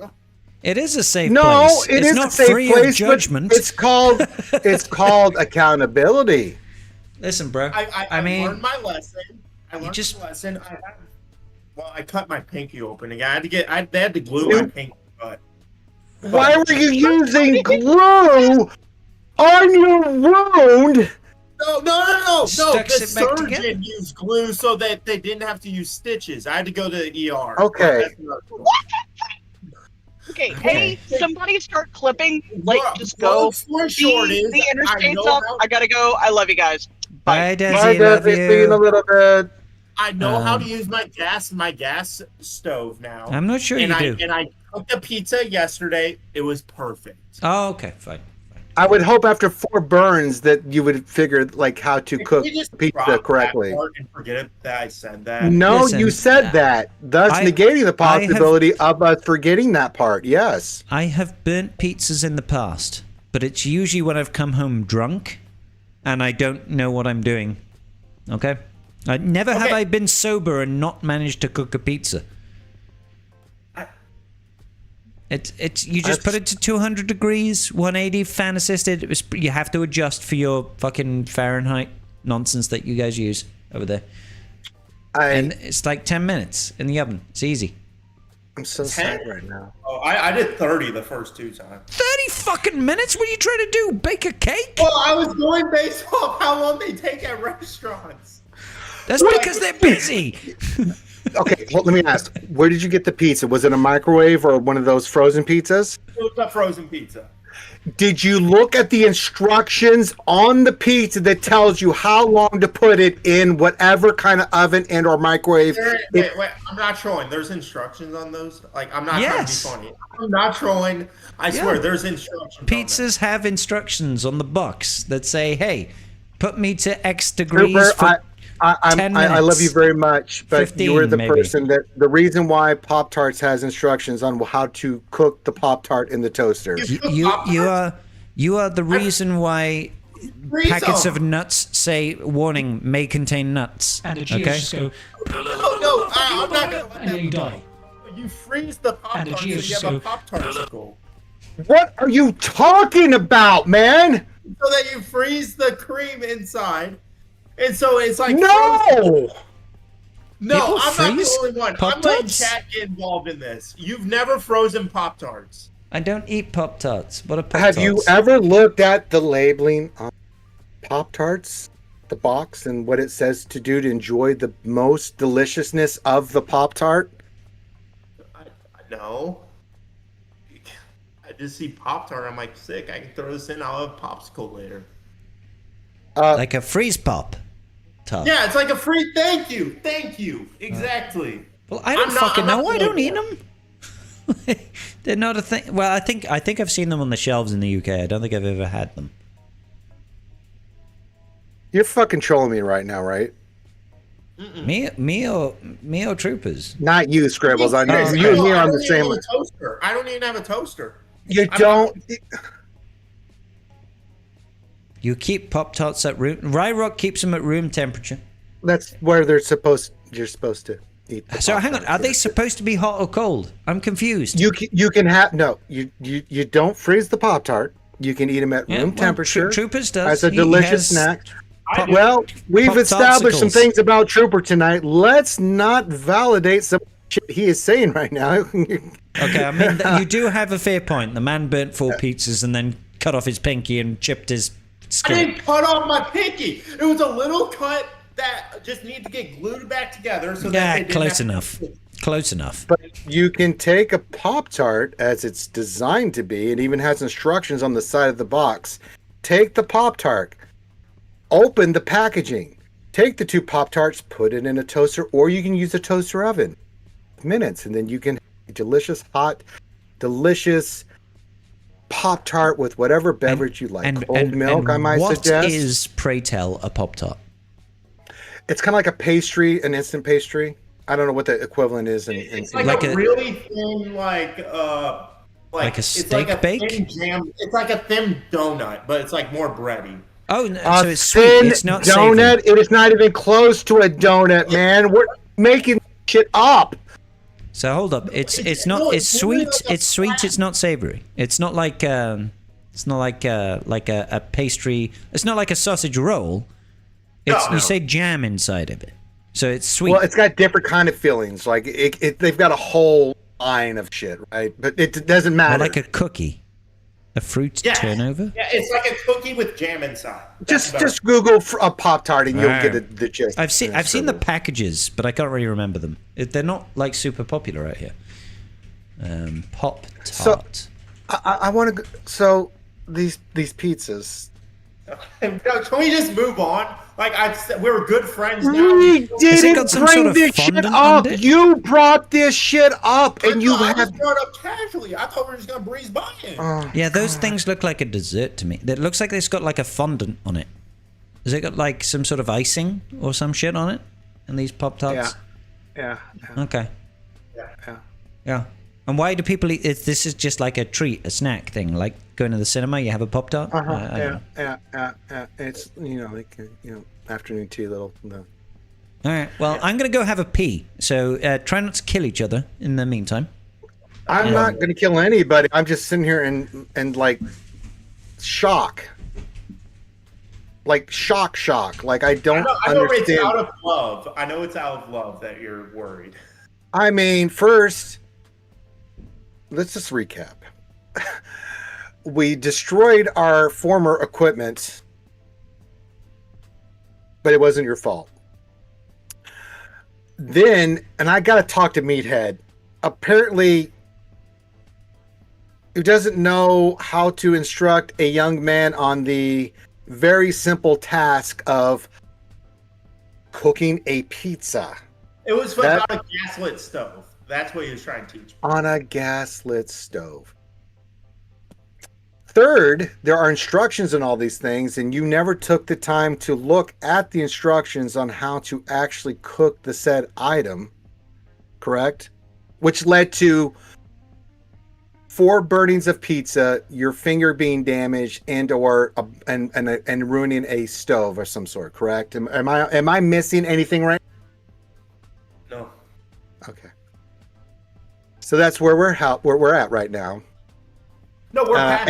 A: It is a safe place.
D: No, it is
A: not
D: a safe
A: free
D: place,
A: of judgment.
D: It's called accountability.
A: Listen, bro.
E: I learned my lesson. I lesson. I cut my pinky open again. They had to glue my pinky shut.
D: Why were you using glue on your wound?
E: No. The surgeon used glue so that they didn't have to use stitches. I had to go to the ER.
D: Okay.
G: Hey, somebody start clipping. Just go. The interstate's up. I gotta go. I love you guys.
A: Bye, Desi. Love you.
D: See you in a little bit.
E: I know how to use my gas stove now.
A: I'm not sure you do.
E: And I cooked the pizza yesterday. It was perfect.
A: Oh, okay, fine.
D: I would hope after 4 burns that you would figure how to cook pizza correctly.
E: And forget that I said that.
D: No, you said that, thus negating the possibility of us forgetting that part. Yes.
A: I have burnt pizzas in the past, but it's usually when I've come home drunk and I don't know what I'm doing. Okay? Never have I been sober and not managed to cook a pizza. It's you just put it to 200 degrees, 180 fan assisted. You have to adjust for your fucking Fahrenheit nonsense that you guys use over there. And it's like 10 minutes in the oven. It's easy.
D: I'm so sad right now.
E: Oh, I did 30 the first 2 times.
A: 30 fucking minutes? What are you trying to do? Bake a cake?
E: Well, I was going based off how long they take at restaurants.
A: That's because they're busy.
D: Okay, well, let me ask. Where did you get the pizza? Was it a microwave or one of those frozen pizzas?
E: It was a frozen pizza.
D: Did you look at the instructions on the pizza that tells you how long to put it in whatever kind of oven and or microwave?
E: Wait, I'm not trolling. There's instructions on those? Like, I'm not trying to be funny. I'm not trolling. I swear, there's instructions.
A: Pizzas have instructions on the box that say, hey, put me to X degrees for 10 minutes.
D: I love you very much, but
A: 15,
D: you were the
A: maybe.
D: person that the reason why Pop-Tarts has instructions on how to cook the Pop-Tart in the toaster.
A: You are the reason why packets of nuts say warning may contain nuts.
H: And the Geos just go,
E: No, I'm not going to.
H: and then you die.
E: You freeze the
H: And the
E: Pop-Tart so
H: Geos
E: you have
H: just
E: a
H: go,
E: Pop-Tart
D: What are you talking about, man?
E: so that you freeze the cream inside. And so it's like
D: No!
E: frozen. No,
A: People
E: I'm not the
A: freeze
E: only one. I'm
A: Pop-Tarts?
E: letting chat get involved in this. You've never frozen Pop-Tarts.
A: I don't eat Pop-Tarts. What are Pop-Tarts?
D: Have you ever looked at the labeling on Pop-Tarts, the box, and what it says to do to enjoy the most deliciousness of the Pop-Tart?
E: No. I just see Pop-Tart. I'm like, sick. I can throw this in. I'll have popsicle later.
A: Like a freeze pop tub.
E: Yeah, it's like a free. Thank you. Exactly.
A: Well, I don't fucking know. I don't eat them. They're not a thing. Well, I think I've seen them on the shelves in the UK. I don't think I've ever had them.
D: You're fucking trolling me right now, right?
A: Me or Troopers?
D: Not you, Scribbles. I know you and me are on the same.
E: I don't even have a toaster.
D: You don't.
A: You keep Pop-Tarts at room. Ryrock keeps them at room temperature.
D: That's where they're supposed. You're supposed to eat.
A: So hang on. Are they supposed to be hot or cold? I'm confused.
D: You can have no. You don't freeze the Pop-Tart. You can eat them at room temperature.
A: Troopers does
D: as a delicious snack.
A: Pop-
D: Well, we've established some
A: Pop-Tartsicles.
D: things about Trooper tonight. Let's not validate some shit he is saying right now.
A: Okay, I mean you do have a fair point. The man burnt 4 pizzas and then cut off his pinky and chipped his
E: I
A: skin.
E: didn't cut off my pinky. It was a little cut that just needed to get glued back together. So that
A: Yeah,
E: they didn't
A: close
E: have to-
A: enough. Close enough.
D: But you can take a Pop-Tart as it's designed to be. It even has instructions on the side of the box. Take the Pop-Tart, open the packaging, take the 2 Pop-Tarts, put it in a toaster, or you can use a toaster oven. Minutes, and then you can have a delicious, hot, delicious Pop-Tart with whatever beverage you like. Cold milk, I might suggest.
A: What is, pray tell, a Pop-Tart?
D: It's kind of like a pastry, an instant pastry. I don't know what the equivalent is.
E: It's like a really thin, like
A: a
E: it's
A: steak
E: like a
A: bake?
E: thin jam. It's like a thin donut, but it's like more bready.
A: Oh, no,
D: a
A: so it's sweet.
D: thin
A: It's not
D: donut.
A: savory.
D: It is not even close to a donut, man. We're making shit up.
A: So hold up. It's sweet. It's sweet. It's not savory. It's not like a pastry. It's not like a sausage roll. It's
E: No.
A: you say jam inside of it. So it's sweet.
D: Well, it's got different kind of fillings. Like they've got a whole line of shit, right? But it doesn't matter.
A: Or like a cookie. A fruit turnover?
E: Yeah, it's like a cookie with jam inside.
D: Just Google a Pop-Tart and you'll get the gist.
A: I've seen the packages, but I can't really remember them. They're not like super popular out here. Pop-Tart.
D: So I want to. So these pizzas.
E: Can we just move on? Like we were good friends now.
D: We didn't
A: got some
D: bring
A: sort of
D: this shit
A: fondant
D: up.
A: on it?
D: You brought this shit up, and you
E: I
D: have.
E: just brought it up casually. I thought we were just gonna breeze by it.
A: Yeah, those things look like a dessert to me. It looks like it's got like a fondant on it. Has it got like some sort of icing or some shit on it? And these Pop-Tarts?
D: Yeah.
A: Okay.
E: Yeah.
A: Yeah. And why do people eat it? This is just like a treat, a snack thing, like going to the cinema, you have a Pop-Tart? I don't know.
D: Yeah. It's like afternoon tea, little. No.
A: All right. Well, I'm going to go have a pee. So try not to kill each other in the meantime.
D: I'm not going to kill anybody. I'm just sitting here and like shock. Like shock. Like I don't
E: I know
D: understand.
E: it's out of love. I know it's out of love that you're worried.
D: I mean, first, let's just recap. We destroyed our former equipment, but it wasn't your fault. Then, and I got to talk to Meathead. Apparently, who doesn't know how to instruct a young man on the very simple task of cooking a pizza.
E: It was about a gaslit stove. That's what he was trying to teach me.
D: On a gaslit stove. Third, there are instructions on all these things, and you never took the time to look at the instructions on how to actually cook the said item, correct? Which led to 4 burnings of pizza, your finger being damaged, and ruining a stove of some sort, correct? Am I missing anything right?
E: No.
D: Okay. So that's where we're at right now.
E: No, we're past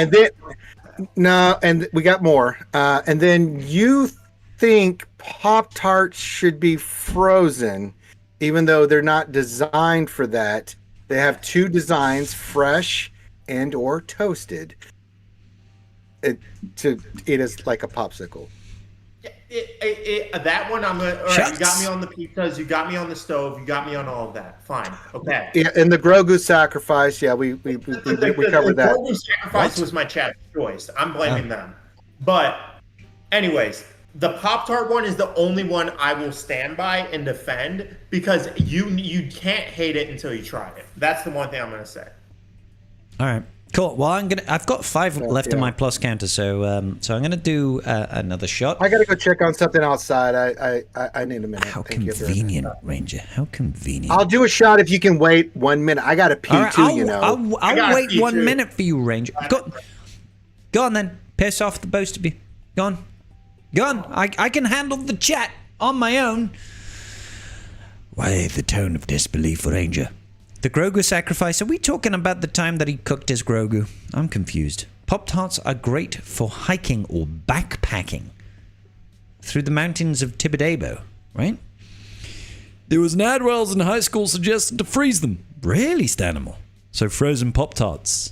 D: and we got more. And then you think Pop-Tarts should be frozen, even though they're not designed for that. They have 2 designs, fresh and or toasted, to eat as like a popsicle.
E: That one, I'm gonna. All right, you got me on the pizzas. You got me on the stove. You got me on all of that. Fine. Okay.
D: Yeah, and the Grogu sacrifice. Yeah, we covered that.
E: The Grogu sacrifice was my chat's choice. I'm blaming them. But, anyways, the Pop-Tart one is the only one I will stand by and defend because you can't hate it until you try it. That's the one thing I'm gonna say.
A: All right. Cool. Well, I've got 5 left in my plus counter, so I'm gonna do another shot.
D: I gotta go check on something outside. I need a minute.
A: How convenient, Ranger. How convenient.
D: I'll do a shot if you can wait 1 minute. I gotta pee too, you know.
A: I'll wait 1 minute for you, Ranger. Go on then. Piss off the boast of you. Go on. I can handle the chat on my own. Why the tone of disbelief, Ranger? The Grogu sacrifice, are we talking about the time that he cooked his Grogu? I'm confused. Pop-Tarts are great for hiking or backpacking through the mountains of Tibidabo, right? There was an ad Wells in high school suggested to freeze them. Really, Stanimal? So frozen Pop-Tarts.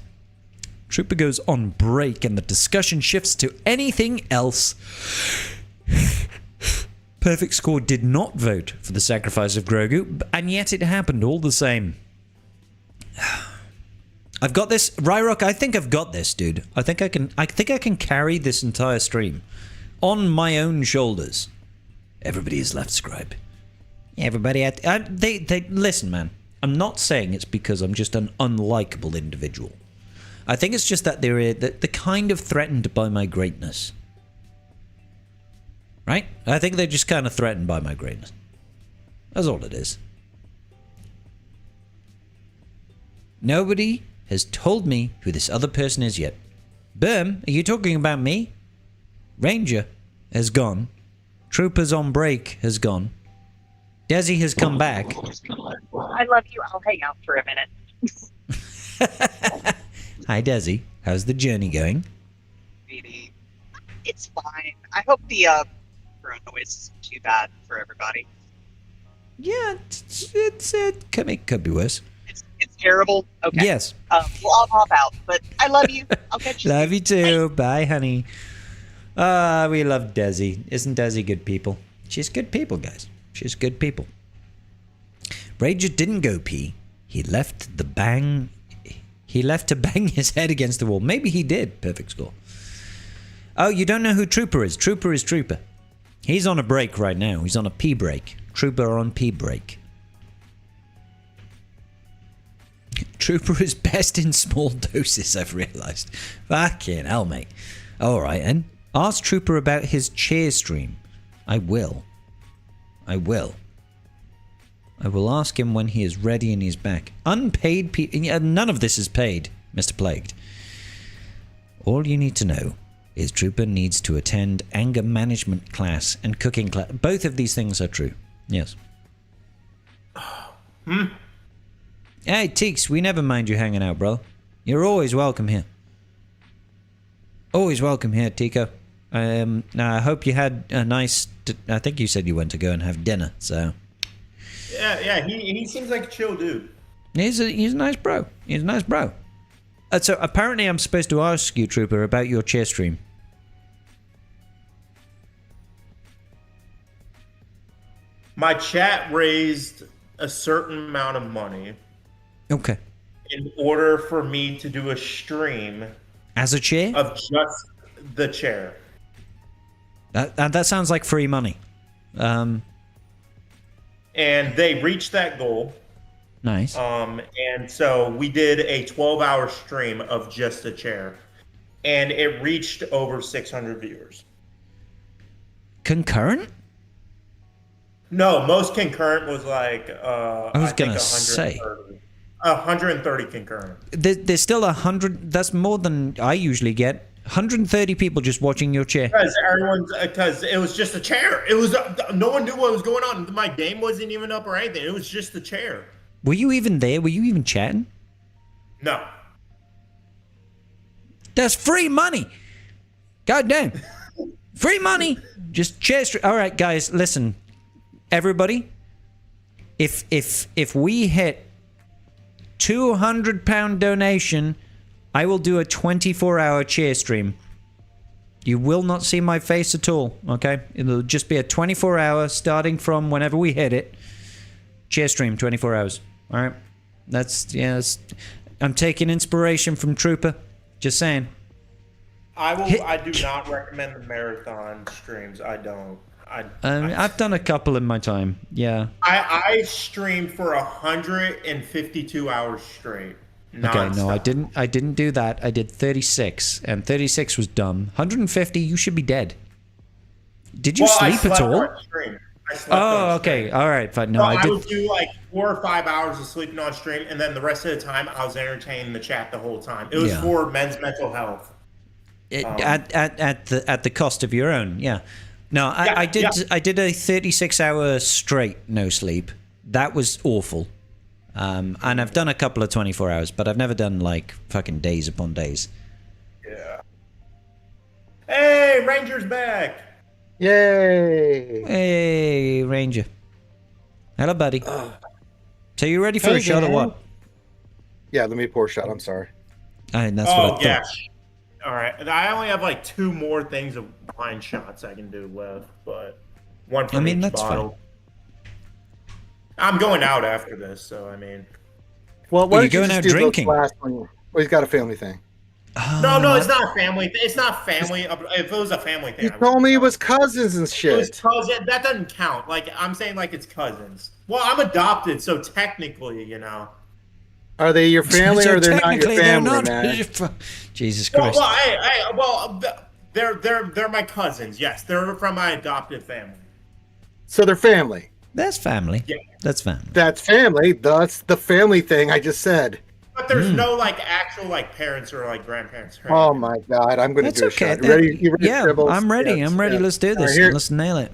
A: Trooper goes on break and the discussion shifts to anything else. Perfect Score did not vote for the sacrifice of Grogu, and yet it happened all the same. I've got this, Ryrock. I think I've got this, dude. I think I can carry this entire stream on my own shoulders. Everybody is left scribe. Everybody, they listen, man. I'm not saying it's because I'm just an unlikable individual. I think it's just that they're kind of threatened by my greatness. Right? I think they're just kind of threatened by my greatness. That's all it is. Nobody has told me who this other person is yet. Berm, are you talking about me? Ranger has gone. Troopers on break has gone. Desi has come back.
H: I love you. I'll hang out for a minute.
A: Hi, Desi. How's the journey going?
G: It's fine. I hope the background noise isn't too bad for everybody.
A: Yeah, it could be worse.
G: It's terrible. Okay.
A: Yes.
G: Well, I'll hop out, but I love you. I'll catch you.
A: Love you too. Bye, honey. We love Desi. Isn't Desi good people? She's good people, guys. She's good people. Ranger didn't go pee. He left to bang his head against the wall. Maybe he did. Perfect Score. Oh, you don't know who Trooper is. Trooper is Trooper. He's on a break right now. He's on a pee break. Trooper on pee break. Trooper is best in small doses, I've realised. Fucking hell, mate. Alright, and ask Trooper about his cheer stream. I will ask him when he is ready and he's back. Unpaid none of this is paid, Mr. Plagued. All you need to know is Trooper needs to attend anger management class and cooking class. Both of these things are true. Yes. Hey, Teeks, we never mind you hanging out, bro. You're always welcome here. Always welcome here, Tico. Now, I hope you had a nice... I think you said you went to go and have dinner, so...
E: Yeah, he seems like a chill dude.
A: He's a nice bro. He's a nice bro. So, apparently I'm supposed to ask you, Trooper, about your chair stream.
E: My chat raised a certain amount of money.
A: Okay.
E: In order for me to do a stream...
A: As a chair?
E: Of just the chair.
A: That sounds like free money.
E: And they reached that goal.
A: Nice.
E: And so we did a 12-hour stream of just a chair. And it reached over 600 viewers.
A: Concurrent?
E: No, most concurrent was like...
A: I was going to say...
E: 130 concurrent.
A: There's still 100... That's more than I usually get. 130 people just watching your chair.
E: Because it was just a chair. It was no one knew what was going on. My game wasn't even up or anything. It was just the chair.
A: Were you even there? Were you even chatting?
E: No.
A: That's free money. God damn. Free money. Just chair. All right, guys, listen. Everybody, if we hit £200 donation, I will do a 24-hour chair stream. You will not see my face at all, okay? It'll just be a 24-hour starting from whenever we hit it. Chair stream, 24 hours. All right? That's I'm taking inspiration from Trooper. Just saying.
E: I do not recommend the marathon streams. I don't.
A: I've done a couple in my time. Yeah.
E: I streamed for 152 hours straight.
A: Okay, no, I didn't do that. I did 36, and 36 was dumb. 150, you should be dead. Did you sleep at all? Oh, okay. All right, fine. No, I
E: would do like 4 or 5 hours of sleeping on stream, and then the rest of the time I was entertaining the chat the whole time. It was for men's mental health.
A: At the cost of your own, yeah. No, I did a 36-hour straight no sleep. That was awful. And I've done a couple of 24 hours, but I've never done like fucking days upon days.
E: Yeah. Hey, Ranger's back.
D: Yay.
A: Hey, Ranger. Hello, buddy. So you ready for a shot or what?
D: Yeah, let me pour a shot. I'm sorry.
A: That's what I thought.
E: Yeah. All right. I only have like 2 more things of wine shots I can do left, but one from each
A: that's
E: bottle.
A: fine.
E: I'm going out after this, so I mean.
D: Well, why
A: are you going out drinking?
D: Well, he's got a family thing.
E: No, it's not a family. It's not family. If it was a family thing,
D: you told me it was cousins and shit.
E: It was cousin. That doesn't count. Like I'm saying, like it's cousins. Well, I'm adopted, so technically, you know.
D: Are they your family or they're not your family, man?
A: Jesus Christ.
E: They're my cousins. Yes, they're from my adopted family.
D: So they're family.
A: That's family. Yeah. That's family.
D: That's family. That's the family thing I just said.
E: But there's no like actual like parents or like grandparents. Right?
D: Oh my God! I'm going to do a shot. You ready,
A: yeah,
D: Tribbles?
A: I'm ready.
D: Yes,
A: I'm ready.
D: yes.
A: Let's do this. Let's nail it.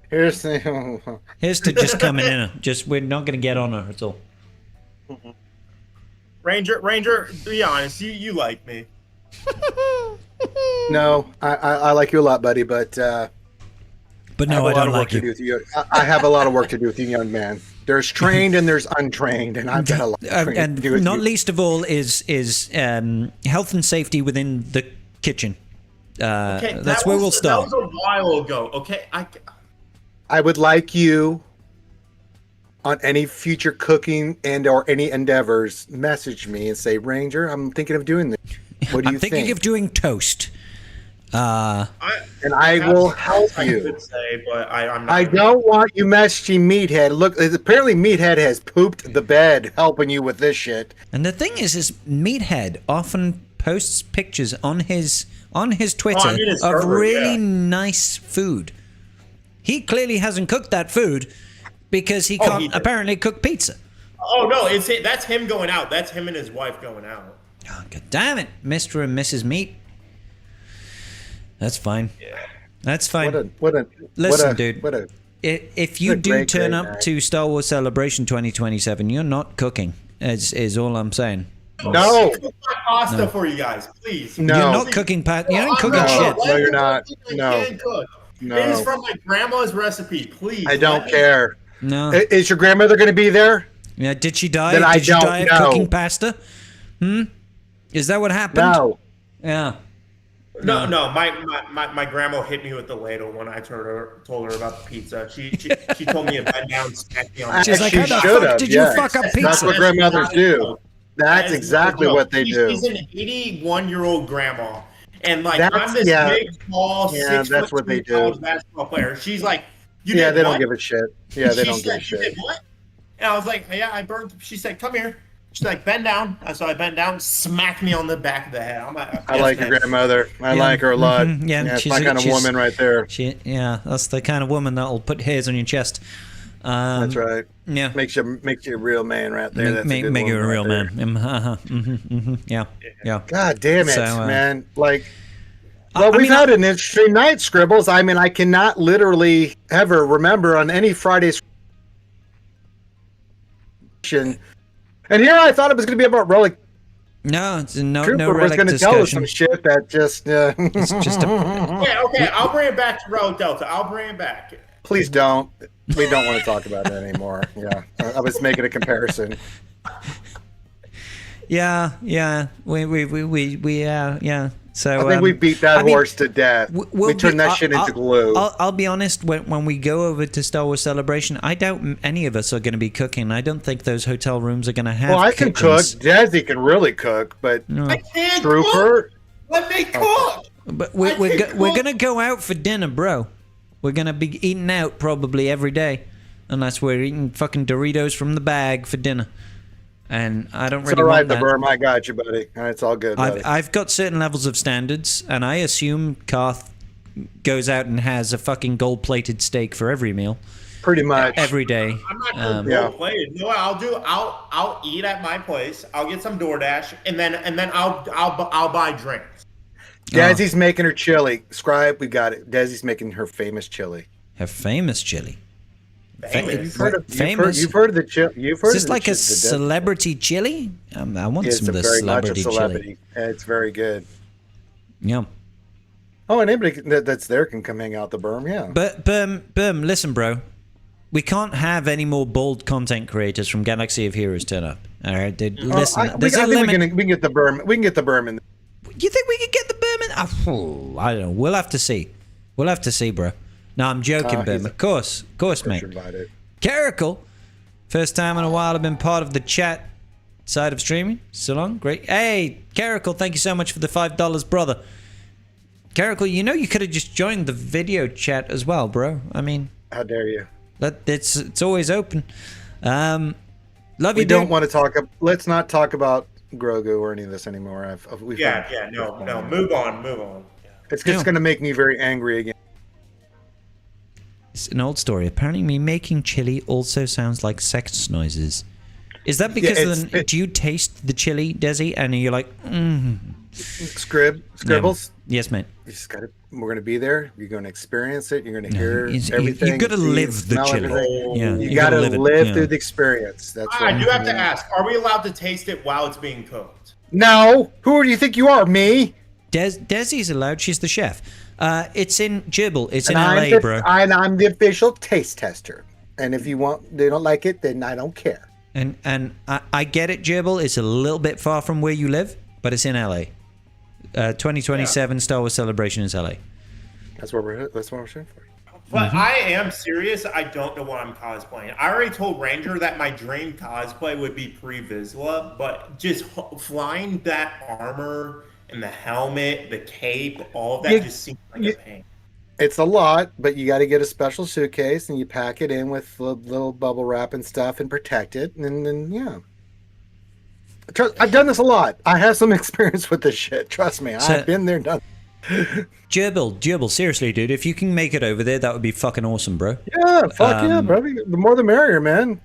D: Here's
A: to just coming in. Just we're not going to get on her. That's all.
E: Ranger, be honest. You like me?
D: No, I like you a lot, buddy, but
A: no, I don't like you.
D: I have a lot of work to do with you, young man. There's trained and there's untrained, and I've got a lot of training
A: and
D: to do with
A: not
D: you.
A: least of all is health and safety within the kitchen.
E: Okay,
A: that's where we'll start.
E: That was a while ago. Okay,
D: I would like you on any future cooking and or any endeavors, message me and say, Ranger, I'm thinking of doing this. What do you think?
A: I'm thinking of doing toast.
D: And I will help you.
E: I could say, but I'm not.
D: I don't want you messaging Meathead. Look, apparently Meathead has pooped the bed helping you with this shit.
A: And the thing is Meathead often posts pictures on his Twitter of really nice food. He clearly hasn't cooked that food because he can't apparently cook pizza.
E: Oh no, that's him going out. That's him and his wife going out.
A: Oh, God damn it, Mr. and Mrs. Meat. That's fine.
E: Yeah.
A: That's fine.
D: Listen,
A: dude. if you do turn up to Star Wars Celebration 2027, you're not cooking. Is all I'm saying.
D: No.
E: Cook my pasta for you guys, please.
D: No.
A: You're not cooking pasta. You ain't cooking shit.
D: No, you're not. No.
E: No. It is from my grandma's recipe, please.
D: I don't care.
A: No.
D: Is your grandmother going to be there?
A: Yeah, did she die?
D: Then
A: Did she die of cooking pasta? Is that what happened?
D: No.
A: Yeah.
E: No. My grandma hit me with the ladle when I told her about the pizza. She told me to bend down, smack me on the
A: She's like, how the fuck did you fuck up pizza?
D: That's what grandmothers do. That's exactly what they do.
E: She's an 81-year-old grandma. And like,
D: That's,
E: I'm this big, tall, 6
D: that's what they do.
E: Basketball player. She's like,
D: they don't give a shit. Yeah, they don't give a shit.
E: You did what? And I was like, yeah, I burned. She said, come here. She's like, bend down. So I bent down, smacked me on the back of the head. I'm like,
D: I like your grandmother. I like her a lot. Yeah, she's my kind of woman right there.
A: That's the kind of woman that'll put hairs on your chest.
D: That's right.
A: Yeah,
D: makes you a real man right there. That's
A: make you a real man. Yeah.
D: God damn it, man! Like, well, we've had an interesting night, Scribbles. I mean, I cannot literally ever remember on any Friday's. And here I thought it was going to be about Relic.
A: No, it's no
D: Trooper
A: Relic
D: was going to tell us some shit that just.
A: It's just a.
E: Yeah, okay. I'll bring it back to Relic Delta. I'll bring it back.
D: Please don't. We don't want to talk about it anymore. Yeah, I was making a comparison.
A: Yeah. Yeah. So
D: I think we beat that horse to death. We turned that shit into glue.
A: I'll be honest. When we go over to Star Wars Celebration, I doubt any of us are going to be cooking. I don't think those hotel rooms are going to have.
D: Well, I can cook. Desi can really cook, but
E: I can't
D: Trooper.
E: Let me cook.
A: But we're going to go out for dinner, bro. We're going to be eating out probably every day, unless we're eating fucking Doritos from the bag for dinner. And I don't really want that.
D: It's all right, the Berm. I got you, buddy. It's all good, buddy.
A: I've got certain levels of standards, and I assume Karth goes out and has a fucking gold-plated steak for every meal.
D: Pretty much.
A: Every day.
E: I'm not gold-plated. No, I'll eat at my place. I'll get some DoorDash, and then I'll buy drinks.
D: Desi's making her chili. Scribe, we got it. Desi's making her famous chili.
A: Her famous chili.
E: Famous.
D: You've heard of the chili. Is
A: this like a celebrity chili? I want some of the celebrity chili.
D: It's very good.
A: Yeah.
D: Oh, and anybody that's there can come hang out the Berm. Yeah.
A: But Berm, listen, bro. We can't have any more bold content creators from Galaxy of Heroes turn up. All right, dude. Listen, there's a limit.
D: We can get the Berm. We can get the Berm in.
A: You think we could get the Berm in? I don't know. We'll have to see. We'll have to see, bro. No, I'm joking, Berm. Of course, mate. Caracal, first time in a while I've been part of the chat side of streaming. So long, great. Hey, Caracal, thank you so much for the $5, brother. Caracal, you know you could have just joined the video chat as well, bro. I mean,
D: how dare you?
A: It's always open. Love you.
D: We don't want to talk. Let's not talk about Grogu or any of this anymore.
E: No. Move on. Yeah.
D: It's just going to make me very angry again.
A: It's an old story. Apparently, me making chili also sounds like sex noises. Is that because do you taste the chili, Desi, and you're like,
D: Scribbles?
A: Yeah. Yes, mate.
D: You just gotta. We're gonna be there. You're gonna experience it. You're gonna hear everything.
A: You've got to live the chili. Yeah,
D: you gotta live through the experience. That's.
E: I do have to ask: are we allowed to taste it while it's being cooked?
D: No. Who do you think you are? Me?
A: Desi's allowed. She's the chef. It's in Gerbil. It's in LA, bro.
D: And I'm the official taste tester. And if they don't like it, then I don't care.
A: And I get it, Gerbil. It's a little bit far from where you live, but it's in LA. 2027 Star Wars Celebration is LA.
D: That's what we're shooting for.
E: But I am serious. I don't know what I'm cosplaying. I already told Ranger that my dream cosplay would be Pre-Vizsla, but just flying that armor and the helmet, the cape, all of that just seems like a pain.
D: It's a lot, but you got to get a special suitcase and you pack it in with little bubble wrap and stuff and protect it. And then, yeah. I've done this a lot. I have some experience with this shit. Trust me. I've been there, done.
A: Gerbil, seriously, dude. If you can make it over there, that would be fucking awesome, bro.
D: Yeah, yeah, bro. The more the merrier, man.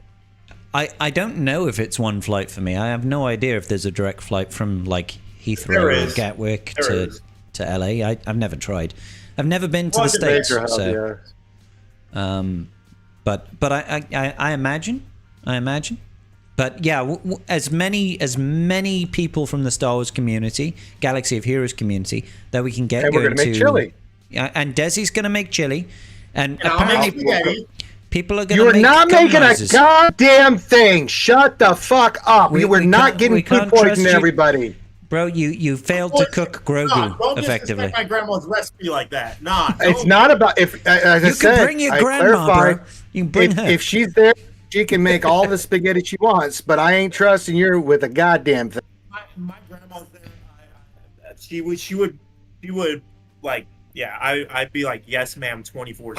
A: I don't know if it's one flight for me. I have no idea if there's a direct flight from, like, Heathrow or Gatwick to LA. I've never tried. I've never been to the States. But I imagine. But yeah, as many people from the Star Wars community, Galaxy of Heroes community, that we can get.
D: And we're going to make chili.
A: Yeah, and Desi's going to make chili, and apparently people are going to.
D: You're
A: make
D: not making a goddamn thing. Shut the fuck up. You were not getting food poisoning, everybody.
A: Bro, you failed to cook Grogu
E: don't
A: effectively.
E: Don't my grandma's recipe like that. Nah.
D: It's not about if. As I said,
A: can bring your grandma, bro. You can bring her.
D: If she's there, she can make all the spaghetti she wants. But I ain't trusting you with a goddamn thing.
E: My grandma's there. She would like. Yeah, I'd be like, yes, ma'am, 24/7.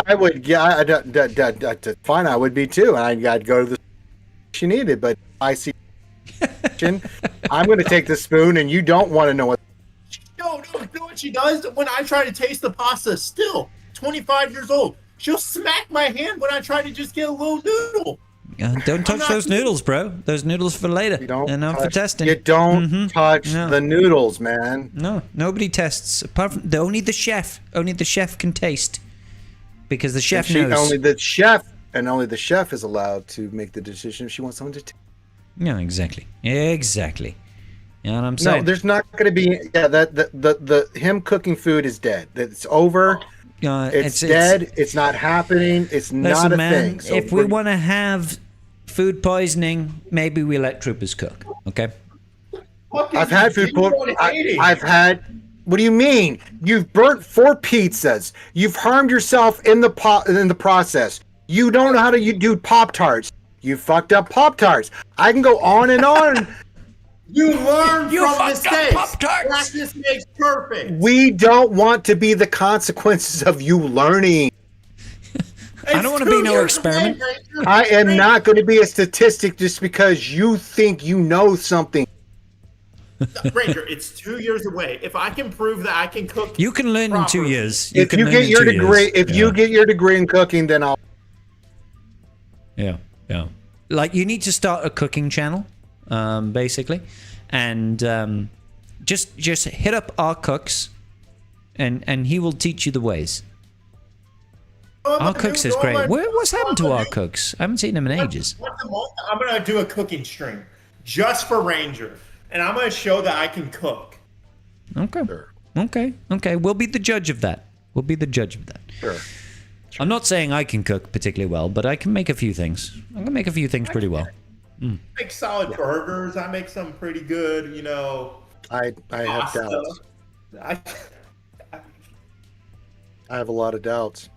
D: I would, yeah, fine, I would be too. I'd go to the she needed, but I see. I'm going to take the spoon, and you don't want to know what.
E: No, you know what she does when I try to taste the pasta. Still, 25 years old, she'll smack my hand when I try to just get a little noodle.
A: Don't touch those noodles, bro. Those noodles for later. They're not for testing.
D: You don't touch the noodles, man.
A: No, nobody tests. Apart from only the chef. Only the chef can taste, because the chef knows.
D: Only the chef is allowed to make the decision if she wants someone to taste.
A: Yeah, exactly. You know what I'm saying?
D: No, there's not going to be. Yeah, the him cooking food is dead. It's over. It's dead. It's not happening. It's not a thing. So
A: if we want to have food poisoning, maybe we let troopers cook. Okay.
D: I've had food poisoning. I've had. What do you mean? You've burnt 4 pizzas. You've harmed yourself in the process. You don't know how to do Pop-Tarts. You fucked up Pop-Tarts. I can go on and on.
E: You learn from mistakes. Practice makes perfect.
D: We don't want to be the consequences of you learning.
A: I don't want to be no experiment.
D: I am not going to be a statistic just because you think you know something.
E: Ranger, it's 2 years away. If I can prove that I can cook,
A: you can learn in 2 years.
D: If you get your degree, you get your degree in cooking, then I'll.
A: Yeah. Like, you need to start a cooking channel, basically, and just hit up our cooks, and he will teach you the ways. Our Cooks is great. What's happened to Our Cooks? I haven't seen him in ages.
E: I'm going to do a cooking stream just for Ranger, and I'm going to show that I can cook.
A: Okay. We'll be the judge of that.
D: Sure.
A: I'm not saying I can cook particularly well, but I can make a few things. I can make a few things pretty well.
E: I make solid burgers. I make some pretty good,
D: I have doubts. I have a lot of doubts.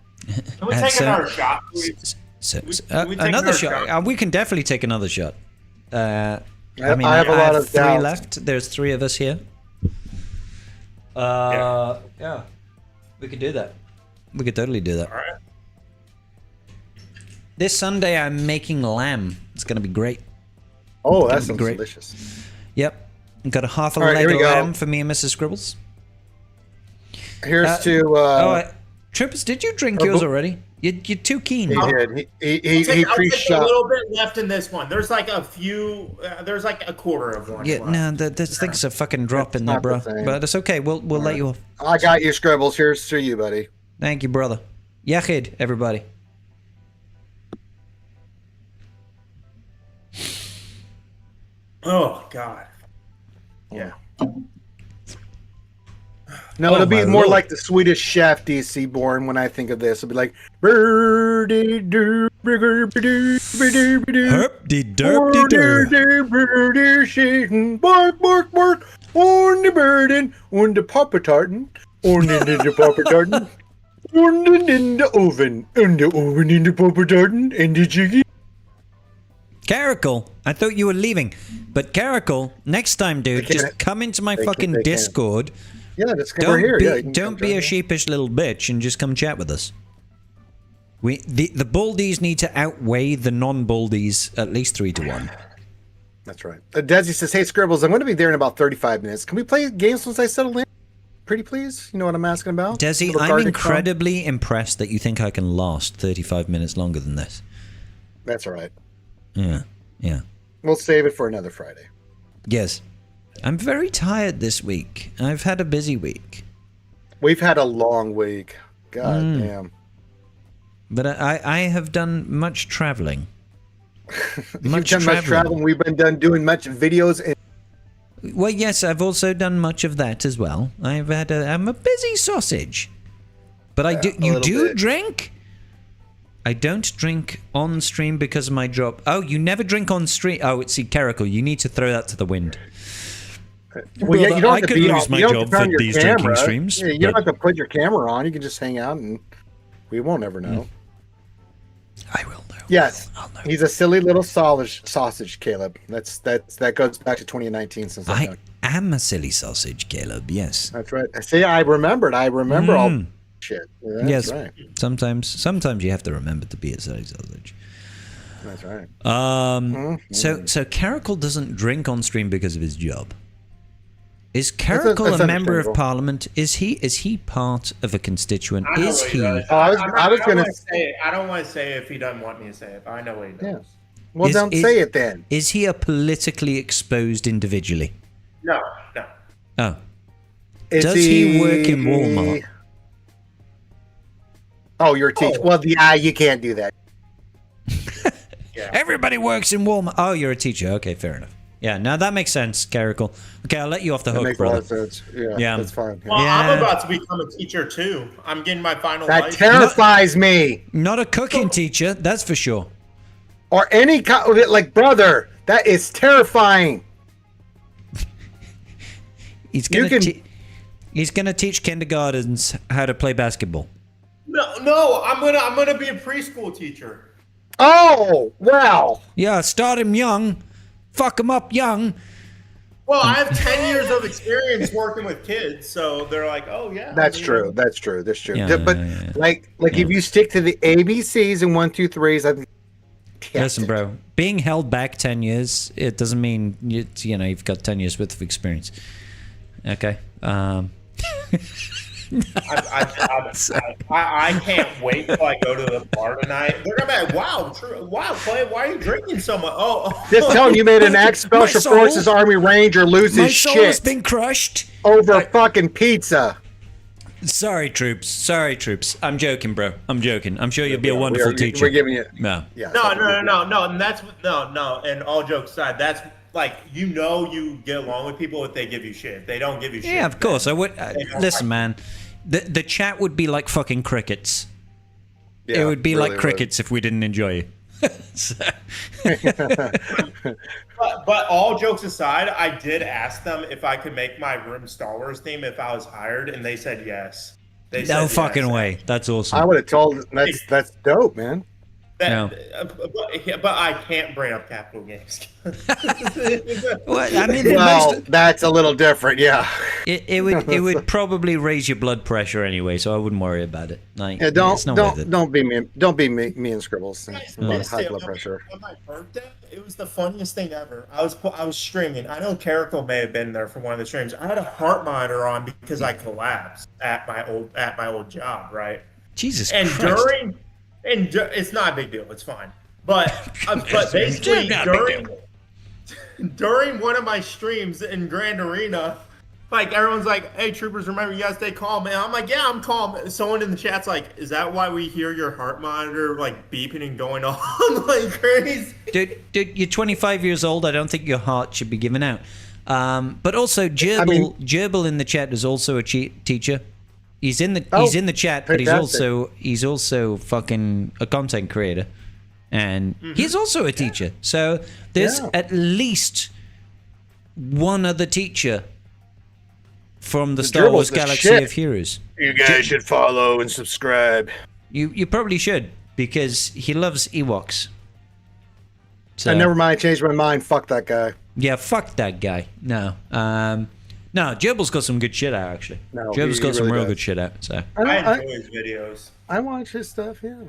E: Can we take another shot, please?
A: Another shot? We can definitely take another shot. I have
D: a lot of
A: 3
D: doubts.
A: left. There's 3 of us here. Yeah. We could do that. We could totally do that.
E: All right.
A: This Sunday, I'm making lamb. It's going to be great.
D: Oh, that sounds delicious.
A: Yep. Got a half a leg of lamb for me and Mrs. Scribbles.
D: Here's to...
A: Trippers, did you drink yours already? You're too keen.
D: He did. He pre-shot.
E: A little bit left in this one. There's like a few. There's like a quarter of one.
A: Yeah, no, this thing's a fucking drop in there, bro. But it's okay. We'll let you off.
D: I got you, Scribbles. Here's to you, buddy.
A: Thank you, brother. Yachid, everybody.
E: Oh God. Yeah.
D: No, it'll be more like the Swedish chef DC Born when I think of this. It'll be like birdie doo bark bark bark on the burden on the Papa Tartan on the Papa Tartan on in the oven in the Papa Tartan and the jiggy.
A: Caracal, I thought you were leaving, but Caracal, next time, dude, just come into my fucking Discord.
D: Yeah, just come over here.
A: Don't be a sheepish little bitch and just come chat with us. The Baldies need to outweigh the non-Baldies at least 3-1.
D: That's right. Desi says, "Hey Scribbles, I'm going to be there in about 35 minutes. Can we play games once I settle in? Pretty please? You know what I'm asking about?"
A: Desi, I'm incredibly impressed that you think I can last 35 minutes longer than this.
D: That's all right.
A: Yeah.
D: We'll save it for another Friday.
A: Yes. I'm very tired this week. I've had a busy week.
D: We've had a long week. God damn.
A: But I have done much traveling.
D: You've done much traveling. We've been doing much videos.
A: Well, yes, I've also done much of that as well. I'm a busy sausage. But I do. You do drink? I don't drink on stream because of my job. Oh, you never drink on stream? Oh, see, Caracal, you need to throw that to the wind.
D: Well, yeah, you don't
A: I could lose my job for these drinking streams.
D: Yeah, you don't have to put your camera on. You can just hang out, and we won't ever know.
A: I will know.
D: Yes,
A: I'll know.
D: He's a silly little sausage, Caleb. That goes back to 2019. Since
A: I am a silly sausage, Caleb. Yes,
D: that's right. See, I remembered. I remember all shit. Yeah, that's right.
A: Sometimes you have to remember to be a silly sausage.
D: That's right.
A: So Caracal doesn't drink on stream because of his job. Is Caracal a member of parliament? Is he part of a constituent? Is he?
D: I
E: don't want to say if he doesn't want me to say it, but I know what he does.
D: Yeah. Well, don't say it then.
A: Is he a politically exposed individually?
E: No.
A: Oh. Does he work in Walmart?
D: Oh, you're a teacher. Well, you can't do that.
E: Yeah.
A: Everybody works in Walmart. Oh, you're a teacher. Okay, fair enough. Yeah, now that makes sense, Caracal. Okay, I'll let you off the hook, brother.
D: That makes a lot of sense. Yeah, that's fine.
E: Well, I'm about to become a teacher too. I'm getting my final
D: That
E: license.
D: terrifies me.
A: Not a cooking teacher, that's for sure.
D: Or any kind of it, like, brother, that is terrifying.
A: He's gonna teach kindergartens how to play basketball.
E: No, I'm gonna be a preschool teacher.
D: Oh, wow.
A: Yeah, start him young. Fuck him up young.
E: Well, I have 10 years of experience working with kids, so they're like, oh, yeah.
D: That's true. That's true.
A: Yeah,
D: but like if you stick to the ABCs and 1, 2, 3s, I think.
A: Listen, bro, being held back 10 years, it doesn't mean you've got 10 years worth of experience. Okay.
E: I can't wait till I go to the bar tonight. They're gonna be like, wow, Clay, why are you drinking so much?
D: Just tell him you made an ex-Special Forces Army Ranger lose his shit.
A: My soul has been crushed
D: over fucking pizza.
A: Sorry, troops. I'm joking, bro. I'm joking. I'm sure you'll be a wonderful teacher.
D: We're giving you.
E: No. And that's no. And all jokes aside, that's like you get along with people if they give you shit. If they don't give you shit.
A: Yeah, of course. I would. Listen, man. The chat would be like fucking crickets. Yeah, it would be really like crickets if we didn't enjoy you.
E: But all jokes aside, I did ask them if I could make my room Star Wars theme if I was hired, and they said yes.
A: No fucking way. That's awesome.
D: I would have told. That's dope, man.
E: But I can't bring up capital gains.
D: That's a little different, yeah.
A: It would probably raise your blood pressure anyway, so I wouldn't worry about it. Like,
D: yeah, don't be me and Scribbles about high blood pressure.
E: On my birthday, it was the funniest thing ever. I was streaming. I know Caracal may have been there for one of the streams. I had a heart monitor on because I collapsed at my old job, right?
A: Jesus
E: Christ. It's not a big deal. It's fine. But basically during one of my streams in Grand Arena, like everyone's like, "Hey, troopers, remember you gotta stay calm, man." I'm like, "Yeah, I'm calm." Someone in the chat's like, "Is that why we hear your heart monitor like beeping and going on like crazy?"
A: Dude, you're 25 years old. I don't think your heart should be given out. But also, Gerbil in the chat is also a teacher. He's in the chat, but he's also fucking a content creator, and he's also a teacher. So there's at least one other teacher from the Star Wars Galaxy of Heroes.
D: You guys should follow and subscribe.
A: You probably should, because he loves Ewoks. So
D: never mind, changed my mind. Fuck that guy.
A: Yeah, fuck that guy. No. No, Gerbil's got some good shit out, actually.
D: No,
A: Gerbil's got some real good shit out. So
E: I enjoy his videos.
D: I watch his stuff, yeah.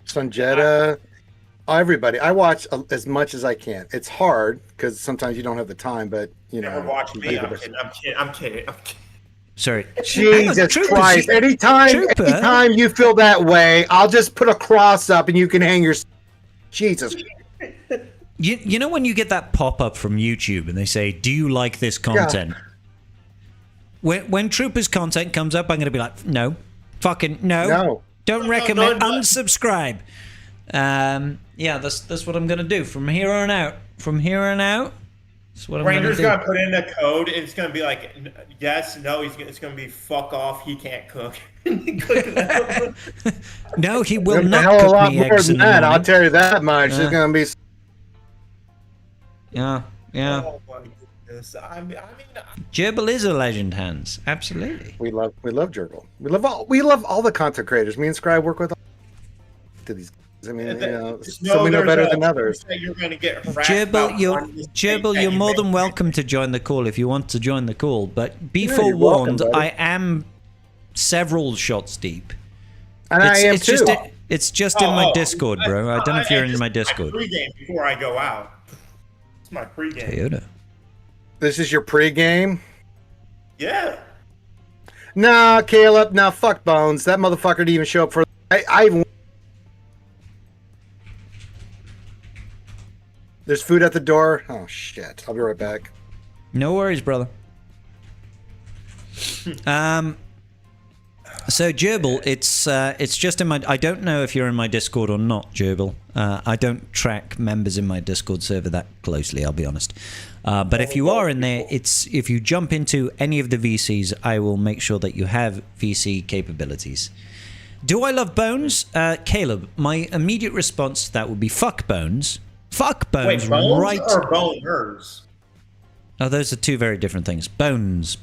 D: Sunjetta, everybody. I watch as much as I can. It's hard because sometimes you don't have the time, but you know.
E: Never watch me. I'm kidding.
A: Sorry.
D: Jesus Christ! Anytime you feel that way, I'll just put a cross up and you can hang your. Jesus.
A: You know when you get that pop-up from YouTube and they say, "Do you like this content?" Yeah. When Troopers content comes up, I'm going to be like, "No, fucking no. Don't recommend. Unsubscribe. Yeah, that's what I'm gonna do from here on out. From here on out, that's what I'm gonna do.
E: Ranger's gonna put in a code, and it's gonna be like, yes, no. It's gonna be fuck off. He can't cook.
A: No, he will not
D: hell
A: cook
D: a lot
A: me
D: more
A: eggs
D: than
A: in the
D: that.
A: morning.
D: I'll tell you that much. It's gonna be.
A: Yeah.
E: Oh my goodness. I mean,
A: Gerbil is a legend, Hans. Absolutely.
D: We love Gerbil. We love all the content creators. Me and Scribe work with all to these. I mean, some we know better than others.
E: You're gonna get
A: Gerbil, you're more than welcome to join the call if you want to join the call. But be
D: Yeah,
A: forewarned,
D: you're welcome,
A: I am several shots deep.
D: And I am too.
A: It's just in my Discord, bro. I don't know if you're in my Discord.
E: Pre-game before I go out. It's my pre-game.
A: Toyota.
D: This is your pre-game?
E: Yeah.
D: Nah, Caleb. Nah, fuck Bones. That motherfucker didn't even show up for. I even. There's food at the door. Oh shit! I'll be right back.
A: No worries, brother. So Gerbil, it's just in my. I don't know if you're in my Discord or not, Gerbil. I don't track members in my Discord server that closely. I'll be honest. But if you are in there, if you jump into any of the VCs, I will make sure that you have VC capabilities. Do I love Bones? Caleb, my immediate response to that would be fuck Bones. Fuck Bones.
E: Wait, Bones
A: right?
E: or Boners?
A: Oh, those are two very different things. Bones.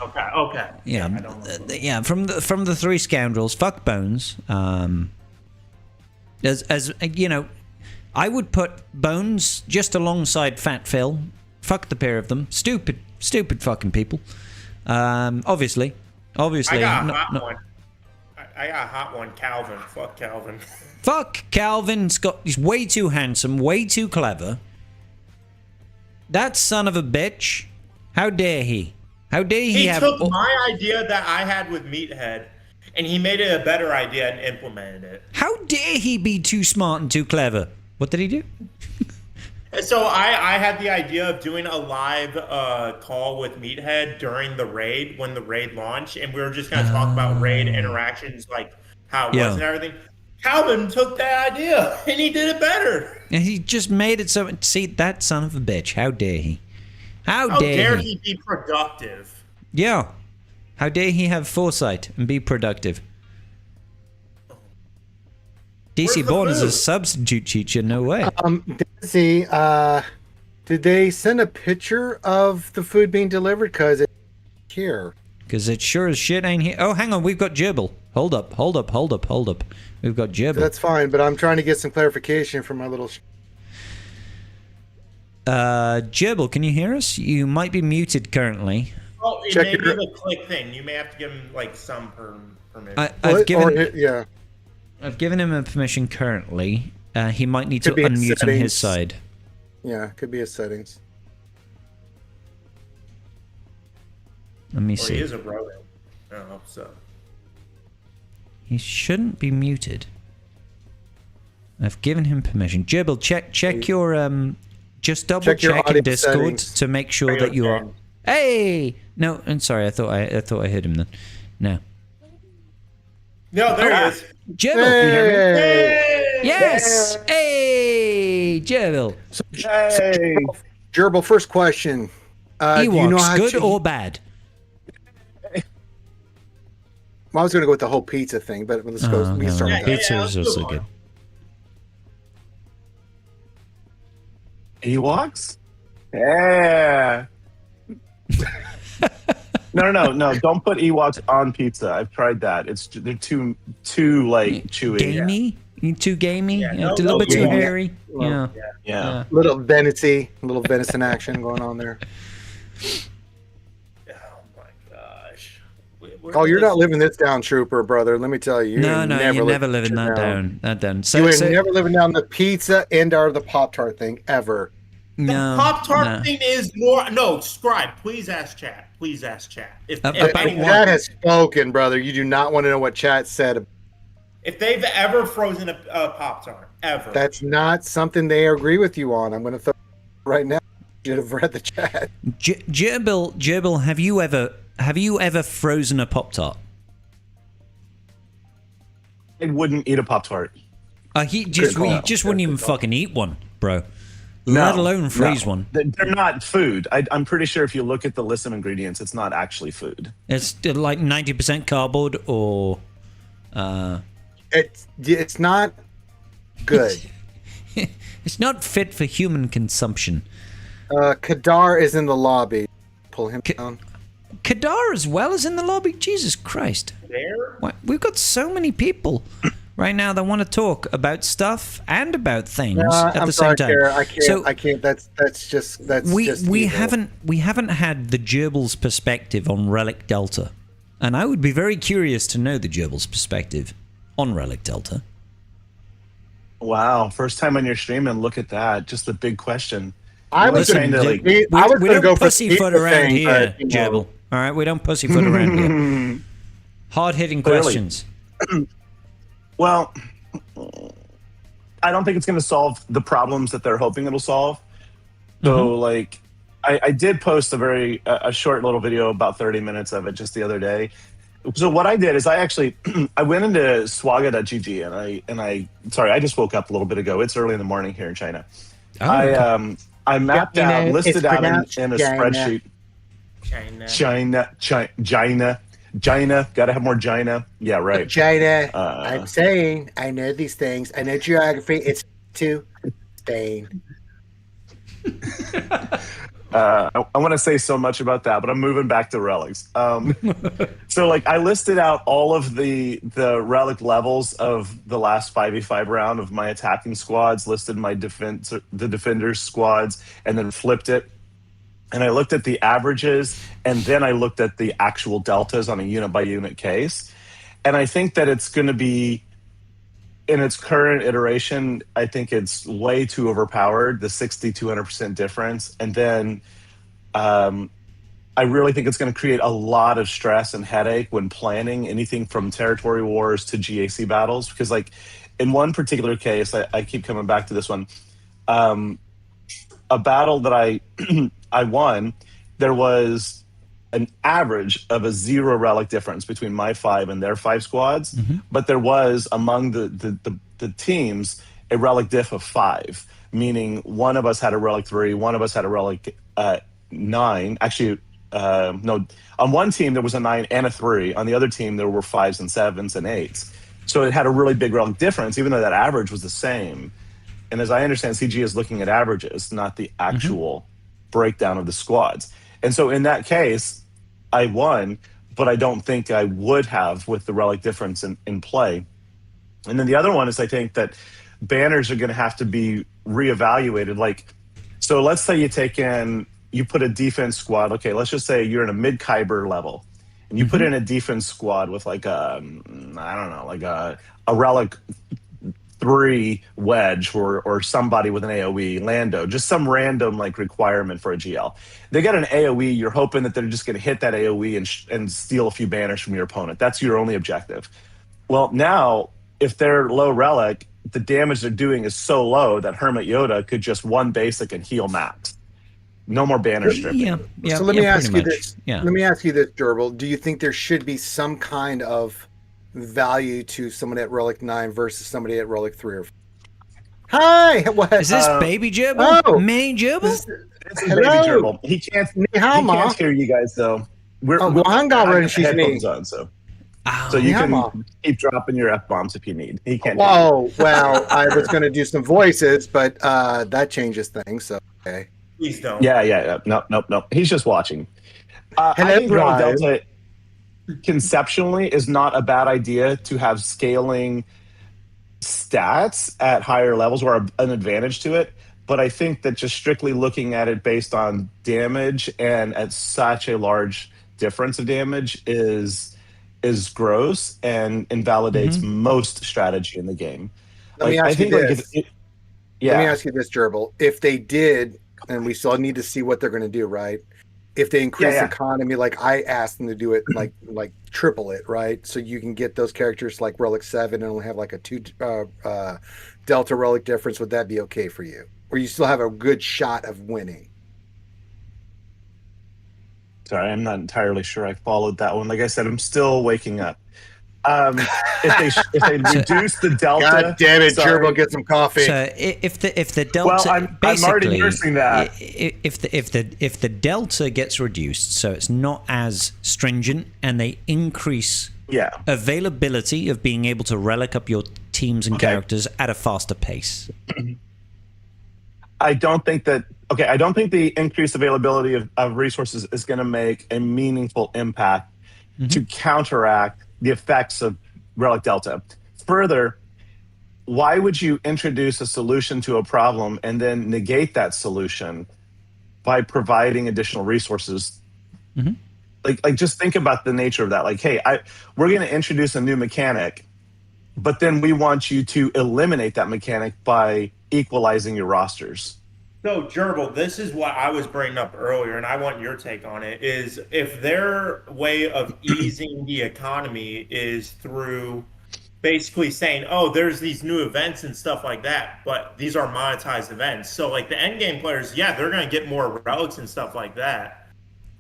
E: Okay.
A: Yeah, from the three scoundrels, fuck Bones. As you know, I would put Bones just alongside Fat Phil. Fuck the pair of them. Stupid fucking people. Obviously.
E: I got a hot one. I got a hot one, Calvin. Fuck Calvin.
A: Fuck Calvin. He's way too handsome, way too clever. That son of a bitch. How dare he? How dare he have...
E: took my idea that I had with Meathead, and he made it a better idea and implemented it.
A: How dare he be too smart and too clever? What did he do?
E: So I had the idea of doing a live call with Meathead during the raid, when the raid launched, and we were just going to talk about raid interactions, like how it was and everything. Calvin took that idea, and he did it better.
A: And he just made it so... See, that son of a bitch. How dare he? How
E: dare he be productive?
A: Yeah. How dare he have foresight and be productive? DC Born is a substitute teacher, no way.
D: Dizzy, did they send a picture of the food being delivered? Because it's here.
A: Because it sure as shit ain't here. Oh, hang on, we've got Gerbil. Hold up. We've got Gerbil.
D: That's fine, but I'm trying to get some clarification from my little...
A: Gerbil, can you hear us? You might be muted currently.
E: Oh, it may be the click thing. You may have to give him like some permission.
A: I've given him a permission currently. He might need to unmute on his side.
D: Yeah, could be his settings.
A: Let me see.
E: He is a brother. Oh, so
A: he shouldn't be muted. I've given him permission. Gerbil, check your just double check in Discord settings to make sure that you are. Hey, no, I'm sorry. I thought I heard him then. No.
E: No, there he is.
A: Gerbil, can you hear me? Hey! Yes. Hey, Gerbil.
D: Hey, Gerbil. First question.
A: Ewoks,
D: do you know how
A: good or bad?
D: Well, I was going to go with the whole pizza thing, but let's go. We start with that.
A: Pizza is also good.
I: Ewoks? Yeah. No. Don't put Ewoks on pizza. I've tried that. They're too like chewy.
A: Gamey? Yeah. Too gamey? A little bit too hairy?
I: Yeah.
D: Little venison action going on there.
E: Oh my gosh.
D: Oh, you're not living this down, Trooper, brother. Let me tell you.
A: No, you're never living that down.
D: So, you ain't never living down the pizza and or the Pop-Tart thing ever.
E: The Pop-Tart thing is more... No, Scribe, please ask chat. If
D: chat has spoken, brother. You do not want to know what chat said.
E: If they've ever frozen a Pop-Tart, ever.
D: That's not something they agree with you on. I'm going to throw right now. You should have read the chat.
A: Gerbil, have you ever frozen a Pop-Tart?
I: I wouldn't eat a Pop-Tart.
A: He just wouldn't even fucking eat one, bro. Let alone freeze one.
I: They're not food. I'm pretty sure if you look at the list of ingredients, it's not actually food.
A: It's like 90% cardboard, or
D: it's not good.
A: It's not fit for human consumption.
D: Kadar is in the lobby. Pull him down.
A: Kadar as well is in the lobby? Jesus Christ.
E: There?
A: We've got so many people right now that want to talk about stuff and about things at the same time.
D: Kara, I can't. That's just
A: we
D: evil.
A: haven't had the Gerbil's perspective on Relic Delta, and I would be very curious to know the Gerbil's perspective on Relic Delta.
I: Wow, first time on your stream, and look at that. Just the big question.
D: I was going to go
A: pussyfoot around here, Gerbil. All right, we don't pussyfoot around here. Hard-hitting questions.
I: Well, I don't think it's going to solve the problems that they're hoping it'll solve. So, like, I did post a short little video, about 30 minutes of it, just the other day. So what I did is I went into swaga.gg and I just woke up a little bit ago. It's early in the morning here in China.
A: Oh,
I: I mapped out, listed out in a spreadsheet. China. Gotta have more China. Yeah, right.
D: China. I'm saying I know these things. I know geography. It's to Spain.
I: I want to say so much about that, but I'm moving back to relics. So, like, I listed out all of the relic levels of the last 5v5 round of my attacking squads, listed my the defenders squads, and then flipped it. And I looked at the averages, and then I looked at the actual deltas on a unit by unit case. And I think that it's going to be, in its current iteration, I think it's way too overpowered, the 60-200% difference. And then I really think it's going to create a lot of stress and headache when planning anything from territory wars to GAC battles. Because, like, in one particular case, I keep coming back to this one, a battle that I won, there was an average of a 0 relic difference between my 5 and their 5 squads, but there was among the teams a relic diff of 5, meaning one of us had a relic 3, one of us had a relic 9. Actually, no, on one team there was a 9 and a 3. On the other team there were 5s and 7s and 8s. So it had a really big relic difference, even though that average was the same. And as I understand, CG is looking at averages, not the actual breakdown of the squads. And so in that case, I won, but I don't think I would have with the relic difference in play. And then the other one is, I think that banners are going to have to be reevaluated. Like, so let's say you put a defense squad. Okay, let's just say you're in a mid-Kyber level, and you put in a defense squad with like a relic 3 wedge or somebody with an AoE, Lando, just some random like requirement for a GL. They got an AoE, you're hoping that they're just going to hit that AoE and steal a few banners from your opponent. That's your only objective. Well, now, if they're low relic, the damage they're doing is so low that Hermit Yoda could just one basic and heal max. No more banner stripping.
A: Yeah.
D: So let me ask you this. Let me ask you this, Gerbil. Do you think there should be some kind of value to someone at Relic 9 versus somebody at Relic 3 or 4? Hi! What?
A: Is this Baby Gerbil?
D: Oh,
A: Main Gerbil?
I: This is Baby Gerbil. He can't hear you guys, though. We're headphones on, so you can keep dropping your F-bombs if you need. He can't hear you.
D: Well, I was going to do some voices, but that changes things, so okay.
E: Please don't.
I: Yeah. Nope. He's just watching. I think Relic Delta conceptually is not a bad idea to have scaling stats at higher levels or an advantage to it, but I think that just strictly looking at it based on damage and at such a large difference of damage is gross and invalidates most strategy in the game.
D: Let me ask you this, Gerbil. If they did, and we still need to see what they're going to do, right? If they increase economy, like I asked them to do it, like triple it, right? So you can get those characters like Relic 7 and only have like a 2 Delta Relic difference. Would that be okay for you? Or you still have a good shot of winning?
I: Sorry, I'm not entirely sure I followed that one. Like I said, I'm still waking up. If they reduce the delta,
D: God damn it,
I: sorry.
D: Gerbil, get some coffee.
A: So if the delta,
I: Well, I'm already nursing that.
A: If the delta gets reduced, so it's not as stringent, and they increase availability of being able to relic up your teams and characters at a faster pace.
I: I don't think the increased availability of resources is going to make a meaningful impact to counteract the effects of Relic Delta. Further, why would you introduce a solution to a problem and then negate that solution by providing additional resources? Like just think about the nature of that. Like, hey, we're going to introduce a new mechanic, but then we want you to eliminate that mechanic by equalizing your rosters.
E: So, Gerbil, this is what I was bringing up earlier, and I want your take on it, is if their way of easing the economy is through basically saying, oh, there's these new events and stuff like that, but these are monetized events. So, like, the endgame players, yeah, they're going to get more relics and stuff like that.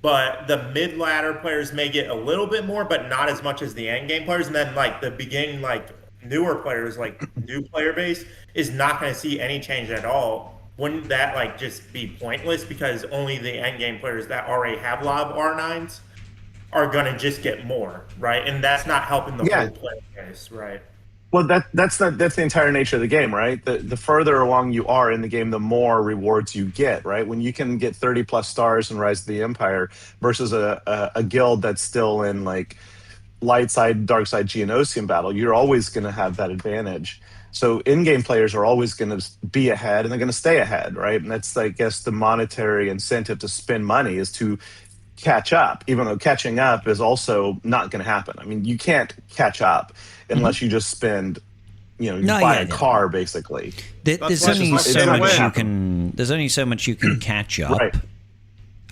E: But the mid-ladder players may get a little bit more, but not as much as the endgame players. And then, like, the beginning, like, newer players, like, new player base, is not going to see any change at all. Wouldn't that like just be pointless because only the end game players that already have a lot of R9s are gonna just get more, right? And that's not helping the whole player base, right?
I: Well, that's the entire nature of the game, right? The further along you are in the game, the more rewards you get, right? When you can get 30 plus stars in Rise of the Empire versus a guild that's still in like light side, dark side Geonosian battle, you're always going to have that advantage. So in-game players are always going to be ahead, and they're going to stay ahead, right? And that's, I guess, the monetary incentive to spend money is to catch up, even though catching up is also not going to happen. I mean, you can't catch up unless you just spend, you buy a car, basically.
A: There's only so much you can. There's only so much you can catch up.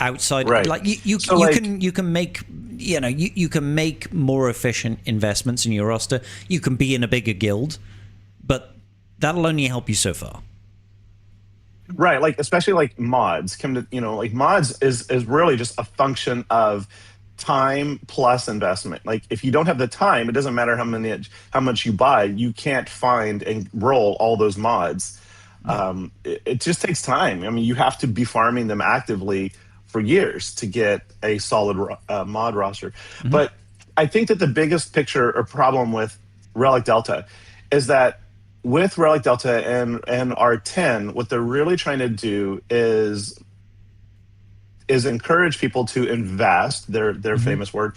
A: Outside, like you can make, you can make more efficient investments in your roster. You can be in a bigger guild. But that'll only help you so far.
I: Right, like especially like mods like mods is really just a function of time plus investment. Like if you don't have the time, it doesn't matter how much you buy, you can't find and roll all those mods. It just takes time. I mean, you have to be farming them actively for years to get a solid mod roster. But I think that the biggest picture or problem with Relic Delta is that with Relic Delta and R10, what they're really trying to do is encourage people to invest, their famous word,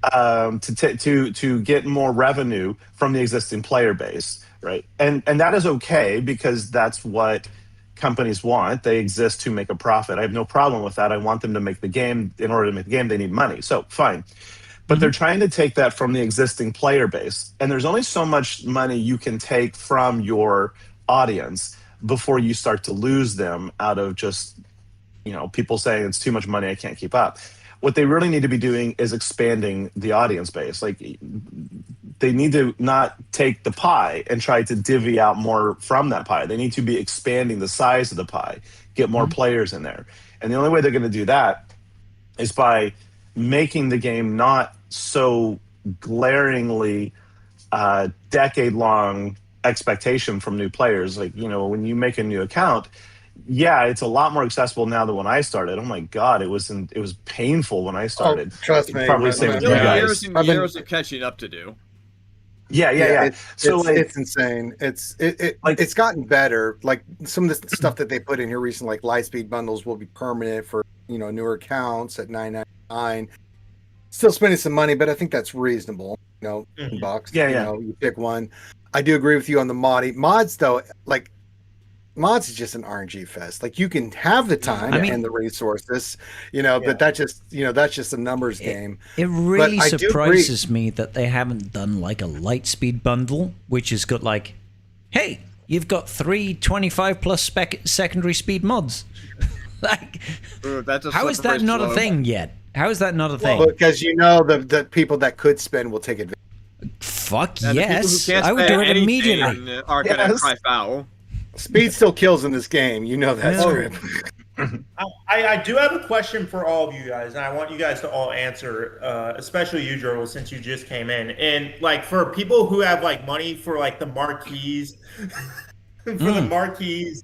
I: to get more revenue from the existing player base, right? And that is okay because that's what companies want. They exist to make a profit. I have no problem with that. I want them to make the game. In order to make the game, they need money. So fine. But they're trying to take that from the existing player base. And there's only so much money you can take from your audience before you start to lose them out of just, people saying it's too much money, I can't keep up. What they really need to be doing is expanding the audience base. Like they need to not take the pie and try to divvy out more from that pie. They need to be expanding the size of the pie, get more players in there. And the only way they're going to do that is by making the game not so glaringly decade-long expectation from new players. Like, when you make a new account, it's a lot more accessible now than when I started. Oh my God, it was painful when I started.
D: Trust me.
I: Probably same with you guys.
J: Years of catching up to do.
I: Yeah.
D: It's insane. It's gotten better. Like some of the stuff that they put in here recently, like Lightspeed bundles will be permanent for newer accounts at $9.99. Still spending some money, but I think that's reasonable. $10. You pick one. I do agree with you on the mods, though. Like mods is just an RNG fest. Like you can have the time and the resources, but that's just a numbers game.
A: It really surprises me that they haven't done like a Lightspeed bundle, which has got like, hey, you've got 3 25 plus secondary speed mods. Like, how is that not a thing yet? How is that not a thing?
D: Well, because the people that could spend will take advantage.
A: Fuck yes, I would do it immediately.
J: Are gonna cry foul.
D: Speed still kills in this game. That's true.
E: I do have a question for all of you guys, and I want you guys to all answer, especially you, Joel, since you just came in. And like for people who have like money for like the marquees, the marquees,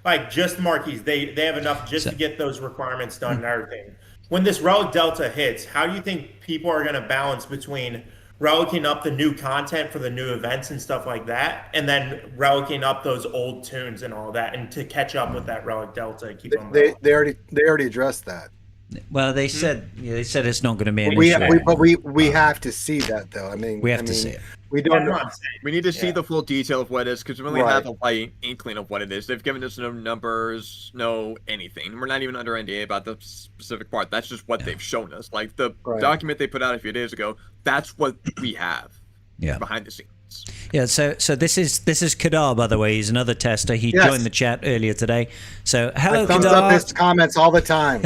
E: like just marquees, they have enough just to get those requirements done and everything. When this Relic Delta hits, how do you think people are going to balance between relicing up the new content for the new events and stuff like that, and then relicing up those old tunes and all that, and to catch up with that Relic Delta and keep them
D: they already addressed that.
A: Well, they said it's not going to be an
D: issue. We have to see that though. I mean,
A: we have to see it.
D: We don't know.
J: We need to see the full detail of what it is, because we only have a light inkling of what it is. They've given us no numbers, no anything. We're not even under NDA about the specific part. That's just what they've shown us. Like the document they put out a few days ago, that's what we have behind the scenes.
A: Yeah, so this is Kadar, by the way. He's another tester. He joined the chat earlier today. So hello,
D: I thumbs
A: Kadar.
D: up his comments all the time.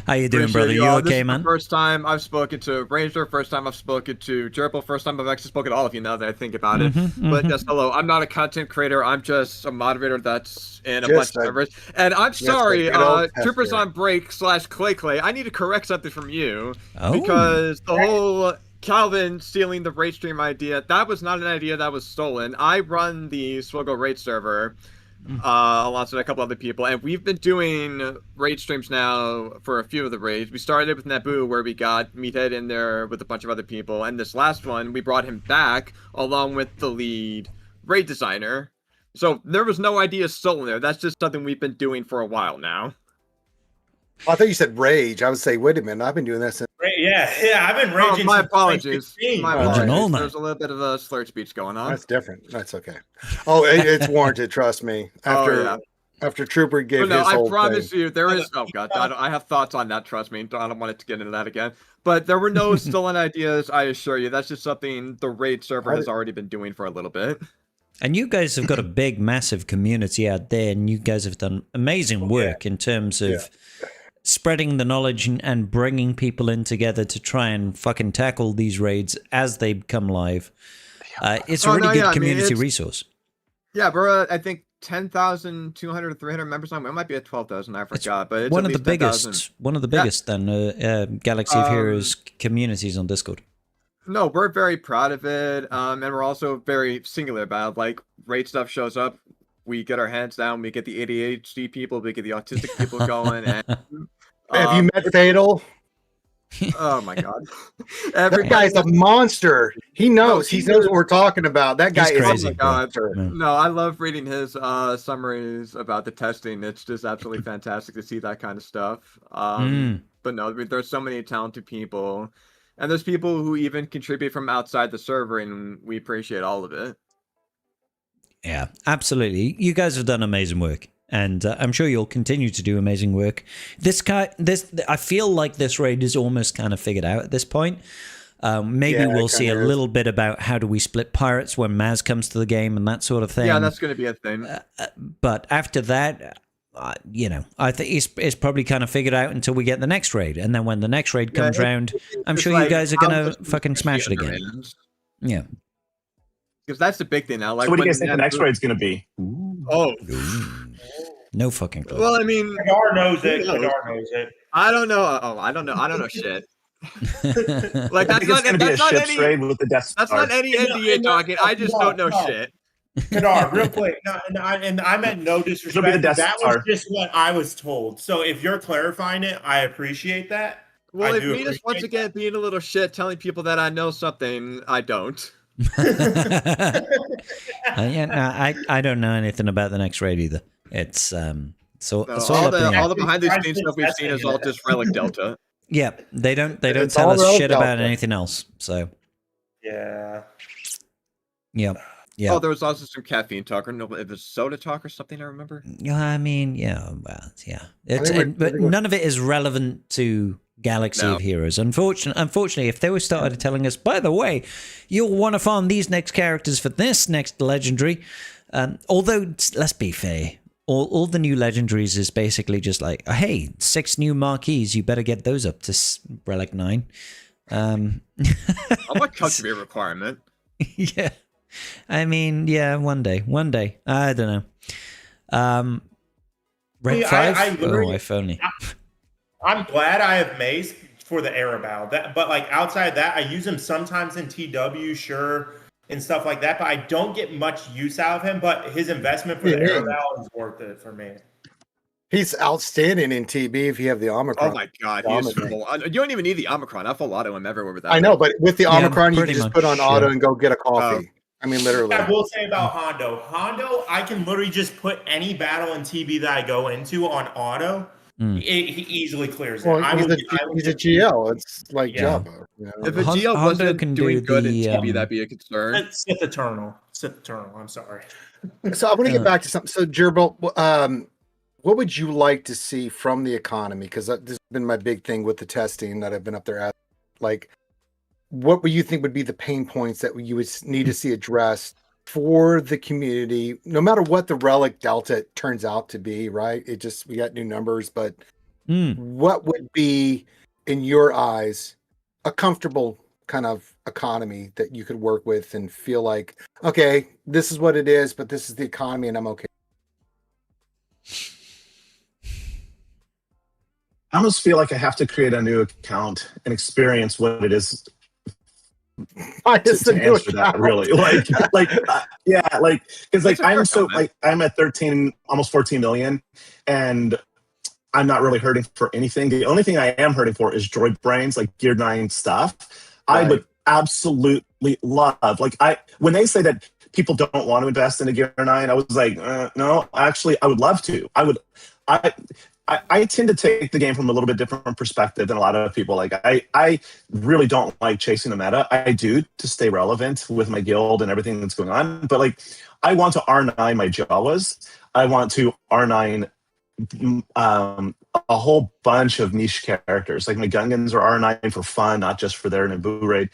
A: How you doing, brother? You okay, man?
J: First time I've spoken to Ranger. First time I've spoken to Gerbil. First time I've actually spoken to all of you. Now that I think about it, but yes, hello. I'm not a content creator. I'm just a moderator that's in a bunch of servers. And I'm sorry, Troopers on Break / Clay. I need to correct something from you because the whole Calvin stealing the raid stream idea, that was not an idea that was stolen. I run the Swoggle raid server alongside a couple other people, and we've been doing raid streams now for a few of the raids. We started with Naboo, where we got Meathead in there with a bunch of other people, and this last one, we brought him back along with the lead raid designer. So there was no idea stolen there. That's just something we've been doing for a while now.
D: I thought you said rage. I would say, wait a minute, I've been doing that since.
E: Yeah, I've been raging.
J: My apologies.
E: My
J: apologies. There's a little bit of a slurred speech going on.
D: That's different. That's okay. Oh, it's warranted. Trust me. After Trooper gave his whole
J: I promise
D: thing.
J: you, there is. Oh god, I have thoughts on that. Trust me. I don't want it to get into that again. But there were no stolen ideas. I assure you. That's just something the raid server has already been doing for a little bit.
A: And you guys have got a big, massive community out there, and you guys have done amazing work in terms of spreading the knowledge and bringing people in together to try and fucking tackle these raids as they become live. It's a really good community resource.
J: Yeah, we're I think 10,200 or 300 members on. It might be at 12,000. I forgot, but it's
A: one of the biggest. One of the biggest Galaxy of Heroes communities on Discord.
J: No, we're very proud of it, and we're also very singular about it. Like raid stuff shows up, we get our hands down, we get the ADHD people, we get the autistic people going. And
D: have you met Fatal?
J: Oh my god,
D: that guy's a monster. He knows. He knows what we're talking about. That guy is
A: crazy.
D: Oh my god.
J: No, I love reading his summaries about the testing. It's just absolutely fantastic to see that kind of stuff. But no, there's so many talented people, and there's people who even contribute from outside the server, and we appreciate all of it.
A: Yeah, absolutely. You guys have done amazing work. And I'm sure you'll continue to do amazing work. I feel like this raid is almost kind of figured out at this point. Maybe we'll see a little bit about how do we split pirates when Maz comes to the game and that sort of thing.
J: Yeah, that's going to be a thing.
A: But after that, I think it's probably kind of figured out until we get the next raid. And then when the next raid comes round, I'm sure you guys are going to fucking smash it again. Yeah.
J: Because that's the big thing now. Like,
I: so what do you guys think the next raid's going to be?
J: Oh.
A: No fucking clue.
J: Well, I mean,
E: Kadar knows it.
J: I don't know. Oh, I don't know shit. Like that's not any
I: raid with the Death Star.
J: That's not any NDA talking. I just don't know shit.
E: Kadar, real quick, and I meant no disrespect. That was just what I was told. So if you're clarifying it, I appreciate that.
J: Well, if me just once again being a little shit, telling people that I know something I don't.
A: I don't know anything about the next raid either. It's all
J: the behind the scenes stuff we've seen is all just Relic Delta.
A: Yeah, they don't tell us shit about anything else. So
E: yeah.
J: Oh, there was also some caffeine talk, or no, it was soda talk or something. I remember.
A: Yeah, I mean, but none of it is relevant to Galaxy of Heroes. Unfortunately, if they were started telling us, by the way, you'll want to farm these next characters for this next legendary. Although, let's be fair, all the new legendaries is basically just like, hey, 6 new marquees, you better get those up to Relic 9.
J: I'm like custom requirement.
A: Yeah. I mean, yeah, one day. I don't know. Red 5? If only.
E: I'm glad I have Mace for the Arabelle. But like outside of that, I use him sometimes in TW, sure, and stuff like that. But I don't get much use out of him. But his investment for the Arabelle is worth it for me.
D: He's outstanding in TB if you have the Omicron.
J: Oh my god, he's full. You don't even need the Omicron. I full auto him everywhere with that.
D: I know, but with the Omicron, you can just put on auto and go get a coffee. I mean, literally.
E: I will say about Hondo, I can literally just put any battle in TB that I go into on auto. He easily clears it.
D: He's a GL. It's like Java. You know?
J: If a GL wasn't doing good in TB, that'd be a concern.
E: Sith Eternal. I'm sorry.
D: So I want to get back to something. So, Gerbil, what would you like to see from the economy? Because this has been my big thing with the testing that I've been up there at. Like, what would you think would be the pain points that you would need to see addressed for the community, no matter what the relic delta turns out to be, right? We got new numbers, but what would be, in your eyes, a comfortable kind of economy that you could work with and feel like, okay, this is what it is, but this is the economy and I'm okay.
I: I almost feel like I have to create a new account and experience what it is to answer that, really. Because I'm at 13, almost 14 million, and I'm not really hurting for anything. The only thing I am hurting for is droid brains, like Gear 9 stuff. Right. I would absolutely love, when they say that people don't want to invest in a Gear 9, I was like, no, actually, I would love to. I tend to take the game from a little bit different perspective than a lot of people. Like I really don't like chasing the meta. I do to stay relevant with my guild and everything that's going on. But I want to R9 my Jawas. I want to R9 a whole bunch of niche characters. Like my Gungans are R9 for fun, not just for their Naboo raid.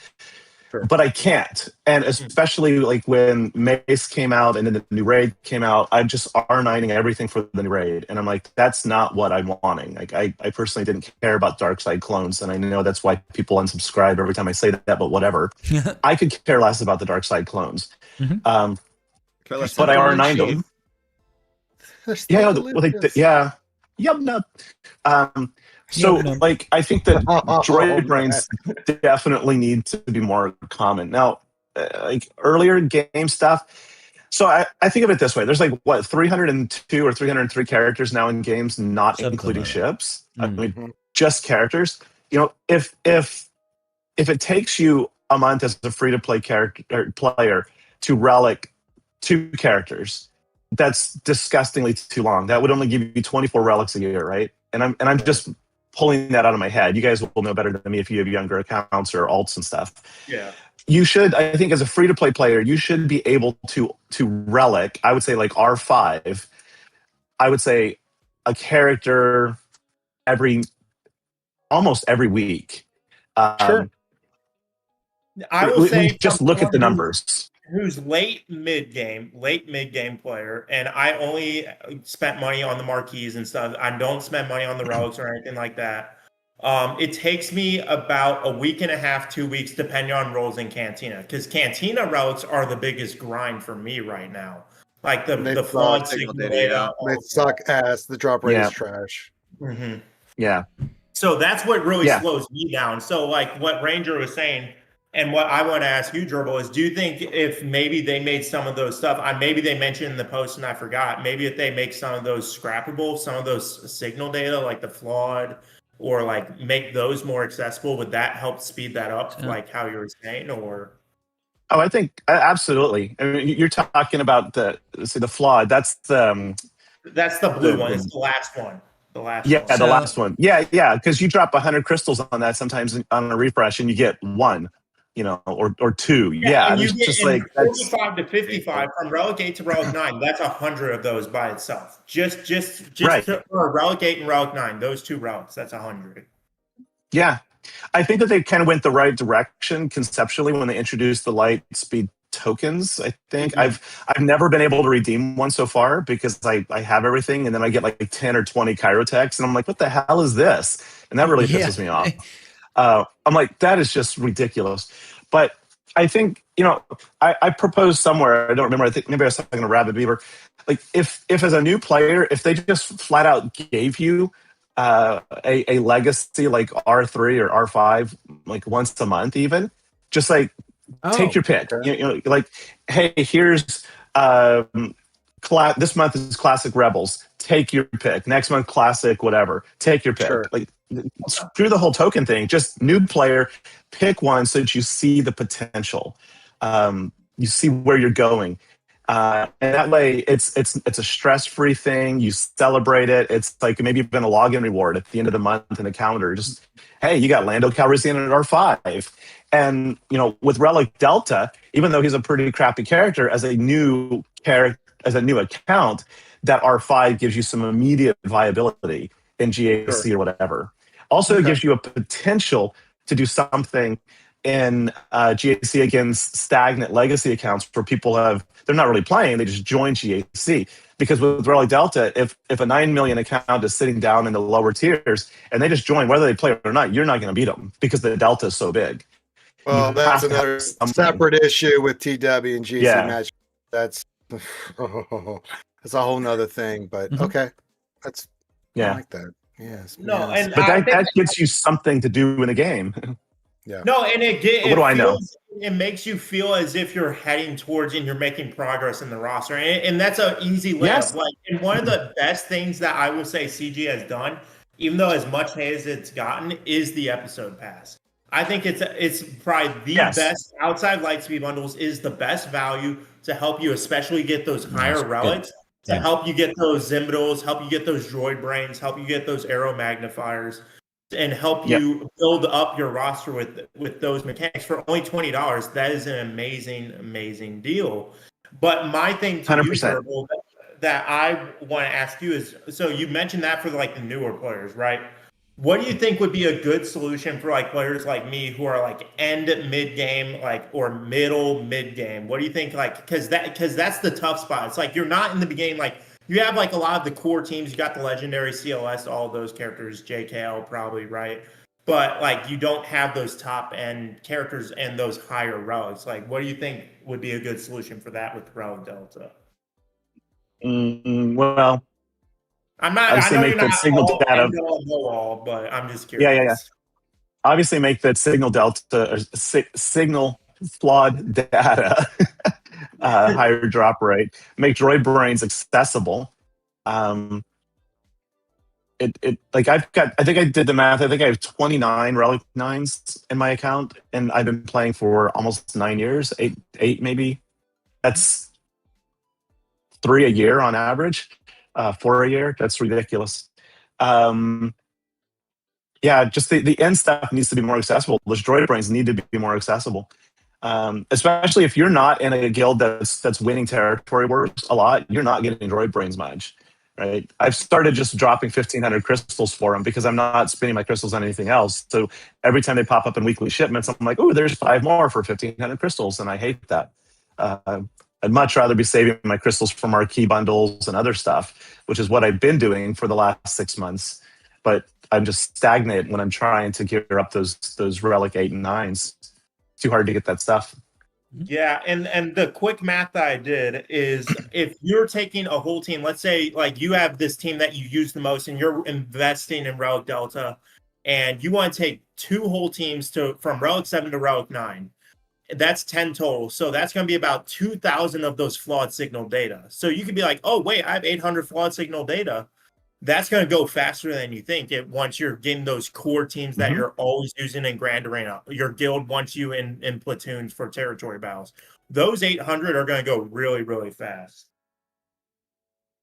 I: Sure. But I can't. And especially when Mace came out and then the new raid came out, I'm just R9ing everything for the new raid. And I'm like, that's not what I'm wanting. I personally didn't care about dark side clones. And I know that's why people unsubscribe every time I say that, but whatever. I could care less about the dark side clones. But I R9'd them. I think that droid brains definitely need to be more common. Now, earlier game stuff. So I think of it this way. There's 302 or 303 characters now in games, not including ships. I mean, just characters. If it takes you a month as a free-to-play player to relic 2 characters, that's disgustingly too long. That would only give you 24 relics a year, right? And I'm just pulling that out of my head. You guys will know better than me if you have younger accounts or alts and stuff.
E: Yeah.
I: You should, I think, as a free-to-play player, you should be able to relic, I would say R5, I would say a character almost every week.
E: Sure. I will say
I: just look at the numbers.
E: Who's late mid game player, and I only spent money on the marquees and stuff. I don't spend money on the relics or anything like that. It takes me about a week and a half, 2 weeks, depending on roles in Cantina, because Cantina relics are the biggest grind for me right now. Like the flawed signal data.
D: They suck ass. The drop rate is trash.
E: Mm-hmm.
I: Yeah.
E: So that's what really slows me down. So what Ranger was saying, and what I want to ask you, Gerbil, is do you think if maybe they made some of those stuff, maybe they mentioned in the post and I forgot, maybe if they make some of those scrappable, some of those signal data, like the flawed, or make those more accessible, would that help speed that up, like how you were saying, or?
I: Oh, I think absolutely. I mean, you're talking about the flawed. That's the
E: blue one. It's the last one. The last one. Yeah, because you drop 100 crystals on that sometimes on a refresh, and you get 1. Or 2. Yeah, and you get 45 to 55 from Relic 8 to Relic 9. That's 100 of those by itself. Just right. For Relic 8 and Relic 9, those 2 relics, that's 100.
I: Yeah, I think that they kind of went the right direction conceptually when they introduced the light speed tokens. I think I've never been able to redeem one so far because I have everything, and then I get 10 or 20 Chirotechs, and I'm like, what the hell is this? And that really pisses me off. I'm like, that is just ridiculous. But I think, I proposed somewhere, I don't remember, I think maybe I was talking to Rabbit Beaver. like if as a new player, if they just flat out gave you a legacy like R3 or R5 like once a month, even just like take your pick.
D: Okay.
I: You know, like, hey, here's this month is Classic Rebels. Take your pick. Next month, Classic whatever. Take your pick.
D: Sure.
I: Like, screw the whole token thing. Just new player, pick one so that you see the potential. You see where you're going. And that way, it's a stress-free thing. You celebrate it. It's like maybe even a login reward at the end of the month in the calendar. Just, hey, you got Lando Calrissian at R5. And, you know, with Relic Delta, even though he's a pretty crappy character, as a new account, that R5 gives you some immediate viability in GAC or whatever. Also, it gives you a potential to do something in GAC against stagnant legacy accounts where people they're not really playing, they just join GAC. Because with Relic Delta, if a 9 million account is sitting down in the lower tiers and they just join, whether they play or not, you're not going to beat them because the delta is so big.
D: Well, that's another separate issue with TW and GAC match. That's that's a whole nother thing, but okay. That's I like that. Yes.
E: No,
D: yes.
I: But that gets you something to do in a game.
D: Yeah.
E: No, and
I: it
E: makes you feel as if you're heading towards and you're making progress in the roster. And that's an easy layup.
I: Yes.
E: Like, and one of the best things that I would say CG has done, even though as much hate as it's gotten, is the episode pass. I think it's probably the best outside Lightspeed bundles is the best value to help you, especially get those higher relics, to help you get those Zimbitals, help you get those droid brains, help you get those arrow magnifiers, and help you build up your roster with those mechanics for only $20. That is an amazing deal. But my thing to 100%. You, Turbo, that I want to ask you is, so you mentioned that for like the newer players, right? What do you think would be a good solution for like players like me who are like end mid game, like, or middle mid game? What do you think? Like, because that's the tough spot. It's like you're not in the beginning. Like you have like a lot of the core teams. You got the legendary CLS, all of those characters, JKL probably, right? But like you don't have those top end characters and those higher relics. Like, what do you think would be a good solution for that with Relic Delta?
I: Well.
E: I'm not.
I: Obviously,
E: I know
I: make
E: you're
I: that
E: not
I: signal data.
E: All, but I'm just curious.
I: Yeah. Obviously, make that signal delta, signal flawed data higher drop rate. Make droid brains accessible. It like I think I did the math. I think I have 29 Relic 9s in my account, and I've been playing for almost 9 years, eight maybe. That's 3 a year on average. 4 a year. That's ridiculous. Just the end stuff needs to be more accessible. Those droid brains need to be more accessible, especially if you're not in a guild that's winning territory wars a lot. You're not getting droid brains much, right? I've started just dropping 1,500 crystals for them because I'm not spending my crystals on anything else. So every time they pop up in weekly shipments, I'm like, oh, there's 5 more for 1,500 crystals, and I hate that. I'd much rather be saving my crystals for marquee bundles and other stuff, which is what I've been doing for the last 6 months. But I'm just stagnant when I'm trying to gear up those Relic 8 and 9s. Too hard to get that stuff.
E: Yeah, and the quick math that I did is if you're taking a whole team, let's say like you have this team that you use the most and you're investing in Relic Delta, and you want to take 2 whole teams from Relic 7 to Relic 9. That's 10 total. So that's going to be about 2,000 of those flawed signal data. So you could be like, oh, wait, I have 800 flawed signal data. That's going to go faster than you think once you're getting those core teams that you're always using in Grand Arena. Your guild wants you in platoons for territory battles. Those 800 are going to go really, really fast.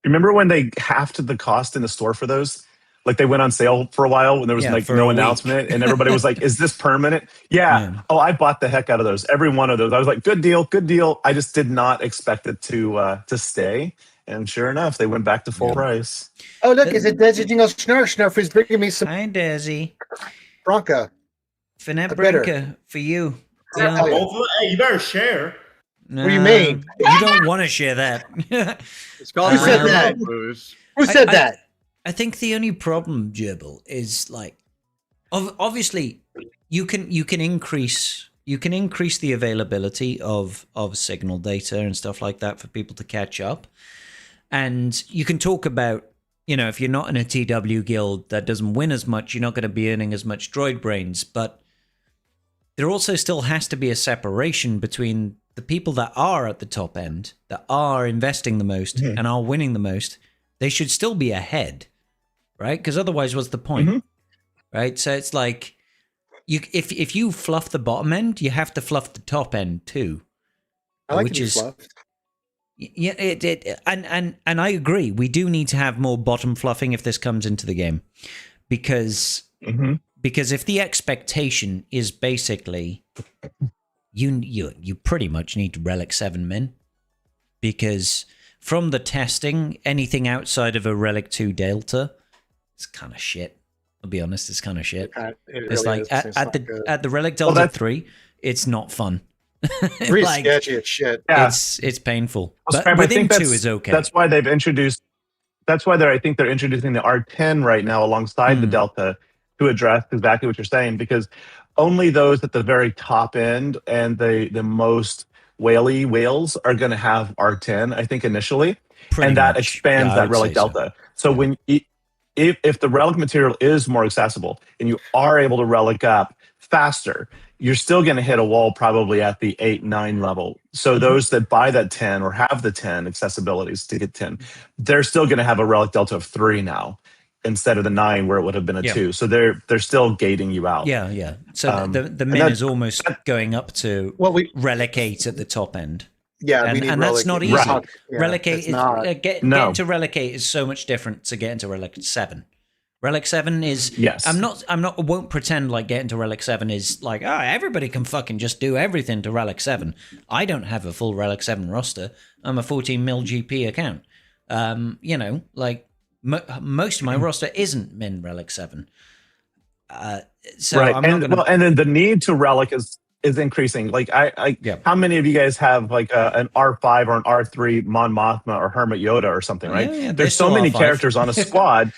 I: Remember when they halved the cost in the store for those? Like they went on sale for a while when there was like no announcement and everybody was like, is this permanent? Yeah. Oh, I bought the heck out of those. Every one of those. I was like, good deal. I just did not expect it to stay. And sure enough, they went back to full price.
D: Oh, look, it's a Desi Jingle Snarf who's bringing me some.
A: Hi, Desi.
D: Bronca.
A: Finette Brinker for you.
E: You better share.
D: What do you mean?
A: You don't want to share that.
J: It's called
D: Who said that? Who said that?
A: I think the only problem, Gerbil, is like, obviously, you can increase the availability of signal data and stuff like that for people to catch up. And you can talk about, if you're not in a TW guild that doesn't win as much, you're not going to be earning as much droid brains. But there also still has to be a separation between the people that are at the top end, that are investing the most and are winning the most. They should still be ahead, right? Because otherwise, what's the point? Right? So it's like, if you fluff the bottom end, you have to fluff the top end too.
D: I like to be fluffed.
A: Yeah, and I agree. We do need to have more bottom fluffing if this comes into the game, because if the expectation is basically you pretty much need to Relic 7 min, because from the testing, anything outside of a Relic 2 Delta is kind of shit. I'll be honest, it's kind of shit. It's like at the Relic Delta 3, it's not fun.
D: Pretty sketchy as shit.
A: Yeah. It's painful. But within 2 is okay.
I: That's why they've introduced. That's why I think they're introducing the R10 right now alongside the Delta to address exactly what you're saying, because only those at the very top end and the most whales are going to have R10, I think, initially. And that expands that Relic Delta. So when if the Relic material is more accessible and you are able to Relic up faster, you're still going to hit a wall probably at the 8-9 level. So those that buy that 10 or have the 10 accessibilities to get 10, they're still going to have a Relic Delta of 3 now instead of the 9 where it would have been a 2. So they're still gating you out.
A: Yeah. So the min is almost going up to Relic 8 at the top end.
D: Yeah,
A: and that's not easy.
D: Right.
A: Relic 8 getting to Relic 8 is so much different to getting to Relic 7. Relic 7 is I won't pretend like getting to Relic 7 is like, everybody can fucking just do everything to Relic 7. I don't have a full Relic 7 roster. I'm a 14 mil GP account. Most of my roster isn't min Relic 7. So
I: right.
A: I'm
I: and,
A: not gonna...
I: and then the need to Relic is increasing. Like how many of you guys have like an R5 or an R3 Mon Mothma or Hermit Yoda or something, right?
A: Yeah,
I: there's so many characters on a squad.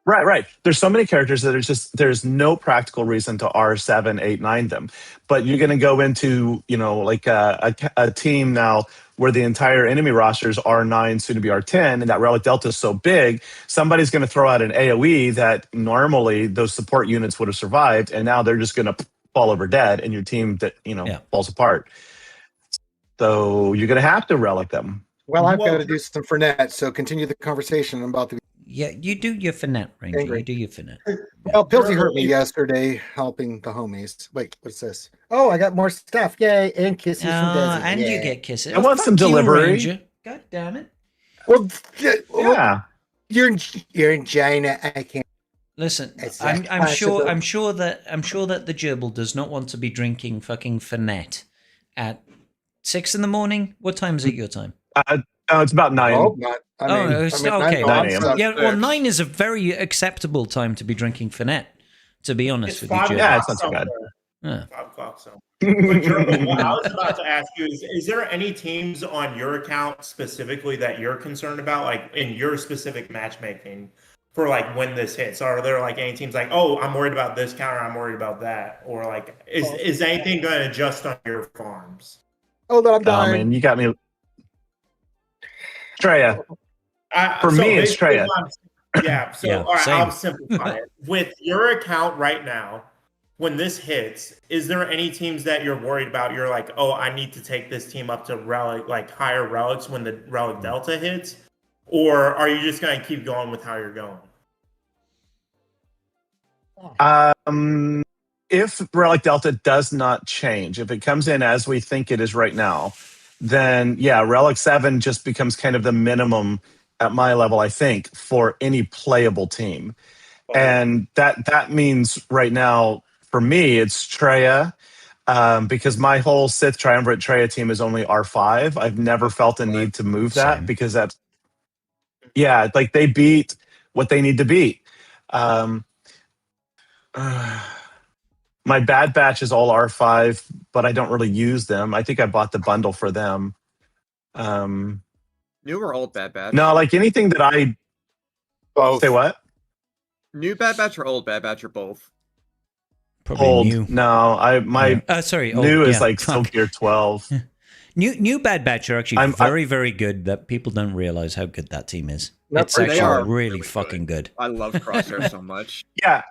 I: Right. There's so many characters that there's no practical reason to R7, 8, 9 them. But you're going to go into, like a team now where the entire enemy roster is R9, soon to be R10, and that Relic Delta is so big, somebody's going to throw out an AoE that normally those support units would have survived, and now they're just going to fall over dead, and your team that falls apart. So you're going to have to Relic them.
D: Well, I've got to do some Fernet, so continue the conversation. I'm about to.
A: Yeah, you do your Fernet, Ranger. Angry. You do your Fernet.
D: Well, Pilsy hurt me yesterday helping the homies. Wait, what's this? Oh, I got more stuff. Yay, and kisses from Desi.
A: And
D: Yay.
A: you get kisses.
I: I want some delivery.
A: Ranger. God damn it.
D: Well,
A: yeah.
D: You're in China. I can't.
A: Listen, I'm sure that the gerbil does not want to be drinking fucking Fernet at 6 a.m. What time is it your time?
I: It's about 9.
D: Oh,
A: okay.
I: 9 a.m.
A: Yeah, well, 9 is a very acceptable time to be drinking Fernet, to be honest with you, Gerbil.
I: Yeah, it's not too bad.
E: 5 o'clock, so. But Gerbil, what I was about to ask you is there any teams on your account specifically that you're concerned about, like in your specific matchmaking for like when this hits? Are there like any teams like, oh, I'm worried about this counter, I'm worried about that? Or like, is anything going to adjust on your farms?
D: Oh, I'm dying.
I: Man, you got me. Treya. For me, it's Treya.
E: All right, I'll simplify it. With your account right now, when this hits, is there any teams that you're worried about? You're like, oh, I need to take this team up to relic, like higher relics when the Relic Delta hits? Or are you just going to keep going with how you're going?
I: If Relic Delta does not change, if it comes in as we think it is right now, then Relic 7 just becomes kind of the minimum at my level, I think, for any playable team. And that means right now, for me, it's Treya, because my whole Sith Triumvirate Treya team is only R5. I've never felt a need to move that because that's, like they beat what they need to beat. My Bad Batch is all R5, but I don't really use them. I think I bought the bundle for them.
J: New or old Bad Batch?
I: No, like anything that I...
D: Both.
I: Say what?
J: New Bad Batch or old Bad Batch or both?
A: Probably
I: old.
A: New.
I: No,
A: sorry.
I: New
A: old,
I: is like Soul Gear 12.
A: New Bad Batch are actually very good. That people don't realize how good that team is. It's actually really fucking good.
J: I love Crosshair so much.
I: Yeah.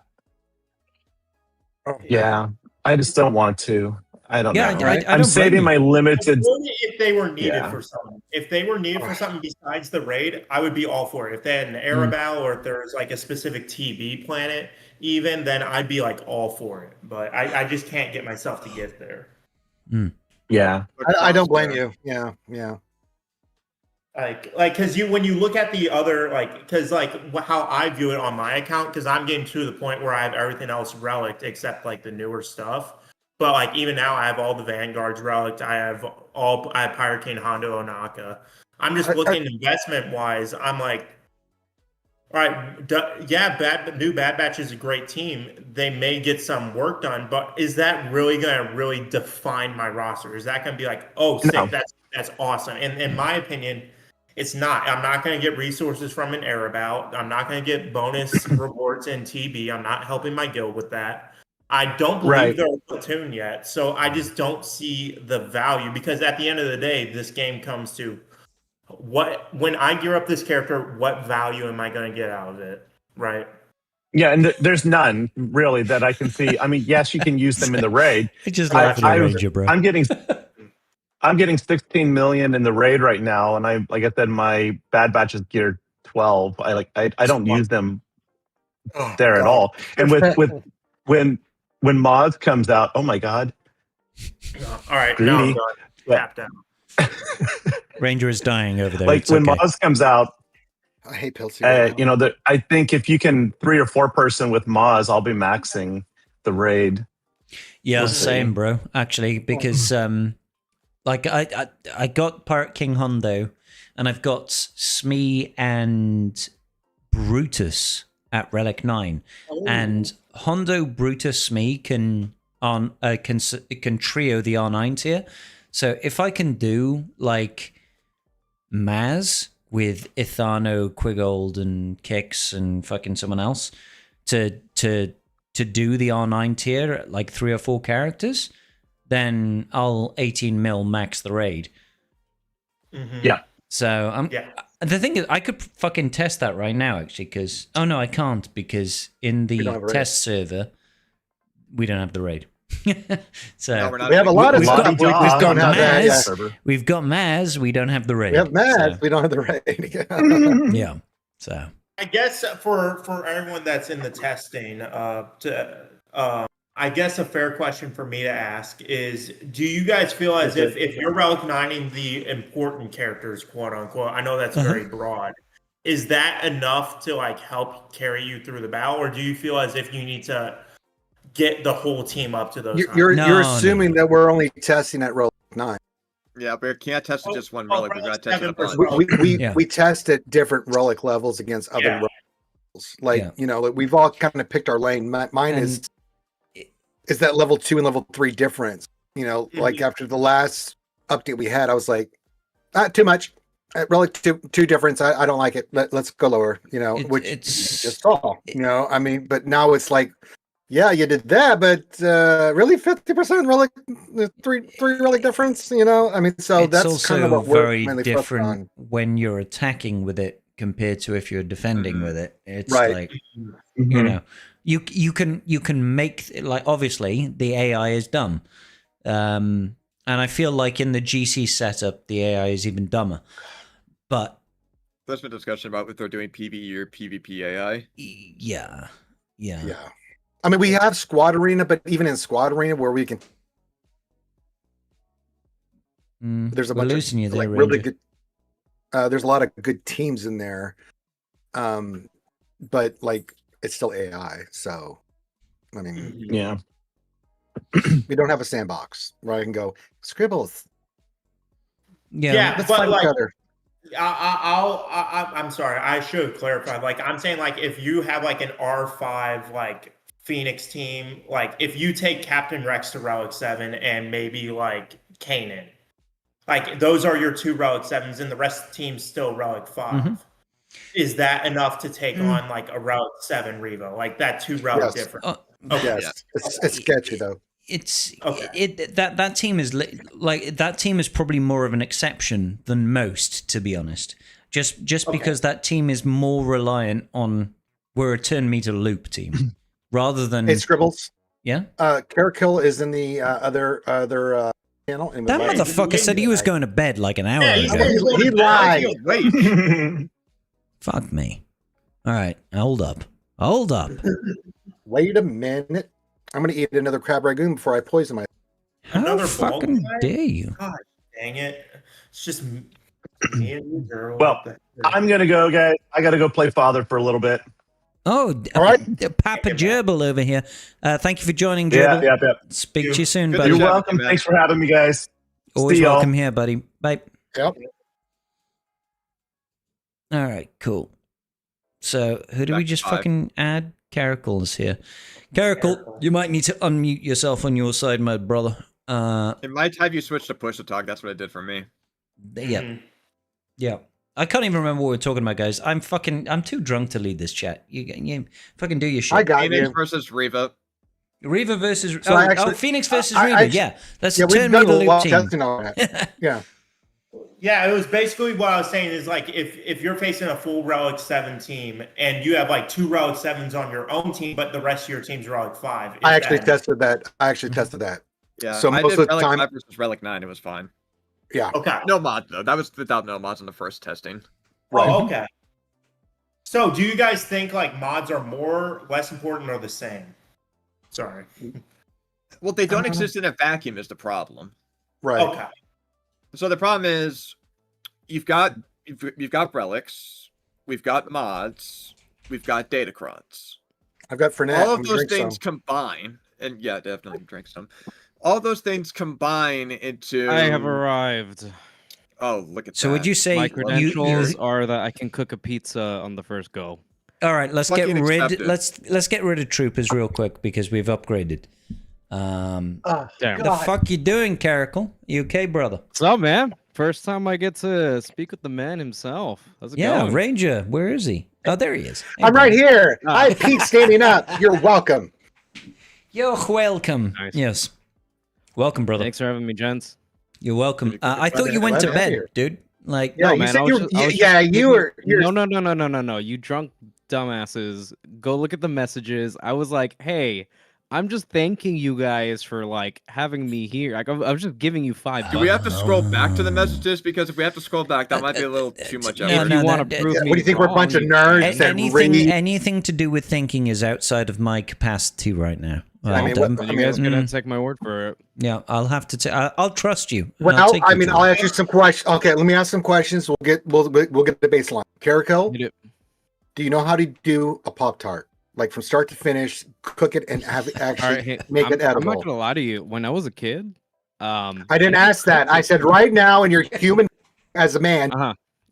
I: Yeah. I just don't want to. I don't know. I'm saving my limited.
E: If they were needed for something, if they were needed for something besides the raid, I would be all for it. If they had an Arabelle or if there's like a specific TB planet, even then I'd be like all for it. But I just can't get myself to get there.
I: Yeah,
D: I don't blame you. Yeah.
E: Like, because when you look at the other, because how I view it on my account, because I'm getting to the point where I have everything else relicked except like the newer stuff. But like even now, I have all the Vanguards relicked. I have Pirate King, Hondo, Onaka. I'm just looking investment wise. I'm like, all right, new Bad Batch is a great team. They may get some work done, but is that really going to really define my roster? Is that going to be like, oh, sick,
I: No.
E: that's awesome? And in my opinion, it's not. I'm not going to get resources from an Arabelle. I'm not going to get bonus rewards in TB. I'm not helping my guild with that. I don't believe they're a platoon yet, so I just don't see the value, because at the end of the day, this game comes to when I gear up this character, what value am I going to get out of it, right?
I: Yeah, and there's none really that I can see. I mean, yes, you can use them in the raid.
A: I just laugh at the Ranger, bro.
I: I'm getting 16 million in the raid right now, and like I said, my Bad Batch is geared 12. I don't use them there at all. And when Moz comes out, oh my god!
E: All right, now I'm done. Tap down.
A: Ranger is dying over there.
I: Like when Moz comes out,
D: I hate Pilsy.
I: I think if you can 3 or 4 person with Moz, I'll be maxing the raid.
A: Yeah, same, bro. Actually, because like I got Pirate King Hondo, and I've got Smee and Brutus at Relic 9, and Hondo, Brutus, Smee can trio the R9 tier. So if I can do like Maz with Ithano, Quigold, and Kix, and fucking someone else to do the R9 tier, like 3 or 4 characters, then I'll 18 mil max the raid.
I: Yeah.
A: So the thing is, I could fucking test that right now, actually, because no, I can't, because in the test server we don't have the raid. So
D: we have a lot of stuff.
A: We've got Maz. We've got Maz. We don't have the raid.
D: We have Maz. We don't have the raid.
A: Yeah. So
E: I guess for everyone that's in the testing, I guess a fair question for me to ask is, do you guys feel as if you're relic 9ing the important characters, quote unquote, I know that's very broad, is that enough to like help carry you through the battle, or do you feel as if you need to get the whole team up to those?
D: You're assuming that we're only testing at relic 9.
J: Yeah, but we can't test it just one relic. We got to test it a bunch.
D: We test at different relic levels against other relics. Like we've all kind of picked our lane. Mine is that level 2 and level 3 difference. Like after the last update we had, I was like, too much. Relic 2 difference. I don't like it. Let's go lower. Which it's just all. I mean, but now it's like, yeah, you did that, but really 50% relic, 3 relic difference. I mean, so
A: it's
D: that's
A: also
D: kind of what we're
A: very
D: mainly
A: different
D: on.
A: when you're attacking with it compared to if you're defending with it. It's
D: right.
A: like you can make, like, obviously the AI is dumb, and I feel like in the GC setup the AI is even dumber. But
J: there's been discussion about if they're doing PvE or PvP AI.
A: Yeah.
D: I mean, we have Squad Arena, but even in Squad Arena, where we can, there's a bunch of really good. There's a lot of good teams in there, but like it's still AI. So, I mean,
I: yeah,
D: we don't have a sandbox where I can go scribbles.
E: Yeah,
D: let's
E: but
D: fight
E: like,
D: each other.
E: I'm sorry, I should clarify. Like, I'm saying, like, if you have like an R5 like Phoenix team, like if you take Captain Rex to Relic 7 and maybe like Kanan, like those are your 2 Relic 7s and the rest of the team's still Relic 5. Is that enough to take on like a Relic 7 Revo? Like that 2 Relic difference?
D: Yes. It's sketchy though.
A: it's that team is like that team is probably more of an exception than most, to be honest. Just because that team is more reliant on we're a turn meter loop team rather than
D: Scribbles.
A: Yeah.
D: Carakill is in the other channel. And
A: that motherfucker said he was going to bed like an hour ago.
D: He lied.
A: Fuck me. All right, hold up.
D: Wait a minute. I'm gonna eat another crab ragoon before I poison myself.
A: How fucking dare you?
E: God dang it! It's just me and you, girl.
I: Well, I'm gonna go, guys. I gotta go play father for a little bit.
A: Oh, all right. Papa Gerbil over here. Thank you for joining, Gerbil.
I: Yeah.
A: Speak to you soon, buddy.
I: You're welcome. Thanks for having me, guys.
A: Always
I: See y'all.
A: welcome here, buddy. Bye.
D: Yep.
A: All right, cool. So, who do we just fucking add? Caracal is here. Caracal, you might need to unmute yourself on your side, my brother.
J: It might have you switch to push to talk. That's what it did for me.
A: Yeah. Yeah. I can't even remember what we're talking about, guys. I'm too drunk to lead this chat. You fucking do your shit.
D: I got
J: Phoenix
D: you.
J: versus Reva.
A: Reva versus Phoenix versus
D: I
A: Reva. Yeah, that's a turn meter loop team.
D: Yeah.
E: Yeah, it was basically what I was saying is like if you're facing a full Relic 7 team and you have like 2 Relic 7s on your own team, but the rest of your team's Relic 5.
D: I actually tested that.
J: Yeah,
D: so
J: I
D: most
J: did
D: of the
J: Relic
D: time
J: 5 versus Relic 9, it was fine.
D: Yeah.
E: Okay.
J: No mods though. That was without no mods in the first testing.
E: Right. Oh, okay. So do you guys think like mods are more, less important, or the same? Sorry.
J: Well, they don't exist in a vacuum is the problem.
D: Right.
E: Okay.
J: So the problem is you've got relics, we've got mods, we've got datacrons.
D: I've got Fernet.
J: All of those things combine, and yeah, definitely drink some. All those things combine into.
K: I have arrived.
J: Oh, look at that!
A: So would you say
K: my credentials are that I can cook a pizza on the first go?
A: All right, let's get
J: Fucking
A: rid.
J: accepted.
A: Let's get rid of troopers real quick because we've upgraded.
K: Damn.
A: The fuck you doing, Caracal? You okay, brother?
K: What's up, man? First time I get to speak with the man himself. How's it going?
A: Ranger, where is he? Oh, there he is. Hey,
D: I'm right here. Hi, Pete, standing up. You're welcome.
A: You're welcome.
K: Nice.
A: Yes. Welcome, brother.
K: Thanks for having me, gents.
A: You're welcome. I thought you went to bed, dude. Like,
D: Yeah,
K: No,
D: you
K: man,
D: said
K: I
D: you
K: was
D: were.
K: just- I was
D: Yeah,
K: just
D: you were. You're,
K: No. You drunk dumbasses. Go look at the messages. I was like, hey, I'm just thanking you guys for like having me here. Like, I was just giving you $5.
J: Do we have to scroll back to the messages? Because if we have to scroll back, that might be a little too much effort.
K: If you want to prove me
D: what do you think? We're a bunch of
K: wrong,
D: nerds that read.
A: anything to do with thinking is outside of my capacity right now.
D: I mean,
K: You guys are gonna take my word for it.
A: Yeah, I'll have to. I'll trust you.
D: Well,
A: I'll take
D: I
A: your
D: mean,
A: word.
D: I'll ask you some questions. Okay, let me ask some questions. We'll get the baseline. Caracal,
K: Hit it.
D: do you know how to do a Pop Tart? Like from start to finish, cook it and have it actually
K: All right, hey,
D: make it
K: I'm
D: edible.
K: not gonna lie to you. When I was a kid,
D: I didn't ask that. I said right now, and you're human as a man.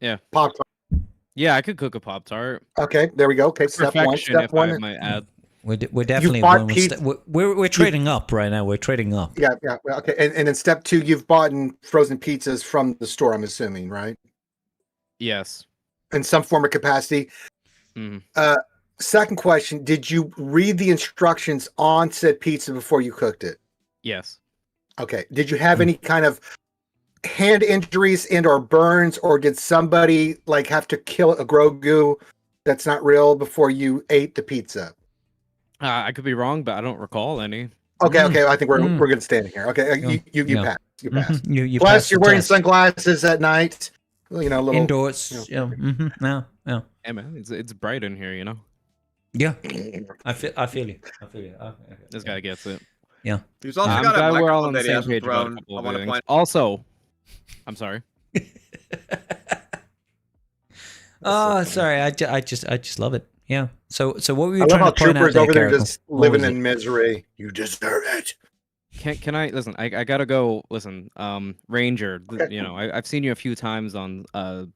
K: Yeah.
D: Pop Tart.
K: Yeah, I could cook a Pop Tart.
D: Okay, there we go. Okay, step one.
K: Perfection,
D: Step
K: if
D: one.
K: I might add.
A: We're definitely
D: bought
A: one
D: pizza-
A: we're trading up right now. We're trading up.
D: Yeah. Well, okay, and then step two, you've bought frozen pizzas from the store. I'm assuming, right?
K: Yes.
D: In some form of capacity.
K: Mhm.
D: Second question: did you read the instructions on said pizza before you cooked it?
K: Yes.
D: Okay. Did you have any kind of hand injuries and/or burns, or did somebody like have to kill a Grogu that's not real before you ate the pizza?
K: I could be wrong, but I don't recall any.
D: Okay. I think we're good standing here. Okay, you pass. You pass.
A: You
D: Plus,
A: passed
D: you're
A: the
D: wearing
A: test.
D: sunglasses at night. You know, little
A: Indoors. Yeah. No.
K: Hey man, it's bright in here, you know.
A: Yeah. I feel you. Okay.
K: This guy gets it.
A: Yeah.
J: He's also
K: I'm
J: got a
K: glad we're all
J: microphone
K: on the
J: that he
K: same
J: hasn't
K: page about a
J: thrown.
K: couple
J: I
K: of
J: want to
K: things.
J: point.
K: Also, I'm sorry.
A: Oh, sorry. I just love it. Yeah. So what were you
D: I love
A: trying
D: how
A: to point out
D: troopers
A: there,
D: over there
A: Caracal?
D: just
A: What
D: living
A: was
D: in
A: it?
D: misery. You deserve it.
K: Can I listen? I gotta go. Listen, Ranger.
D: Okay.
K: You know, I've seen you a few times on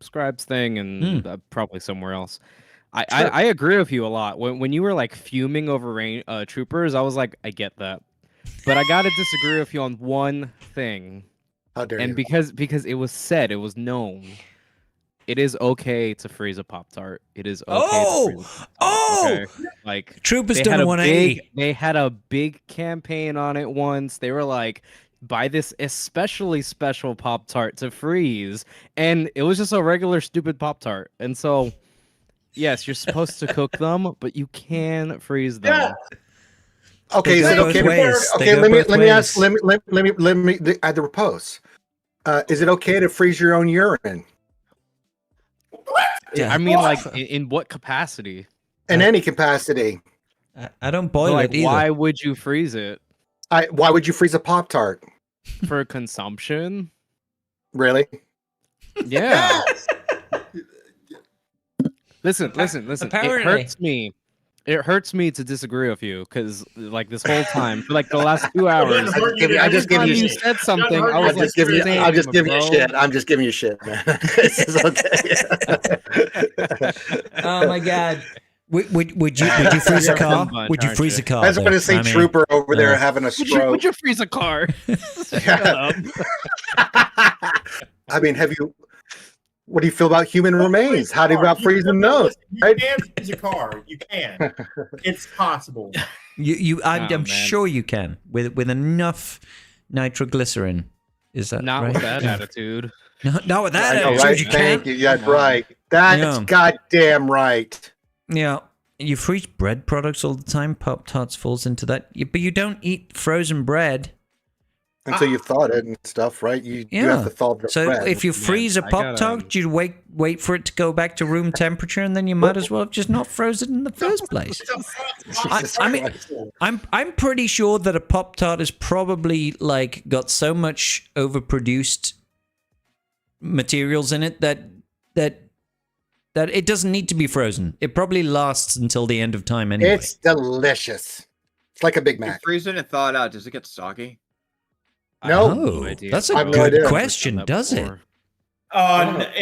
K: Scribes thing and probably somewhere else. I agree with you a lot. When you were like fuming over troopers, I was like, I get that, but I gotta disagree with you on one thing.
D: How dare
K: And
D: you?
K: because it was said, it was known. It is okay to freeze a Pop Tart. It is okay.
A: Oh!
K: To freeze a Pop-Tart,
A: Oh!
K: okay? Like
A: Troopers
K: they
A: done
K: had
A: a
K: a
A: 180.
K: they had a big campaign on it once. They were like, buy this especially special Pop-Tart to freeze, and it was just a regular stupid Pop-Tart. And so, yes, you're supposed to cook them, but you can freeze them.
E: Yeah.
D: Okay, is it okay? Okay, let me ask. Let me add the repose. Is it okay to freeze your own urine?
K: I mean, like, in what capacity?
D: In any capacity.
A: I don't boil
K: like,
A: it either.
K: Why would you freeze it?
D: Why would you freeze a Pop-Tart?
K: For consumption?
D: Really?
K: Yeah. Listen.
A: Apparently.
K: It hurts me to disagree with you because, like, this whole time, for like the last 2 hours,
D: I just give you
K: said something. I was like,
D: I'm just giving you shit. I'm just giving you shit, man. This is okay.
A: Oh my god. Would you freeze a car? Would you freeze a car?
D: I was going to say Trooper over there having a stroke.
K: Would you freeze a car?
D: I mean, what do you feel about human remains? How do you about freezing those?
E: You can freeze a car. You can. It's possible.
A: I'm sure you can with enough nitroglycerin. Is that
K: not
A: right?
K: with that attitude?
A: Not with that attitude.
D: Right?
A: You
D: Thank
A: can't.
D: you. Yeah, right. That's goddamn right.
A: Yeah, you freeze bread products all the time. Pop-Tarts falls into that. But you don't eat frozen bread.
D: Until you've thawed it and stuff, right? You have to thaw the
A: so
D: bread.
A: if you freeze a Pop-Tart, you wait for it to go back to room temperature, and then you might as well have just not froze it in the first place. I mean, I'm pretty sure that a Pop-Tart has probably like got so much overproduced materials in it that it doesn't need to be frozen. It probably lasts until the end of time anyway.
D: It's delicious. It's like a Big Mac.
J: You freeze it and thaw it out. Does it get soggy?
D: No,
A: that's a good question. Does it?
E: The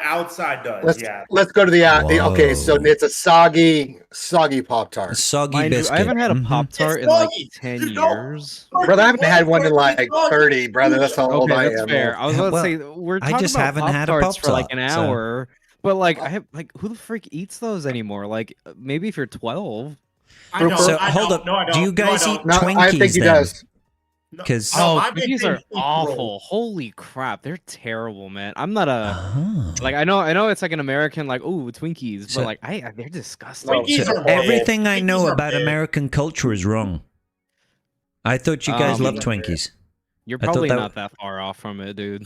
E: outside does.
D: Let's go to the okay. So it's a soggy Pop-Tart.
A: Soggy biscuit.
K: I haven't had a Pop-Tart in like 10 years.
D: Brother, I haven't had one in like 30, brother. That's how old I am.
K: That's fair. I was about to say we're talking about Pop-Tarts for like an hour, but like I have who the freak eats those anymore? Like maybe if you're 12.
A: Hold up. Do you guys eat Twinkies?
D: I think he does.
A: Because
K: Twinkies are awful. Holy crap, they're terrible, man. I'm not like I know it's like an American like Twinkies, but like they're disgusting.
A: Everything I know about American culture is wrong. I thought you guys loved Twinkies.
K: You're probably not that far off from it, dude.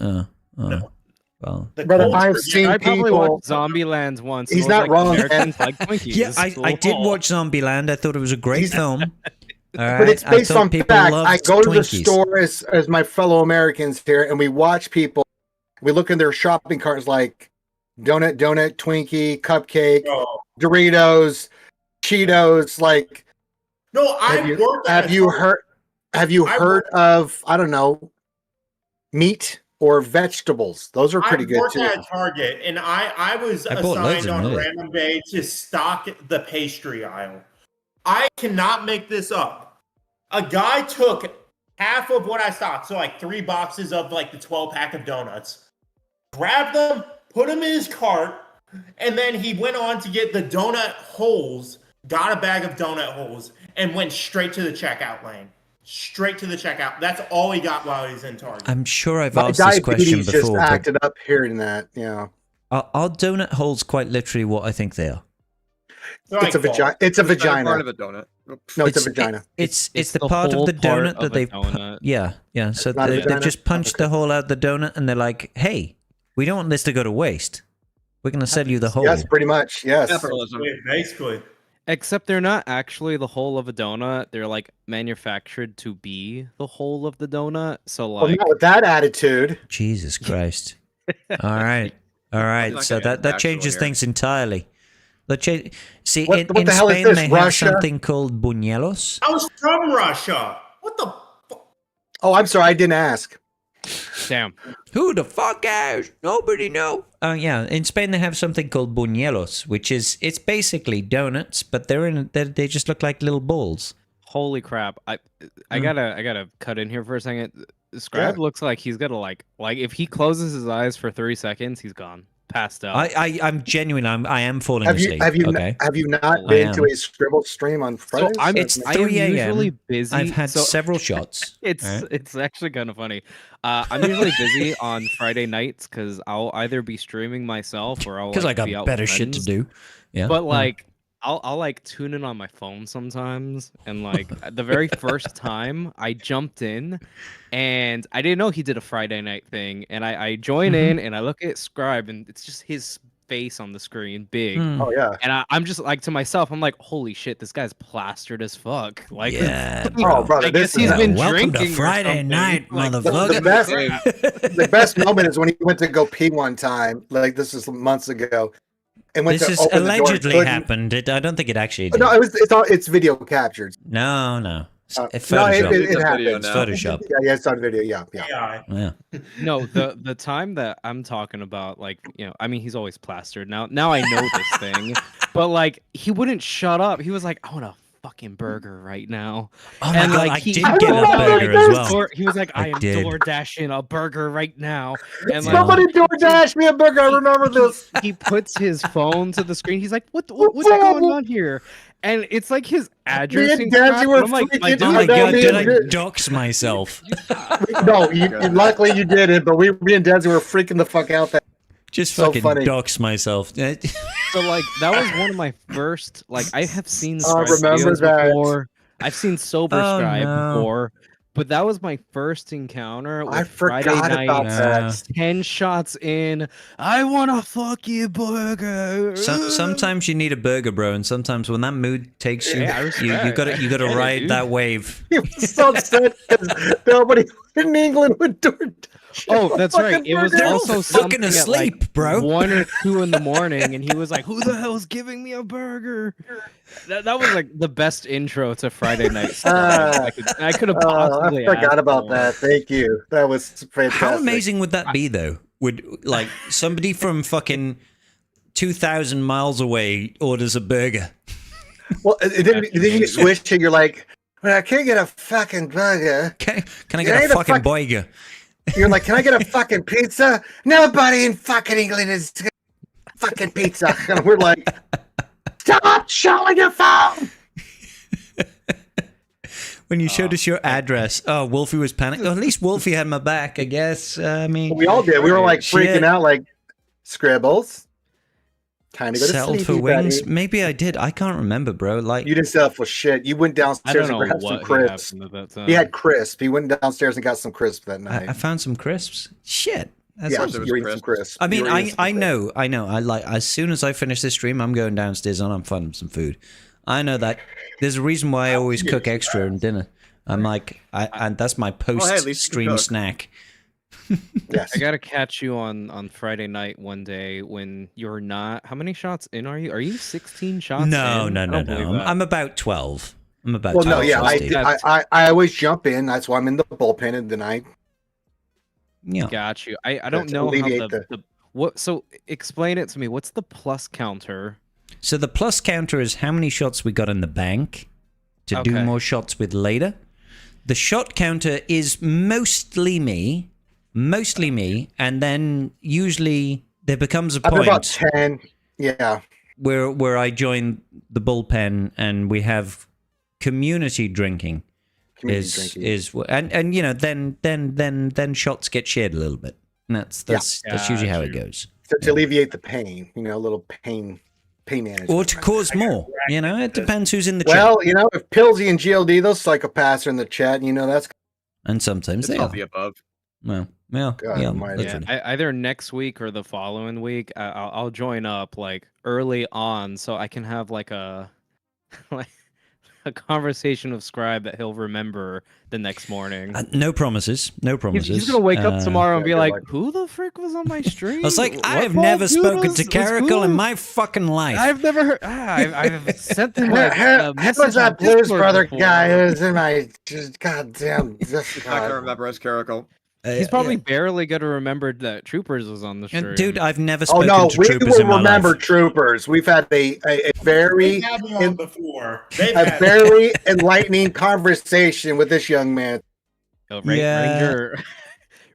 A: Well,
D: brother, I've seen
K: I probably
D: people.
K: watched Zombieland once.
D: He's not wrong.
K: Americans like Twinkies.
A: Yeah, I did watch Zombieland. I thought it was a great film.
D: But it's based on facts. I go to the store as my fellow Americans here, and we watch people. We look in their shopping carts like donut, Twinkie, cupcake, Doritos, Cheetos. Like,
E: no,
D: have you heard of I don't know, meat or vegetables? Those are pretty good too.
E: I worked at Target, and I was assigned on a random day to stock the pastry aisle. I cannot make this up. A guy took half of what I stocked, so like 3 boxes of like the 12-pack of donuts, grabbed them, put them in his cart, and then he went on to get the donut holes, got a bag of donut holes, and went straight to the checkout lane. Straight to the checkout. That's all he got while he was in Target.
A: I'm sure I've asked this question before.
D: Just acted up hearing that, yeah.
A: Are donut holes quite literally what I think they are?
D: It's a vagina. It's a vagina.
J: Part of a donut.
D: No, it's a vagina.
A: It's the part of the donut that they've. Yeah. So they've just punched the hole out the donut, and they're like, "Hey, we don't want this to go to waste. We're going to sell you the hole."
D: Yes, pretty much. Yes.
J: Capitalism.
E: Basically.
K: Except they're not actually the whole of a donut. They're like manufactured to be the whole of the donut. So like,
D: not with that attitude.
A: Jesus Christ! All right. So that changes things entirely. See, in
D: the hell is
A: Spain
D: this?
A: they
D: Russia?
A: have something called buñuelos.
E: I was from Russia. What the?
D: Oh, I'm sorry, I didn't ask.
K: Damn.
A: Who the fuck asked? Nobody know. Yeah, in Spain they have something called buñuelos, which is it's basically donuts, but they just look like little balls.
K: Holy crap! I gotta cut in here for a second. Scribe looks like he's gonna like if he closes his eyes for 30 seconds, he's gone. passed out.
A: I'm genuine. I am falling asleep.
D: Have you not been to a Scribble stream on Friday?
K: So
A: it's
K: I am
A: 3 a.m.
K: usually busy.
A: I've had several shots.
K: It's actually kind of funny. I'm usually busy on Friday nights because I'll either be streaming myself or I'll
A: because I got
K: be out
A: better
K: with
A: shit to
K: friends.
A: do. Yeah,
K: But like I'll like tune in on my phone sometimes, and like the very first time I jumped in, and I didn't know he did a Friday night thing, and I join in and I look at Scribe, and it's just his face on the screen, big.
D: Oh yeah.
K: And I'm just like to myself, I'm like, holy shit, this guy's plastered as fuck. Like,
A: yeah,
D: oh brother,
K: I guess he's been drinking.
A: To Friday night,
K: like,
A: motherfucker.
D: The best moment is when he went to go pee one time. Like this is months ago. And went
A: this
D: to
A: is
D: open the door,
A: allegedly happened. I don't think it actually did.
D: No, it's video captured.
A: No. It's
D: no,
A: Photoshop.
D: it happened.
A: It's Photoshop.
D: Yeah, it's on video. Yeah.
K: No, the time that I'm talking about, like, you know, I mean, he's always plastered. Now I know this thing, but like, he wouldn't shut up. He was like, I want a fucking burger right now.
A: Oh my
K: and
A: God,
K: like,
A: I did get a burger as well.
K: He was like, I am
A: did.
K: door dashing a burger right now. And like,
D: somebody DoorDash me a burger. I remember this.
K: He puts his phone to the screen. He's like, what's going on here? And it's like his address.
D: Me and Dad,
K: I'm like,
A: Oh my God, did I dox myself?
D: No, luckily you did it, but me and Dad were freaking the fuck out. That
A: just
D: so
A: fucking
D: funny.
A: dox myself.
K: So like that was one of my first. Like I have seen
D: I
K: Stripe
D: remember
K: videos
D: that.
K: before. I've seen Sober
A: Oh,
K: Scribe
A: no.
K: before, but that was my first encounter with
D: I
K: Friday
D: forgot
K: night.
D: about that.
K: 10 shots in. I want a fucking burger.
A: Sometimes you need a burger, bro, and sometimes when that mood takes you,
K: Yeah,
A: you gotta ride
K: dude.
A: that wave.
D: He was so upset because nobody in England would DoorDash.
K: Oh, that's right. It was
D: burger.
K: also
A: Fucking
K: something at
A: asleep,
K: like
A: bro.
K: 1 or 2 in the morning, and he was like, "Who the hell's giving me a burger?" That was like the best intro to Friday night. I could have possibly.
D: I forgot
K: asked
D: about
K: for.
D: that. Thank you. That was fantastic.
A: How amazing would that be, though? Would like somebody from fucking 2,000 miles away orders a burger?
D: Well, then you switch and you're like, well, I can't get a fucking burger.
A: Can I get a fucking burger?
D: You're like, can I get a fucking pizza? Nobody in fucking England is fucking pizza. And we're like, stop showing your phone.
A: When you showed us your address, oh, Wolfie was panicked. Oh, at least Wolfie had my back, I guess. I mean,
D: We all did. We were like
A: shit.
D: freaking out, like, Scribbles. Time to go to
A: Settled
D: sleep,
A: for wings.
D: buddy.
A: Maybe I did. I can't remember, bro. Like
D: You didn't settle for shit. You went
K: I
D: downstairs
K: don't
D: and
K: know
D: grabbed some
K: what
D: crisps.
K: happened at that time.
D: He had crisp. He went downstairs and got some crisp that night.
A: I found some crisps. Shit. That's
D: yeah,
A: awesome.
D: you were eating some crisp.
A: I mean,
D: You were eating some
A: I
D: crisp.
A: know. I like as soon as I finish this stream, I'm going downstairs and I'm finding some food. I know that. There's a reason why I always cook extra in dinner. I'm like, and that's my
J: at least you
A: post-stream
J: cook.
A: snack.
D: Yes.
K: I gotta catch you on Friday night one day when you're not. How many shots in are you? Are you 16 shots?
A: No,
K: in?
A: no,
K: I
A: no,
K: don't
A: no.
K: believe that.
A: I'm about 12. I'm about
D: Well,
A: 12.
D: no, yeah,
A: shots deep.
D: I always jump in. That's why I'm in the bullpen in the night.
A: Yeah.
K: Got you. I don't
D: to
K: know how
D: alleviate
K: the what. So explain it to me. What's the plus counter?
A: So the plus counter is how many shots we got in the bank to do
K: Okay.
A: more shots with later. The shot counter is mostly me, and then usually there becomes a
D: I've been about
A: point
D: 10. Yeah.
A: where I join the bullpen and we have community drinking. And you know then shots get shared a little bit. And that's usually how it goes.
D: To alleviate the pain, you know, a little pain management.
A: Or to cause more, you know, it depends who's in the chat.
D: Well, you know, if Pillsy and GLD, those psychopaths are in the chat, you know, that's
A: And sometimes
J: It's
A: they
J: all
A: are.
J: the above.
A: Well, yeah,
D: God
A: yeah,
D: almighty.
A: literally.
K: Either next week or the following week, I'll join up like early on so I can have like a like a conversation with Scribe that he'll remember the next morning.
A: No promises. No promises.
K: He's gonna wake up tomorrow and be
D: good
K: like,
D: luck.
K: "Who the frick was on my stream?"
A: I was like, I
K: What
A: have
K: Paul
A: never spoken
K: Doodles?
A: to
K: What's
A: Caracal in
K: cool?
A: my fucking life.
K: I've never heard. I've sent him like
D: How
K: a
D: was
K: message
D: that
K: on
D: Blues
K: Discord
D: Brother
K: before.
D: guy who's in my goddamn?
J: He's not gonna remember as Caracal.
K: He's probably barely gonna remember that Troopers was on the stream.
A: Dude, I've never
D: Oh
A: spoken
D: no,
A: to
D: we
A: troopers
D: will
A: in my
D: remember
A: life.
D: Troopers. We've had a very
E: They've had me on before. They've
D: a
E: had
D: very enlightening conversation with this young man.
K: Oh,
A: Yeah.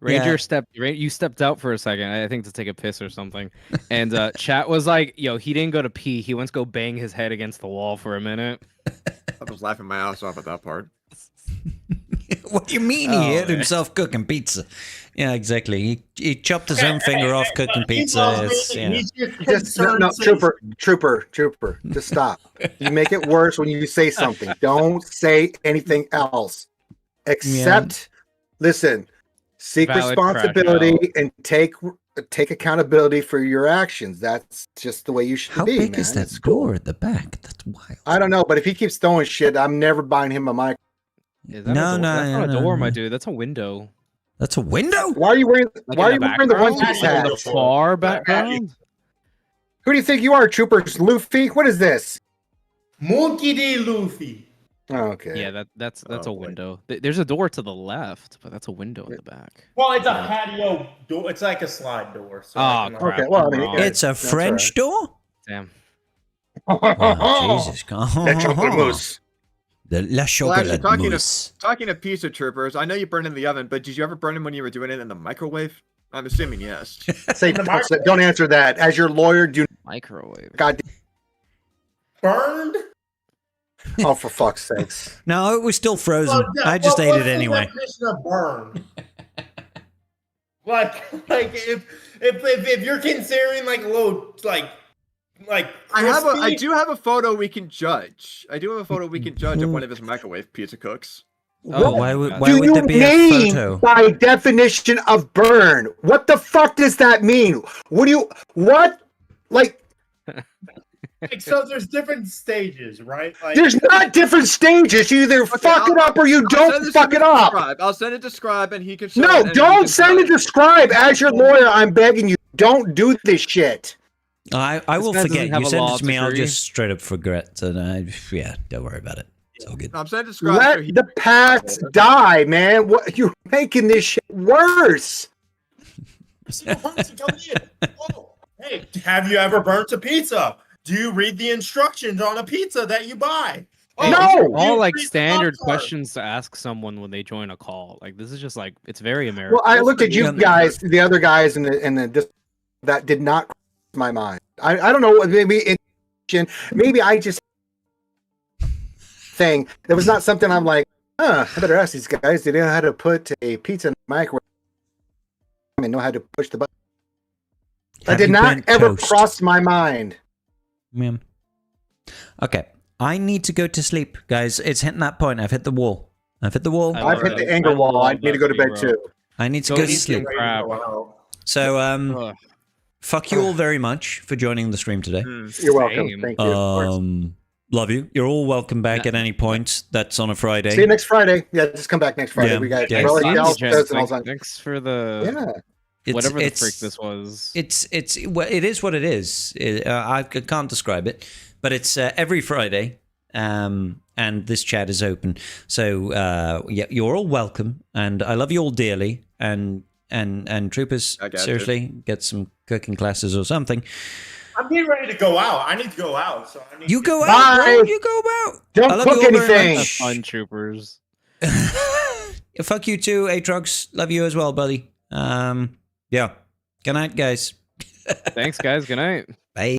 K: Ranger you stepped out for a second, I think to take a piss or something. And chat was like, yo, he didn't go to pee. He went to go bang his head against the wall for a minute.
J: I was laughing my ass off at that part.
A: What do you mean he hurt himself cooking pizza? Yeah, exactly. He chopped his own finger off cooking pizza.
D: Trooper, just stop. You make it worse when you say something. Don't say anything else. Except, listen, seek
K: Valid
D: responsibility and take accountability for your actions. That's just the way you should be.
A: How big is that door at the back? That's wild.
D: I don't know, but if he keeps throwing shit, I'm never buying him a mic.
K: That's not a door, my dude. That's a window.
A: That's a window?
D: Why are you wearing the one piece hat?
K: The far background?
D: Who do you think you are, Troopers? Luffy? What is this?
E: Monkey D. Luffy.
D: Oh, okay.
K: Yeah, that's a window. There's a door to the left, but that's a window in the back.
E: Well, it's a patio door. It's like a slide door. So
K: crap.
D: Okay, well, I mean,
A: it's a French door?
K: Damn.
A: Oh, Jesus. The La Chocolat Mousse.
J: Talking of pizza troopers, I know you burned in the oven, but did you ever burn them when you were doing it in the microwave? I'm assuming yes.
D: Don't answer that. As your lawyer, do
K: microwave.
D: God.
E: Burned?
D: Oh, for fuck's sakes!
A: No, it was still frozen. I just ate it anyway.
E: Burn. like if you're considering like a little
J: I do have a photo we can judge. I do have a photo we can judge of one of his microwave pizza cooks.
A: Oh, why would there be a photo?
D: By definition of burn? What the fuck does that mean?
E: So there's different stages, right?
D: There's not different stages. You either fuck it up or you don't fuck it up.
J: I'll send it to Scribe and he can.
D: No, don't send it to Scribe. As your lawyer, I'm begging you, don't do this shit.
A: I will forget. You send it to me, I'll just straight up forget. And don't worry about it. It's all good.
J: I'm sending to Scribe.
D: Let the past die, man. What you're making this shit worse.
E: Hey, have you ever burnt a pizza? Do you read the instructions on a pizza that you buy?
D: No!
K: All like standard questions to ask someone when they join a call. Like this is just like it's very American.
D: Well, I looked at you guys, the other guys, and that did not cross my mind. I don't know. Maybe I just thing. There was not something I'm like, I better ask these guys. They know how to put a pizza in the microwave and know how to push the button. That did not ever cross my mind.
A: Yeah. Okay. I need to go to sleep, guys. It's hitting that point. I've hit the wall. I've hit
D: the anger wall. I need to go to bed too.
A: I need to go to sleep. So, fuck you all very much for joining the stream today.
D: You're welcome. Thank you.
A: Love you. You're all welcome back at any point. That's on a Friday.
D: See you next Friday. Yeah, just come back next Friday. We got
K: Thanks for the whatever the freak this was.
A: It is what it is. I can't describe it, but it's every Friday, and this chat is open. So you're all welcome, and I love you all dearly. And troopers, seriously, get some cooking classes or something.
E: I'm getting ready to go out. I need to go out. So I need
A: you go out, bro. You go out.
D: Don't cook anything.
K: Fun troopers.
A: Fuck you too, Aatrox. Love you as well, buddy. Yeah. Good night, guys.
K: Thanks, guys. Good night.